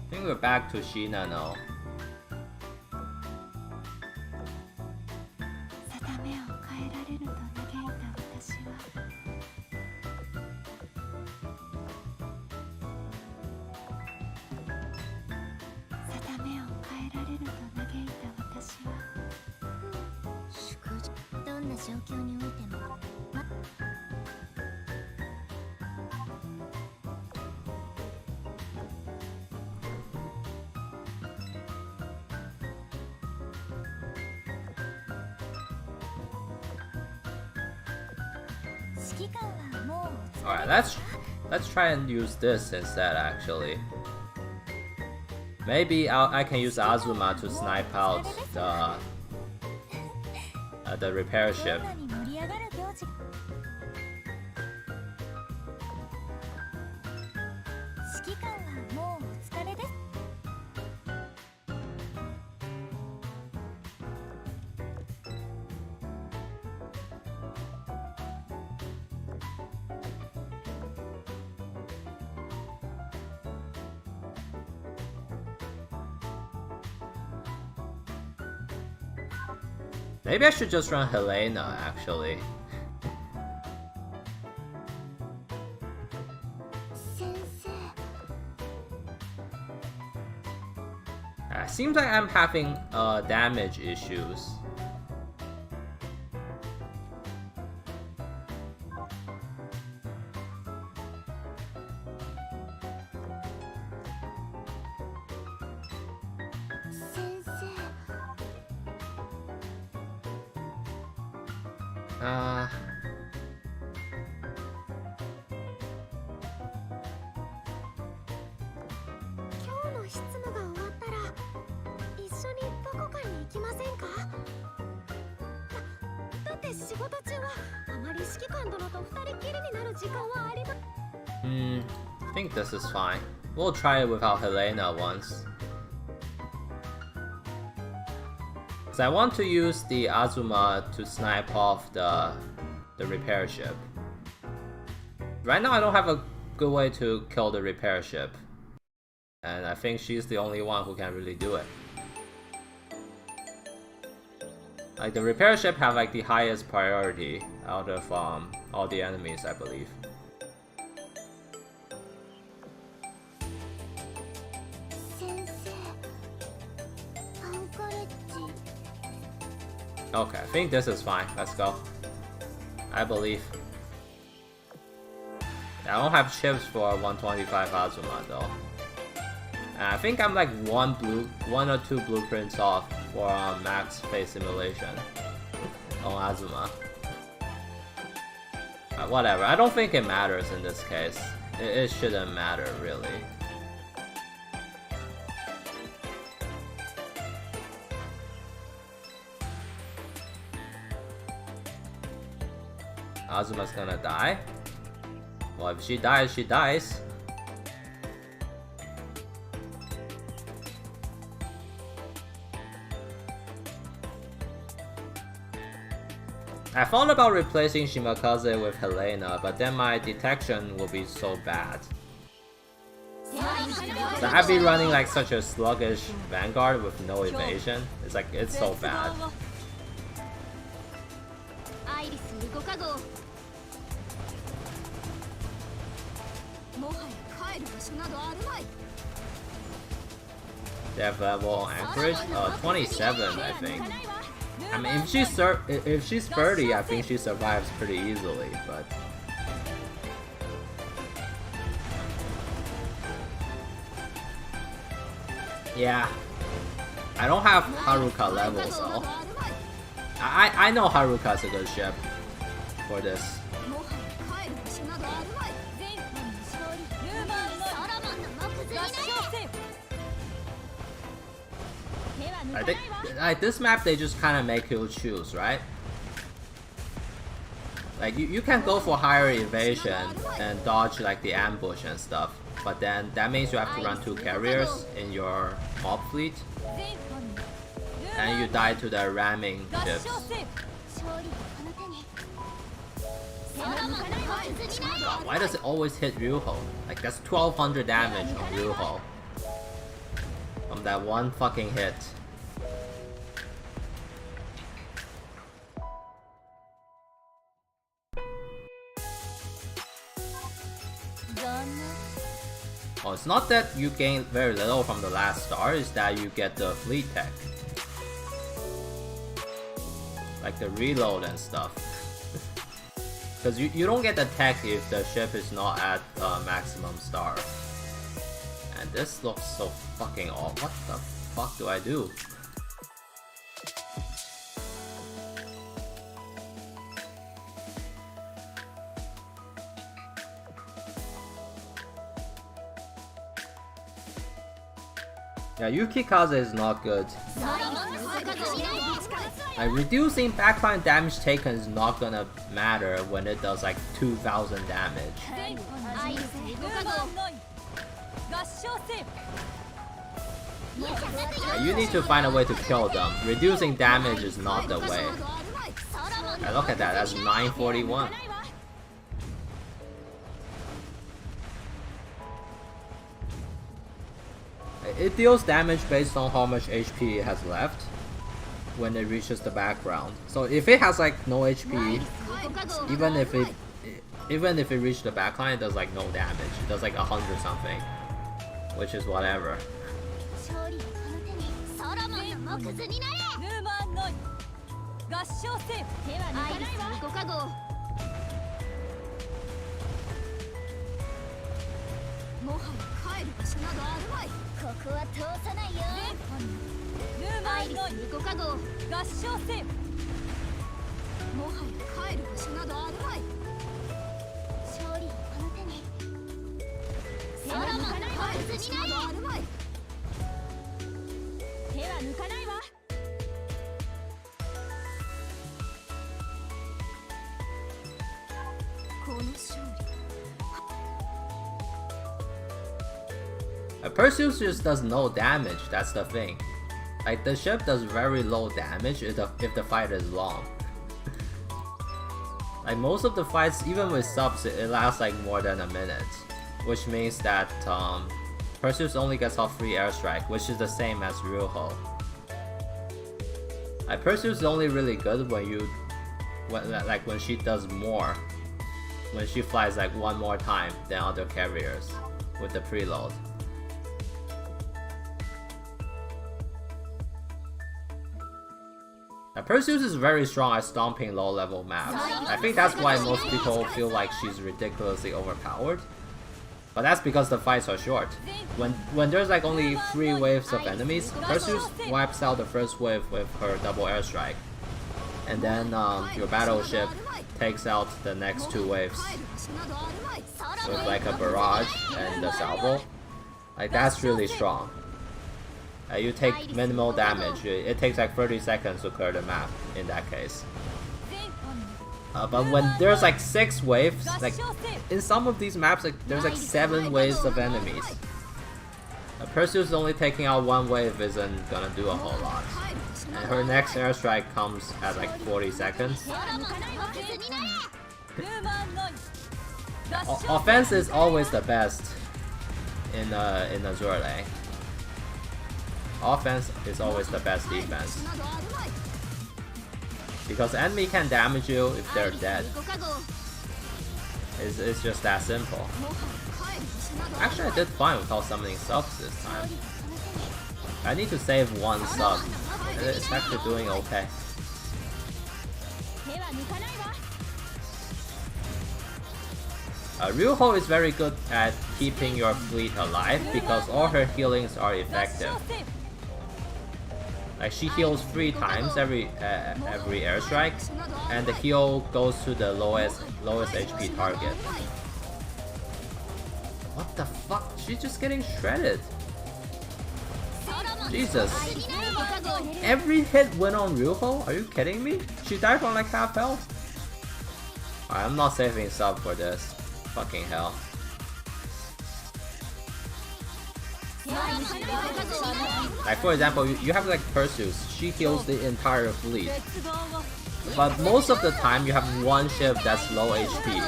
think we're back to Sheena now. Alright, let's try and use this instead actually. Maybe I can use Azuma to snipe out the repair ship. Maybe I should just run Helena, actually. Seems like I'm having damage issues. I think this is fine. We'll try it without Helena once. Cause I want to use the Azuma to snipe off the repair ship. Right now I don't have a good way to kill the repair ship. And I think she's the only one who can really do it. Like the repair ship have like the highest priority out of all the enemies, I believe. Okay, I think this is fine. Let's go. I believe. I don't have chips for 125 Azuma though. And I think I'm like one or two blueprints off for max phase simulation on Azuma. Whatever, I don't think it matters in this case. It shouldn't matter really. Azuma's gonna die. Well, if she dies, she dies. I thought about replacing Shimakaze with Helena, but then my detection will be so bad. So I'd be running like such a sluggish Vanguard with no evasion. It's like, it's so bad. They have level anchorage? 27, I think. I mean, if she's 30, I think she survives pretty easily, but... Yeah. I don't have Haruka levels though. I know Haruka's a good ship for this. I think like this map they just kind of make you choose, right? Like you can go for higher evasion and dodge like the ambush and stuff, but then that means you have to run 2 carriers in your mob fleet, and you die to the ramming ships. God, why does it always hit Ryuho? Like that's 1200 damage on Ryuho from that one fucking hit. Oh, it's not that you gain very little from the last star, it's that you get the fleet tech. Like the reload and stuff. Because you don't get the tech if the ship is not at maximum star. And this looks so fucking off. What the fuck do I do? Yeah, Yukikaze is not good. Like, reducing backline damage taken is not gonna matter when it does like 2000 damage. Yeah, you need to find a way to kill them. Reducing damage is not the way. Yeah, look at that, that's 941. It deals damage based on how much HP it has left when it reaches the background. So if it has like no HP, even if it reaches the backline, it does like no damage. It does like 100 something, which is whatever. Perseus just does no damage, that's the thing. Like, the ship does very low damage if the fight is long. Like, most of the fights, even with subs, it lasts like more than a minute. Which means that Perseus only gets off free airstrike, which is the same as Ryuho. Like, Perseus is only really good when she does more. When she flies like one more time than other carriers with the preload. Now, Perseus is very strong at stomping low-level maps. I think that's why most people feel like she's ridiculously overpowered. But that's because the fights are short. When there's like only 3 waves of enemies, Perseus wipes out the first wave with her double airstrike. And then your battleship takes out the next 2 waves with like a barrage and the salvo. Like, that's really strong. You take minimal damage. It takes like 30 seconds to clear the map in that case. But when there's like 6 waves, like in some of these maps, like there's like 7 waves of enemies. Perseus only taking out 1 wave isn't gonna do a whole lot. And her next airstrike comes at like 40 seconds. Offense is always the best in Azurlane. Offense is always the best defense. Because enemy can damage you if they're dead. It's just that simple. Actually, I did fine without summoning subs this time. I need to save 1 sub. It's actually doing okay. Ryuho is very good at keeping your fleet alive because all her healings are effective. Like, she heals 3 times every airstrike, and the heal goes to the lowest HP target. What the fuck? She's just getting shredded. Jesus. Every hit went on Ryuho? Are you kidding me? She died from like half health. Alright, I'm not saving sub for this. Fucking hell. Like, for example, you have like Perseus, she heals the entire fleet. But most of the time you have 1 ship that's low HP,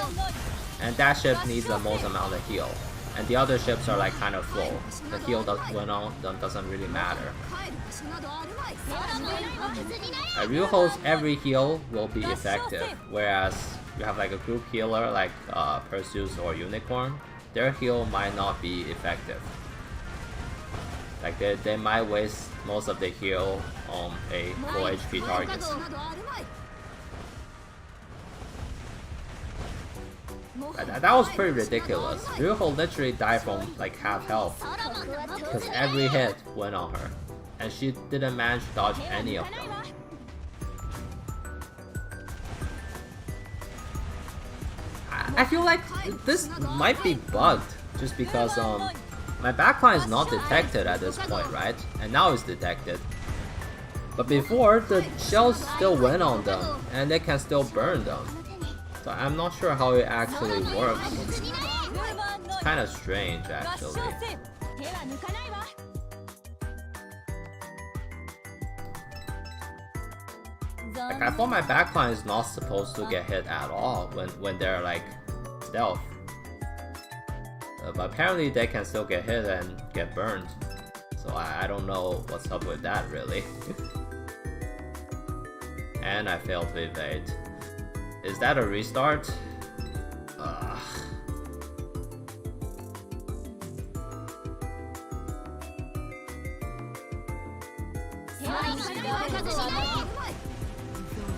and that ship needs the most amount of heal. And the other ships are like kind of full. The heal doesn't really matter. Ryuho's every heal will be effective, whereas you have like a group healer like Perseus or Unicorn, their heal might not be effective. Like, they might waste most of the heal on a full HP target. That was pretty ridiculous. Ryuho literally died from like half health because every hit went on her, and she didn't manage to dodge any of them. I feel like this might be bugged just because my backline is not detected at this point, right? And now it's detected. But before, the shells still went on them, and they can still burn them. So I'm not sure how it actually works. It's kind of strange, actually. Like, I thought my backline is not supposed to get hit at all when they're like stealth. But apparently they can still get hit and get burned. So I don't know what's up with that, really. And I failed to evade. Is that a restart?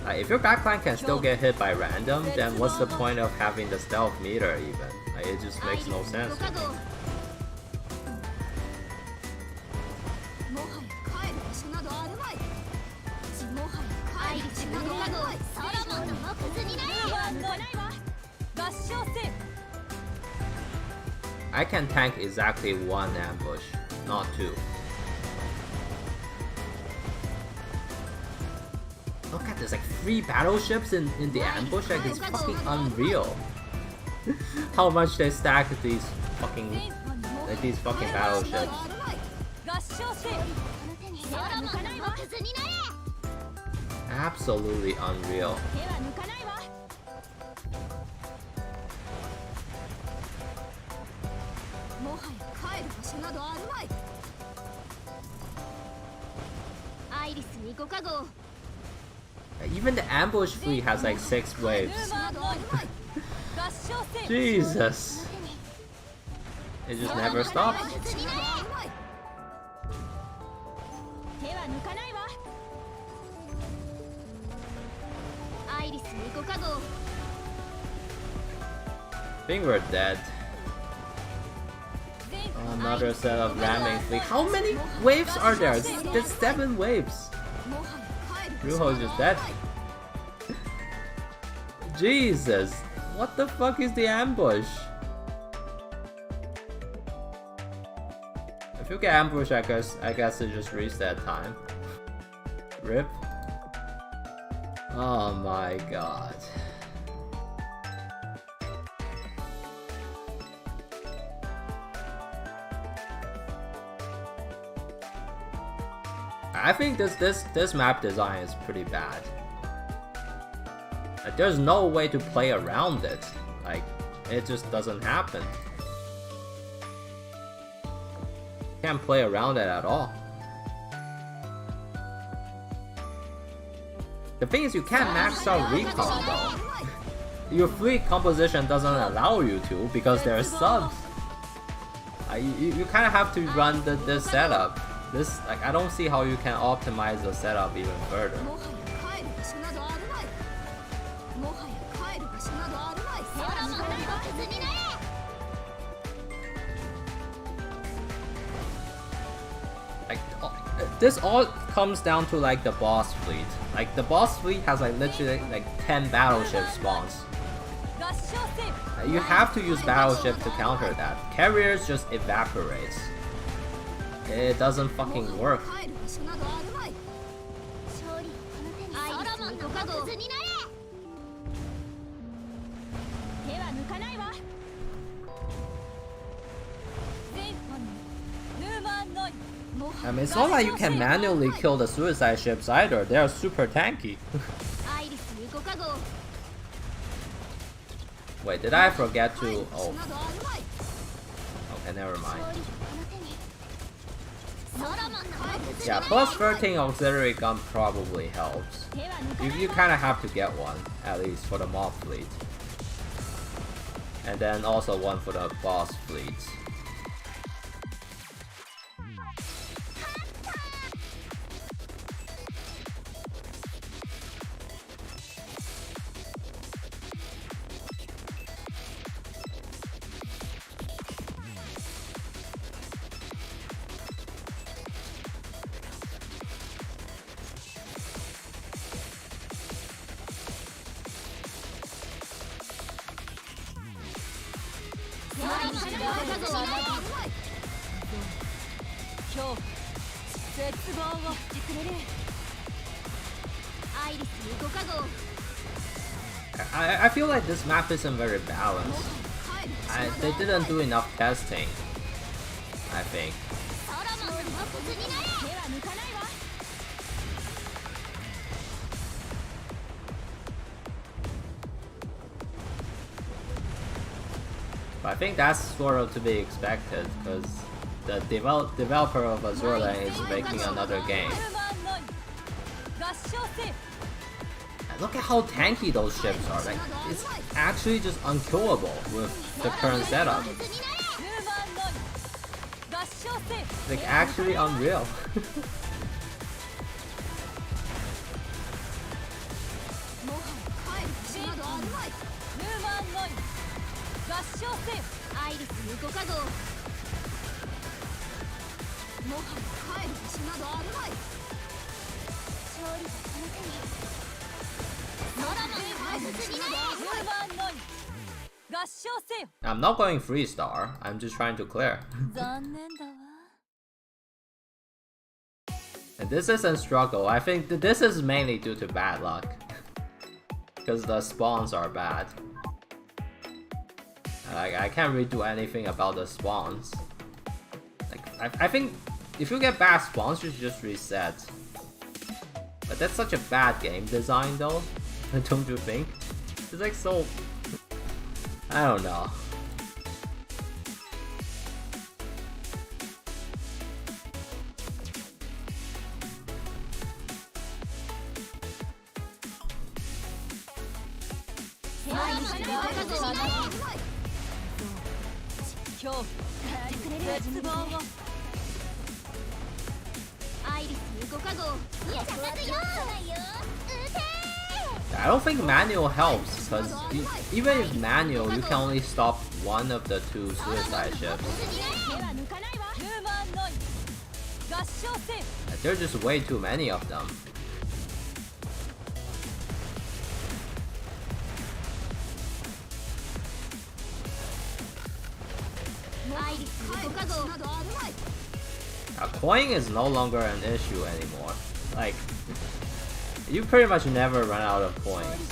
If your backline can still get hit by random, then what's the point of having the stealth meter even? Like, it just makes no sense to me. I can tank exactly 1 ambush, not 2. Look at this, like 3 battleships in the ambush, like it's fucking unreal. How much they stack these fucking Like these fucking battleships. 合唱せよ Absolutely unreal. 手は抜かないわもはや帰る場所などあるまいアイリスにご加護 Even the ambush fleet has like 6 waves. 合唱せよ Jesus. It just never stops. 手は抜かないわアイリスにご加護 I think we're dead. Another set of ramming fleet. How many waves are there? There's 7 waves. もはや帰る Ryuho is just dead. Jesus. What the fuck is the ambush? If you get ambushed, I guess it just reset time. Rip. Oh my god. I think this map design is pretty bad. Like, there's no way to play around it. Like, it just doesn't happen. Can't play around it at all. The thing is, you can't max out recon though. Your fleet composition doesn't allow you to because there are subs. You kind of have to run this setup. This, like, I don't see how you can optimize the setup even further. もはや帰る場所などあるまいもはや帰る場所などあるまい手は抜かないわクズになれ Like, this all comes down to like the boss fleet. Like, the boss fleet has like literally like 10 battleship spawns. 合唱せよ You have to use battleship to counter that. Carriers just evaporates. It doesn't fucking work. 帰る場所などあるまい勝利アイリスにご加護クズになれ手は抜かないわ全ファンヌーマンノイ I mean, it's not like you can manually kill the suicide ships either. They are super tanky. アイリスにご加護 Wait, did I forget 帰る to... 場所 Oh, などあるまい okay, never mind. ソロモンのクズ Yeah, plus 13 auxiliary gun probably helps. 手は抜かない You kind of have to get one, at least for the mob fleet. And then also one for the boss fleet. I feel like this map isn't very balanced. They didn't do enough testing, I think. But I think that's sort of to be expected, because the developer of Azurlane is making another game. And look at how tanky those ships are. Like, it's actually just unkillable with the current setup. Like, actually unreal. I'm not going 3-star, I'm just trying to clear. And this isn't struggle, I think this is mainly due to bad luck. Because the spawns are bad. Like, I can't really do anything about the spawns. I think if you get bad spawns, you should just reset. But that's such a bad game design though, don't you think? It's like so... I don't know. I don't think manual helps, because even if manual, you can only stop one of the two suicide ships. There are just way too many of them. Coin is no longer an issue anymore. Like, you pretty much never run out of coins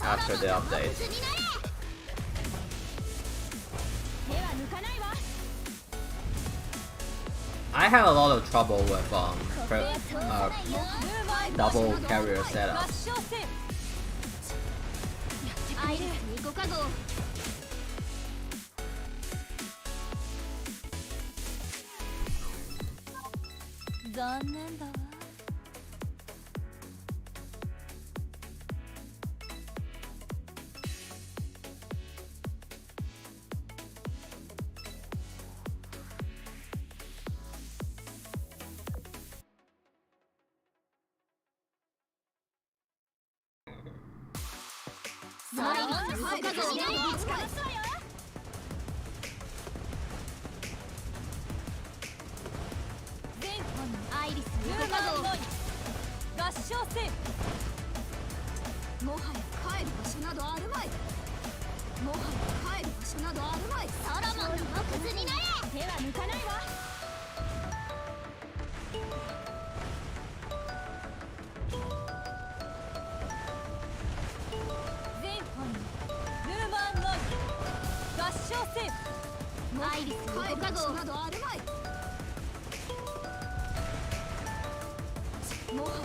after the update. I had a lot of trouble with double carrier setups.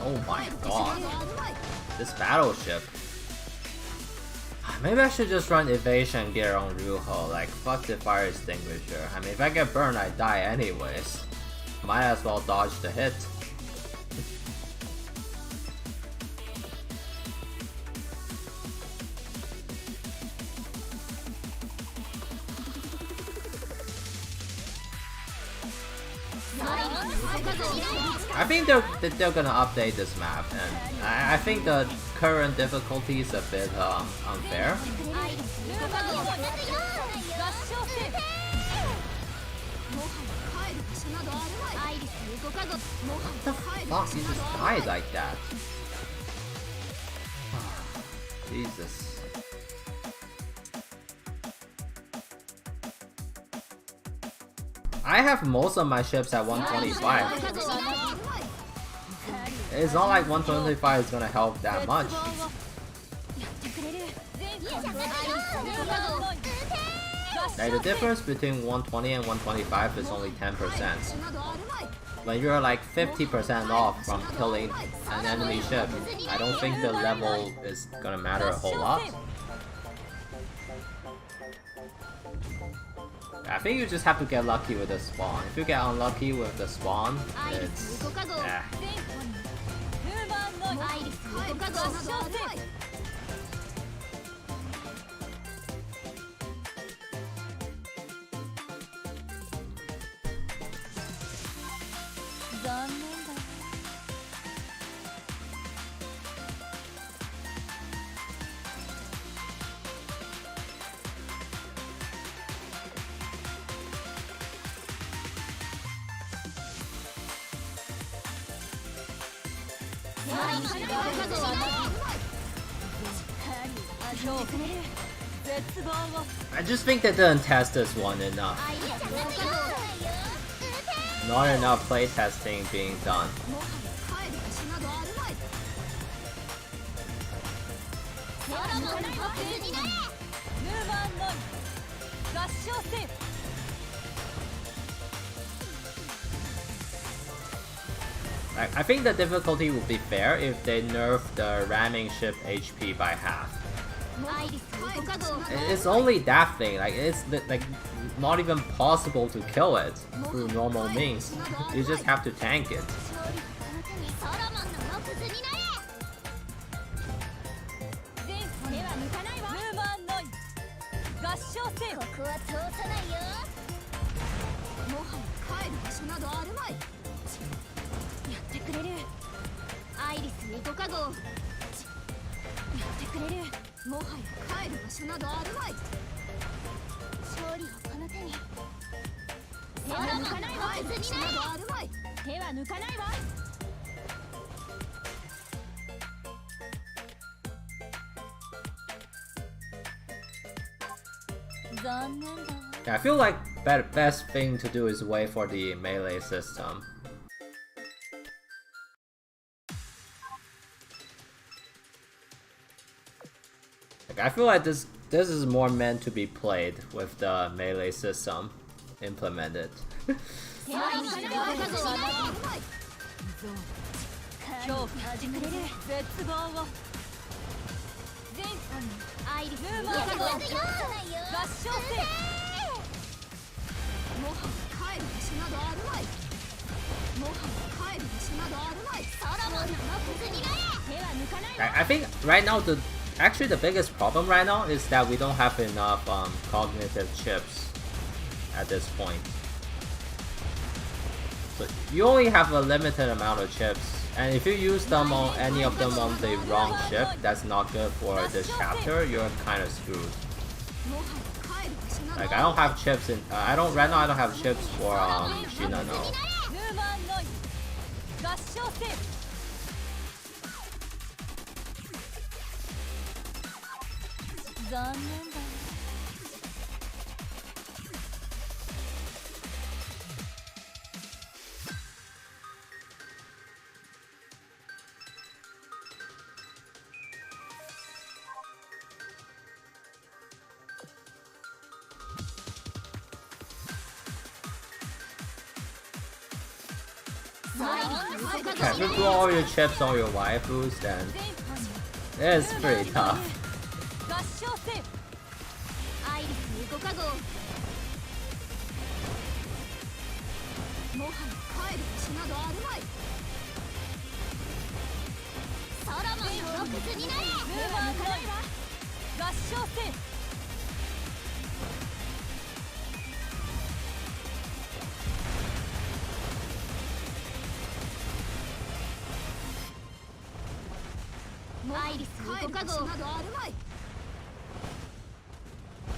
Oh my god. This battleship. Maybe I should just run evasion gear on Ryuho, like fuck the fire extinguisher. I mean, if I get burned, I die anyways. Might as well dodge the hit. I think they're gonna update this map, and I think the current difficulty is a bit unfair. What the fuck? You just died like that. Jesus. I have most of my ships at 125. It's not like 125 is gonna help that much. Like, the difference between 120 and 125 is only 10%. When you're like 50% off from killing an enemy ship, I don't think the level is gonna matter a whole lot. I think you just have to get lucky with the spawn. If you get unlucky with the spawn, it's... I just think they didn't test this one enough. Not enough playtesting being done. Like, I think the difficulty would be fair if they nerf the ramming ship HP by half. It's only that thing, like it's like not even possible to kill it through normal means. You just have to tank it. もはや帰る場所などあるまい。勝利をこの手に。手は抜かないわ。手は抜かないわ。残念だわ。 Yeah, I feel like best thing to do is wait for the melee system. I feel like this is more meant to be played with the melee system implemented. I think right now actually the biggest problem right now is that we don't have enough cognitive chips at this point. So you only have a limited amount of chips, and if you use them on any of them on the wrong ship, that's not good for this chapter. You're kind of screwed. Like I don't have chips in right now I don't have chips for Shinano. If you throw all your chips on your waifus, then it's pretty tough.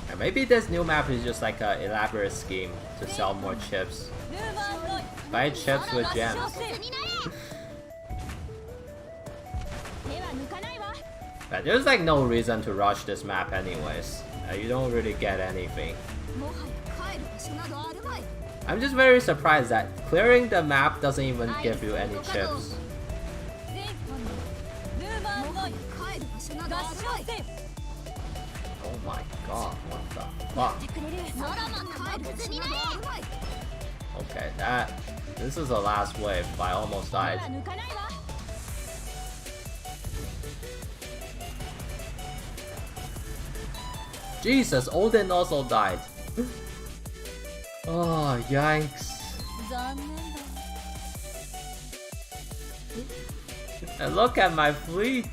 And maybe this new map is just like an elaborate scheme to sell more chips. Buy chips with gems. But there's like no reason to rush this map anyways. You don't really get anything. I'm just very surprised that clearing the map doesn't even give you any chips. Oh my god, what the fuck? Okay, this is the last wave, I almost died. Jesus, Odin also died. Oh, yikes. And look at my fleet.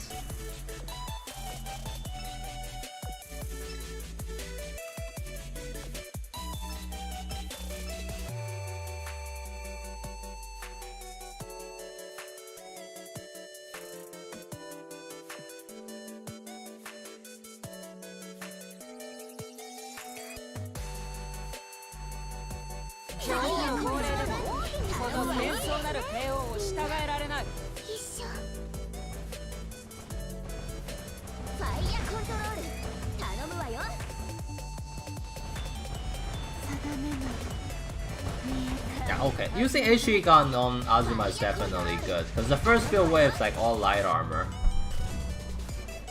Yeah, okay. Using HE gun on Azuma is definitely good, because the first few waves like all light armor.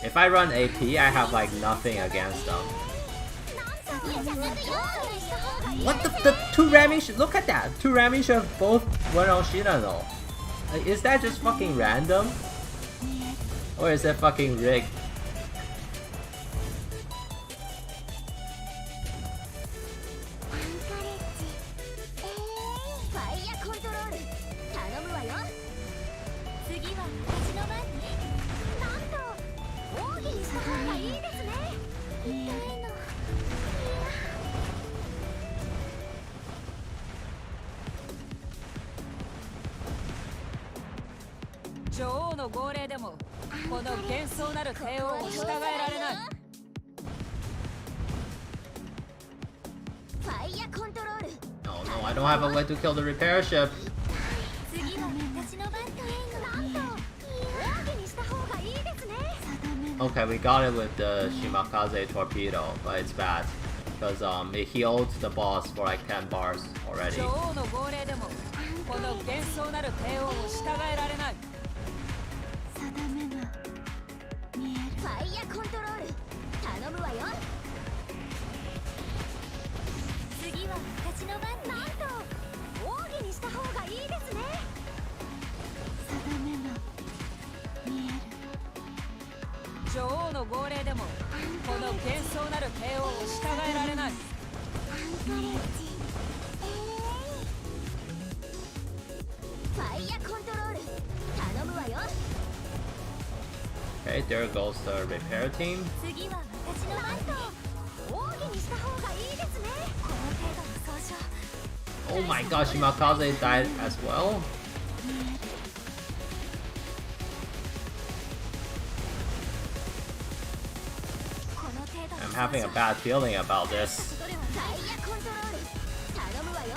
If I run AP, I have like nothing against them. What the two ramming look at that! Two ramming should both went on Shinano. Is that just fucking random? Or is that fucking rigged? アンカレッジファイヤーコントロール頼むわよ次は私の番ねなんと奥義にした方がいいですね痛いの女王の号令でもこの幻想なる帝王を従えられないファイヤーコントロール Oh no, I don't have a way to kill the repair ship. 次は私の番となんと奥義にした方がいいですね Okay, we got it with the Shimakaze torpedo, but it's bad. Because it healed the boss for like 10 bars already. 女王の号令でもこの幻想なる帝王を従えられないファイヤーコントロール頼むわよ次は私の番なんと奥義にした方がいいですね女王の号令でもこの幻想なる帝王を従えられないアンカレッジファイヤーコントロール頼むわよ Okay, there goes the repair team. 次は私の番と奥義にした方がいいですねこの程度の操作 Oh my gosh, Shimakaze died as well. I'm having a bad feeling about this. ファイヤーコントロール頼むわよ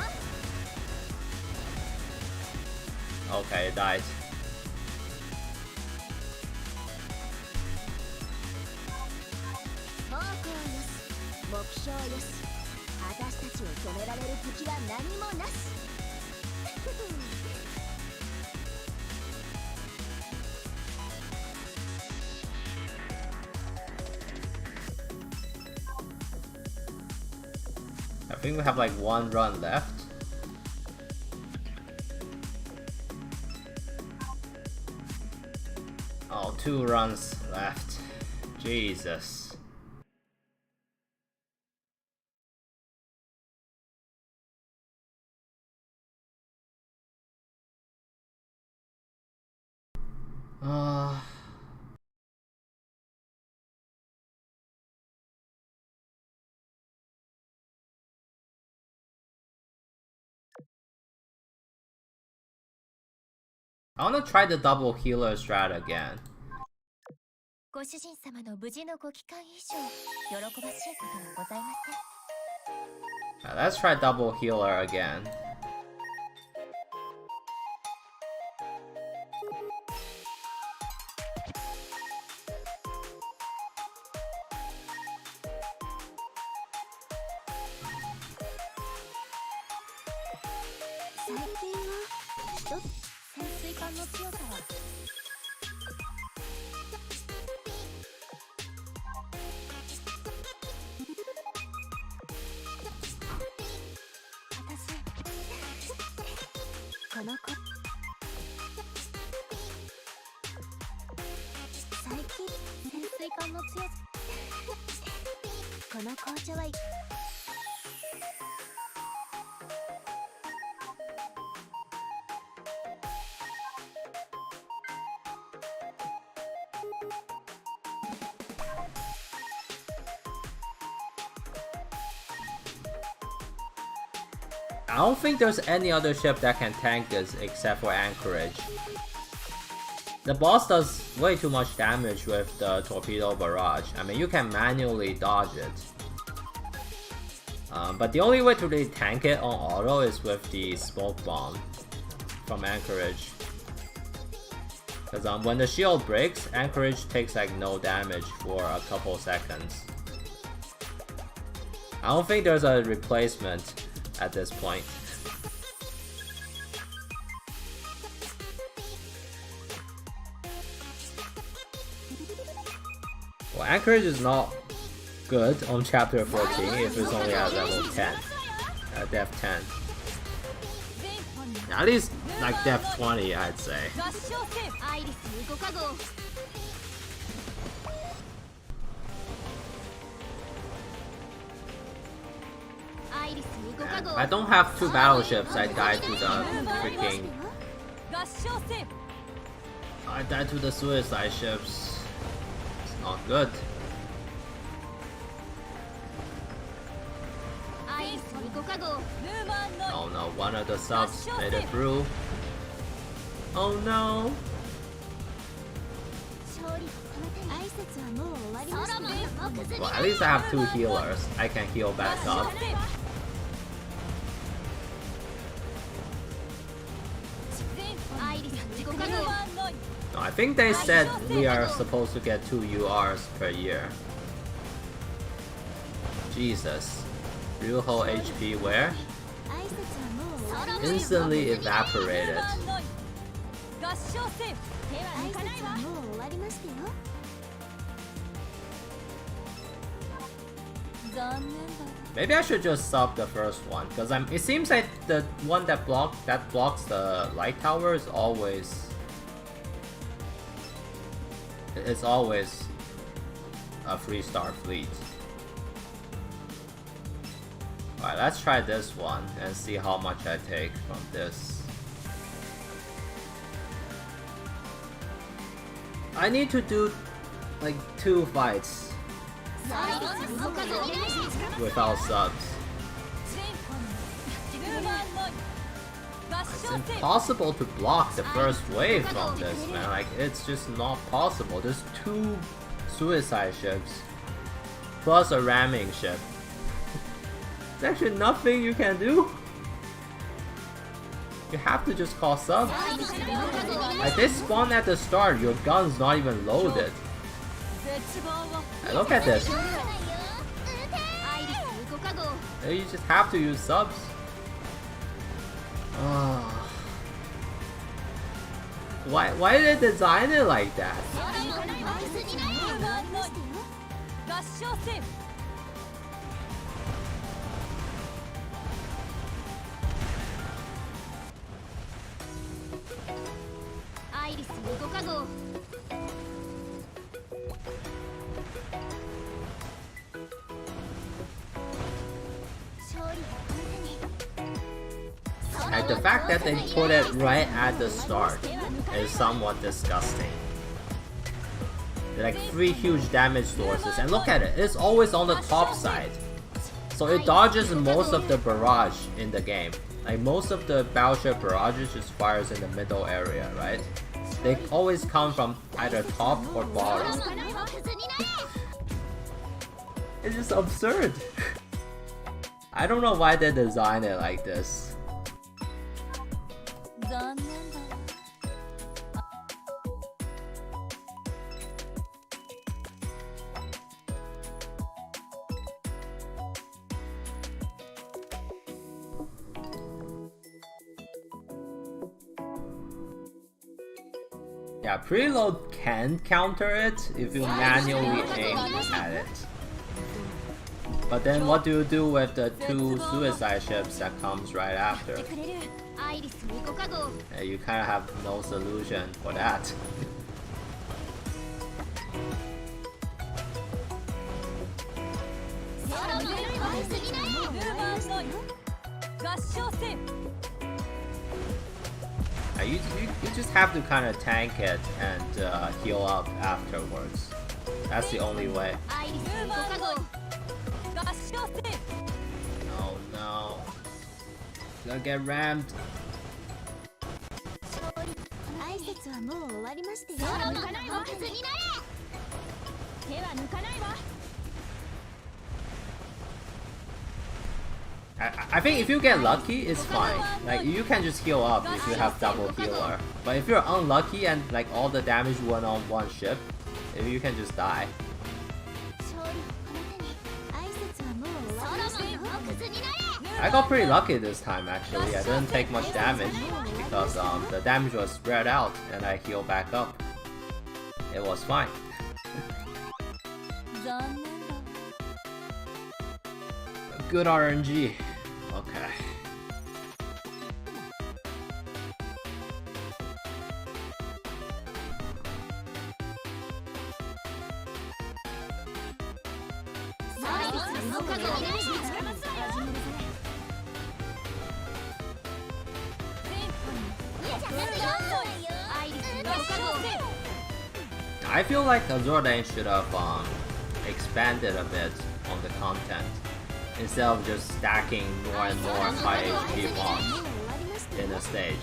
Okay, it died. 方向よし目標よし私たちを止められる敵は何もなし I think we have like one run left. Oh, 2 runs left. Jesus. I wanna try the double healer strat again. ご主人様の無事のご帰還以上喜ばしいことはございません Let's try double healer again. I don't think there's any other ship that can tank this except for Anchorage. The boss does way too much damage with the torpedo barrage. I mean, you can manually dodge it. But the only way to really tank it on auto is with the smoke bomb from Anchorage. Because when the shield breaks, Anchorage takes like no damage for a couple seconds. I don't think there's a replacement at this point. Well, Anchorage is not good on chapter 14 if it's only at level 10, at depth 10. At least like depth 20, I'd say. 合唱せアイリス5か号 アイリス5か And 号 I don't have 2 battleships, I died to the freaking... 合唱せ I died to the suicide ships. It's not good. アイリス5か号ルーマンの Oh no, one of the subs made it through. Oh no! 勝利この手に挨拶はもう終わりましたね Well, at least I have 2 healers. I can heal back up. アイリス5か号 No, I think they said we are supposed to get 2 URs per year. Jesus. Ryuho HP where? 挨拶はもう終わりました Instantly evaporated. 合唱せ手は抜かないわもう終わりましたよ残念だ Maybe I should just sub the first one, because it seems like the one that blocks the light tower is always... It's always a 3-star fleet. Alright, let's try this one and see how much I take from this. I need to do like 2 fights アイリス5か号 without subs. ルーマンの合 It's 唱せ impossible to block the first wave from this, man. Like, it's just not possible. There's 2 suicide ships plus a ramming ship. There's actually nothing you can do. You have to just call subs. Like, they spawn at the start, your gun's not even loaded. 絶望を Like, look at this. アイリス5か号 You just have to use subs. Why did they design it like that? 合唱せ アイリス5か号 Like, the fact that they put it right at the start is somewhat disgusting. They're like 3 huge damage sources, and look at it, it's always on the top side. So it dodges most of the barrage in the game. Like, most of the battleship barrages just fires in the middle area, right? They always come from either top or bottom. It's just absurd. I don't know why they designed it like this. 残念だ Yeah, preload can counter it if you manually aim at it. But then what do you do with the 2 suicide ships that comes right after? くれるアイリス5か号 You kind of have no solution for that. 合唱せ You just have to kind of tank it and heal up afterwards. That's the only way. アイリス5か号合唱せ Oh no. Gonna get rammed. 挨拶はもう終わりましたよ手は抜かないわ手は抜かないわ I think if you get lucky, it's fine. Like, you can just heal up if you have double healer. But if you're unlucky and like all the damage went on one ship, you can just die. 勝利この手に挨拶はもう終わりましたよ I got pretty lucky this time actually. I didn't take much damage because the damage was spread out and I healed back up. It was fine. 残念だ Good RNG. Okay. I feel like Azurlane should have expanded a bit on the content instead of just stacking more and more high HP mobs in a stage.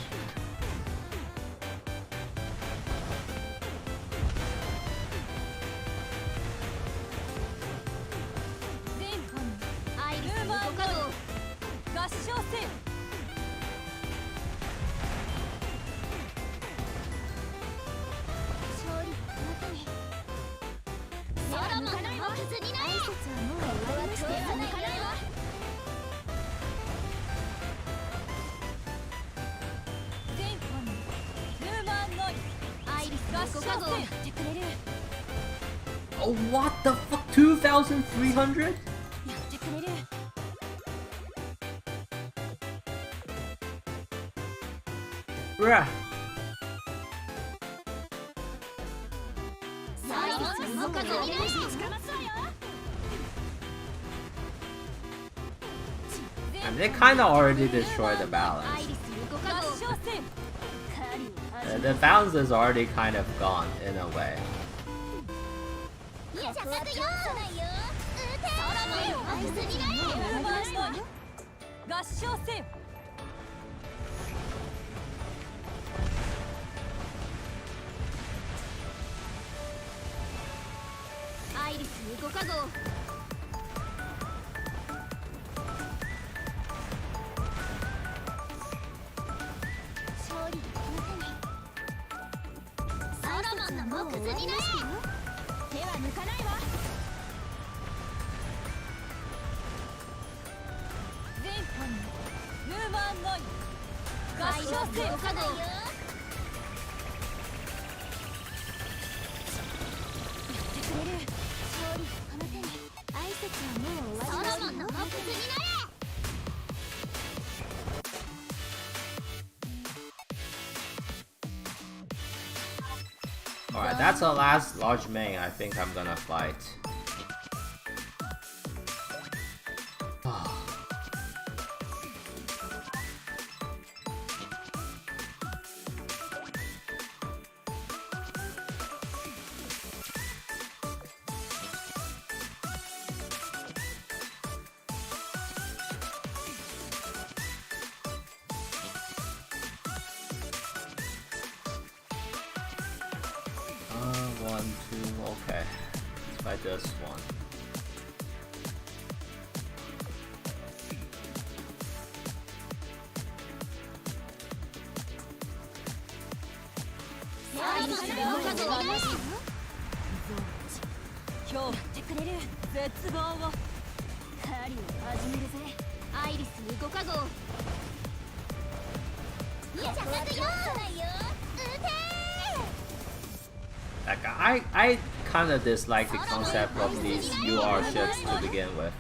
Oh, what the fuck? 2,300? Bruh. And they kinda already destroyed the balance. The balance is already kind of gone in a way. Alright, that's the last large main I think I'm gonna fight. One, two, okay. Let's fight this one. Like, I kind of dislike the concept of these UR ships to begin with.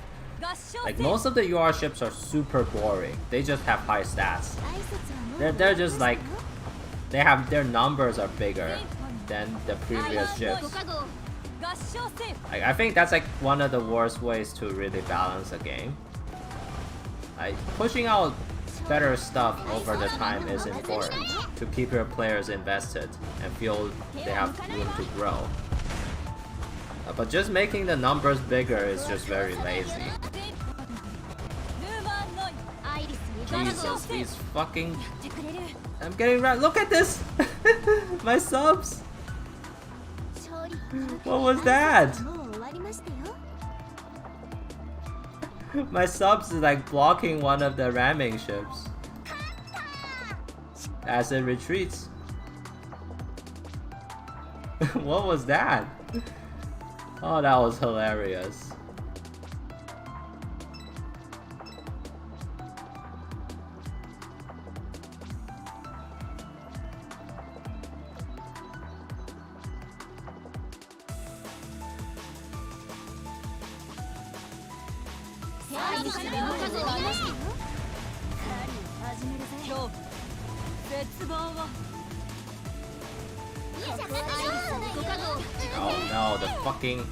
Like, most of the UR ships are super boring. They just have high stats. They're just like, their numbers are bigger than the previous ships. Like, I think that's like one of the worst ways to really balance a game. Like, pushing out better stuff over the time is important to keep your players invested and feel they have room to grow. But just making the numbers bigger is just very lazy. Jesus, these fucking... I'm getting right. Look at this! My subs! What was that? My subs is like blocking one of the ramming ships as it retreats. What was that? Oh, that was hilarious. Oh no, the fucking...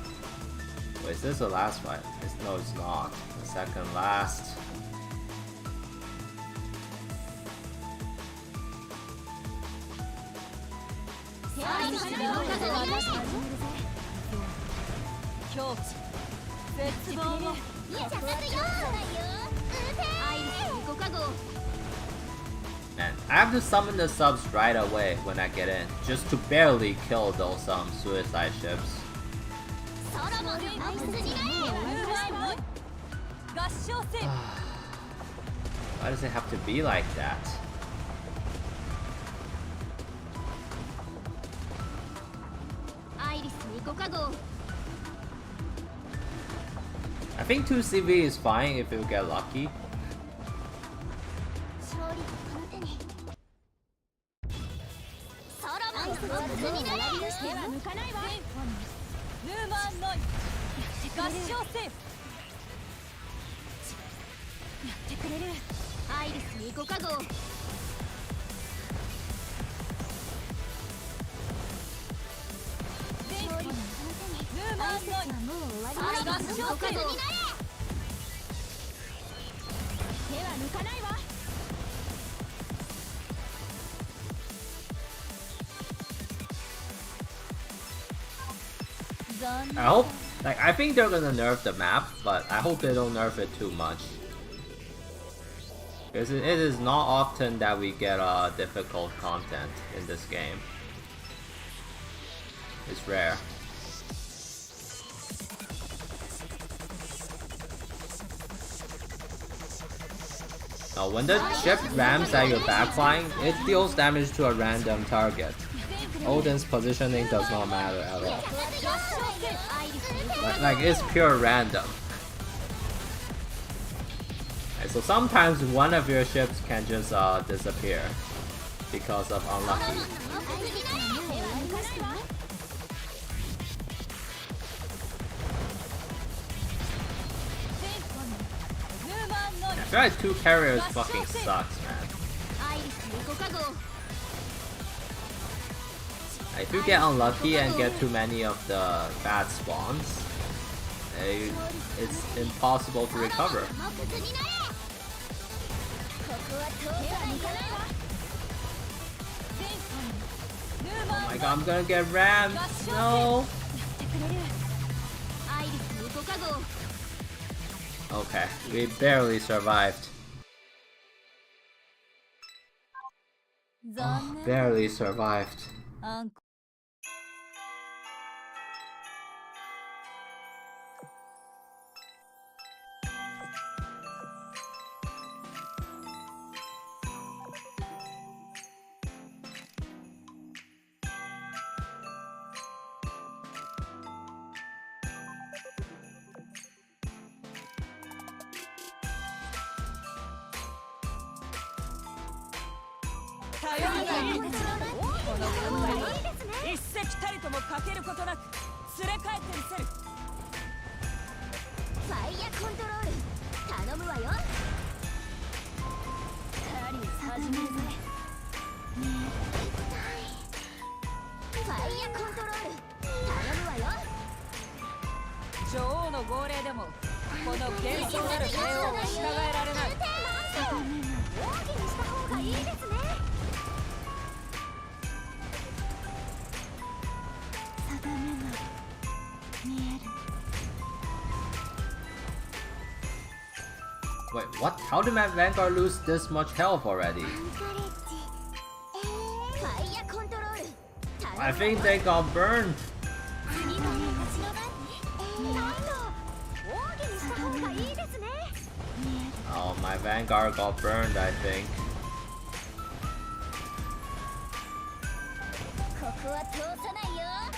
Wait, is this the last fight? No, it's not. The second last. Man, I have to summon the subs right away when I get in, just to barely kill those suicide ships. Why does it have to be like that? I think 2 CV is fine if you get lucky. I hope, I think they're gonna nerf the map, but I hope they don't nerf it too much. Because it is not often that we get difficult content in this game. It's rare. Now, when the ship rams at your backline, it deals damage to a random target. Odin's positioning does not matter at all. Like it's pure random. And so sometimes one of your ships can just disappear because of unlucky. I feel like 2 carriers fucking sucks, man. If you get unlucky and get too many of the bad spawns, it's impossible to recover. Oh my god, I'm gonna get rammed! No! Okay, we barely survived. Oh, barely survived. Wait, what? How did my Vanguard lose this much health already? I think they got burned. Oh, my Vanguard got burned, I think.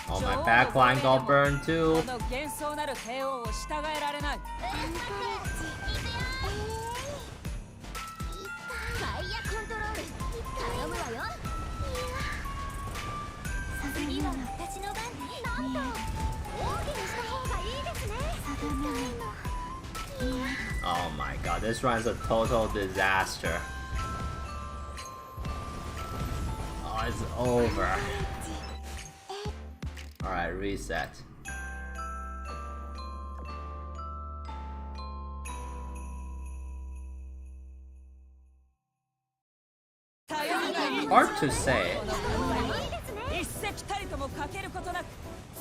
Oh, my backline got burned too. Oh my god, this run's a total disaster. Oh, it's over. Alright, reset. hard to say. 一石たりともかけることなく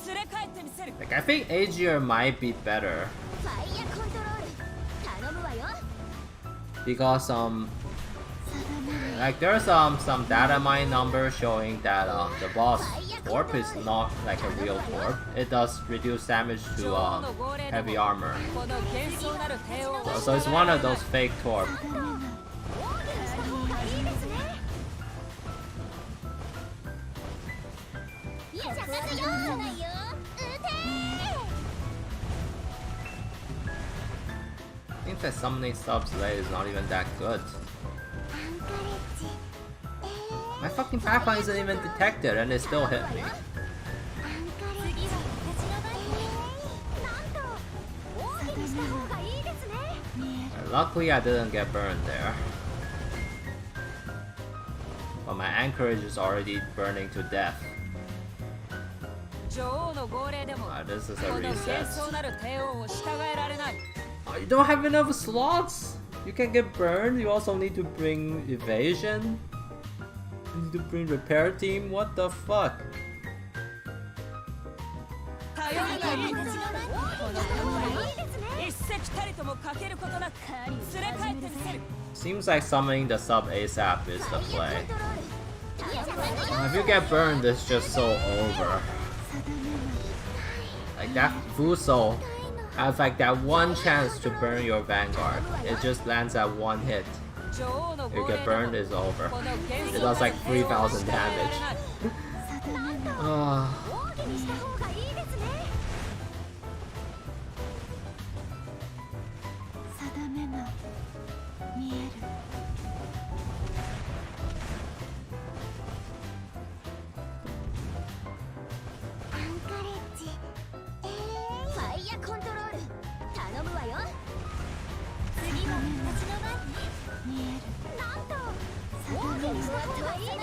連れ帰ってみせる Like, I think Aegir might be better ファイヤーコントロール頼むわよ because like there's some data mine numbers showing that the boss torp is not like a real torp. It does reduce damage to heavy armor. この幻想なる帝王を So it's one of those fake torp. 防御した方がいいですねいやじゃないよ撃て I think that summoning subs late is not even that good. アンカレッジ My fucking backline isn't even detected and it still hit me. アンカレッジなんと防御にした方がいいですね Luckily I didn't get burned there. But my anchorage is already burning to death. 女王の号令でも This is こ a の幻 reset. 想なる帝王を従えられない Oh, you don't have enough slots? You can get burned, you also need to bring evasion? You need to bring repair team? What the fuck? 頼りないこの一石たりともかけることなく連れ帰ってみせる Seems like summoning the sub ASAP is the play. If you get burned, it's just so over. Like that Fuso has like that one chance to burn your vanguard. It just lands at one hit. 女王の If you 号令 get でも burned, it's over. この幻 It 想 does な like る帝王を 3,000 従えられ damage. ない Ah. 防御にした方がいいですね定めが見えるアンカレッジファイヤーコントロール頼むわよ次は私の番ね見えるなんと防御にした方がいいですね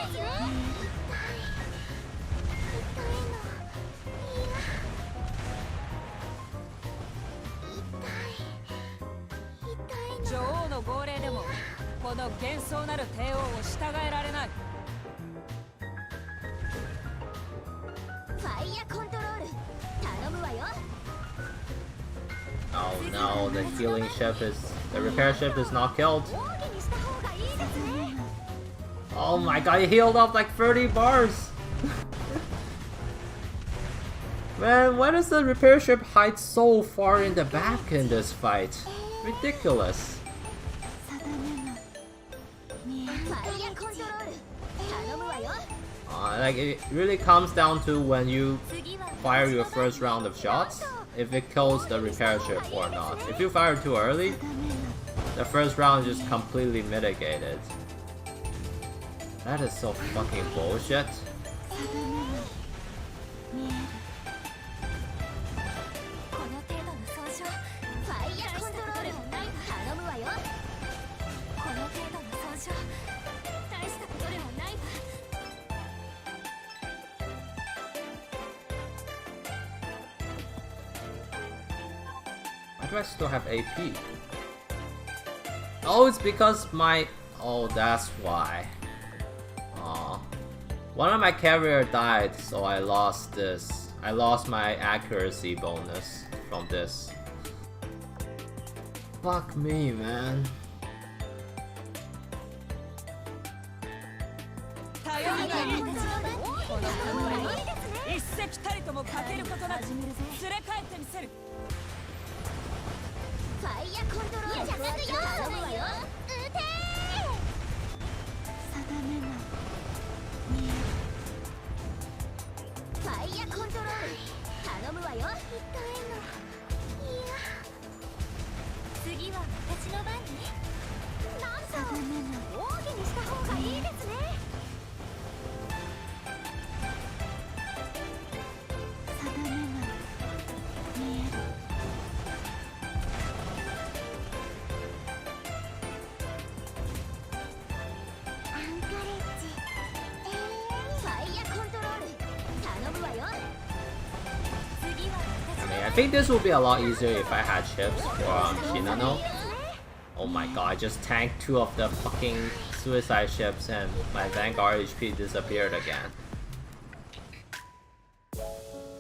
女王の号令でもこの幻想なる帝王を従えられない ファイヤーコントロール頼むわよ Oh no, the healing ship is... The repair ship is not killed. 防御にした方がいいですね Oh my god, he healed up like 30 bars! Man, why does the repair ship hide so far in the back in this fight? Ridiculous. ファイヤーコントロール頼むわよ Like, it really comes down to when you 次は fire your first round of shots, if it kills the repair ship or not. If you fire too early, the first round is just completely mitigated. That is so fucking bullshit. この程度の損傷ファイヤーコントロール頼むわよこの程度の損傷大したことでもないわ Why do I still have AP? Oh, it's because my... Oh, that's why. Aw. One of my carrier died, so I lost this. I lost my accuracy bonus from this. Fuck me, man. 頼りないこの一石たりともかけることなく連れ帰ってみせる ファイヤーコントロールじゃなくよ頼むわよ撃て定めが見えるファイヤーコントロール頼むわよ痛いのいや次は私の番ねなんと防御にした方がいいですね定めが見える アンカレッジファイヤーコントロール頼むわよ次は I mean, I think this would be a lot easier if I had chips for Shinano. Oh my god, I just tanked 2 of the fucking suicide ships and my Vanguard HP disappeared again.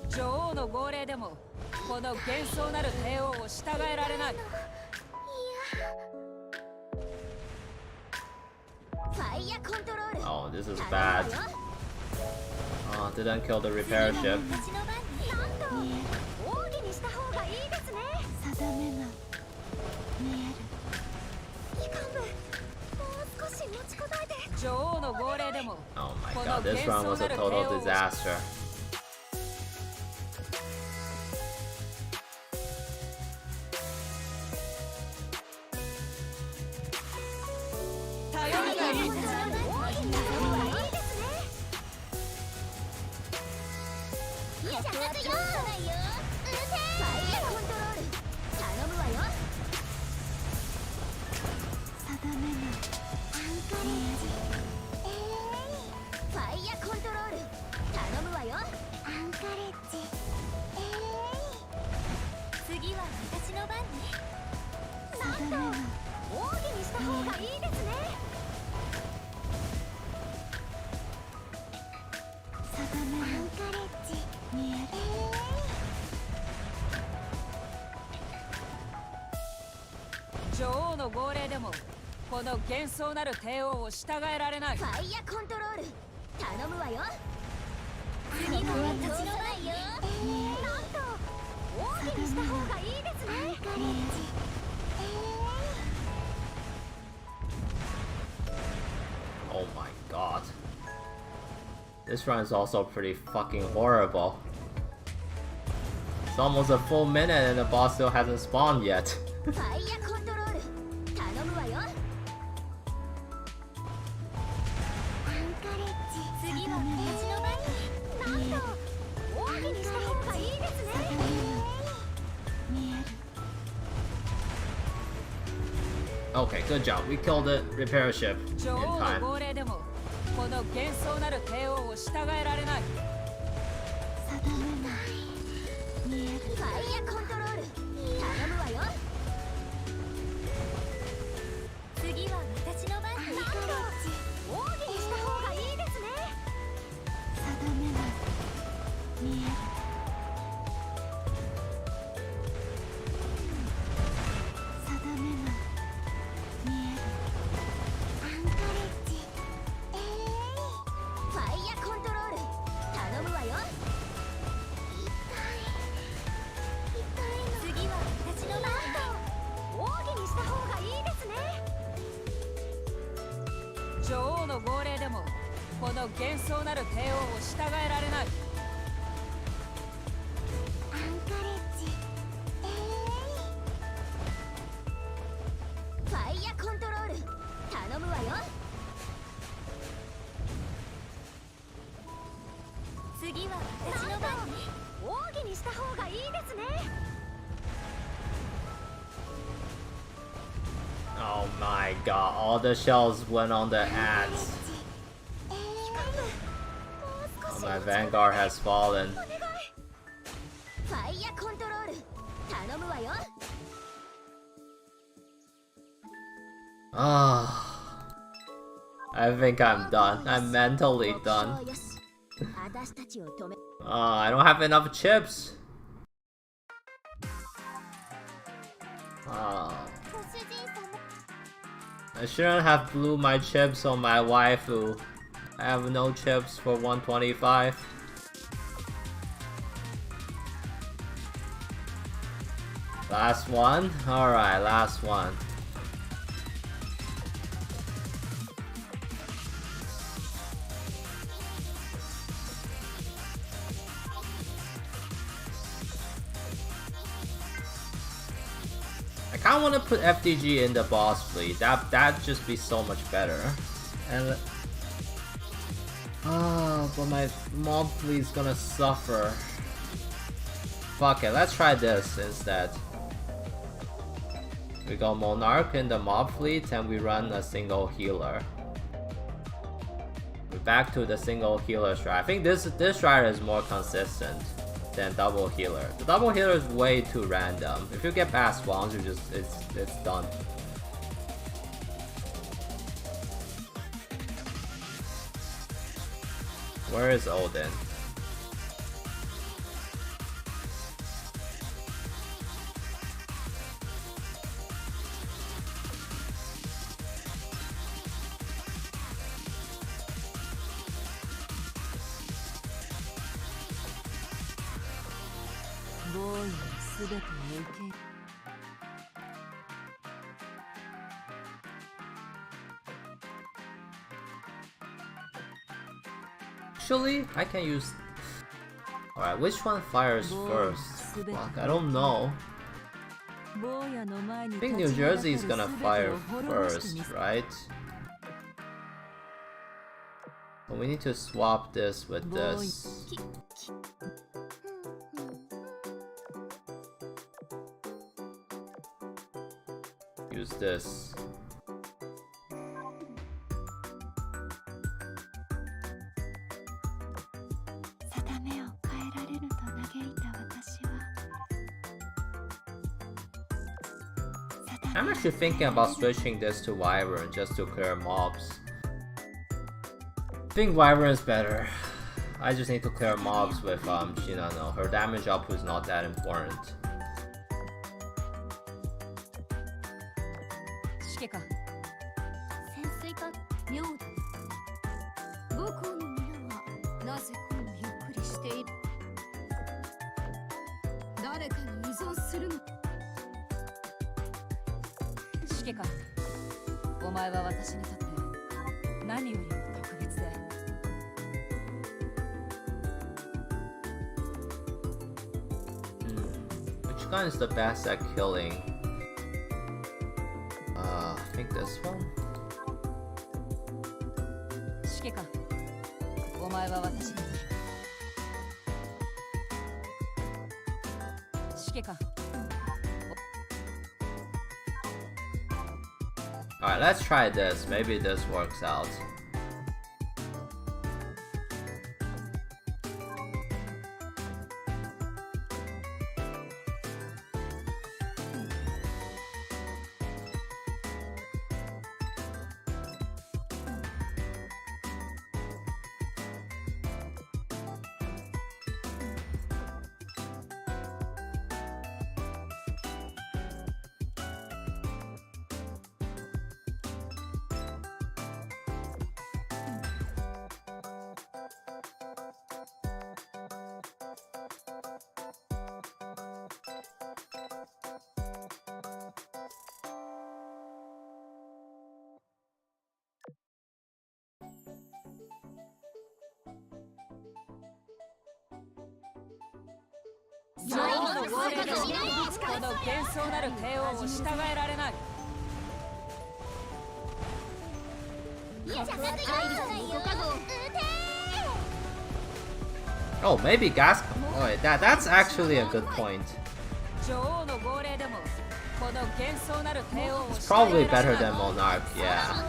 女王の号令でもこの幻想なる帝王を従えられない。ファイヤーコントロール Oh, this is bad. Oh, didn't kill the repair ship. 私の番になんと奥義にした方がいいですね。定めが見える。機関部もう少し持ちこたえて。女王の号令でも Oh my god, this run was a total disaster. 女王の号令でもこの幻想なる帝王を従えられない。ファイヤーコントロール頼むわよ。次は私の番よ。なんと奥義にした方がいいですね。Oh my god. This run is also pretty fucking horrible. It's almost a full minute and the boss still hasn't spawned yet. ファイヤーコントロール頼むわよ。次は私の番になんと奥義にした方がいいですね。Okay, good job. We killed the repair ship in 女王の time. 号令でもこの幻想なる帝王を従えられない。ファイヤーコントロール頼むわよ。次は私の番になんと奥義にした方がいいですね。ファイヤーコントロール頼むわよ。次は私の番と奥義にした方がいいですね。女王の号令でもこの幻想なる帝王を従えられない。ファイヤーコントロール頼むわよ。次は私の番に奥義にした方がいいですね。Oh my god, all the shells went on the ants. Oh, my Vanguard has fallen. ファイヤーコントロール頼むわよ。Ah, I think I'm done. I'm mentally done. 私たちを止め I don't have enough chips. I shouldn't have blew my chips on my waifu. I have no chips for 125. Last one? Alright, last one. I kinda wanna put FDG in the boss fleet. That'd just be so much better. And but my mob fleet's gonna suffer. Fuck it, let's try this instead. We go Monarch in the mob fleet and we run a single healer. We're back to the single healer strat. I think this strat is more consistent than double healer. The double healer is way too random. If you get past swans, it's done. Where is Odin? Actually, I can use... Alright, which one fires first? Fuck, I don't know. I think New Jersey is gonna fire first, right? But we need to swap this with this. Use this. I'm actually thinking about switching this to Wyvern just to clear mobs. I think Wyvern is better. I just need to clear mobs with Shinano. Her damage up is not that important. Which gun is the best at killing? I think this one. Alright, let's try this. Maybe this works out. Oh, maybe gas. Oh, wait, that's actually a good point. It's probably better than Monarch, yeah.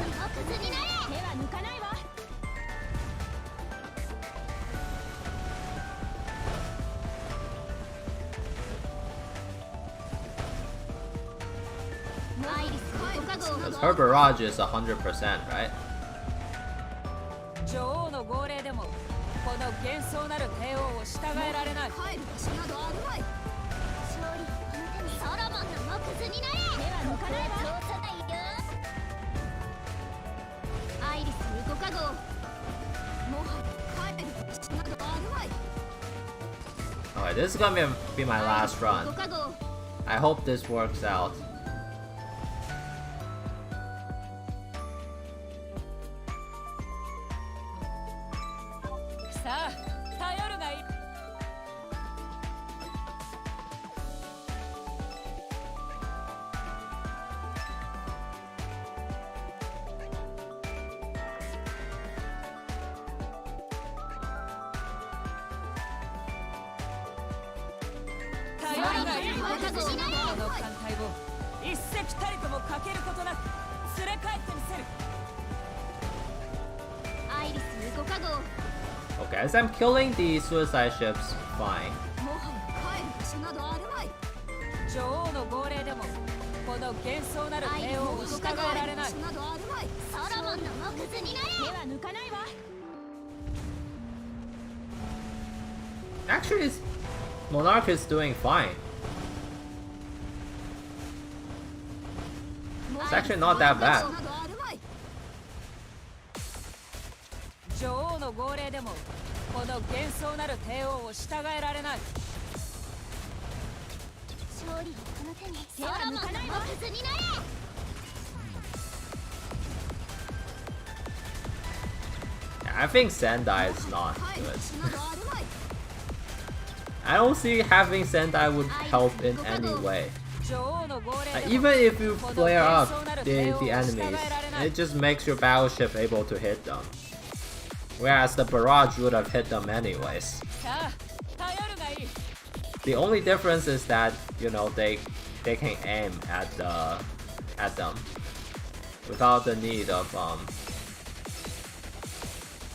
Because her barrage is 100%, right? Alright, this is gonna be my last run. I hope this works out. Okay, as I'm killing the suicide ships, fine. Actually, Monarch is doing fine. It's actually not that bad. 女王の号令でもこの幻想なる帝王を従えられない。勝利をこの手に手は抜かないわ。になれ。 I think Sendai is not good. I don't see having Sendai would help in any way. Even if you flare up the enemies, it just makes your battleship able to hit them. Whereas the barrage would have hit them anyways. The only difference is that, you know, they can aim at them without the need of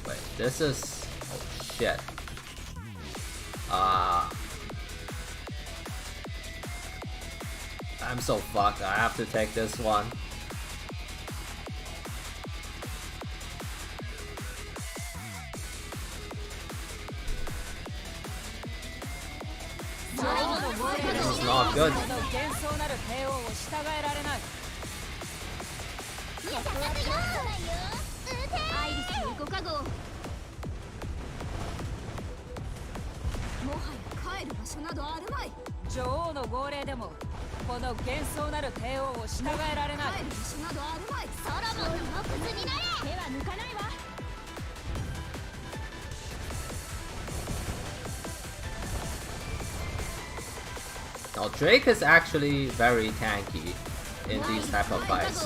wait, this is oh shit. I'm so fucked. I have to take this one. This is not good. Now Drake is actually very tanky in these type of fights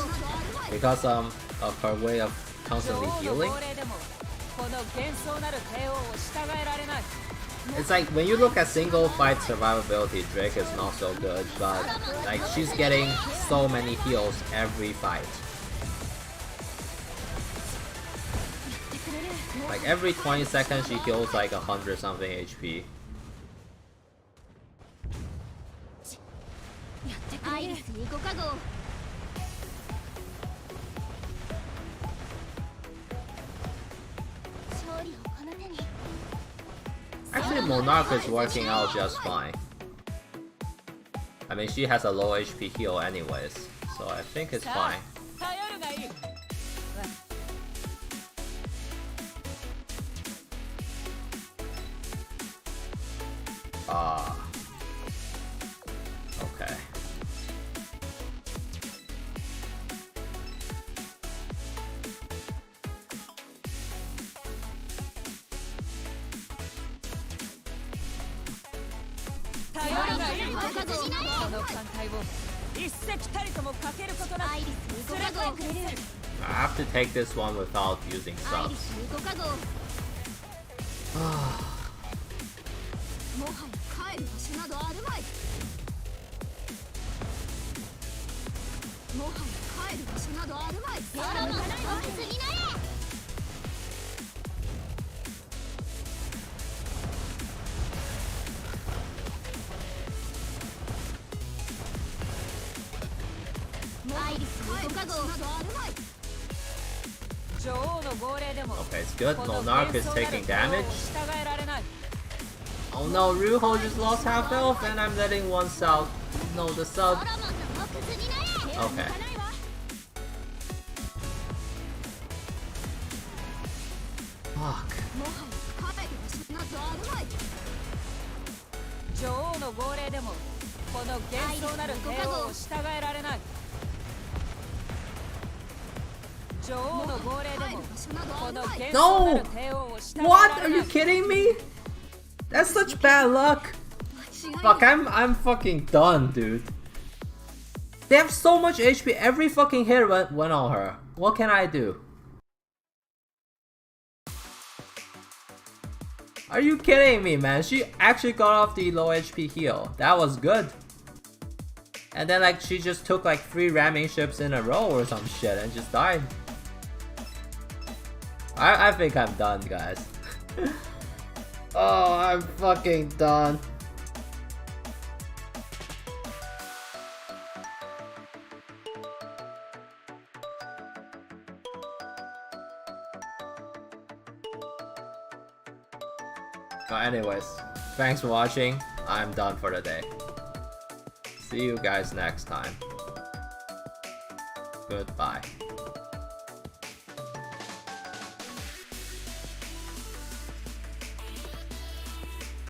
because of her way of constantly healing. It's like when you look at single fight survivability, Drake is not so good, but like she's getting so many heals every fight. Like every 20 seconds she heals like 100 something HP. Actually, Monarch is working out just fine. I mean, she has a low HP heal anyways, so I think it's fine. Okay. I have to take this one without using subs. Okay, it's good. Monarch is taking damage. Oh no, Ryuho just lost half health and I'm letting one sub. No, the sub. Okay. Fuck. No! What? Are you kidding me? That's such bad luck. Fuck, I'm fucking done, dude. They have so much HP. Every fucking hit went on her. What can I do? Are you kidding me, man? She actually got off the low HP heal. That was good. And then like she just took like 3 ramming ships in a row or some shit and just died. I think I'm done, guys. Oh, I'm fucking done. But anyways, thanks for watching. I'm done for the day. See you guys next time. Goodbye.